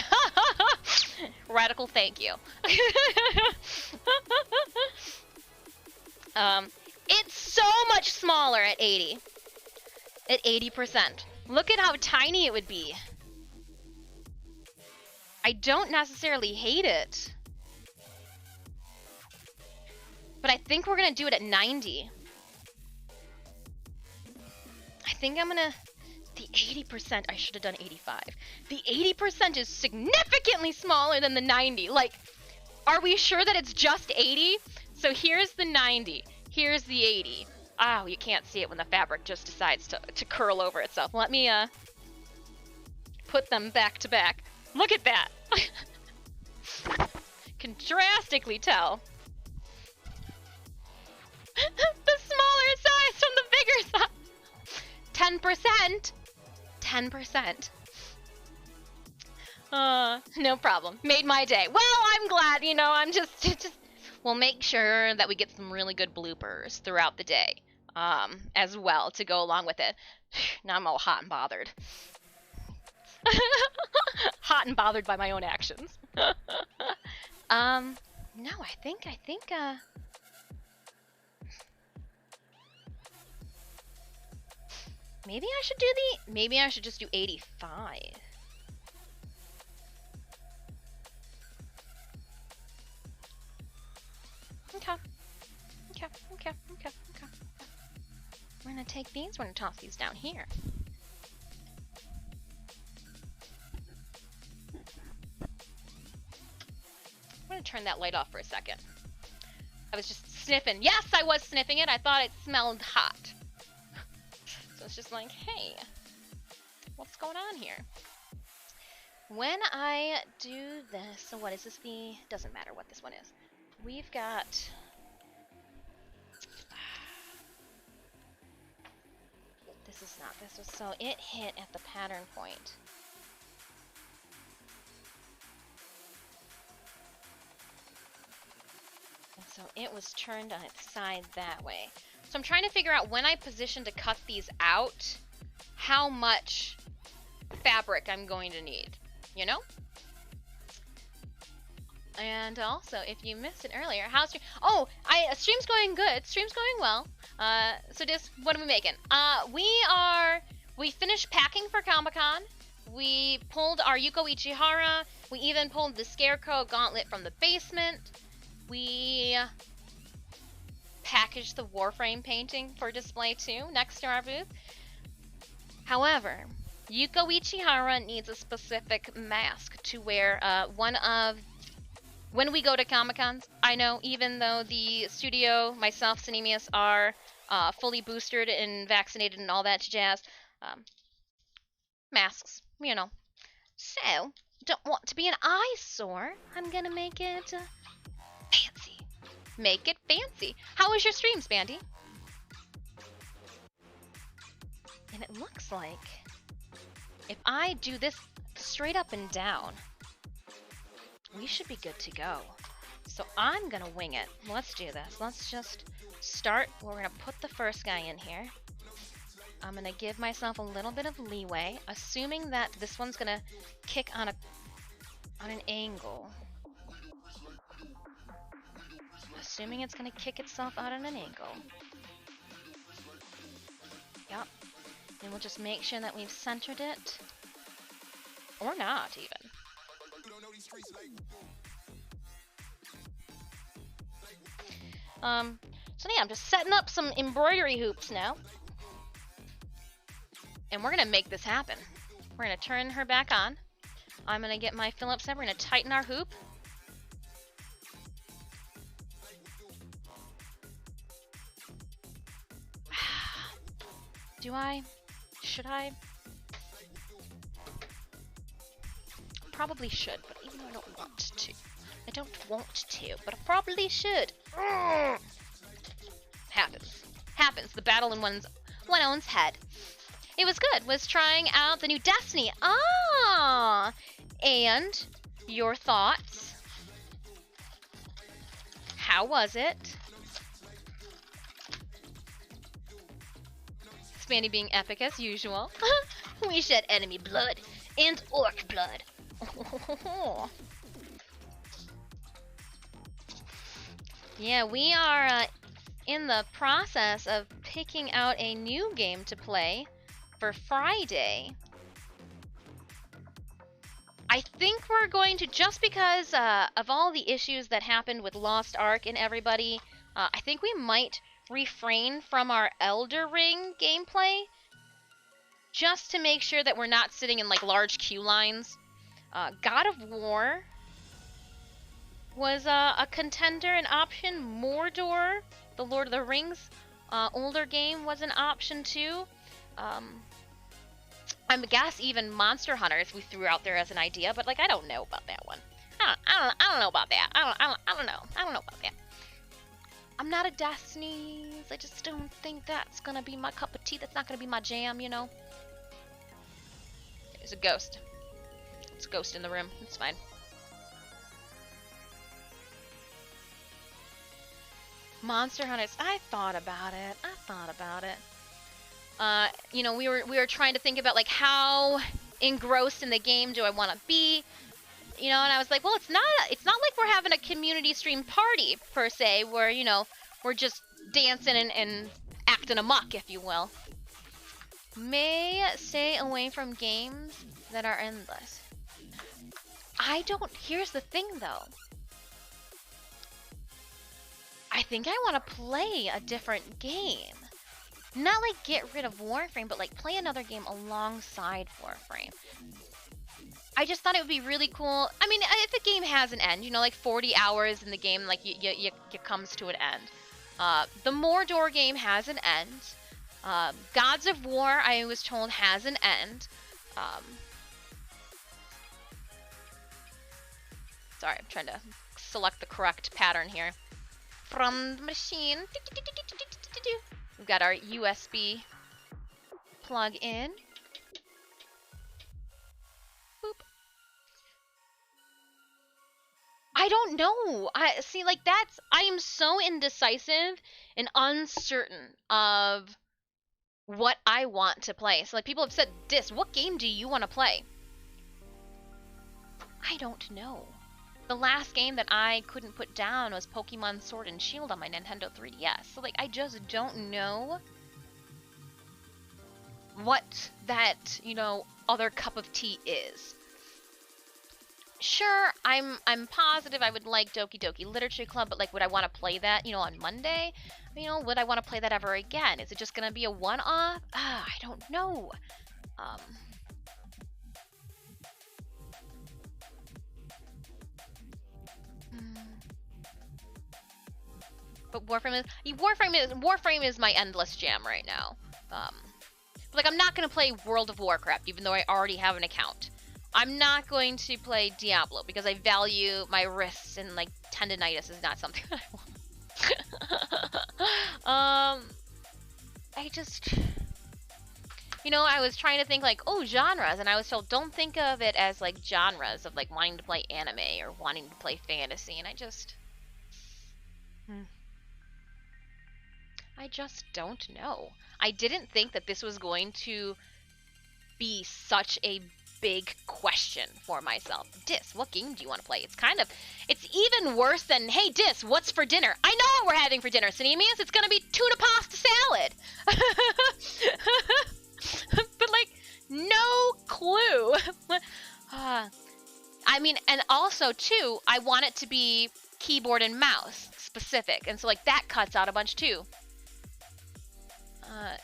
Radical, thank you. It's so much smaller at 80. At 80%. Look at how tiny it would be. I don't necessarily hate it. But I think we're gonna do it at 90. I think I'm gonna... The 80%, I should have done 85. The 80% is significantly smaller than the 90. Like, are we sure that it's just 80? So here's the 90. Here's the 80. Oh, you can't see it when the fabric just decides to curl over itself. Let me put them back to back. Look at that. Can drastically tell. The smaller size from the bigger size. 10%. 10%. No problem. Made my day. Well, I'm glad, you know, I'm just we'll make sure that we get some really good bloopers throughout the day. As well to go along with it. Now I'm all hot and bothered. Hot and bothered by my own actions. No, I think maybe I should just do 85. Okay. We're gonna take these, we're gonna toss these down here. I'm gonna turn that light off for a second. I was just sniffing. Yes, I was sniffing it. I thought it smelled hot. So it's just like, hey, what's going on here? When I do this, so what is this? Doesn't matter what this one is. We've got this is not. This was so it hit at the pattern point. And so it was turned on its side that way. So I'm trying to figure out when I position to cut these out, how much fabric I'm going to need, you know? And also, if you missed it earlier, how's stream? Oh, stream's going good. Stream's going well. So just, what are we making? We finished packing for Comic-Con. We pulled our Yuko Ichihara. We even pulled the Scarecrow Gauntlet from the basement. We packaged the Warframe painting for display too, next to our booth. However, Yuko Ichihara needs a specific mask to wear when we go to Comic-Cons. I know, even though the studio, myself, Cinemius, are fully boosted and vaccinated and all that jazz, masks, you know. So, don't want to be an eyesore. I'm gonna make it fancy. Make it fancy. How was your stream, Spandy? And it looks like if I do this straight up and down, we should be good to go. So I'm gonna wing it. Let's do this. Let's just start. We're gonna put the first guy in here. I'm gonna give myself a little bit of leeway, assuming that this one's gonna kick on an angle. Assuming it's gonna kick itself out on an angle. Yep. And we'll just make sure that we've centered it. Or not, even. So yeah, I'm just setting up some embroidery hoops now. And we're gonna make this happen. We're gonna turn her back on. I'm gonna get my Phillips head. We're gonna tighten our hoop. Do I? Should I? Probably should, but even though I don't want to. I don't want to, but I probably should. Happens. Happens. The battle in one own's head. It was good. Was trying out the new Destiny. Ah! And your thoughts? How was it? Spanny being epic as usual. We shed enemy blood and orc blood. Yeah, we are in the process of picking out a new game to play for Friday. I think we're going to, just because of all the issues that happened with Lost Ark and everybody, I think we might refrain from our Elder Ring gameplay, just to make sure that we're not sitting in like large queue lines. God of War was a contender, an option. Mordor, the Lord of the Rings older game, was an option too. I guess even Monster Hunters we threw out there as an idea, but like I don't know about that one. I don't know about that. I don't know about that. I'm not a Destiny. I just don't think that's gonna be my cup of tea. That's not gonna be my jam, you know. There's a ghost. It's a ghost in the room. It's fine. Monster Hunters. I thought about it. You know, we were trying to think about like how engrossed in the game do I want to be, you know, and I was like, well, it's not like we're having a community stream party per se, where, you know, we're just dancing and acting amok, if you will. May stay away from games that are endless. Here's the thing though. I think I want to play a different game. Not like get rid of Warframe, but like play another game alongside Warframe. I just thought it would be really cool. I mean, if the game has an end, you know, like 40 hours in the game, like you comes to an end. The Mordor game has an end. Gods of War, I was told, has an end. Sorry, I'm trying to select the correct pattern here. From the machine. We've got our USB plug in. Boop. I don't know. I see, like, I am so indecisive and uncertain of what I want to play. So, like, people have said, Dis, what game do you want to play? I don't know. The last game that I couldn't put down was Pokemon Sword and Shield on my Nintendo 3DS. So, like, I just don't know what that, you know, other cup of tea is. Sure, I'm positive I would like Doki Doki Literature Club, but, like, would I want to play that, you know, on Monday? You know, would I want to play that ever again? Is it just gonna be a one-off? I don't know. But Warframe is my endless jam right now. But, like, I'm not gonna play World of Warcraft, even though I already have an account. I'm not going to play Diablo because I value my wrists, and, like, tendonitis is not something that I want. I just, you know, I was trying to think, like, oh, genres, and I was told, don't think of it as, like, genres of, like, wanting to play anime or wanting to play fantasy, and I just don't know. I didn't think that this was going to be such a big question for myself. Dis, what game do you want to play? It's even worse than, hey, Dis, what's for dinner? I know what we're having for dinner, Cinemius. It's gonna be tuna pasta salad. But, like, no clue. I mean, and also, too, I want it to be keyboard and mouse specific. And so, like, that cuts out a bunch, too.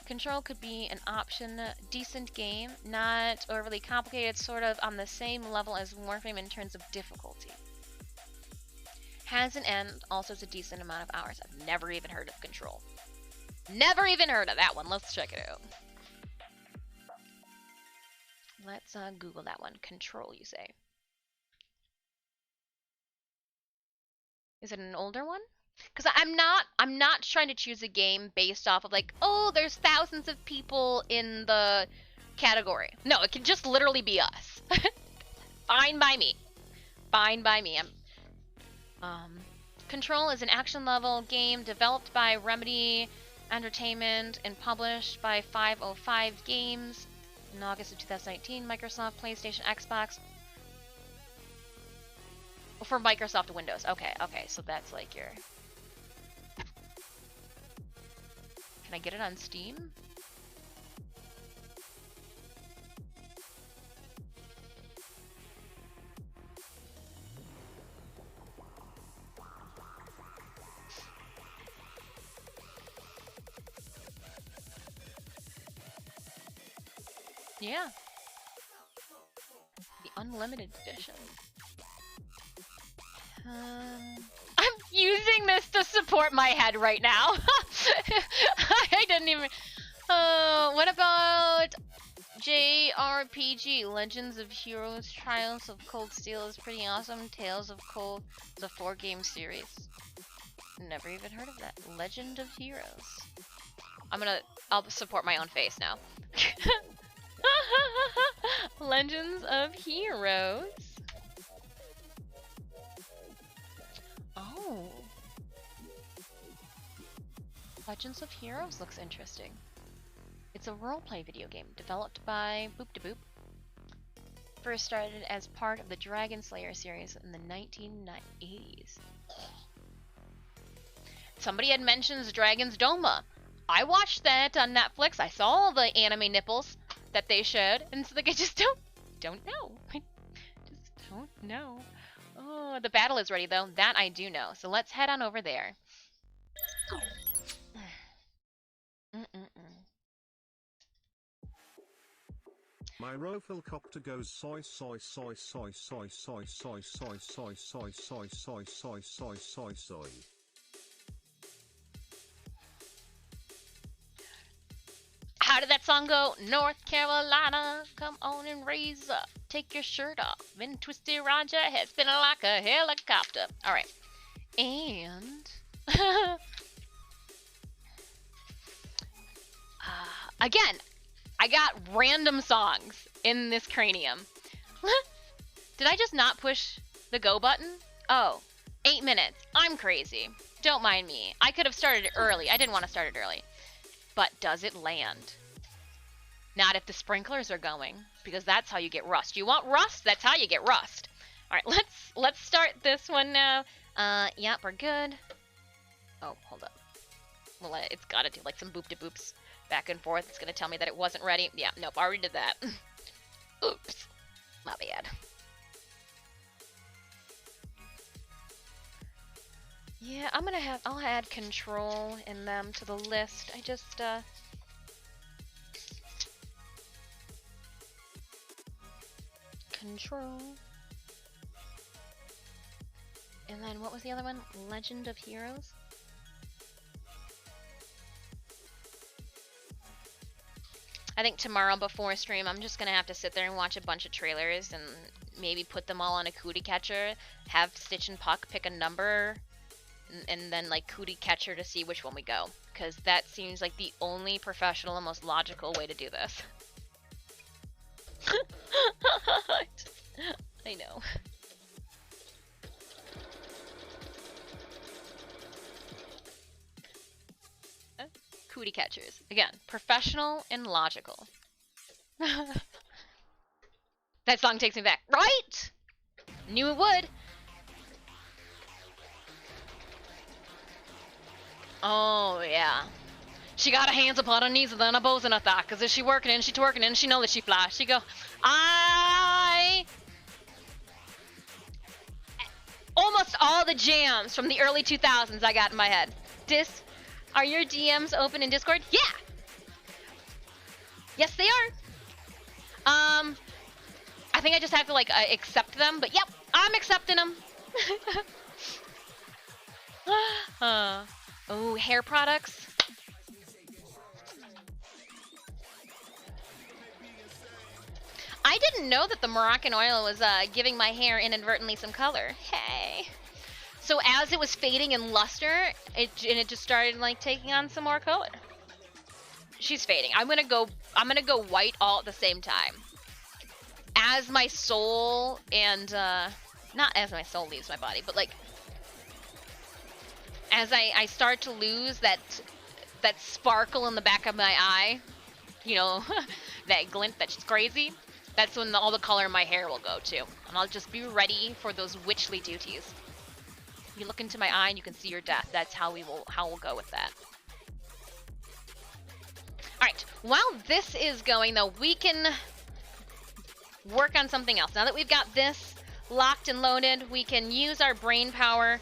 Control could be an option. Decent game, not overly complicated, sort of on the same level as Warframe in terms of difficulty. Has an end, also it's a decent amount of hours. I've never even heard of Control. Never even heard of that one. Let's check it out. Let's Google that one. Control, you say? Is it an older one? Because I'm not trying to choose a game based off of, like, oh, there's thousands of people in the category. No, it can just literally be us. Fine by me. Fine by me. Control is an action-level game developed by Remedy Entertainment and published by 505 Games in August of 2019. Microsoft, PlayStation, Xbox. For Microsoft Windows. Okay, so that's like your... Can I get it on Steam? Yeah. The Unlimited Edition. I'm using this to support my head right now. I didn't even... what about JRPG? Legends of Heroes, Trials of Cold Steel is pretty awesome. Tales of Cold is a 4-game series. Never even heard of that. Legend of Heroes. I'll support my own face now. Legends of Heroes. Oh. Legends of Heroes looks interesting. It's a roleplay video game developed by Boop Da Boop. First started as part of the Dragon Slayer series in the 1980s. Somebody had mentioned Dragon's Dogma. I watched that on Netflix. I saw all the anime nipples that they showed, and so like I just don't know. I just don't know. Oh, the battle is ready though. That I do know. So let's head on over there.
My Rofilcopter goes soy soy soy soy soy soy soy soy soy soy soy soy soy soy soy soy.
How did that song go? North Carolina, come on and raise up. Take your shirt off. Then Twisty Roger, head spinning like a helicopter. Alright. And... again, I got random songs in this cranium. Did I just not push the go button? Oh, 8 minutes. I'm crazy. Don't mind me. I could have started it early. I didn't want to start it early. But does it land? Not if the sprinklers are going, because that's how you get rust. You want rust? That's how you get rust. All right, let's start this one now. Yep, we're good. Oh, hold up. Well, it's got to do like some boop-de-boops back and forth. It's going to tell me that it wasn't ready. Yeah, nope, I already did that. Oops. My bad. Yeah, I'll add control in them to the list. I just, control. And then what was the other one? Legend of Heroes? I think tomorrow before stream, I'm just gonna have to sit there and watch a bunch of trailers and maybe put them all on a cootie catcher, have Stitch and Puck pick a number, and then like cootie catcher to see which one we go. Because that seems like the only professional and most logical way to do this. I know. Cootie catchers. Again, professional and logical. That song takes me back. Right? Knew it would. Oh, yeah. She got her hands upon her knees and then her bows in her thigh. Cause if she working and she twerking and she know that she fly. She go, almost all the jams from the early 2000s I got in my head. Are your DMs open in Discord? Yeah! Yes, they are. I think I just have to, like, accept them, but yep, I'm accepting them. Oh, hair products. I didn't know that the Moroccan oil was giving my hair inadvertently some color. Hey. So as it was fading in luster, it just started like taking on some more color. She's fading. I'm gonna go white all at the same time. As my soul and not as my soul leaves my body, but like as I start to lose that sparkle in the back of my eye, you know, that glint that's crazy. That's when all the color in my hair will go too, and I'll just be ready for those witchly duties. You look into my eye and you can see your death. That's how we'll go with that. All right. While this is going, though, we can work on something else. Now that we've got this locked and loaded, we can use our brain power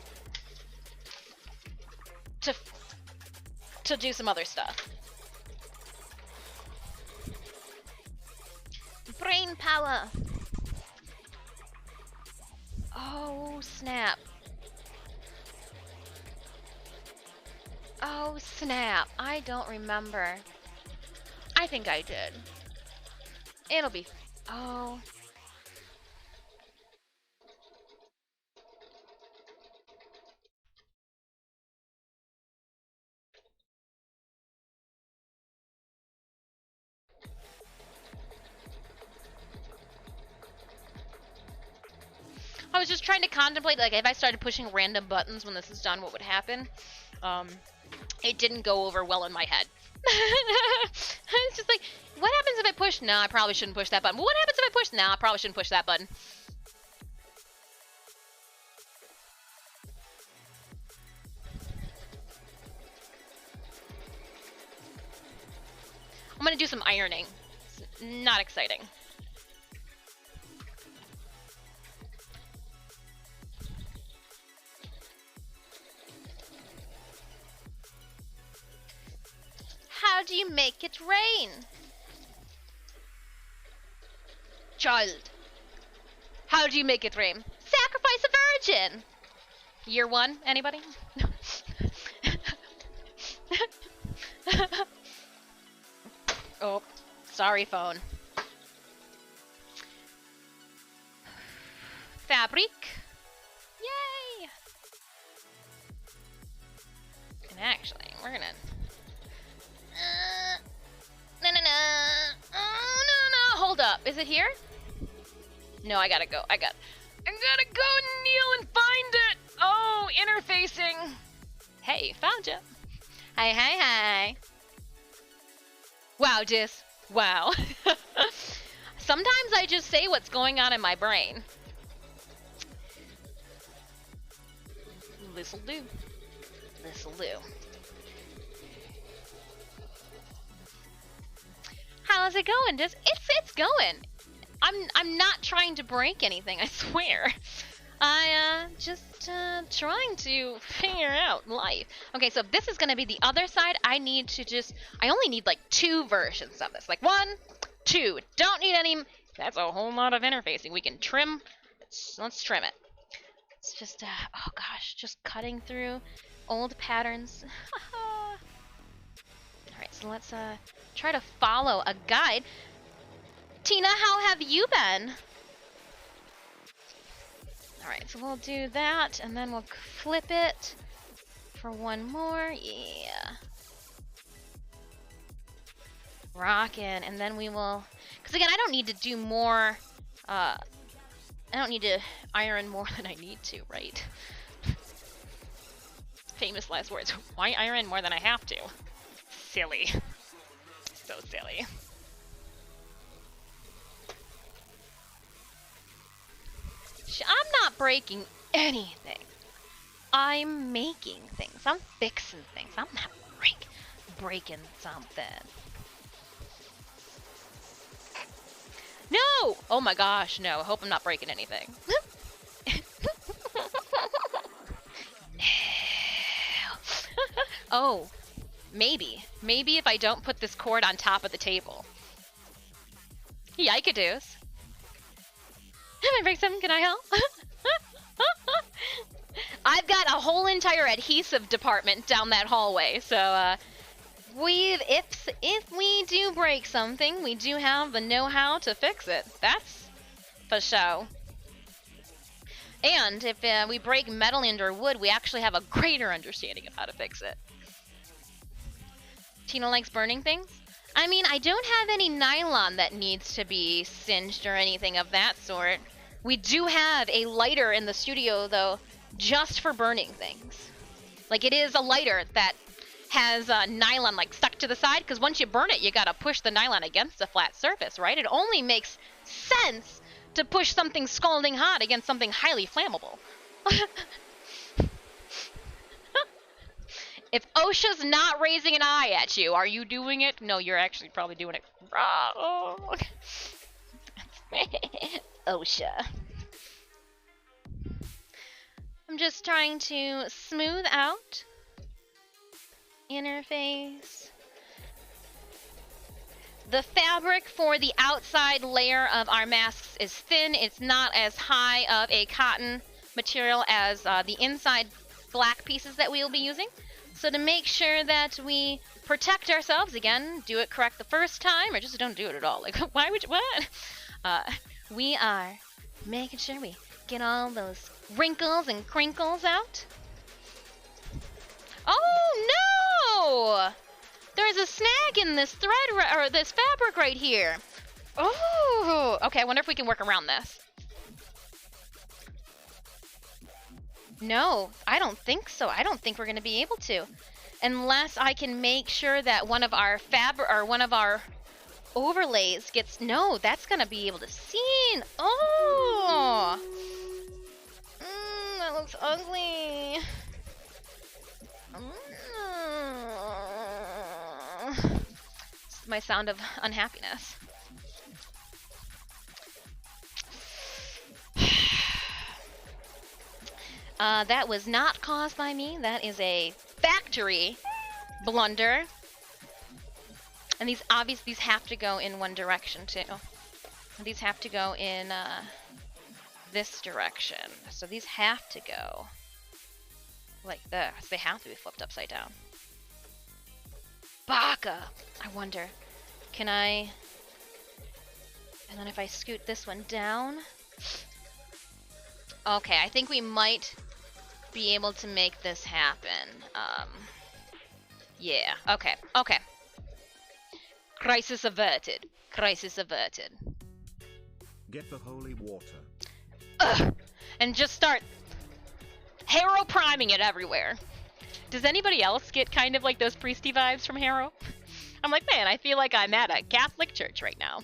to do some other stuff. Brain power. Oh, snap. Oh, snap. I don't remember. I think I did. It'll be... Oh. I was just trying to contemplate, like, if I started pushing random buttons when this is done, what would happen? It didn't go over well in my head. It's just like, what happens if I push? No, I probably shouldn't push that button. Well, what happens if I push? No, I probably shouldn't push that button. I'm gonna do some ironing. It's not exciting. How do you make it rain? Child. How do you make it rain? Sacrifice a virgin! Year one, anybody? Oh, sorry, phone. Fabric. Yay! And actually, we're gonna... up. Is it here? No, I gotta go. I gotta go kneel and find it. Oh, interfacing. Hey, found you. Hi, hi, hi. Wow, Dis. Wow. Sometimes I just say what's going on in my brain. This'll do. This'll do. How's it going, Dis? It's going. I'm not trying to break anything, I swear. I just trying to figure out life. Okay, so if this is gonna be the other side, I only need like 2 versions of this. Like 1, 2. Don't need any. That's a whole lot of interfacing. We can trim. Let's trim it. It's just oh gosh, just cutting through old patterns. Alright, so let's try to follow a guide. Tina, how have you been? Alright, so we'll do that, and then we'll flip it for one more. Yeah. Rockin', and then we will... Because again, I don't need to do more... I don't need to iron more than I need to, right? Famous last words. Why iron more than I have to? Silly. So silly. I'm not breaking anything. I'm making things. I'm fixing things. I'm not breaking something. No! Oh my gosh, no. I hope I'm not breaking anything. No. Oh, maybe. Maybe if I don't put this cord on top of the table. Yikadoos. Can I break something? Can I help? I've got a whole entire adhesive department down that hallway, so if we do break something, we do have the know-how to fix it. That's for show. And if we break metal and/or wood, we actually have a greater understanding of how to fix it. Tina likes burning things? I mean, I don't have any nylon that needs to be singed or anything of that sort. We do have a lighter in the studio, though, just for burning things. Like, it is a lighter that has nylon, like, stuck to the side, because once you burn it, you gotta push the nylon against a flat surface, right? It only makes sense to push something scalding hot against something highly flammable. If OSHA's not raising an eye at you, are you doing it? No, you're actually probably doing it wrong. OSHA. I'm just trying to smooth out. Interface. The fabric for the outside layer of our masks is thin. It's not as high of a cotton material as the inside black pieces that we will be using. So to make sure that we protect ourselves, again, do it correct the first time, or just don't do it at all. Like, why would you, what? We are making sure we get all those wrinkles and crinkles out. Oh, no! There's a snag in this thread, or this fabric right here. Oh, okay, I wonder if we can work around this. No, I don't think so. I don't think we're going to be able to. Unless I can make sure that one of our overlays gets... No, that's going to be able to see. Oh! That looks ugly. It's my sound of unhappiness. That was not caused by me. That is a factory blunder. And these have to go in one direction too. These have to go in this direction. So these have to go like this. They have to be flipped upside down. Baka! I wonder, can I... And then if I scoot this one down... Okay, I think we might be able to make this happen. Yeah, okay. Crisis averted. Crisis averted.
Get the holy water.
Ugh. And just start Harrow priming it everywhere. Does anybody else get kind of like those priesty vibes from Harrow? I'm like, man, I feel like I'm at a Catholic church right now.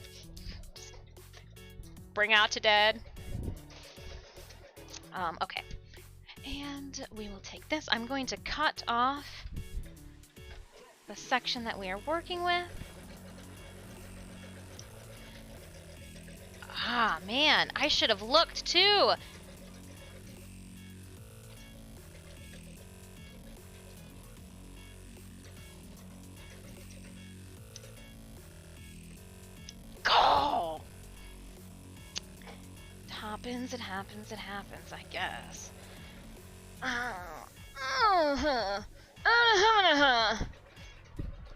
Bring out to dead. Okay. And we will take this. I'm going to cut off the section that we are working with. Ah, man, I should have looked too. Go! It happens, I guess.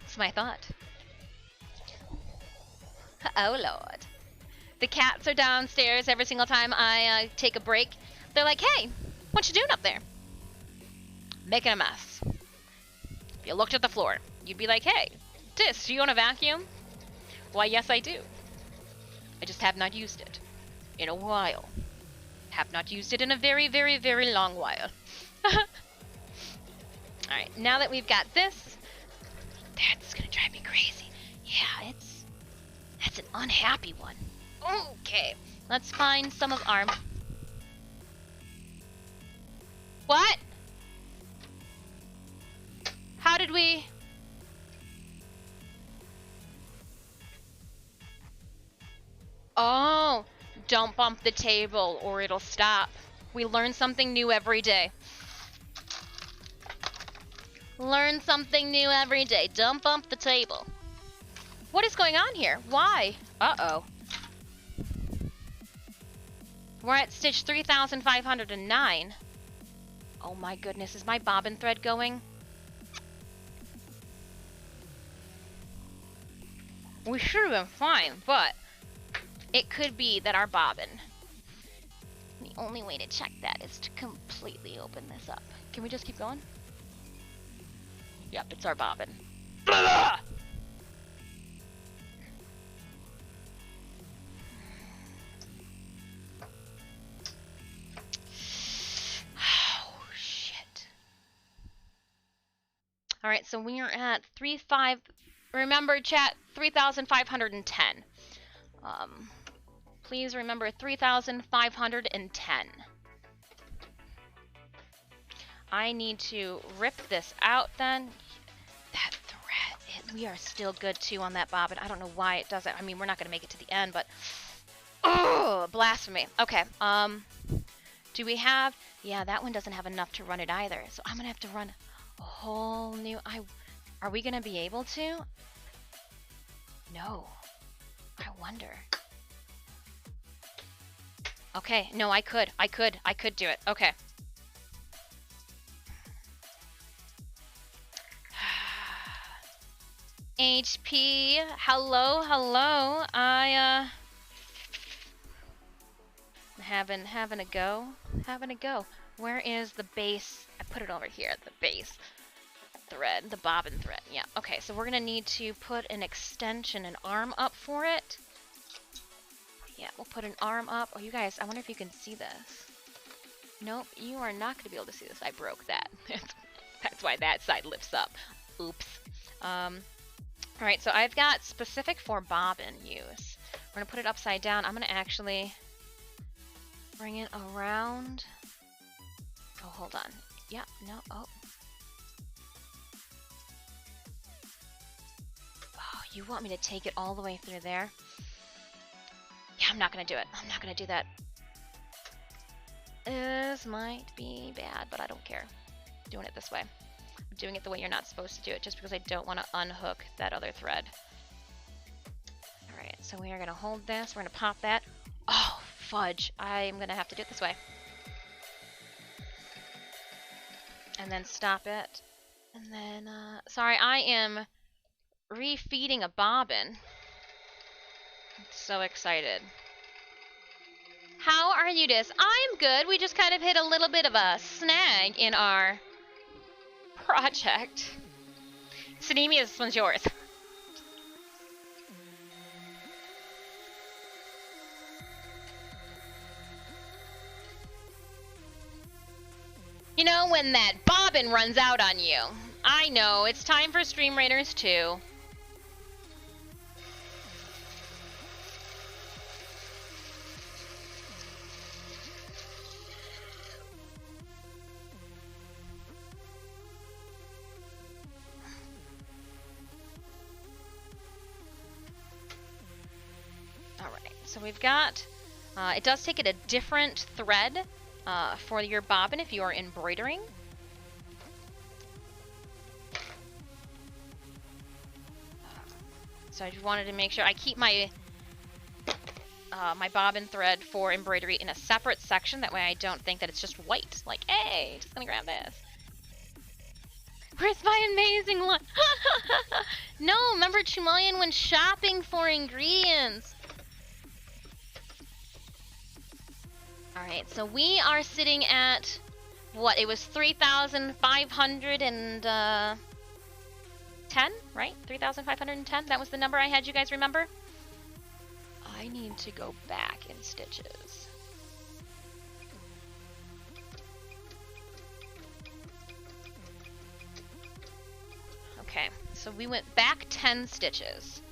That's my thought. Oh, Lord. The cats are downstairs every single time I take a break. They're like, hey, what you doing up there? Making a mess. If you looked at the floor, you'd be like, hey, Dis, do you want a vacuum? Why, yes, I do. I just have not used it in a while. Have not used it in a very, very, very long while. Alright, now that we've got this, that's gonna drive me crazy. Yeah, that's an unhappy one. Okay, let's find some of our... What? How did we... Oh, don't bump the table or it'll stop. We learn something new every day. Learn something new every day. Don't bump the table. What is going on here? Why? Uh-oh. We're at stitch 3,509. Oh my goodness, is my bobbin thread going? We should have been fine, but it could be that our bobbin... The only way to check that is to completely open this up. Can we just keep going? Yep, it's our bobbin. Blah! Oh, shit. Alright, so we are at remember, chat, 3,510. Please remember 3,510. I need to rip this out then. That thread, we are still good too on that bobbin. I don't know why it does it. I mean, we're not going to make it to the end, but... Oh, blasphemy. Okay, do we have... Yeah, that one doesn't have enough to run it either. So I'm going to have to run a whole new... Are we going to be able to? No. I wonder. Okay, no, I could do it. Okay. HP, hello. Having a go. Where is the base? I put it over here, the base thread, the bobbin thread. Yeah, okay, so we're gonna need to put an extension, an arm up for it. Yeah, we'll put an arm up. Oh, you guys, I wonder if you can see this. Nope, you are not going to be able to see this. I broke that. That's why that side lifts up. Oops. Alright, so I've got specific for bobbin use. We're going to put it upside down. I'm going to actually bring it around. Oh, hold on. Yeah, no, oh. Oh, you want me to take it all the way through there? Yeah, I'm not gonna do it. I'm not gonna do that. This might be bad, but I don't care. I'm doing it this way. I'm doing it the way you're not supposed to do it, just because I don't want to unhook that other thread. Alright, so we are gonna hold this. We're gonna pop that. Oh, fudge. I'm gonna have to do it this way. And then stop it. And then, sorry, I am refeeding a bobbin. So excited. How are you, Dis? I'm good. We just kind of hit a little bit of a snag in our project. Tsunami, this one's yours. You know, when that bobbin runs out on you. I know, it's time for Stream Raiders 2. Alright, so we've got, it does take it a different thread for your bobbin if you are embroidering. So I just wanted to make sure I keep my my bobbin thread for embroidery in a separate section. That way I don't think that it's just white. Like, hey, just gonna grab this. Where's my amazing one? No, remember Chumalian went shopping for ingredients. Alright, so we are sitting at, what, it was 3,510, right? 3,510, that was the number I had, you guys remember? I need to go back in stitches. Okay, so we went back 10 stitches.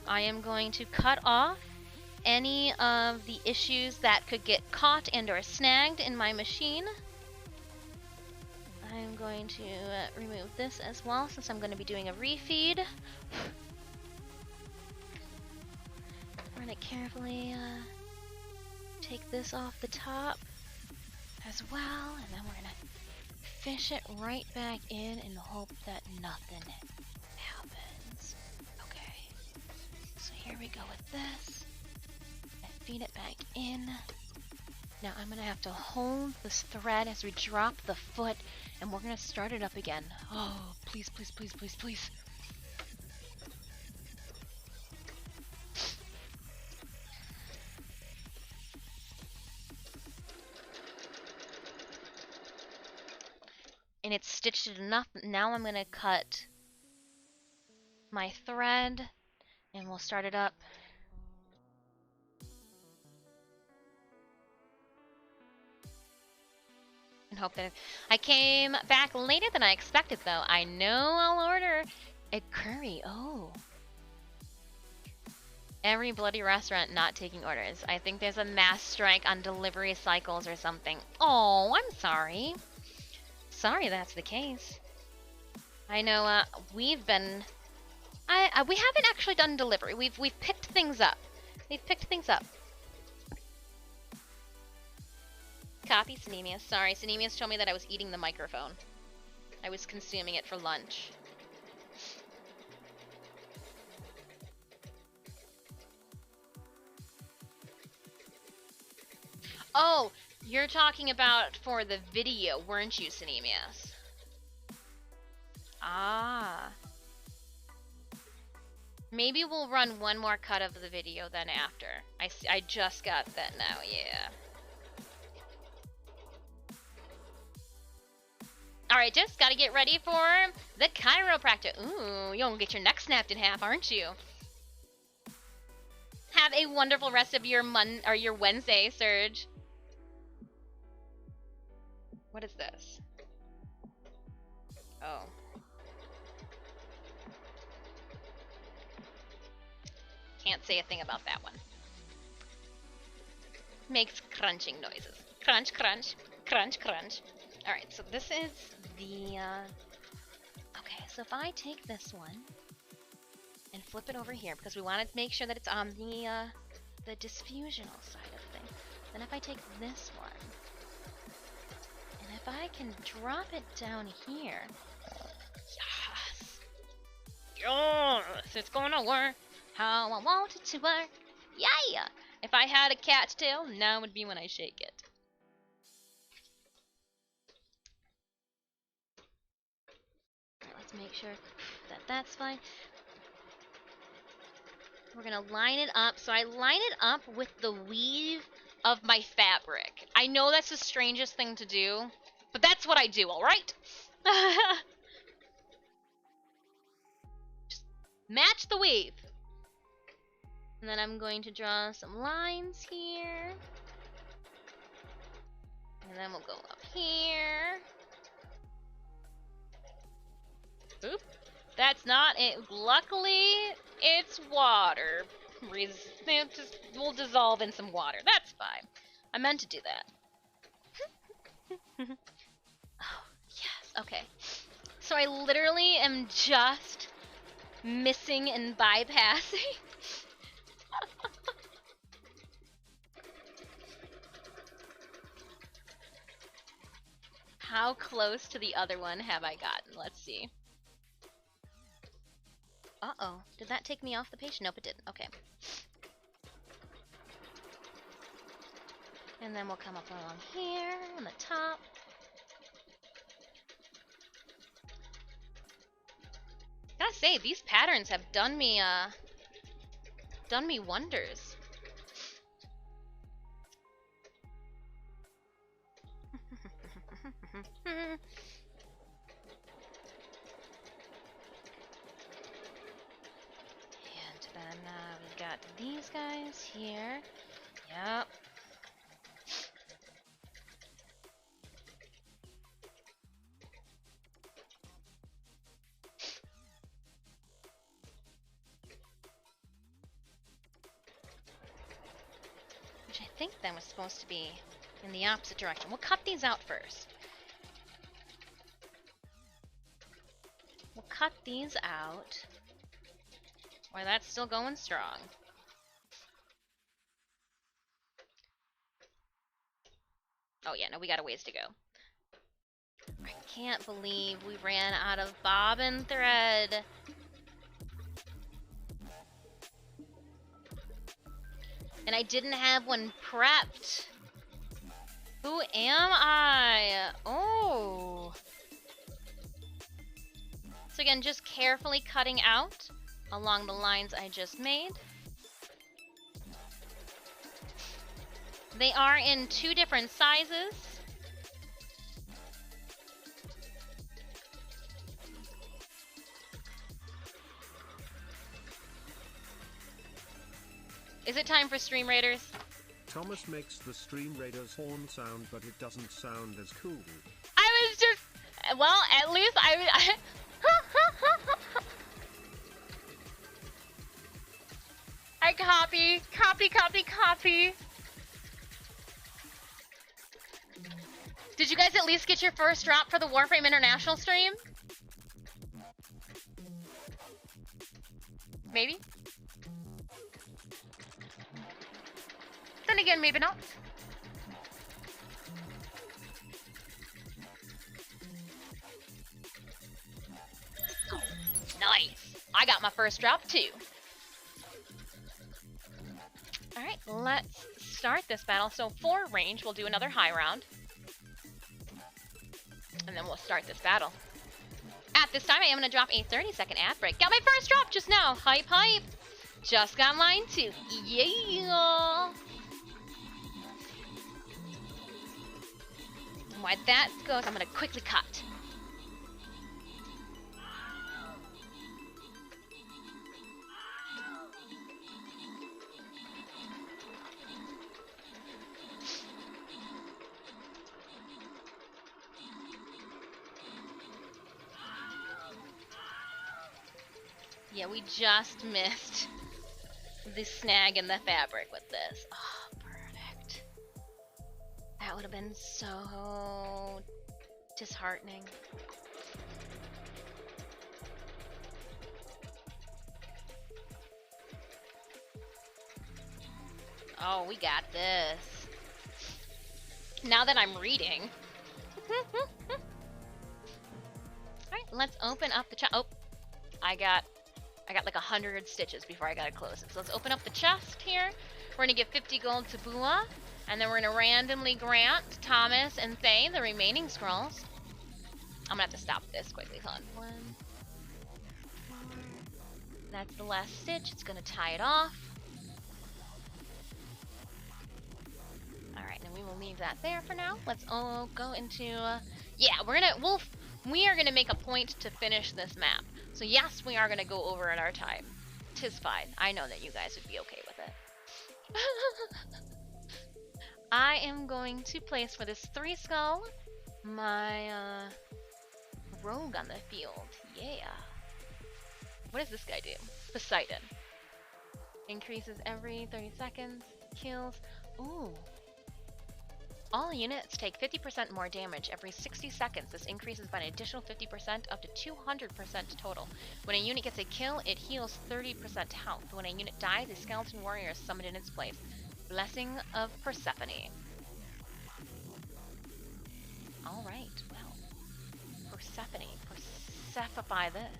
I am going to cut off any of the issues that could get caught and or snagged in my machine. I'm going to remove this as well since I'm going to be doing a refeed. I'm going to carefully take this off the top as well, and then we're going to fish it right back in and hope that nothing happens. Okay, so here we go with this. Feed it back in. Now I'm gonna have to hold this thread as we drop the foot, and we're gonna start it up again. Oh, please, please, please, please, please. And it's stitched it enough. Now I'm gonna cut my thread, and we'll start it up. And hope that I came back later than I expected, though. I know I'll order a curry. Oh. Every bloody restaurant not taking orders. I think there's a mass strike on delivery cycles or something. Oh, I'm sorry. Sorry that's the case. I know we've been... we haven't actually done delivery. We've picked things up. We've picked things up. Copy, Synemius. Sorry, Synemius told me that I was eating the microphone. I was consuming it for lunch. Oh, you're talking about for the video, weren't you, Synemius? Ah. Maybe we'll run one more cut of the video then after. I just got that now, yeah. Alright, just gotta get ready for the chiropractor. Ooh, you're gonna get your neck snapped in half, aren't you? Have a wonderful rest of your your Wednesday, Serge. What is this? Oh. Can't say a thing about that one. Makes crunching noises. Crunch, crunch, crunch, crunch. Alright, so this is the, okay, so if I take this one and flip it over here, because we want to make sure that it's on the Disfusional side of things. Then if I take this one, and if I can drop it down here, yes! Yes! It's gonna work how I want it to work, yeah! If I had a cat's tail, now would be when I shake it. Let's make sure that that's fine. We're gonna line it up. So I line it up with the weave of my fabric. I know that's the strangest thing to do, but that's what I do, alright? Just match the weave. And then I'm going to draw some lines here. And then we'll go up here. Oop. That's not it. Luckily, it's water. We'll dissolve in some water. That's fine. I meant to do that. Oh, yes. Okay. So I literally am just missing and bypassing. How close to the other one have I gotten? Let's see. Uh-oh. Did that take me off the page? Nope, it didn't. Okay. And then we'll come up along here on the top. Gotta say, these patterns have done me wonders. And then we've got these guys here. Yep. Which I think then was supposed to be in the opposite direction. We'll cut these out first. We'll cut these out. While that's still going strong. Oh yeah, no, we got a ways to go. I can't believe we ran out of bobbin thread. And I didn't have one prepped. Who am I? Oh. So again, just carefully cutting out along the lines I just made. They are in 2 different sizes. Is it time for Stream Raiders?
Thomas makes the Stream Raiders horn sound, but it doesn't sound as cool.
I was just, well, at least I I copy. Did you guys at least get your first drop for the Warframe International stream? Maybe? Then again, maybe not. Oh, nice. I got my first drop too. Alright, let's start this battle. So for range, we'll do another high round. And then we'll start this battle. At this time, I am going to drop a 30-second ad break. Got my first drop just now. Hype, hype. Just got mine too. Yeah. While that goes, I'm going to quickly cut. Yeah, we just missed the snag in the fabric with this. Oh, perfect. That would have been so disheartening. Oh, we got this. Now that I'm reading. Alright, let's open up the chest. Oh, I got like 100 stitches before I gotta close it. So let's open up the chest here. We're gonna give 50 gold to Bua, and then we're gonna randomly grant Thomas and Faye the remaining scrolls. I'm gonna have to stop this quickly. Hold on. 1, 4. That's the last stitch. It's gonna tie it off. Alright, and we will leave that there for now. Let's all go into yeah, we are gonna make a point to finish this map. So yes, we are gonna go over at our time. 'Tis fine. I know that you guys would be okay with it. I am going to place for this 3 skull my rogue on the field. Yeah. What does this guy do? Poseidon. Increases every 30 seconds. Kills. Ooh. All units take 50% more damage every 60 seconds. This increases by an additional 50% up to 200% total. When a unit gets a kill, it heals 30% health. When a unit dies, a skeleton warrior is summoned in its place. Blessing of Persephone. Alright, well. Persephone. Persephify this.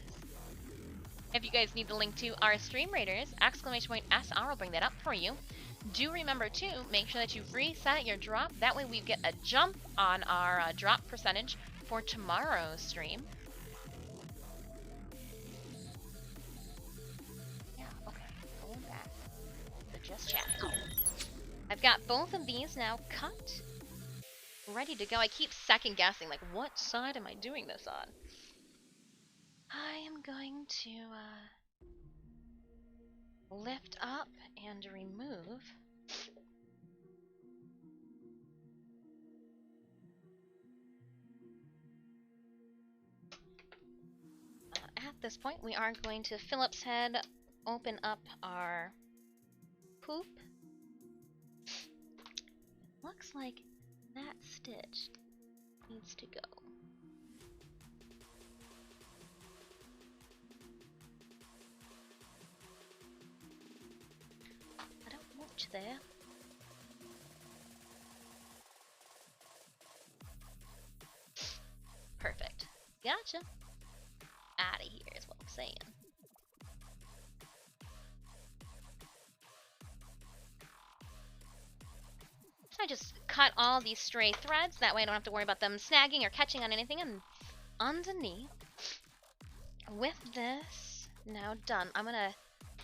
If you guys need the link to our stream raiders, !SR will bring that up for you. Do remember to make sure that you reset your drop. That way we get a jump on our drop percentage for tomorrow's stream. Yeah, okay. Going back. So just chatting. I've got both of these now cut. Ready to go. I keep second guessing, like, what side am I doing this on? I am going to lift up and remove. At this point, we are going to Philip's head, open up our poop. Looks like that stitch needs to go. I don't want you there. Perfect. Gotcha. Out of here is what I'm saying. So I just cut all these stray threads, that way I don't have to worry about them snagging or catching on anything. And underneath, with this now done, I'm gonna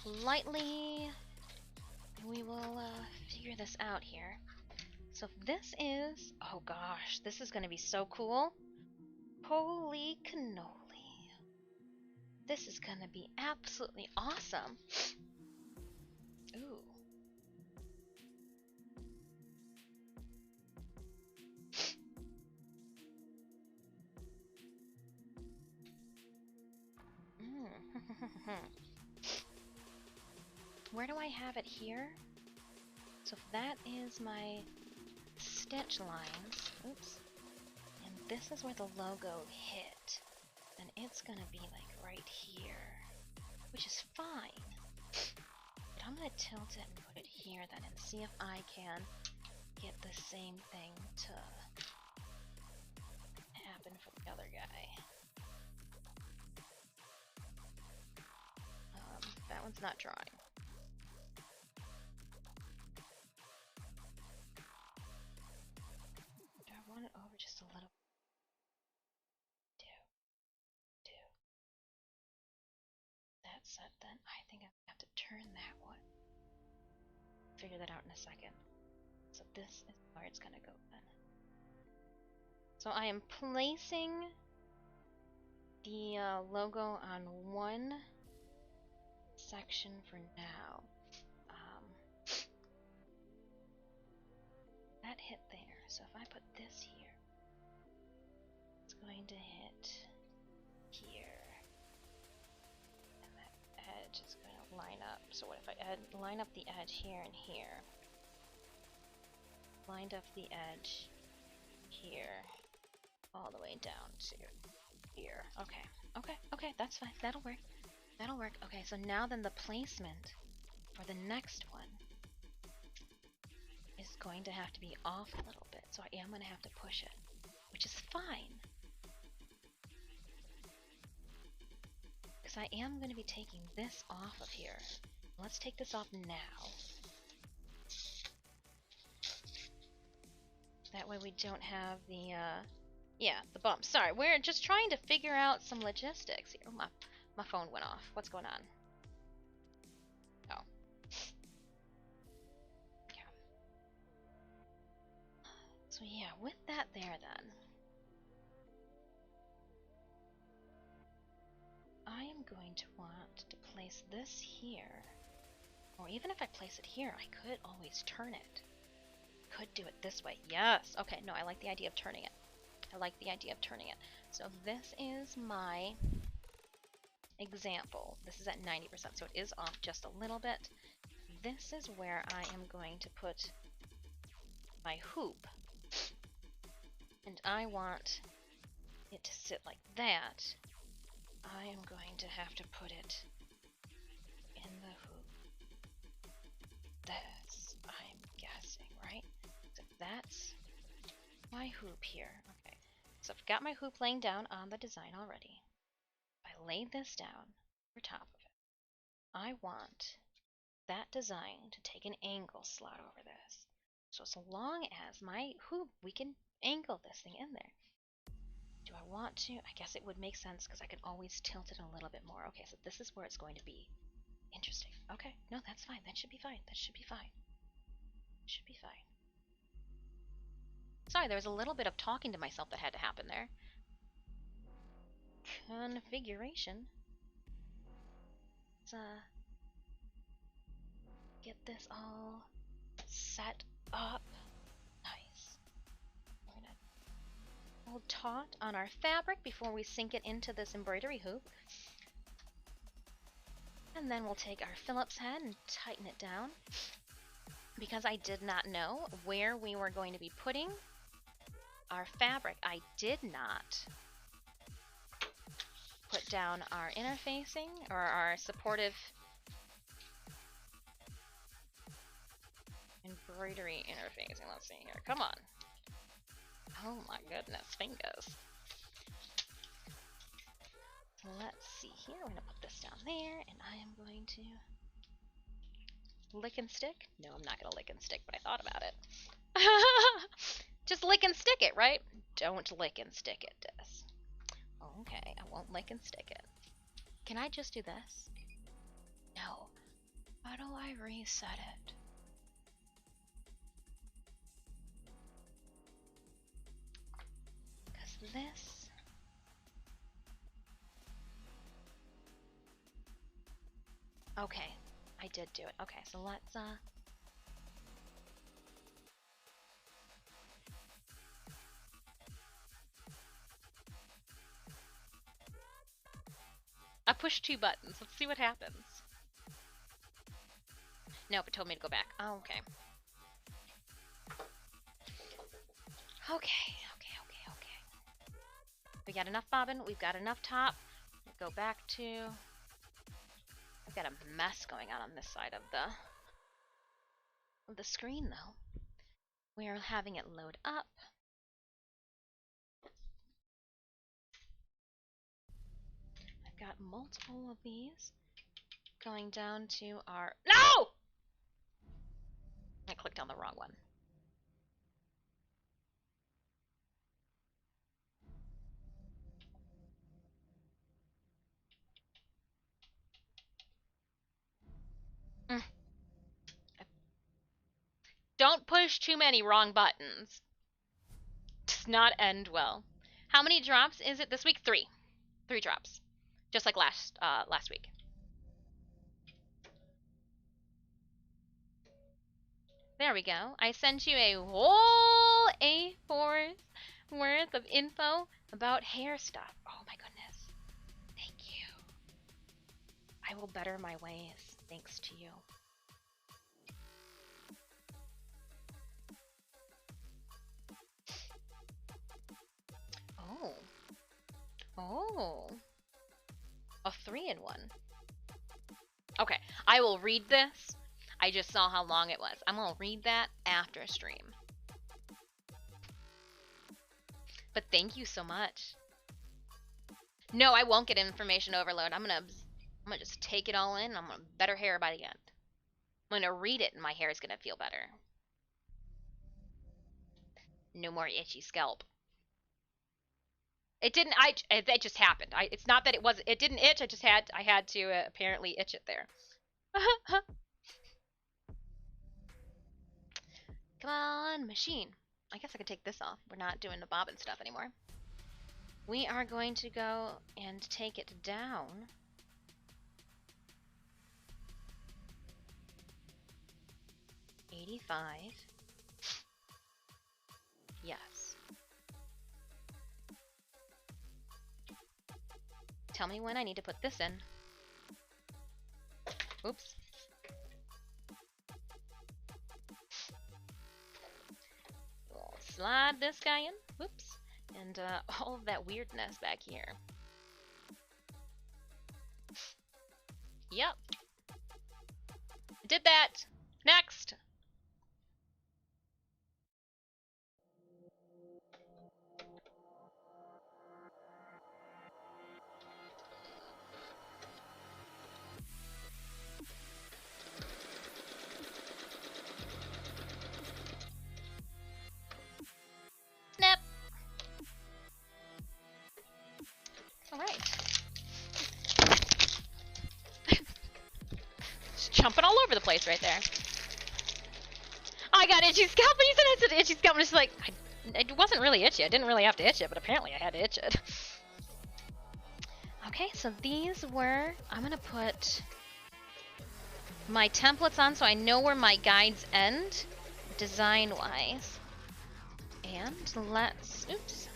politely, we will figure this out here. So this is, oh gosh, this is gonna be so cool. Holy cannoli. This is gonna be absolutely awesome. Ooh. Where do I have it here? So that is my stitch lines. Oops. And this is where the logo hit. And it's gonna be like right here. Which is fine. But I'm gonna tilt it and put it here then and see if I can get the same thing to happen for the other guy. That one's not drawing. Do I want it over just a little? Do. That's it then. I think I have to turn that one. Figure that out in a second. So this is where it's gonna go then. So I am placing the logo on one section for now. That hit there, so if I put this here, it's going to hit here. And that edge is going to line up. So what if I line up the edge here and here? Lined up the edge here, all the way down to here. Okay, that's fine. That'll work. That'll work. Okay, so now then the placement for the next one is going to have to be off a little bit. So I am going to have to push it, which is fine. Because I am going to be taking this off of here. Let's take this off now. That way we don't have the, the bumps. Sorry, we're just trying to figure out some logistics here. Oh, my phone went off. What's going on? Oh. Yeah. So yeah, with that there then, I am going to want to place this here. Or even if I place it here, I could always turn it. could do it this way. Yes. Okay, no, I like the idea of turning it. I like the idea of turning it. So this is my example. This is at 90%, so it is off just a little bit. This is where I am going to put my hoop. And I want it to sit like that. I am going to have to put it in the hoop. This, I'm guessing, right? So that's my hoop here. Okay, so I've got my hoop laying down on the design already. I laid this down over top of it. I want that design to take an angle slot over this. So as long as my hoop, we can angle this thing in there. Do I want to? I guess it would make sense because I can always tilt it a little bit more. Okay, so this is where it's going to be. Interesting. Okay, no, that's fine. That should be fine. That should be fine. Should be fine. Sorry, there was a little bit of talking to myself that had to happen there. Configuration. Let's get this all set up. Nice. We're gonna hold taut on our fabric before we sink it into this embroidery hoop. And then we'll take our Phillips head and tighten it down. Because I did not know where we were going to be putting our fabric, I did not put down our interfacing or our supportive embroidery interfacing. Let's see here. Come on. Oh my goodness, fingers. Let's see here. We're going to put this down there, and I am going to lick and stick. No, I'm not going to lick and stick, but I thought about it. Just lick and stick it, right? Don't lick and stick it, Des. Okay, I won't lick and stick it. Can I just do this? No. How do I reset it? Because this... Okay, I did do it. Okay, so let's, I pushed 2 buttons. Let's see what happens. Nope, it told me to go back. Oh, okay. Okay. We got enough bobbin. We've got enough top. Go back to... I've got a mess going on this side of the screen, though. We are having it load up. I've got multiple of these going down to our... No! I clicked on the wrong one. Don't push too many wrong buttons. Does not end well. How many drops is it this week? 3. 3 drops. Just like last week. There we go. I sent you a whole A4's worth of info about hair stuff. Oh my goodness. Thank you. I will better my ways thanks to you. Oh. A 3-in-1. Okay, I will read this. I just saw how long it was. I'm gonna read that after stream. But thank you so much. No, I won't get information overload. I'm gonna just take it all in. I'm gonna better hair by the end. I'm gonna read it and my hair is gonna feel better. No more itchy scalp. It didn't. It just happened. It's not that it was. It didn't itch. I had to apparently itch it there. Come on, machine. I guess I could take this off. We're not doing the bobbin stuff anymore. We are going to go and take it down. $85. tell me when I need to put this in. Oops. We'll slide this guy in. Whoops. And all of that weirdness back here. Yep. Did that. Next. Snap. All right. Just jumping all over the place right there. Oh, I got itchy scalp, and you said I said itchy scalp. I'm just like, it wasn't really itchy. I didn't really have to itch it, but apparently I had to itch it. Okay, so these were, I'm gonna put my templates on so I know where my guides end, design-wise. And let's, oops,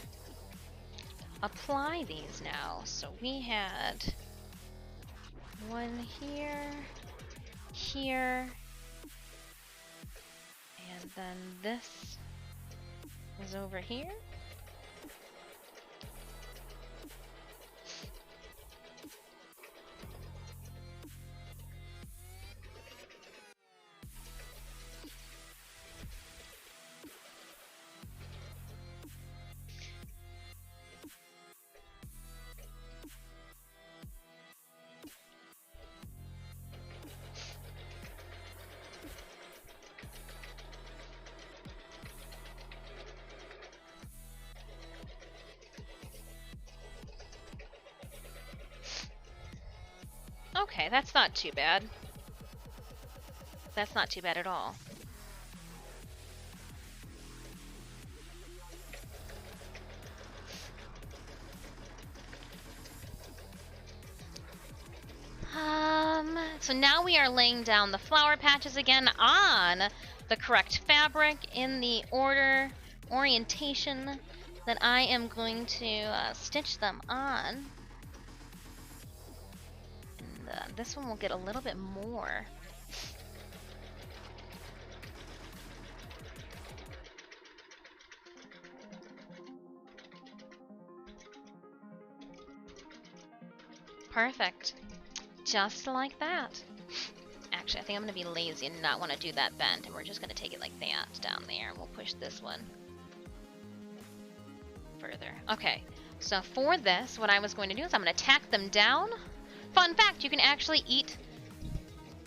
apply these now. So we had one here, here, and then this is over here. Okay, that's not too bad. That's not too bad at all. So now we are laying down the flower patches again on the correct fabric in the orientation that I am going to stitch them on. And this one will get a little bit more. Perfect. Just like that. Actually, I think I'm going to be lazy and not want to do that bend, and we're just going to take it like that down there, and we'll push this one further. Okay, so for this, what I was going to do is I'm going to tack them down. Fun fact, you can actually eat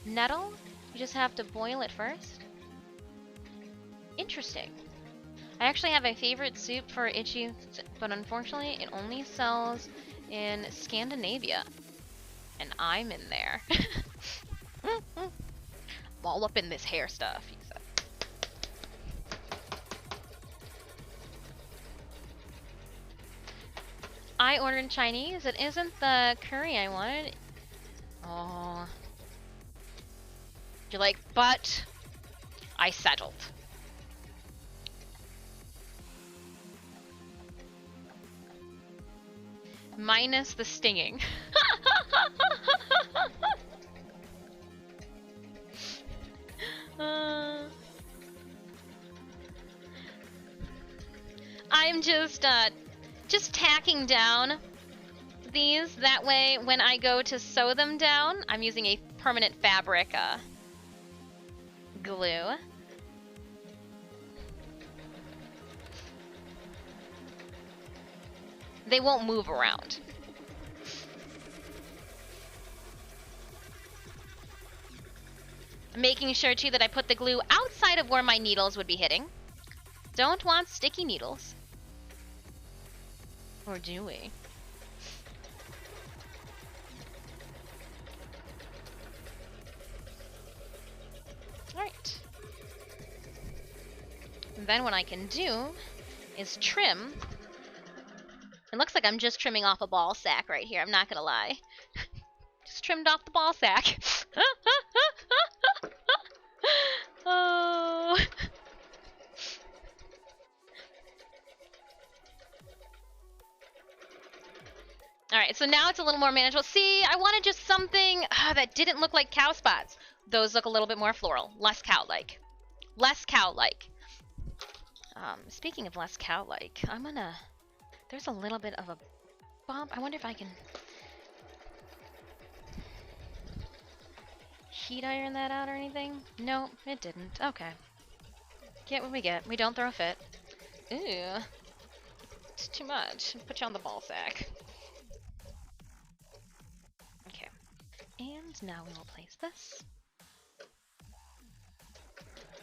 nettle. You just have to boil it first. Interesting. I actually have a favorite soup for itchy, but unfortunately it only sells in Scandinavia. And I'm in there. I'm all up in this hair stuff, he said. I ordered in Chinese. It isn't the curry I wanted. Oh. You're like, but I settled. Minus the stinging. I'm just tacking down these. That way, when I go to sew them down, I'm using a permanent fabric glue. They won't move around. Making sure, too, that I put the glue outside of where my needles would be hitting. Don't want sticky needles. Or do we? Alright. Then what I can do is trim. It looks like I'm just trimming off a ball sack right here, I'm not gonna lie. Just trimmed off the ball sack. Oh. Alright, so now it's a little more manageable. See, I wanted just something that didn't look like cow spots. Those look a little bit more floral. Less cow-like. Less cow-like. Speaking of less cow-like, I'm gonna... There's a little bit of a bump. I wonder if I can... heat iron that out or anything? Nope, it didn't. Okay. Get what we get. We don't throw a fit. Ew. It's too much. Put you on the ball sack. Okay. And now we will place this.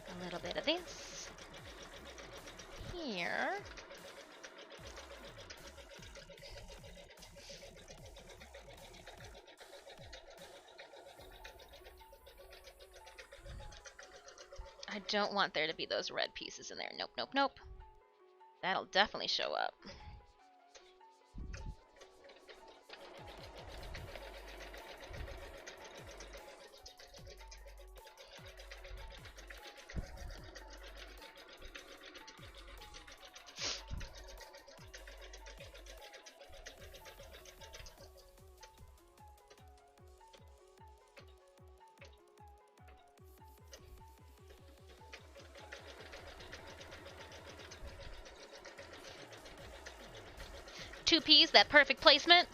A little bit of this. Here. I don't want there to be those red pieces in there. Nope, nope, nope. That'll definitely show up. Two P's, that perfect placement.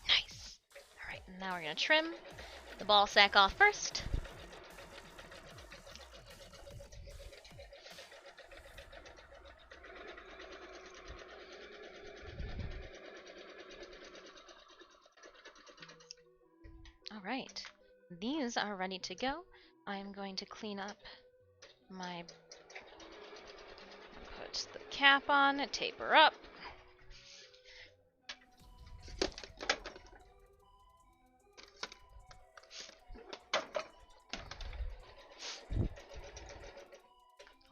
Nice. Alright, now we're gonna trim the ball sack off first. Alright, these are ready to go. I'm going to clean up my... Put the cap on, taper up.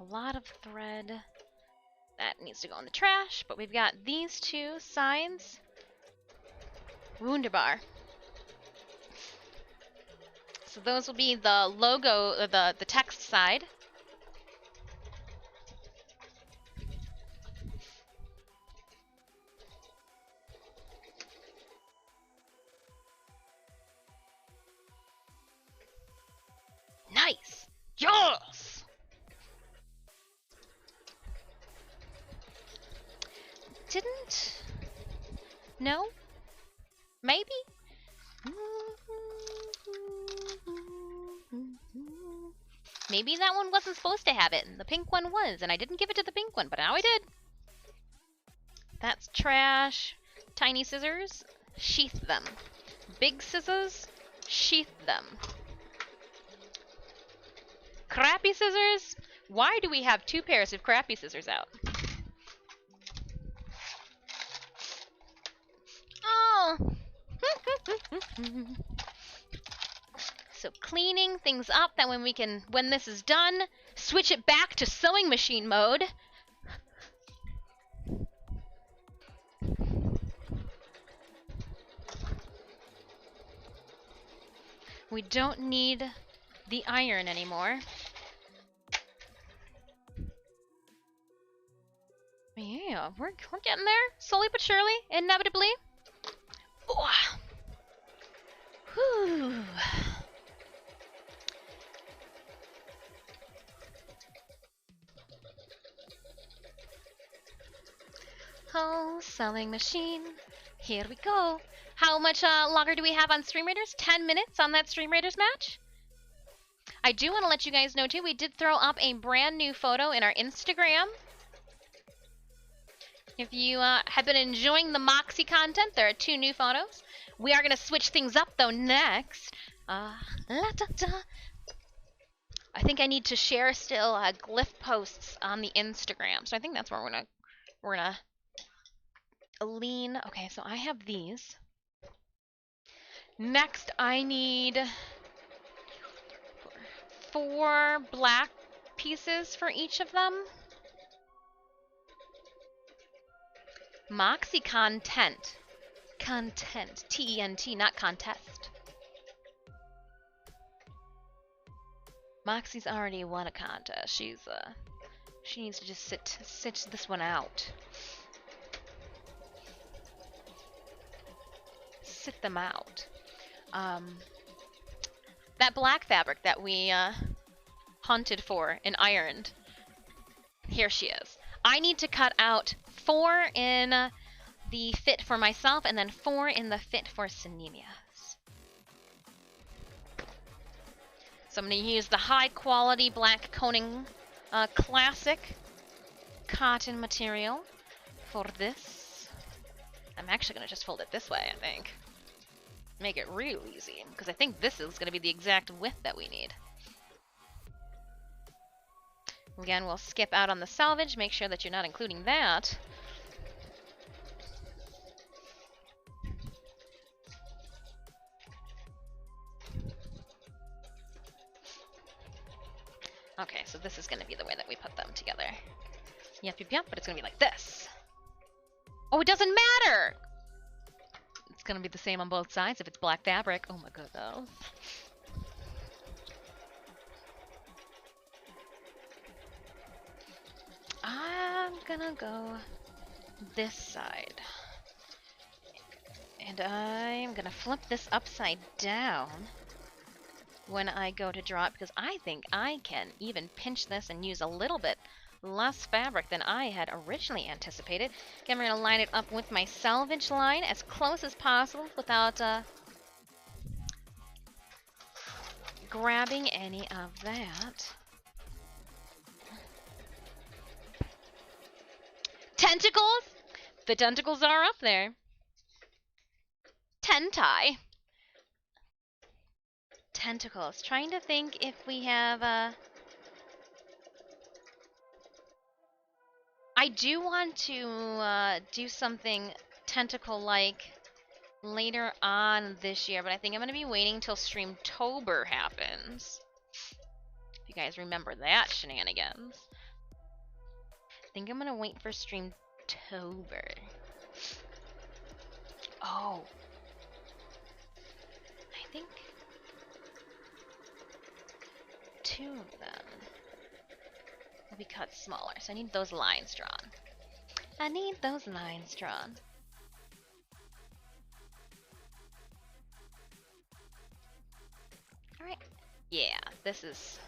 A lot of thread. That needs to go in the trash, but we've got these two sides. Wunderbar. So those will be the logo, the text side. Nice! Yes! Didn't... No? Maybe? Maybe that one wasn't supposed to have it, and the pink one was, and I didn't give it to the pink one, but now I did. That's trash. Tiny scissors, sheath them. Big scissors, sheath them. Crappy scissors? Why do we have two pairs of crappy scissors out? Oh. So cleaning things up, that when this is done, switch it back to sewing machine mode. We don't need the iron anymore. Yeah, we're getting there, slowly but surely, inevitably. Ooh. Whew. Oh, sewing machine. Here we go. How much longer do we have on Stream Raiders? 10 minutes on that Stream Raiders match. I do want to let you guys know, too, we did throw up a brand new photo in our Instagram. If you have been enjoying the Moxie content, there are 2 new photos. We are going to switch things up, though, next. I think I need to share still glyph posts on the Instagram. So I think that's where we're gonna lean. Okay, so I have these. Next, I need 4 black pieces for each of them. Moxie content. Content. T-E-N-T, not contest. Moxie's already won a contest. She needs to just sit this one out. Sit them out. That black fabric that we hunted for and ironed. Here she is. I need to cut out 4 in the fit for myself and then 4 in the fit for Synemius. So I'm going to use the high quality black coning classic cotton material for this. I'm actually going to just fold it this way, I think. Make it real easy, because I think this is going to be the exact width that we need. Again, we'll skip out on the salvage, make sure that you're not including that. Okay, so this is going to be the way that we put them together. Yep, but it's going to be like this. Oh, it doesn't matter! It's going to be the same on both sides if it's black fabric. Oh my goodness. I'm gonna go this side. And I'm gonna flip this upside down when I go to draw it, because I think I can even pinch this and use a little bit less fabric than I had originally anticipated. Again, we're going to line it up with my salvage line as close as possible without grabbing any of that. Tentacles? The tentacles are up there. Tentai. Tentacles. Trying to think if we have I do want to do something tentacle-like later on this year, but I think I'm going to be waiting till Streamtober happens. If you guys remember that shenanigans. I think I'm going to wait for Streamtober. Oh. I think 2 of them will be cut smaller, so I need those lines drawn. I need those lines drawn. Alright. Yeah, this is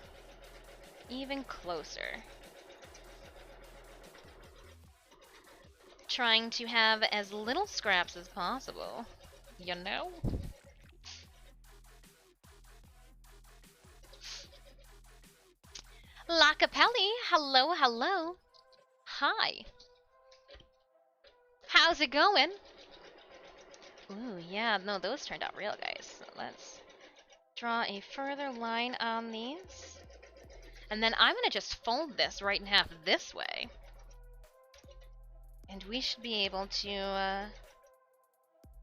even closer. Trying to have as little scraps as possible, you know? La Capelli, hello, hello. Hi. How's it going? Ooh, yeah, no, those turned out real, guys. So let's draw a further line on these. And then I'm gonna just fold this right in half this way. And we should be able to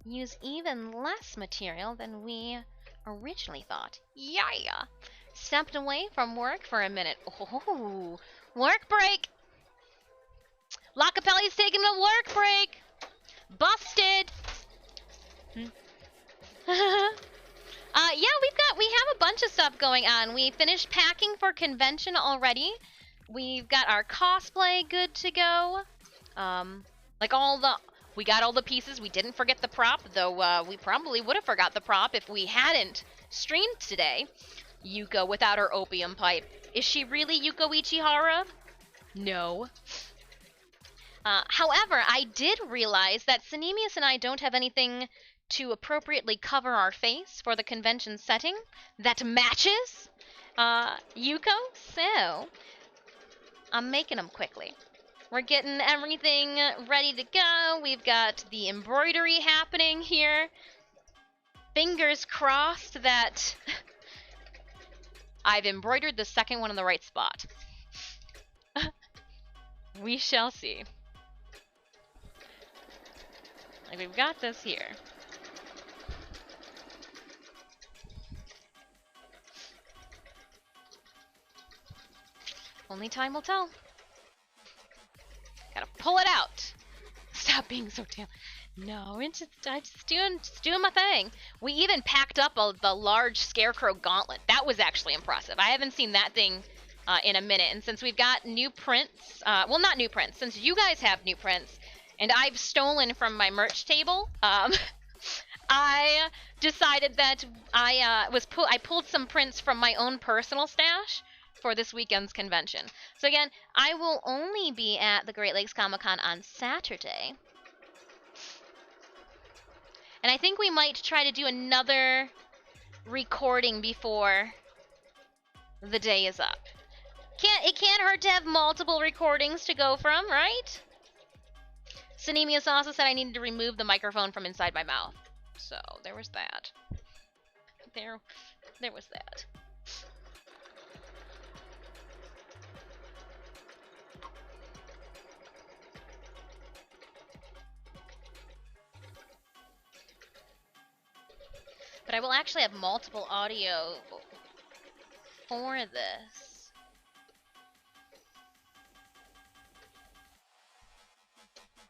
use even less material than we originally thought. Yeah! Stepped away from work for a minute. Oh, work break! Lacapelli's taking a work break! Busted! Yeah, we have a bunch of stuff going on. We finished packing for convention already. We've got our cosplay good to go. We got all the pieces. We didn't forget the prop, though we probably would have forgot the prop if we hadn't streamed today. Yuko without her opium pipe. Is she really Yuko Ichihara? No. However, I did realize that Synemius and I don't have anything to appropriately cover our face for the convention setting that matches Yuko, so I'm making them quickly. We're getting everything ready to go. We've got the embroidery happening here. Fingers crossed that I've embroidered the second one in the right spot. We shall see. Like, we've got this here. Only time will tell. Gotta pull it out. So Stop being so damn. No, I'm just doing my thing. We even packed up the large Scarecrow Gauntlet. That was actually impressive. I haven't seen that thing in a minute. And since we've got new prints, well, not new prints, since you guys have new prints, and I've stolen from my merch table, I decided that I pulled some prints from my own personal stash for this weekend's convention. So again, I will only be at the Great Lakes Comic-Con on Saturday. And I think we might try to do another recording before the day is up. It can't hurt to have multiple recordings to go from, right? Sinemius also said I needed to remove the microphone from inside my mouth. So there was that. There was that. But I will actually have multiple audio for this.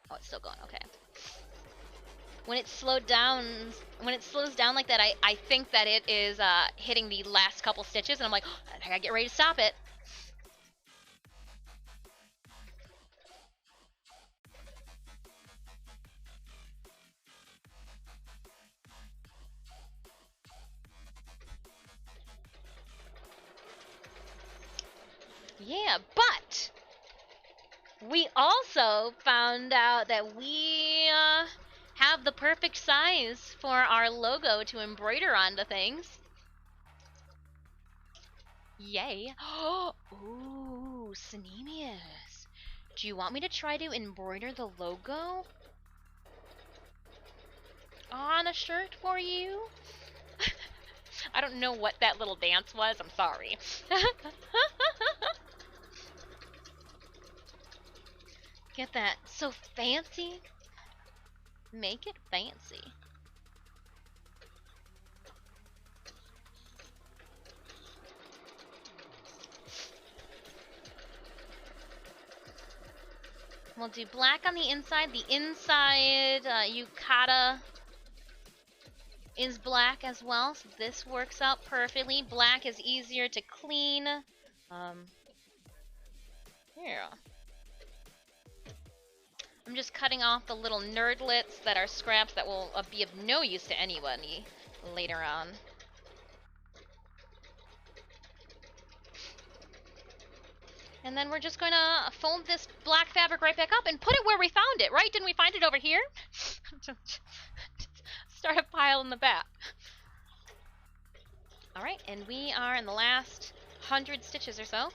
Oh, it's still going, okay. When it slows down like that, I think that it is hitting the last couple stitches, and I'm like, oh, I gotta get ready to stop it. Yeah, but we also found out that we have the perfect size for our logo to embroider onto things. Yay. Ooh, Sinemius. Do you want me to try to embroider the logo on a shirt for you? I don't know what that little dance was. I'm sorry. Get that. So fancy. Make it fancy. We'll do black on the inside. The inside yukata is black as well, so this works out perfectly. Black is easier to clean. Yeah. I'm just cutting off the little nerdlets that are scraps that will be of no use to anybody later on. And then we're just going to fold this black fabric right back up and put it where we found it, right? Didn't we find it over here? Start a pile in the back. Alright, and we are in the last 100 stitches or so.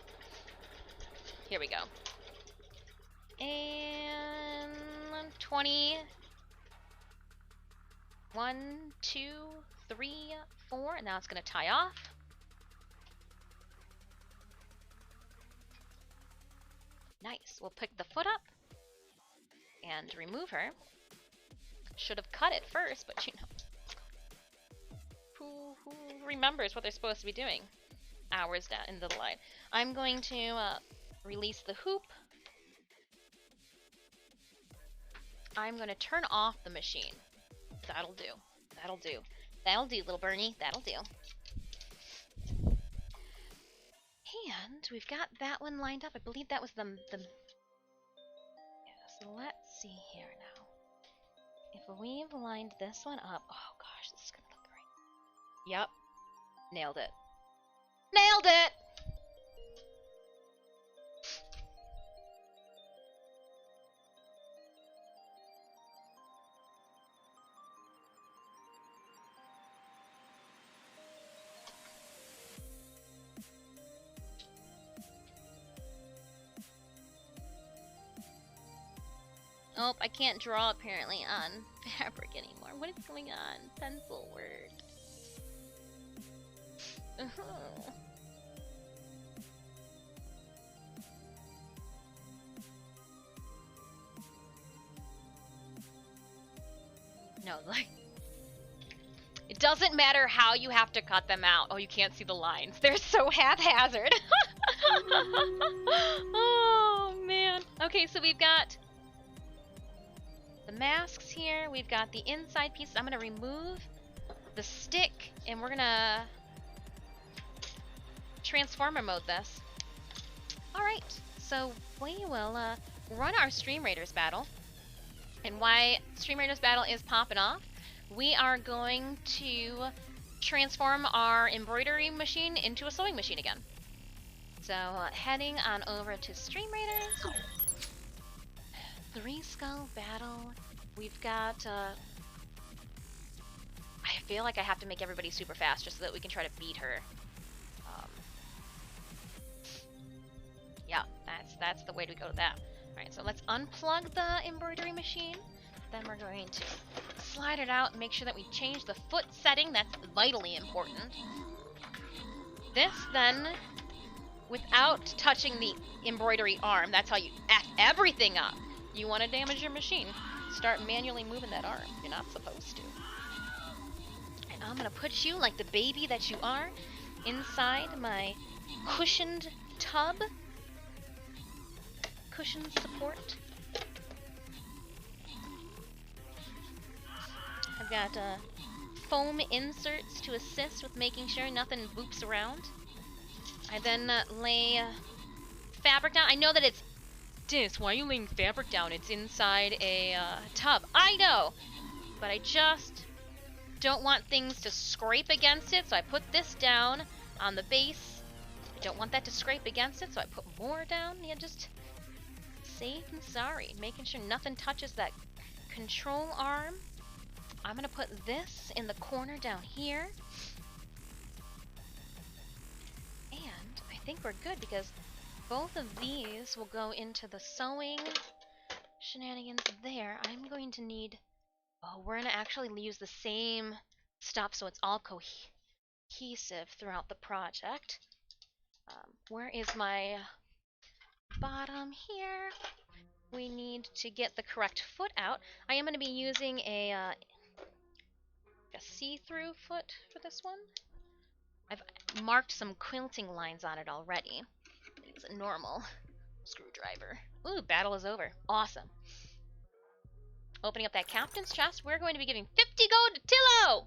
Here we go. And 20. 1, 2, 3, 4. And now it's going to tie off. Nice. We'll pick the foot up and remove her. Should have cut it first, but you know. Who remembers what they're supposed to be doing? Hours down into the line. I'm going to release the hoop. I'm going to turn off the machine. That'll do. That'll do. That'll do, little Bernie. That'll do. And we've got that one lined up. I believe that was the yeah, so let's see here now. If we've lined this one up, oh gosh, this is gonna look great. Yep. Nailed it. Nailed it! Oh, I can't draw apparently on fabric anymore. What is going on? Pencil word. No, like, it doesn't matter how you have to cut them out. Oh, you can't see the lines. They're so haphazard. Oh, man. Okay, so we've got masks here. We've got the inside piece. I'm gonna remove the stick, and we're gonna transformer mode this. Alright, so we will run our Stream Raiders battle. And why Stream Raiders battle is popping off, we are going to transform our embroidery machine into a sewing machine again. So heading on over to Stream Raiders. 3 skull battle. We've got I feel like I have to make everybody super fast just so that we can try to beat her. Yeah, that's the way to go to that. Alright, so let's unplug the embroidery machine. Then we're going to slide it out and make sure that we change the foot setting. That's vitally important. This then, without touching the embroidery arm, that's how you act everything up. You want to damage your machine, start manually moving that arm. You're not supposed to. And I'm gonna put you, like the baby that you are, inside my cushioned tub. Cushion support. I've got foam inserts to assist with making sure nothing boops around. I then lay fabric down. I know that it's Dis, why are you laying fabric down? It's inside a tub. I know, but I just don't want things to scrape against it, so I put this down on the base. I don't want that to scrape against it, so I put more down. Yeah, just safe and sorry, making sure nothing touches that control arm. I'm gonna put this in the corner down here. And I think we're good because both of these will go into the sewing shenanigans there. I'm going to need... Oh, we're gonna actually use the same stuff so it's all cohesive throughout the project. Where is my bottom here? We need to get the correct foot out. I am going to be using a see-through foot for this one. I've marked some quilting lines on it already. It's a normal screwdriver. Ooh, battle is over. Awesome. Opening up that captain's chest, we're going to be giving 50 gold to Tillo!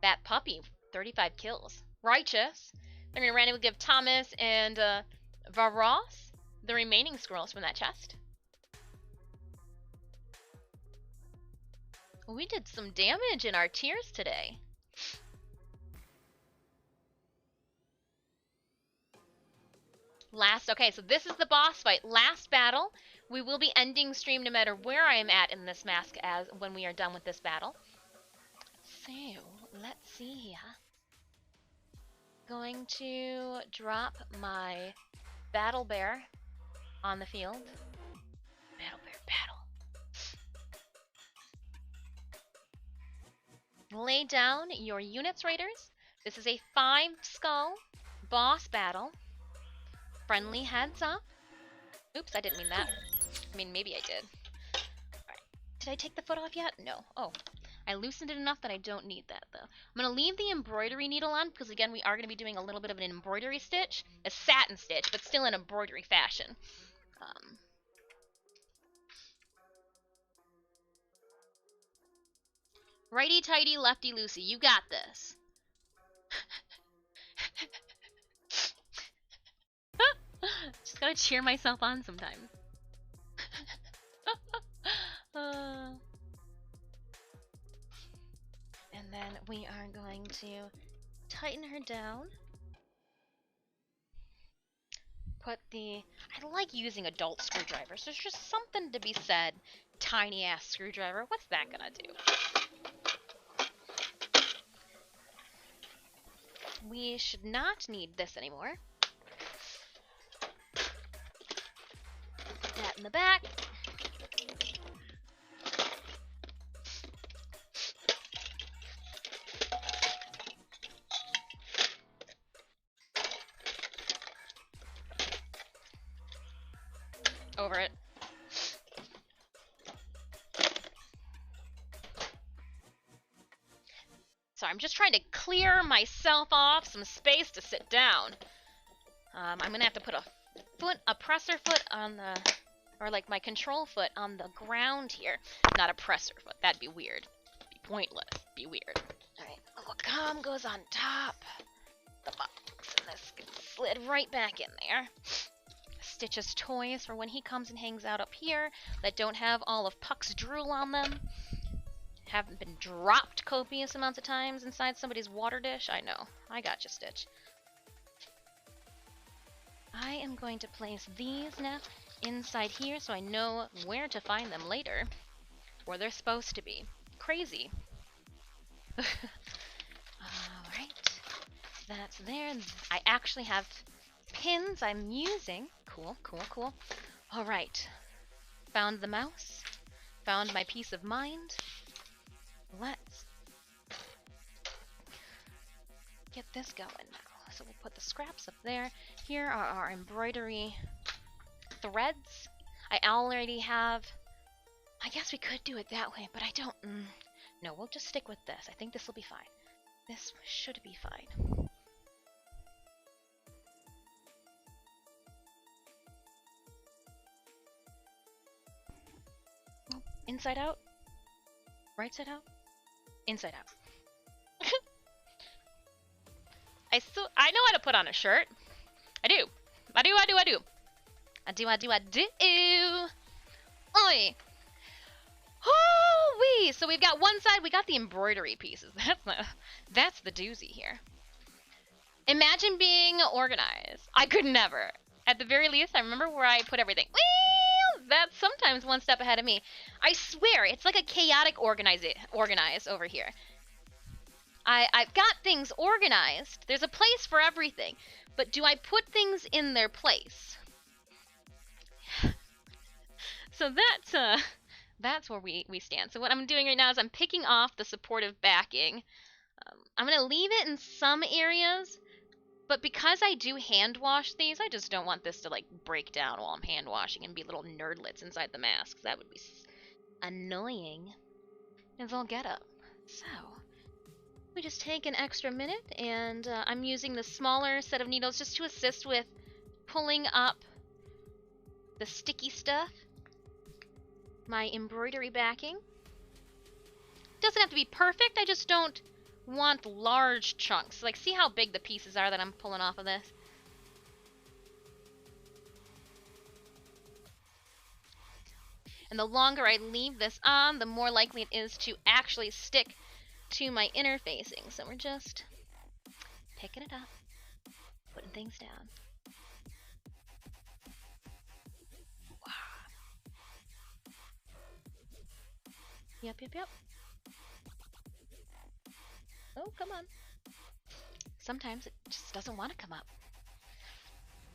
That puppy, 35 kills. Righteous. They're going to randomly give Thomas and Varos the remaining scrolls from that chest. We did some damage in our tiers today. Okay, so this is the boss fight. Last battle. We will be ending stream no matter where I am at in this mask as when we are done with this battle. So, let's see here. Going to drop my battle bear on the field. Battle bear, battle. Lay down your units, raiders. This is a 5 skull boss battle. Friendly heads up. Oops, I didn't mean that. I mean, maybe I did. Alright. Did I take the foot off yet? No. Oh. I loosened it enough that I don't need that, though. I'm going to leave the embroidery needle on, because again, we are going to be doing a little bit of an embroidery stitch. A satin stitch, but still in embroidery fashion. Righty-tighty, lefty-loosey. You got this. Just gotta cheer myself on sometimes. And then we are going to tighten her down. Put the... I like using adult screwdrivers. There's just something to be said. Tiny ass screwdriver. What's that gonna do? We should not need this anymore. Put that in the back. Over it. So I'm just trying to clear myself off some space to sit down. I'm gonna have to put a presser foot on the or like my control foot on the ground here. Not a presser foot. That'd be weird. Be pointless. Be weird. Alright, a little gum goes on top. The box, and this gets slid right back in there. Stitch's toys for when he comes and hangs out up here that don't have all of Puck's drool on them. Haven't been dropped copious amounts of times inside somebody's water dish. I know. I gotcha, Stitch. I am going to place these now inside here so I know where to find them later. Where they're supposed to be. Crazy. Alright. That's there. I actually have pins I'm using. Cool, cool, cool. Alright. Found the mouse. Found my peace of mind. Let's get this going now. So we'll put the scraps up there. Here are our embroidery threads. I already have... I guess we could do it that way, but I don't... No, we'll just stick with this. I think this will be fine. This should be fine. Inside out? Right side out? Inside out. I know how to put on a shirt. I do. I do. Oi! Oh-wee! So we've got one side, we got the embroidery pieces. That's the doozy here. Imagine being organized. I could never. At the very least, I remember where I put everything. Well, that's sometimes one step ahead of me. I swear, it's like a chaotic organize over here. I've got things organized. There's a place for everything. But do I put things in their place? So that's where we stand. So what I'm doing right now is I'm picking off the supportive backing. I'm going to leave it in some areas. But because I do hand wash these, I just don't want this to like break down while I'm hand washing and be little nerdlets inside the masks. That would be annoying as all get up. So we just take an extra minute, and I'm using the smaller set of needles just to assist with pulling up the sticky stuff. My embroidery backing. Doesn't have to be perfect, I just don't want large chunks. Like, see how big the pieces are that I'm pulling off of this? And the longer I leave this on, the more likely it is to actually stick to my interfacing. So we're just picking it up, putting things down. Wow. Yep. Oh, come on. Sometimes it just doesn't want to come up.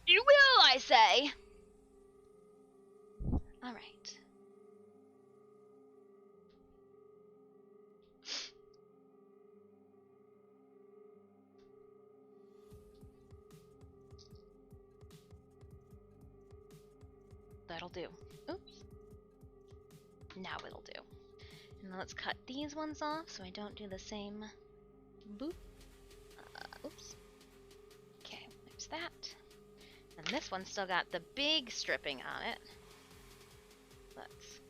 You will, I say! Alright. That'll do. Oops. Now it'll do. And then let's cut these ones off so I don't do the same boop. Oops. Okay, there's that. And this one's still got the big stripping on it. Let's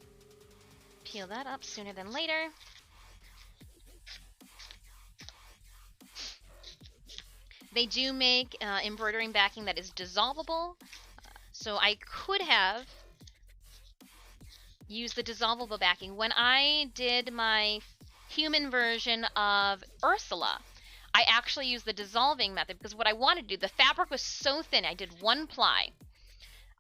peel that up sooner than later. They do make embroidering backing that is dissolvable. So I could have used the dissolvable backing. When I did my human version of Ursula, I actually used the dissolving method because what I wanted to do, the fabric was so thin, I did one ply.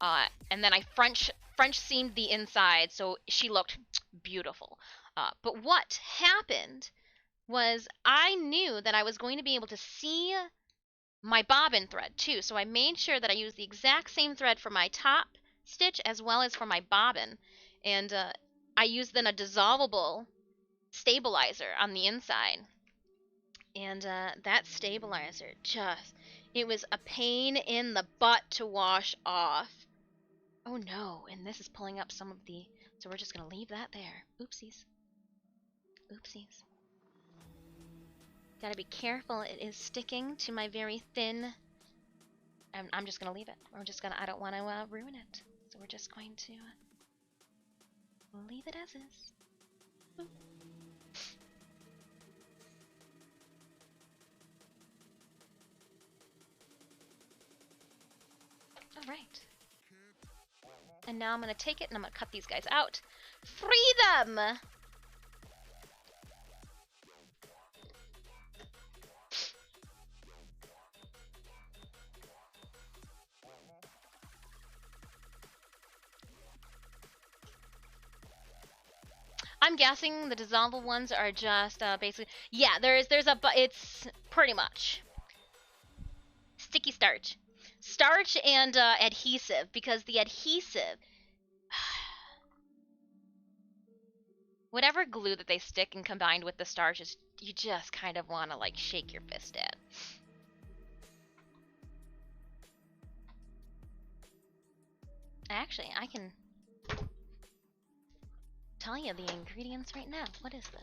And then I French seamed the inside so she looked beautiful. But what happened was I knew that I was going to be able to see my bobbin thread too, so I made sure that I used the exact same thread for my top stitch as well as for my bobbin, and I used then a dissolvable stabilizer on the inside, and that stabilizer it was a pain in the butt to wash off. Oh no, and this is pulling up some of the, so we're just gonna leave that there. Oopsies. Gotta be careful, it is sticking to my very thin. I'm just gonna leave it. I don't want to ruin it. So we're just going to We'll leave it as is. Boop. Alright. And now I'm gonna take it and I'm gonna cut these guys out. Free them! I'm guessing the dissolvable ones are just basically, yeah. It's pretty much sticky starch and adhesive, because the adhesive, whatever glue that they stick and combined with the starch is, you just kind of want to like shake your fist at. Actually, I can tell you the ingredients right now. What is this?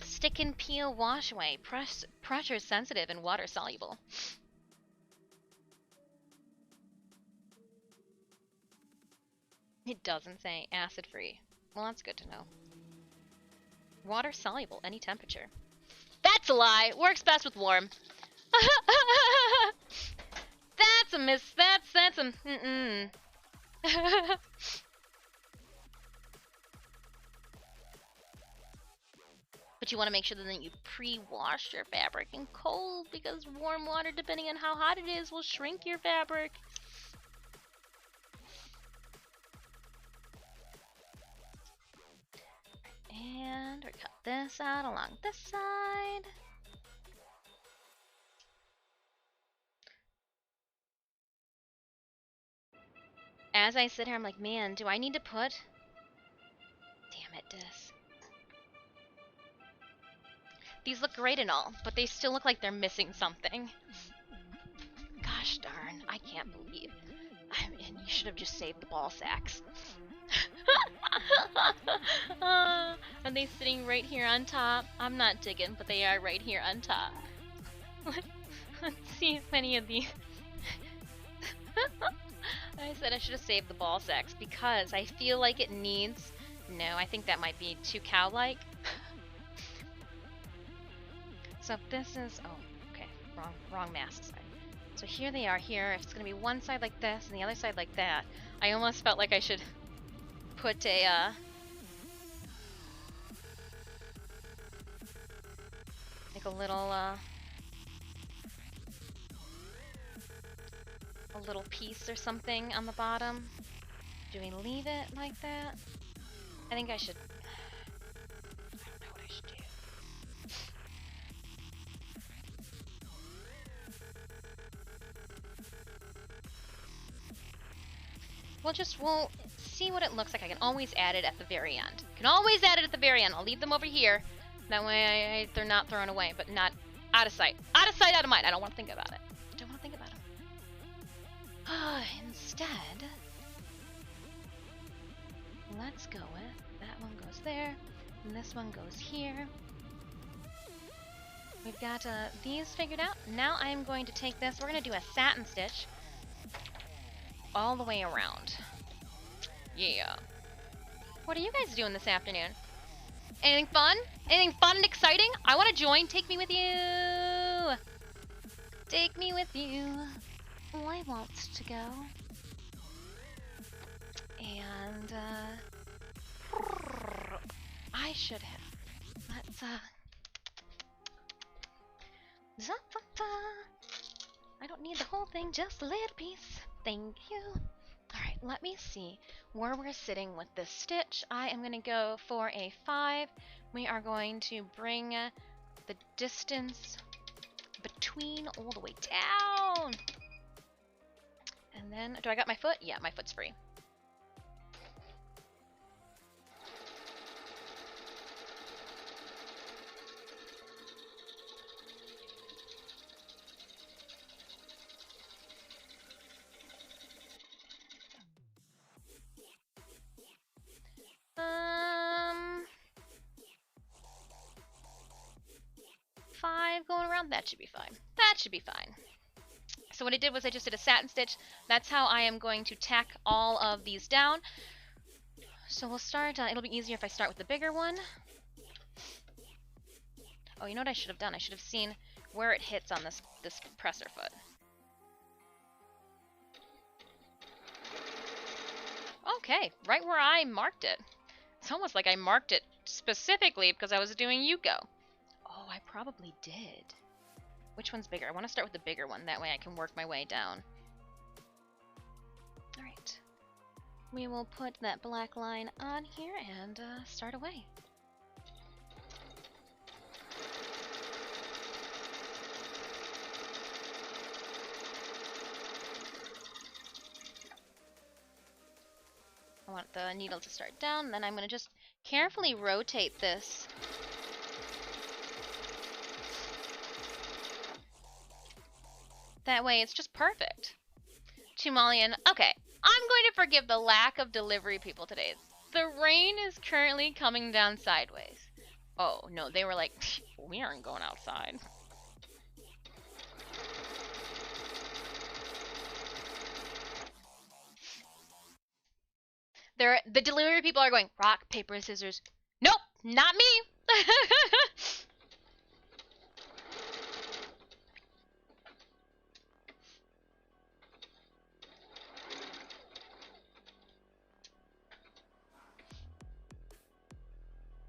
Stick and peel wash away. Pressure sensitive and water soluble. It doesn't say acid free. Well, that's good to know. Water soluble, any temperature. That's a lie. Works best with warm. That's a miss. That's a But you want to make sure that you pre-wash your fabric in cold, because warm water, depending on how hot it is, will shrink your fabric. And we cut this out along this side. As I sit here, I'm like, man, do I need to put... Damn it, Dis. These look great and all, but they still look like they're missing something. Gosh darn, I can't believe. I mean, you should have just saved the ball sacks. Are they sitting right here on top? I'm not digging, but they are right here on top. Let's see if any of these... I said I should have saved the ball sacks because I feel like it needs... No, I think that might be too cow-like. So this is... Oh, okay. Wrong mask side. So here they are here. If it's going to be one side like this and the other side like that, I almost felt like I should put a... like a little piece or something on the bottom. Do we leave it like that? I think I should... I don't know what I should do. We'll see what it looks like. I can always add it at the very end. I'll leave them over here. That way they're not thrown away, but not out of sight. Out of sight, out of mind. I don't want to think about it. Instead, let's go with that one goes there, and this one goes here. We've got these figured out. Now I'm going to take this. We're going to do a satin stitch all the way around. Yeah. What are you guys doing this afternoon? Anything fun? Anything fun and exciting? I want to join. Take me with you. Take me with you. I want to go. And, I should have. Let's, I don't need the whole thing, just a little piece. Thank you. Alright, let me see where we're sitting with this stitch. I am going to go for a 5. We are going to bring the distance between all the way down. And then, do I got my foot? Yeah, my foot's free. Five going around, that should be fine. That should be fine. So what I did was I just did a satin stitch. That's how I am going to tack all of these down. So we'll start, it'll be easier if I start with the bigger one. Oh, you know what I should have done? I should have seen where it hits on this presser foot. Okay, right where I marked it. It's almost like I marked it specifically because I was doing Yuko. Oh, I probably did. Which one's bigger? I want to start with the bigger one. That way I can work my way down. Alright. We will put that black line on here and start away. I want the needle to start down, then I'm going to just carefully rotate this. That way it's just perfect. Tumalian, okay, I'm going to forgive the lack of delivery people today. The rain is currently coming down sideways. Oh, no, they were like, we aren't going outside. The delivery people are going, rock, paper, scissors. Nope, not me.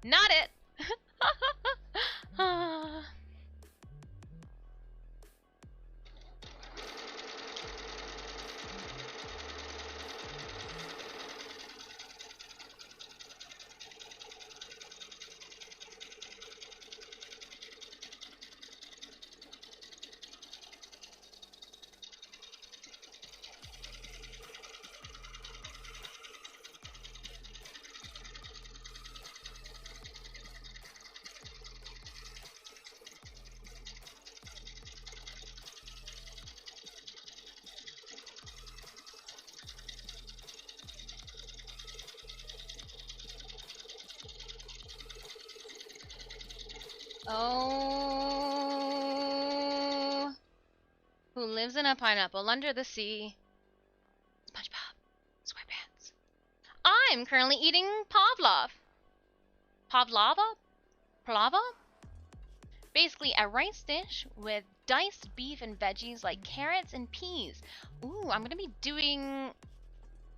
Not it. Oh, who lives in a pineapple under the sea? SpongeBob SquarePants. I'm currently eating Pavlov. Pavlova? Basically a rice dish with diced beef and veggies like carrots and peas. Ooh, I'm gonna be doing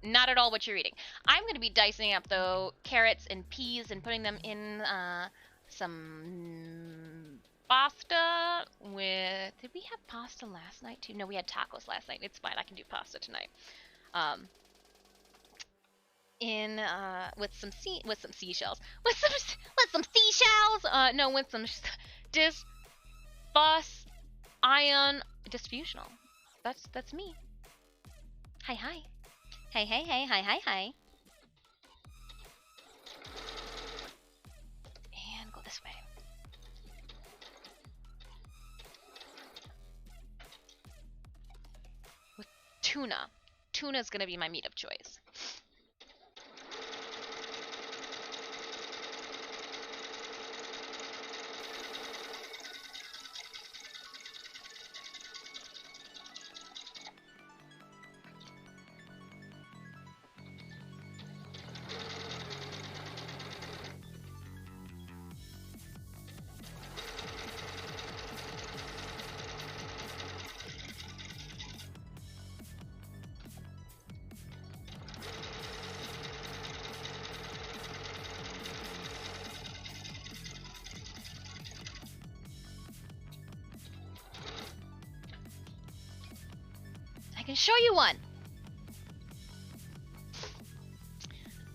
not at all what you're eating. I'm gonna be dicing up though carrots and peas and putting them in some pasta with. Did we have pasta last night too? No, we had tacos last night. It's fine. I can do pasta tonight. With some seashells. With some seashells. No, with some Disfusional. That's me. Hi. Hi. And go this way. With tuna. Tuna's gonna be my meat of choice. I can show you one.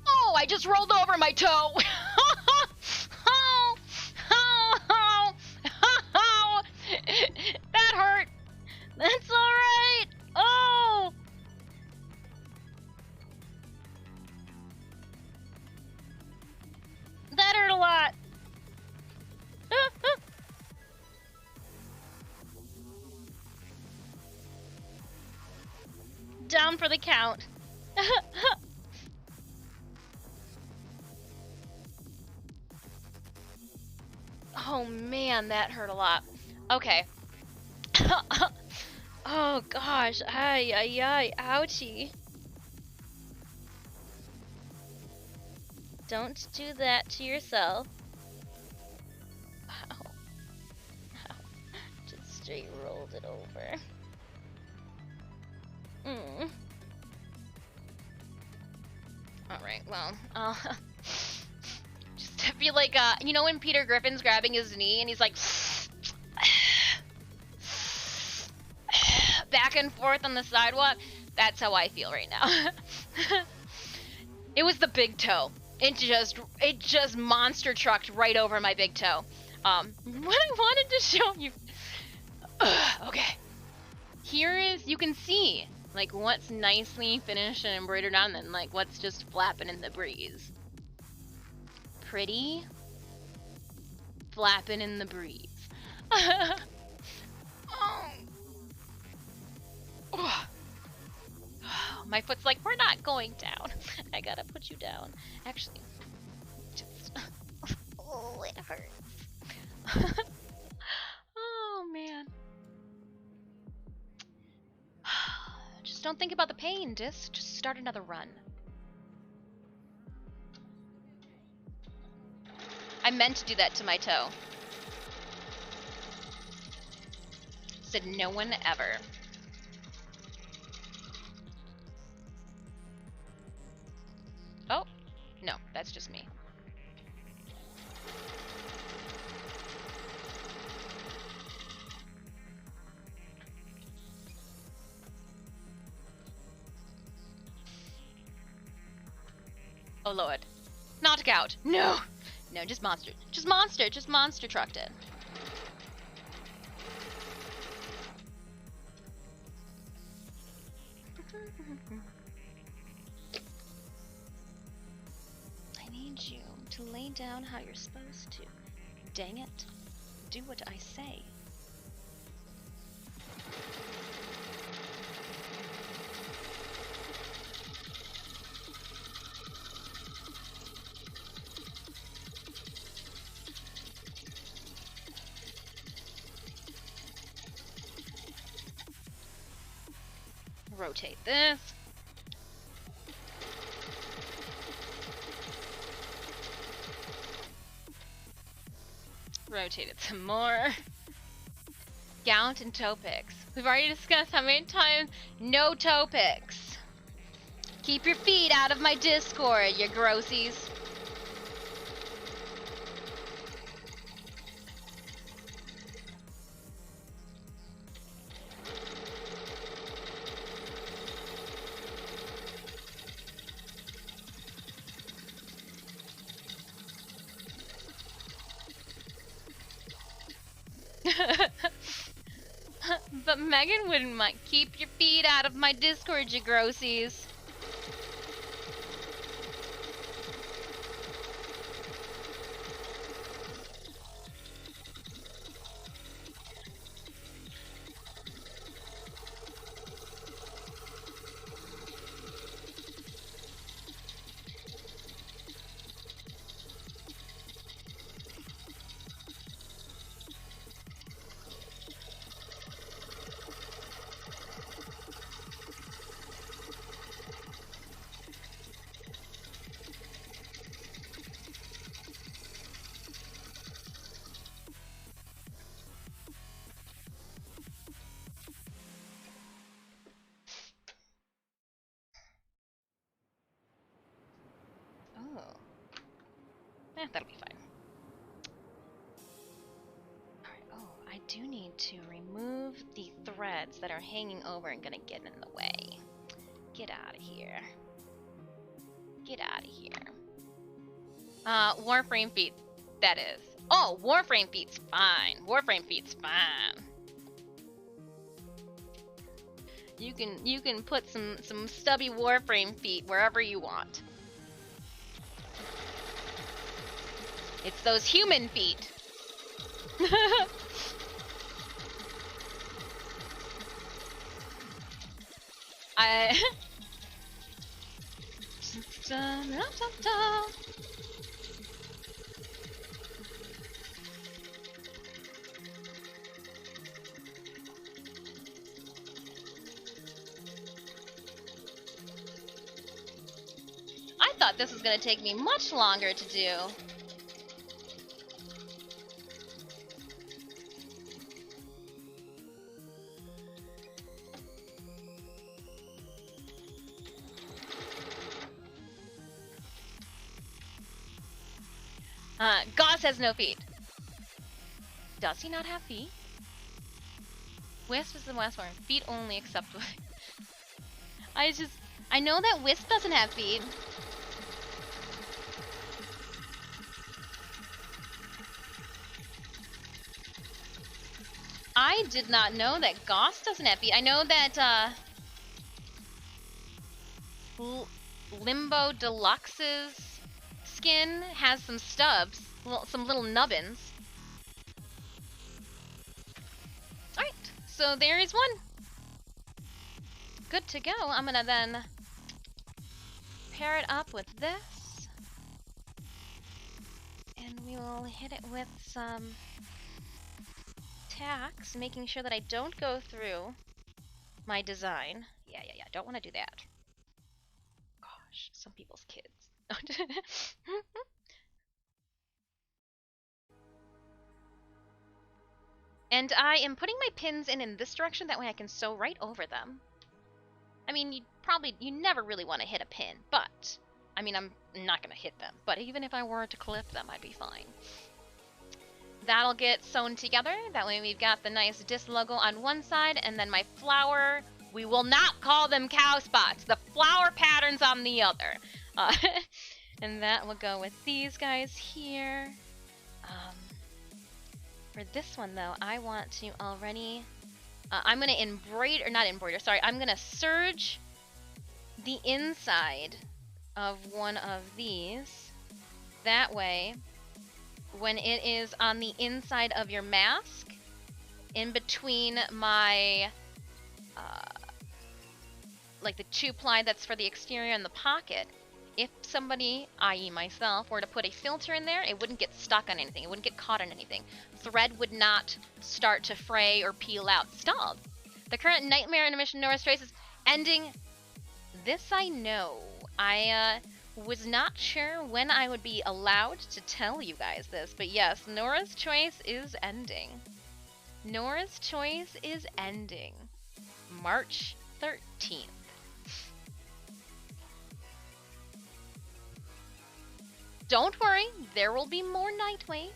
Oh, I just rolled over my toe. That hurt. That's all right. Oh. That hurt a lot. Down for the count. Oh man, that hurt a lot. Okay. Oh gosh, ay, ouchie. Don't do that to yourself. Ow. Ow. Just straight rolled it over. Alright, well, just feel like, you know when Peter Griffin's grabbing his knee and he's like, back and forth on the sidewalk? That's how I feel right now. It was the big toe. It just monster trucked right over my big toe. What I wanted to show you. Okay. Here is, you can see, like, what's nicely finished and embroidered on, and like what's just flapping in the breeze. Pretty. Flapping in the breeze. Oh. Oh. My foot's like, we're not going down. I gotta put you down. Actually, just... oh, it hurts. Oh, man. Just don't think about the pain, Just start another run. I meant to do that to my toe. Said no one ever. Oh, no, that's just me. Oh Lord. Not gout. No! No, just monster. Just monster trucked it. I need you to lay down how you're supposed to. Dang it. Do what I say. Rotate this. Rotate it some more. Gaunt and toe picks. We've already discussed how many times. No toe picks. Keep your feet out of my Discord, you grossies. But Megan wouldn't mind. Keep your feet out of my Discord, you grossies. Oh. That'll be fine. Alright, oh, I do need to remove the threads that are hanging over and gonna get in the way. Get out of here. Get out of here. Warframe feet, that is. Oh, Warframe feet's fine. Warframe feet's fine. You can put some stubby Warframe feet wherever you want. It's those human feet. thought this was gonna take me much longer to do. Goss has no feet. Does he not have feet? Wisp is the last one. Feet only except I know that Wisp doesn't have feet. I did not know that Goss doesn't have feet. I know that Limbo Deluxe's skin has some stubs, some little nubbins. Alright, so there is one. Good to go. I'm gonna then pair it up with this. And we will hit it with some tacks, making sure that I don't go through my design. Yeah, don't want to do that. Gosh, some people's kids. And I am putting my pins in this direction, that way I can sew right over them. I mean, you never really want to hit a pin, but, I mean, I'm not going to hit them, but even if I were to clip them, I'd be fine. That'll get sewn together, that way we've got the nice Dis logo on one side, and then my flower, we will not call them cow spots, the flower patterns on the other. And that will go with these guys here. For this one though, I want to already, I'm gonna I'm gonna serge the inside of one of these. That way, when it is on the inside of your mask, in between my, like the 2-ply that's for the exterior and the pocket, if somebody, i.e. myself, were to put a filter in there, it wouldn't get stuck on anything. It wouldn't get caught on anything. Thread would not start to fray or peel out. Stalled. The current Nightmare Intermission Nora's Choice is ending. This I know. I was not sure when I would be allowed to tell you guys this, but yes, Nora's Choice is ending. Nora's Choice is ending. March 13th. Don't worry, there will be more Nightwave.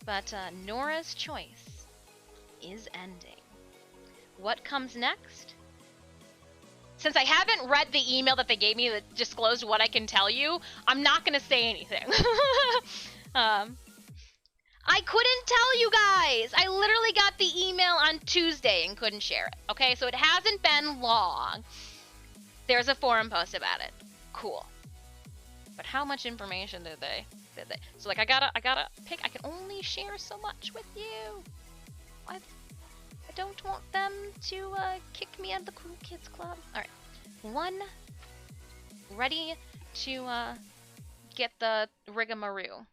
But Nora's Choice is ending. What comes next? Since I haven't read the email that they gave me that disclosed what I can tell you, I'm not going to say anything. I couldn't tell you guys! I literally got the email on Tuesday and couldn't share it. Okay, so it hasn't been long. There's a forum post about it. Cool. But how much information did they? So like I gotta pick. I can only share so much with you. I don't want them to kick me out of the Cool Kids Club. All right, one ready to get the rigamaroo.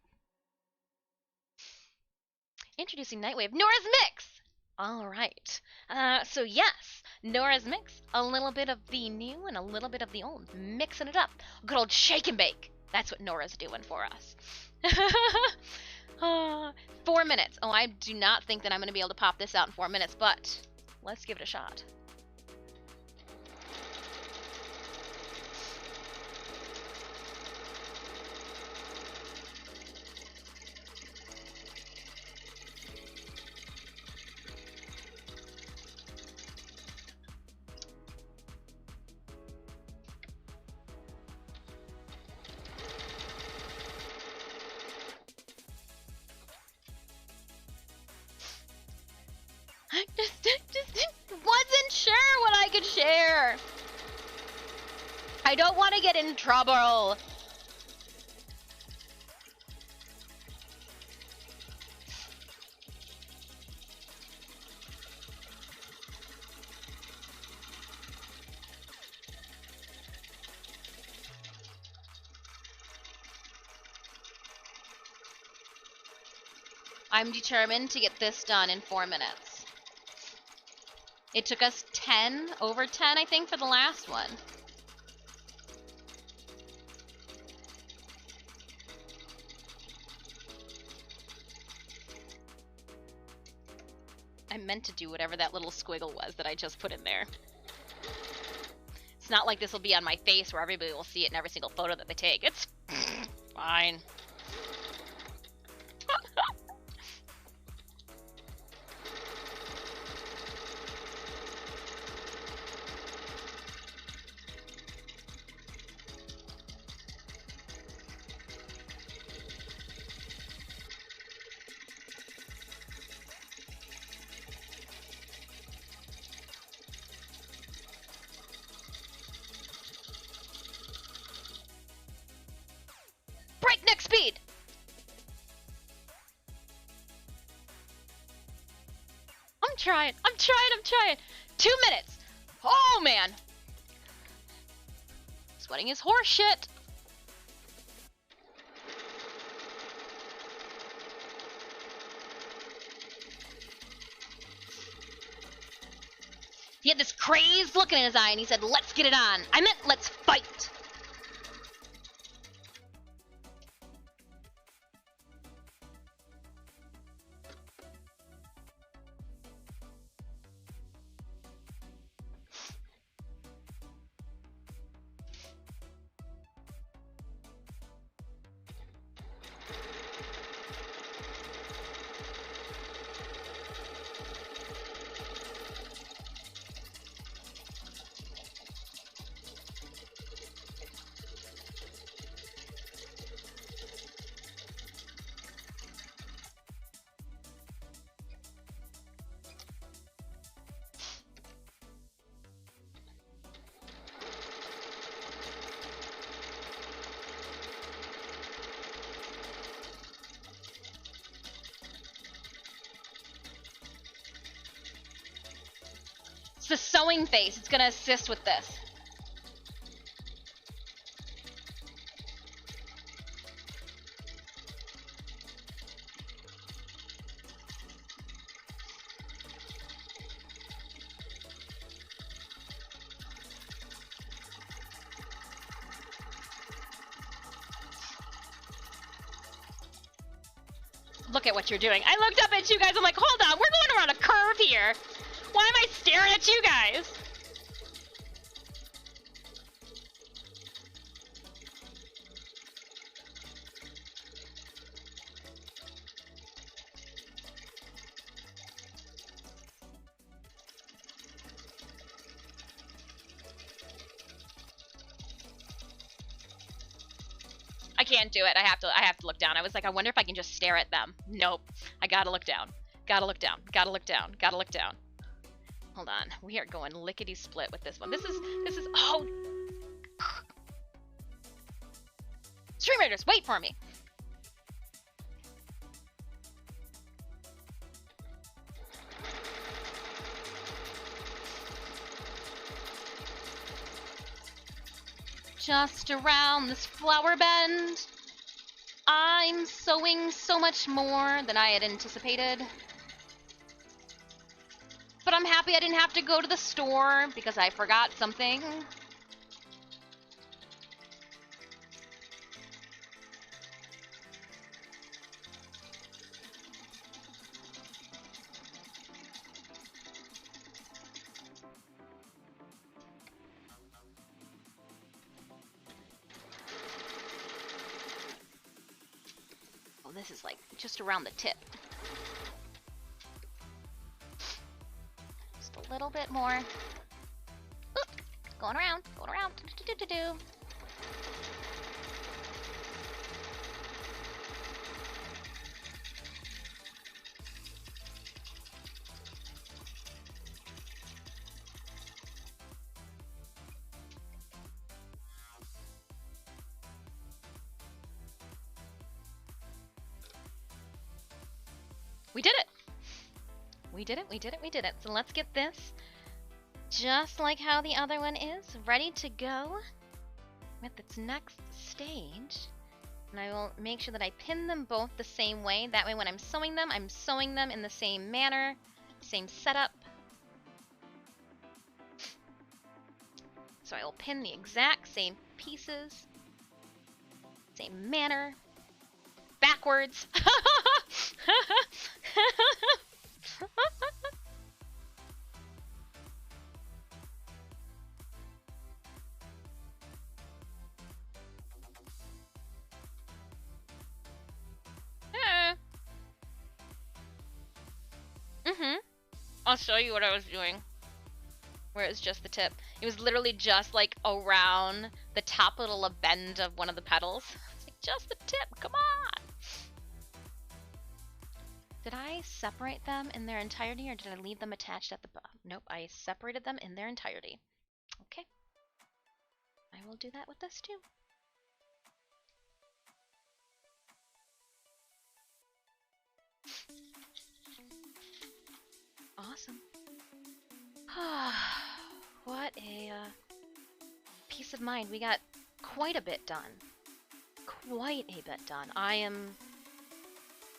Introducing Nightwave, Nora's Mix. All right. So yes, Nora's Mix. A little bit of the new and a little bit of the old, mixing it up. Good old shake and bake. That's what Nora's doing for us. 4 minutes. Oh, I do not think that I'm going to be able to pop this out in 4 minutes, but let's give it a shot. I just wasn't sure what I could share. I don't want to get in trouble. I'm determined to get this done in 4 minutes. It took us over 10, I think, for the last one. I meant to do whatever that little squiggle was that I just put in there. It's not like this will be on my face where everybody will see it in every single photo that they take. It's fine. Breakneck speed! I'm trying. 2 minutes! Oh, man! Sweating is horse shit. He had this crazed look in his eye and he said, let's get it on. I meant let's fight. The sewing face. It's gonna assist with this. Look at what you're doing. I looked up at you guys. I'm like, hold on. We're going around a curve here. Why am I staring at you guys? I can't do it. I have to look down. I was like, I wonder if I can just stare at them. Nope. I gotta look down. Gotta look down. Gotta look down. Gotta look down. Hold on. We are going lickety split with this one. This is oh. Stream Raiders, wait for me. Just around this flower bend, I'm sewing so much more than I had anticipated. But I'm happy I didn't have to go to the store because I forgot something. Oh, this is like just around the tip. A little bit more. Oop, going around, going around. We did it. We did it, we did it, we did it. So let's get this, just like how the other one is, ready to go with its next stage. And I will make sure that I pin them both the same way. That way when I'm sewing them in the same manner, same setup. So I will pin the exact same pieces, same manner, backwards. I'll show you what I was doing. Where it was just the tip. It was literally just like around the top little bend of one of the petals. It's like, just the tip, come on! Did I separate them in their entirety or did I leave them attached at the bottom? Nope, I separated them in their entirety. Okay. I will do that with this too. Awesome. What a peace of mind. We got quite a bit done. Quite a bit done. I am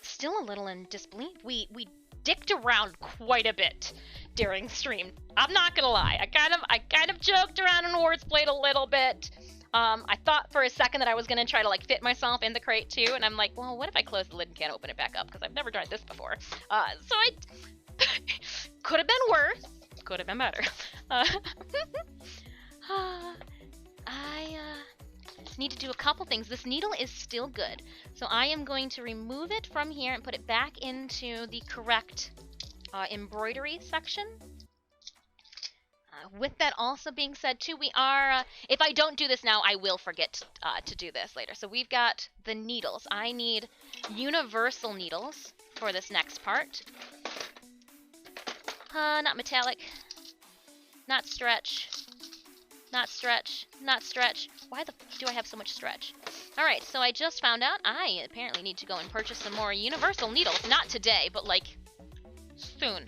still a little in disbelief. We dicked around quite a bit during stream. I'm not gonna lie. I kind of joked around and words played a little bit. I thought for a second that I was gonna try to like fit myself in the crate too, and I'm like, well, what if I close the lid and can't open it back up? Because I've never tried this before. So I could have been worse. Could have been better. I need to do a couple things. This needle is still good, so I am going to remove it from here and put it back into the correct embroidery section. With that also being said too, we are, if I don't do this now, I will forget to do this later. So we've got the needles. I need universal needles for this next part. Not metallic, not stretch, not stretch, not stretch. Why the f do I have so much stretch? Alright, so I just found out I apparently need to go and purchase some more universal needles. Not today, but like soon.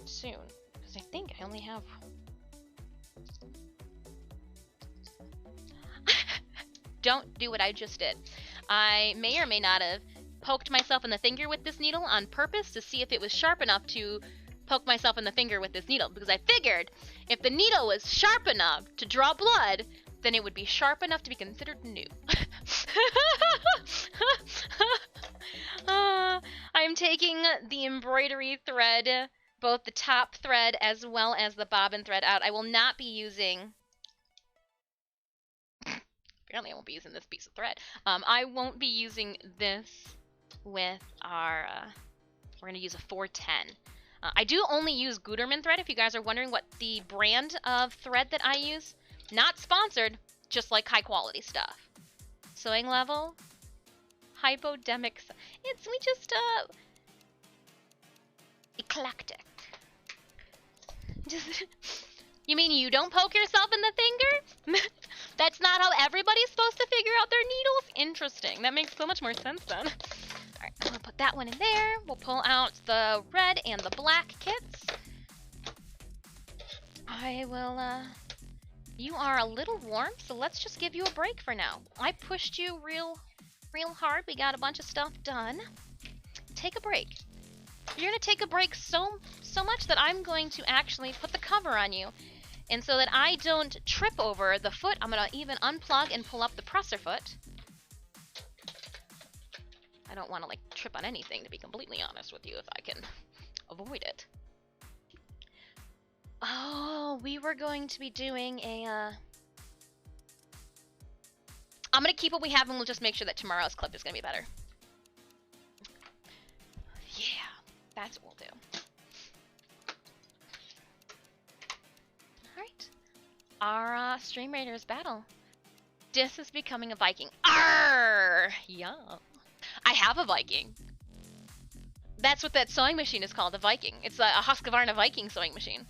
Soon. Because I think I only have... Don't do what I just did. I may or may not have poked myself in the finger with this needle on purpose to see if it was sharp enough to poke myself in the finger with this needle, because I figured if the needle was sharp enough to draw blood, then it would be sharp enough to be considered new. I'm taking the embroidery thread, both the top thread as well as the bobbin thread out. I will not be using... Apparently I won't be using this piece of thread. I won't be using this with our... we're going to use a 410. I do only use Gutermann thread, if you guys are wondering what the brand of thread that I use. Not sponsored, just like high quality stuff. Sewing level, hypodemic, it's, we just, eclectic. Just, you mean you don't poke yourself in the finger? That's not how everybody's supposed to figure out their needles? Interesting, that makes so much more sense then. Alright, I'm gonna put that one in there. We'll pull out the red and the black kits. I will, you are a little warm, so let's just give you a break for now. I pushed you real hard. We got a bunch of stuff done. Take a break. You're gonna take a break so much that I'm going to actually put the cover on you. And so that I don't trip over the foot, I'm gonna even unplug and pull up the presser foot. I don't want to like trip on anything, to be completely honest with you, if I can avoid it. Oh, we were going to be doing a, I'm gonna keep what we have and we'll just make sure that tomorrow's clip is gonna be better. Yeah, that's what we'll do. Alright. Our, Stream Raiders battle. Dis is becoming a Viking. Arr! Yeah. I have a Viking. That's what that sewing machine is called, a Viking. It's a Husqvarna Viking sewing machine.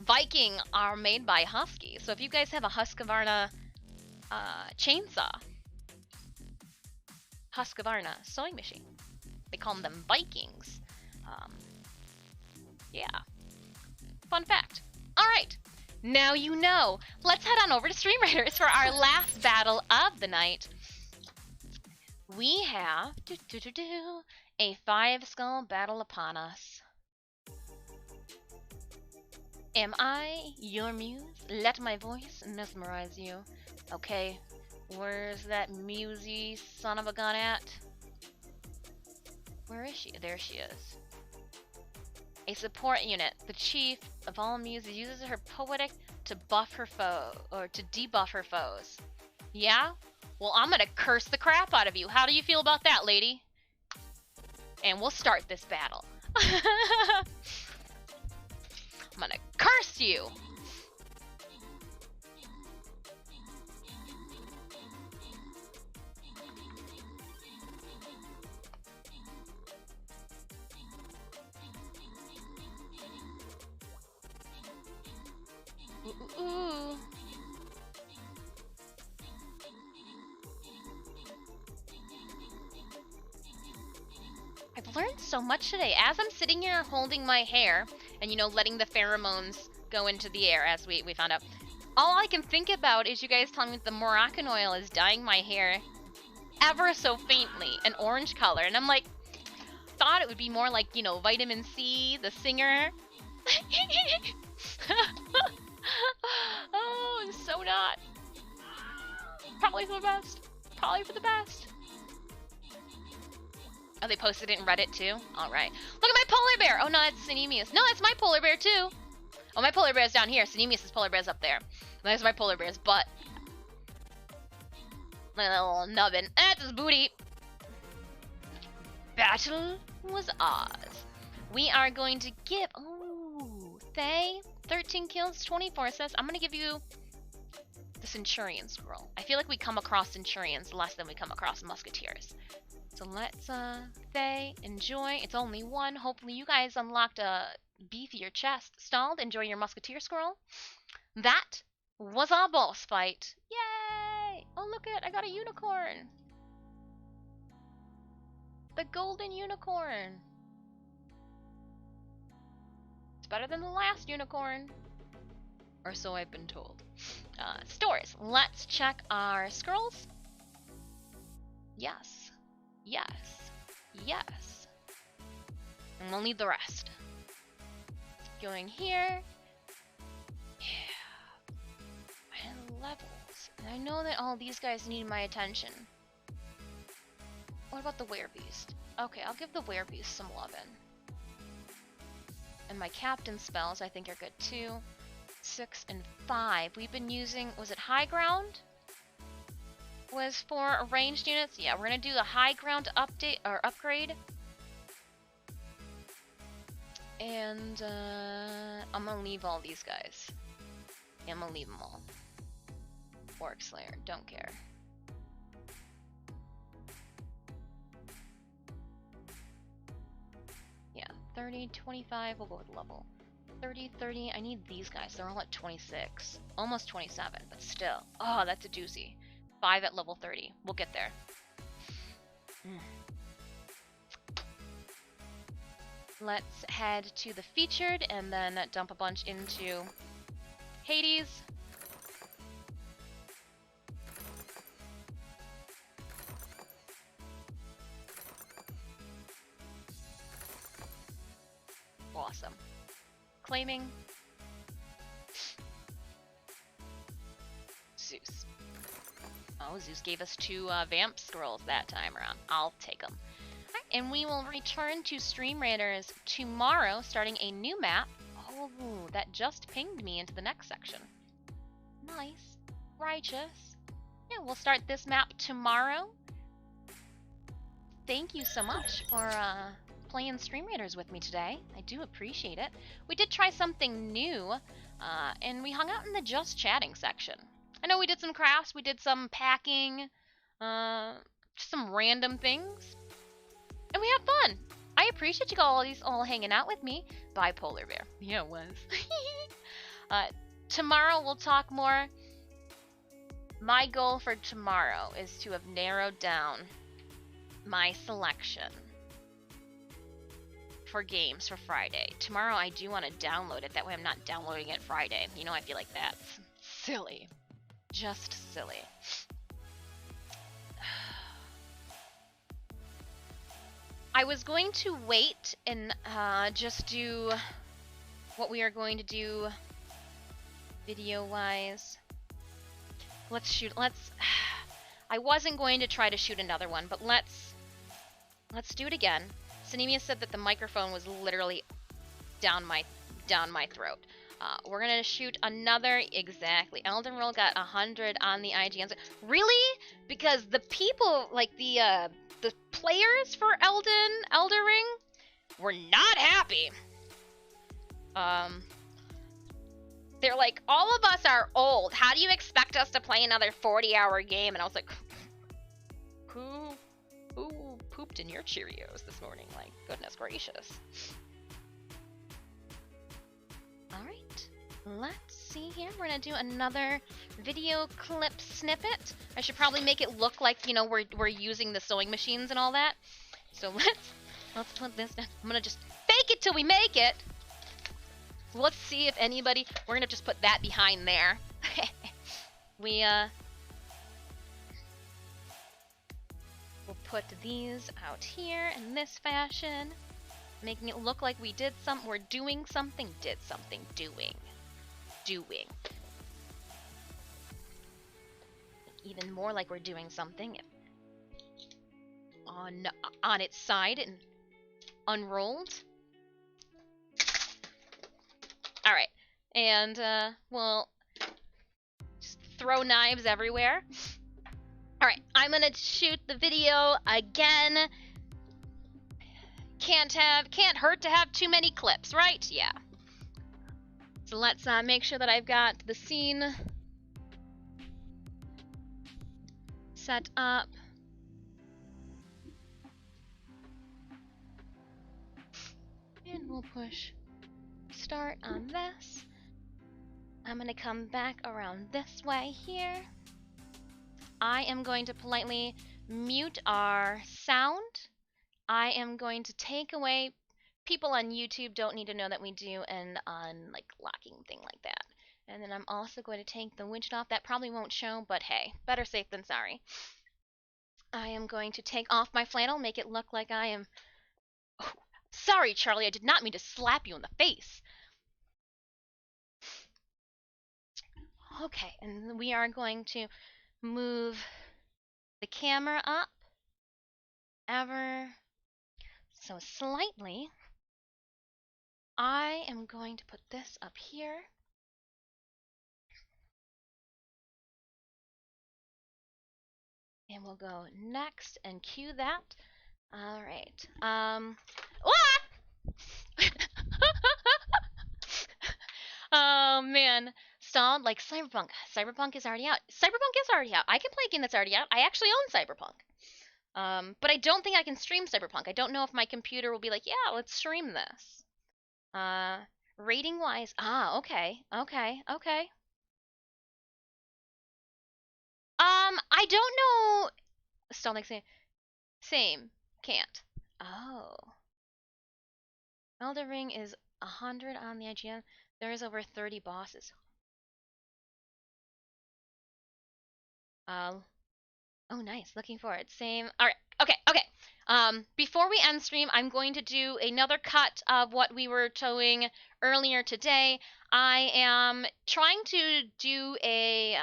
Viking are made by Husky, so if you guys have a Husqvarna chainsaw, Husqvarna sewing machine, they call them Vikings. Yeah. Fun fact. Alright, now you know. Let's head on over to Stream Raiders for our last battle of the night. We have a 5-skull battle upon us. Am I your muse? Let my voice mesmerize you. Okay, where's that musey son of a gun at? Where is she? There she is. A support unit. The chief of all muses uses her poetic to buff her foe, or to debuff her foes. Yeah? Well, I'm gonna curse the crap out of you. How do you feel about that, lady? And we'll start this battle. I'm gonna curse you! Ooh. I've learned so much today. As I'm sitting here holding my hair and, you know, letting the pheromones go into the air, as we found out, all I can think about is you guys telling me that the Moroccan oil is dyeing my hair ever so faintly an orange color. And I'm like, thought it would be more like, you know, vitamin C, the singer. Oh, it's so not. Probably for the best. Probably for the best. Oh, they posted it in Reddit too? Alright. Look at my polar bear! Oh no, that's Synemius. No, that's my polar bear too! Oh, my polar bear's down here. Synemius' polar bear's up there. There's my polar bear's butt. Little nubbin. That's his booty! Battle was ours. We are going to give... Oh, Thay. 13 kills, 24 says. I'm gonna give you the Centurion scroll. I feel like we come across Centurions less than we come across Musketeers. So let's, Thay, enjoy. It's only one. Hopefully you guys unlocked a beefier chest. Stalled, enjoy your Musketeer scroll. That was our boss fight. Yay! Oh, look it, I got a unicorn. The golden unicorn. It's better than the last unicorn. Or so I've been told. Stores. Let's check our scrolls. Yes. Yes. Yes. And we'll need the rest. Going here. Yeah. And levels. And I know that all these guys need my attention. What about the Werebeast? Okay, I'll give the Werebeast some lovin'. And my captain spells I think are good too. 6 and 5. We've been using, was it High Ground? Was for ranged units? Yeah, we're gonna do the High Ground update or upgrade. And I'm gonna leave all these guys. Yeah, I'm gonna leave them all. Orc Slayer, don't care. Yeah, 30, 25, we'll go with level. 30, 30, I need these guys. They're all at 26. Almost 27, but still. Oh, that's a doozy. 5 at level 30. We'll get there. Let's head to the featured and then dump a bunch into Hades. Awesome. Claiming. Zeus. Oh, Zeus gave us 2 Vamp scrolls that time around. I'll take them. Right, and we will return to Stream Raiders tomorrow, starting a new map. Oh, that just pinged me into the next section. Nice. Righteous. Yeah, we'll start this map tomorrow. Thank you so much for playing Stream Raiders with me today. I do appreciate it. We did try something new, and we hung out in the just chatting section. I know we did some crafts, we did some packing, just some random things, and we had fun. I appreciate you all hanging out with me. Bye, Polar Bear. Yeah, it was. Tomorrow we'll talk more. My goal for tomorrow is to have narrowed down my selection for games for Friday. Tomorrow I do want to download it. That way I'm not downloading it Friday. You know, I feel like that's silly. Just silly. I was going to wait and just do what we are going to do video-wise. I wasn't going to try to shoot another one, but let's do it again. Synemia said that the microphone was literally down my throat. We're gonna shoot another, exactly. Elden Roll got 100 on the IGN. Really? Because the people, like the players for Elden Ring were not happy. They're like, all of us are old. How do you expect us to play another 40-hour game? And I was like, who pooped in your Cheerios this morning? Like, goodness gracious. Alright, let's see here. We're gonna do another video clip snippet. I should probably make it look like, you know, we're using the sewing machines and all that. So let's put this down. I'm gonna just fake it till we make it. Let's see if anybody... We're gonna just put that behind there. We'll put these out here in this fashion, making it look like we did we're doing something, doing. Even more like we're doing something on its side and unrolled. Alright, and we'll just throw knives everywhere. Alright, I'm gonna shoot the video again. Can't hurt to have too many clips, right? Yeah. So let's make sure that I've got the scene set up. And we'll push start on this. I'm gonna come back around this way here. I am going to politely mute our sound. I am going to take away, people on YouTube don't need to know that we do an unlocking thing like that. And then I'm also going to take the widget off. That probably won't show, but hey, better safe than sorry. I am going to take off my flannel, make it look like I am... Oh, sorry, Charlie, I did not mean to slap you in the face. Okay, and we are going to move the camera up ever so slightly. I am going to put this up here. And we'll go next and cue that. All right. Oh man, stalled like Cyberpunk. Cyberpunk is already out. Cyberpunk is already out. I can play a game that's already out. I actually own Cyberpunk. But I don't think I can stream Cyberpunk. I don't know if my computer will be like, yeah, let's stream this. Rating wise, okay. I don't know. Still like same. Can't. Oh. Elder Ring is 100 on the IGN. There is over 30 bosses. Oh, nice. Looking forward. Same. All right. Okay. Before we end stream, I'm going to do another cut of what we were showing earlier today. I am trying to do a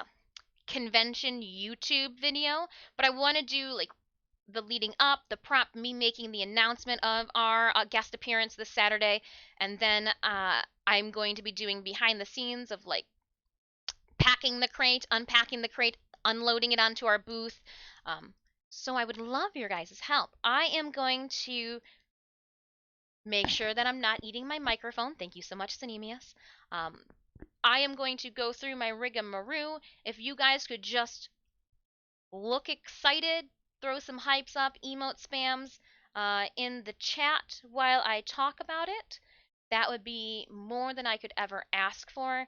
convention YouTube video, but I want to do like the leading up, the prep, me making the announcement of our guest appearance this Saturday, and then I'm going to be doing behind the scenes of like packing the crate, unpacking the crate, unloading it onto our booth. So I would love your guys' help. I am going to make sure that I'm not eating my microphone. Thank you so much, Cinemius. I am going to go through my rigmarole. If you guys could just look excited, throw some hypes up, emote spams in the chat while I talk about it, that would be more than I could ever ask for.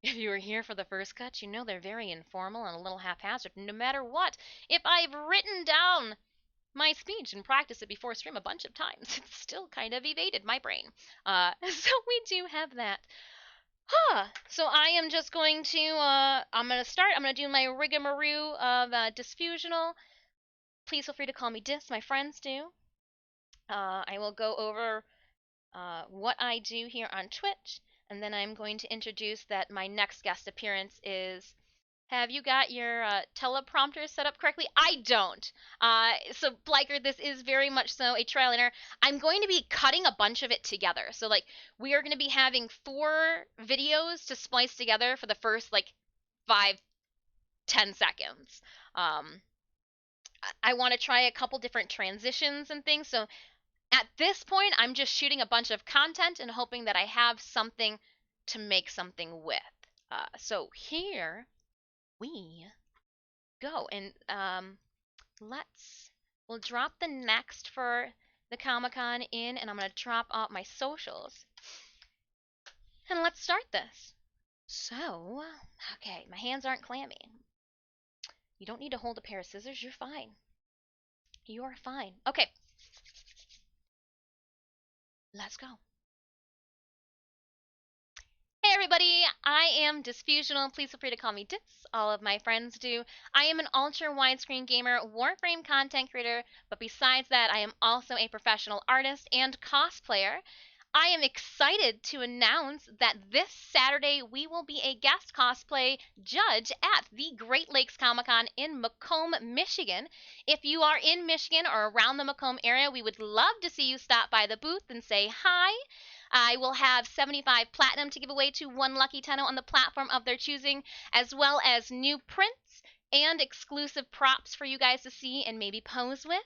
If you were here for the first cut, you know they're very informal and a little haphazard. No matter what, if I've written down my speech and practiced it before stream a bunch of times, it's still kind of evaded my brain. So we do have that. So I am just going to, I'm going to do my rigmarole of Disfusional. Please feel free to call me Dis, my friends do. I will go over what I do here on Twitch, and then I'm going to introduce that my next guest appearance is... Have you got your teleprompter set up correctly? I don't. So, Bliker, this is very much so a trial and error. I'm going to be cutting a bunch of it together. So, like, we are going to be having 4 videos to splice together for the first, like, 5-10 seconds. I want to try a couple different transitions and things. So, At this point, I'm just shooting a bunch of content and hoping that I have something to make something with. So here we go. And we'll drop the next for the Comic-Con in, and I'm going to drop out my socials. And let's start this. So, okay, my hands aren't clammy. You don't need to hold a pair of scissors. You're fine. You are fine. Okay. Let's go. Hey everybody, I am Disfusional. Please feel free to call me Dis. All of my friends do. I am an ultra widescreen gamer, Warframe content creator, but besides that, I am also a professional artist and cosplayer. I am excited to announce that this Saturday we will be a guest cosplay judge at the Great Lakes Comic Con in Macomb, Michigan. If you are in Michigan or around the Macomb area, we would love to see you stop by the booth and say hi. I will have 75 platinum to give away to one lucky tenno on the platform of their choosing, as well as new prints and exclusive props for you guys to see and maybe pose with.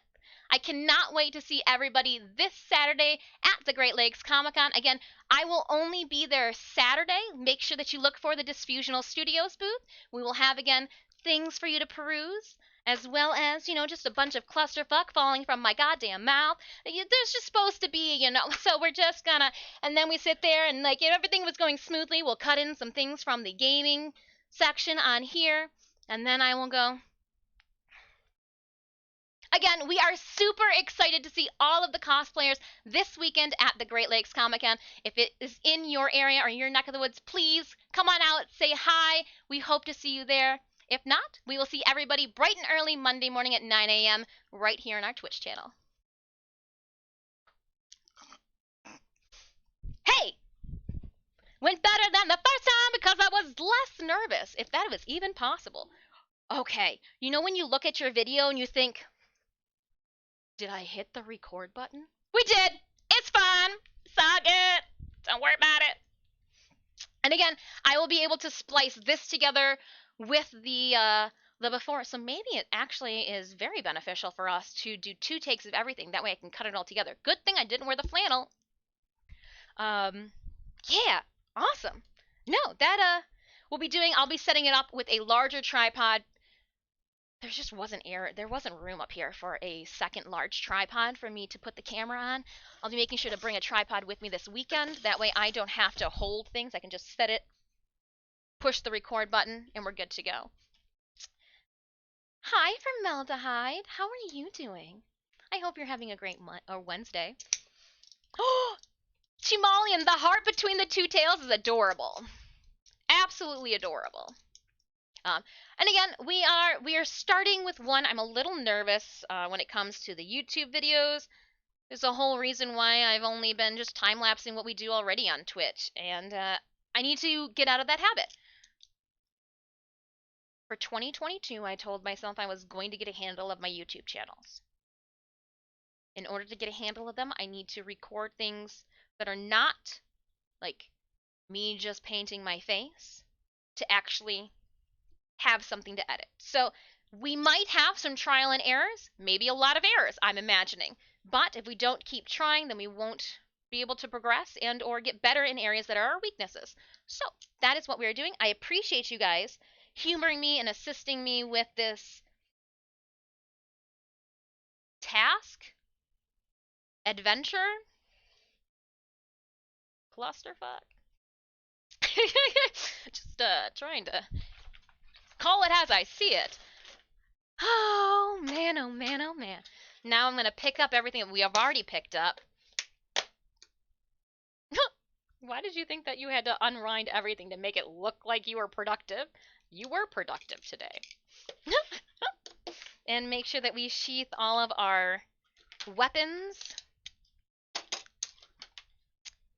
I cannot wait to see everybody this Saturday at the Great Lakes Comic Con. Again, I will only be there Saturday. Make sure that you look for the Disfusional Studios booth. We will have, again, things for you to peruse, as well as, just a bunch of clusterfuck falling from my goddamn mouth. There's just supposed to be, so we're just gonna, and then we sit there and, if everything was going smoothly, we'll cut in some things from the gaming section on here, and then I will go. Again, we are super excited to see all of the cosplayers this weekend at the Great Lakes Comic Con. If it is in your area or your neck of the woods, please come on out, say hi. We hope to see you there. If not, we will see everybody bright and early Monday morning at 9 a.m. right here on our Twitch channel. Hey! Went better than the first time because I was less nervous, if that was even possible. Okay, when you look at your video and you think, did I hit the record button? We did! It's fine! It's all good! Don't worry about it. And again, I will be able to splice this together with the before, so maybe it actually is very beneficial for us to do 2 takes of everything. That way I can cut it all together. Good thing I didn't wear the flannel. Yeah, awesome. No, that I'll be setting it up with a larger tripod. There wasn't room up here for a second large tripod for me to put the camera on. I'll be making sure to bring a tripod with me this weekend. That way I don't have to hold things. I can just set it, push the record button, and we're good to go. Hi, Formaldehyde. How are you doing? I hope you're having a great Wednesday. Oh, Chimalian, the heart between the 2 tails is adorable. Absolutely adorable. And again, we are starting with one. I'm a little nervous when it comes to the YouTube videos. There's a whole reason why I've only been just time-lapsing what we do already on Twitch, and I need to get out of that habit. For 2022, I told myself I was going to get a handle of my YouTube channels. In order to get a handle of them, I need to record things that are not like me just painting my face to actually have something to edit. So we might have some trial and errors, maybe a lot of errors, I'm imagining. But if we don't keep trying, then we won't be able to progress and or get better in areas that are our weaknesses. So that is what we are doing. I appreciate you guys humoring me and assisting me with this task, adventure, clusterfuck. Just trying to call it as I see it. Oh man, oh man, oh man. Now I'm going to pick up everything that we have already picked up. Why did you think that you had to unwind everything to make it look like you were productive? You were productive today. And make sure that we sheath all of our weapons.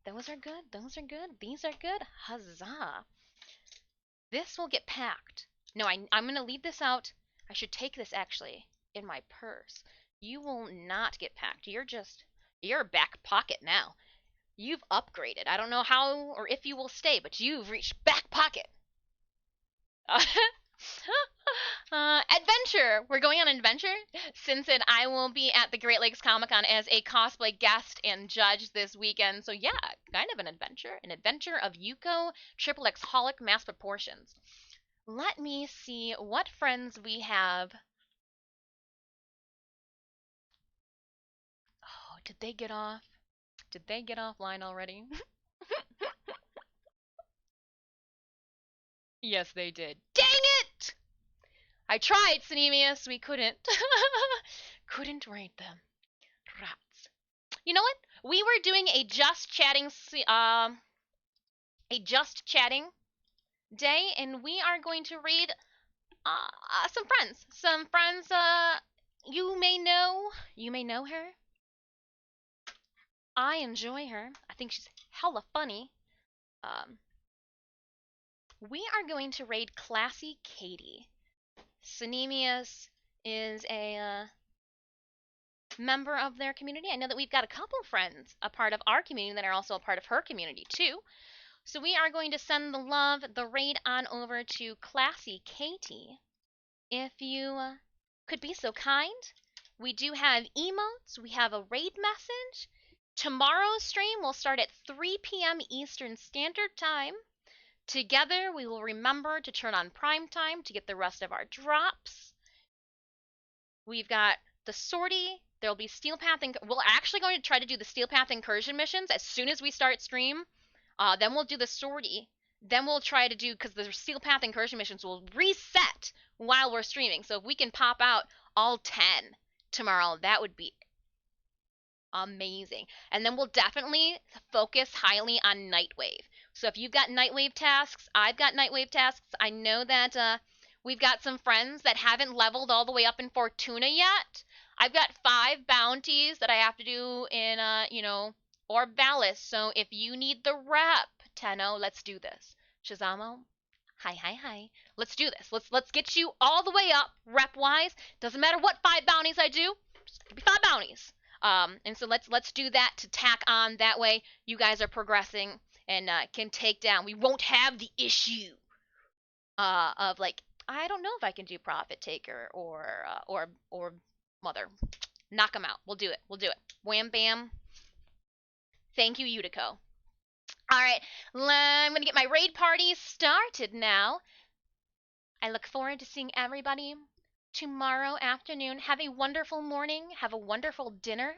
Those are good. Those are good. These are good. Huzzah. This will get packed. No, I'm going to leave this out. I should take this actually in my purse. You will not get packed. You're back pocket now. You've upgraded. I don't know how or if you will stay, but you've reached back pocket. Adventure. We're going on an adventure. Since it, I will be at the Great Lakes Comic Con as a cosplay guest and judge this weekend. So yeah, kind of an adventure. An adventure of Yuko Triple X Holic mass proportions. Let me see what friends we have. Oh, did they get off? Did they get offline already? Yes, they did. Dang it! I tried, Cinemius. We couldn't. Couldn't rate them. Rats. You know what? We were doing a just chatting day, and we are going to read some friends. Some friends. You may know her. I enjoy her. I think she's hella funny. Um, we are going to raid Classy Katie. Synemius is a member of their community. I know that we've got a couple friends a part of our community that are also a part of her community too. So we are going to send the love, the raid on over to Classy Katie. If you could be so kind, we do have emotes, we have a raid message. Tomorrow's stream will start at 3 p.m. Eastern Standard Time. Together, we will remember to turn on prime time to get the rest of our drops. We've got the sortie. There'll be Steel Path. We're actually going to try to do the Steel Path incursion missions as soon as we start stream. Then we'll do the sortie. Then we'll try to do, because the Steel Path incursion missions will reset while we're streaming. So if we can pop out all 10 tomorrow, that would be amazing. And then we'll definitely focus highly on Nightwave. So if you've got Nightwave tasks, I've got Nightwave tasks. I know that we've got some friends that haven't leveled all the way up in Fortuna yet. I've got 5 bounties that I have to do in, Orb Valis. So if you need the rep, Tenno, let's do this. Shazamo, hi. Let's do this. Let's get you all the way up rep wise. Doesn't matter what 5 bounties I do. Just give me 5 bounties. And so let's do that to tack on. That way you guys are progressing and can take down. We won't have the issue of like, I don't know if I can do Profit Taker or Mother. Knock them out. We'll do it. Wham bam. Thank you, Utico. All right, I'm gonna get my raid party started now. I look forward to seeing everybody tomorrow afternoon. Have a wonderful morning. Have a wonderful dinner.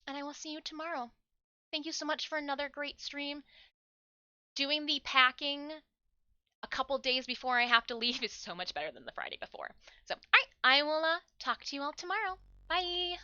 And I will see you tomorrow. Thank you so much for another great stream. Doing the packing a couple days before I have to leave is so much better than the Friday before. So, all right, I will talk to you all tomorrow. Bye.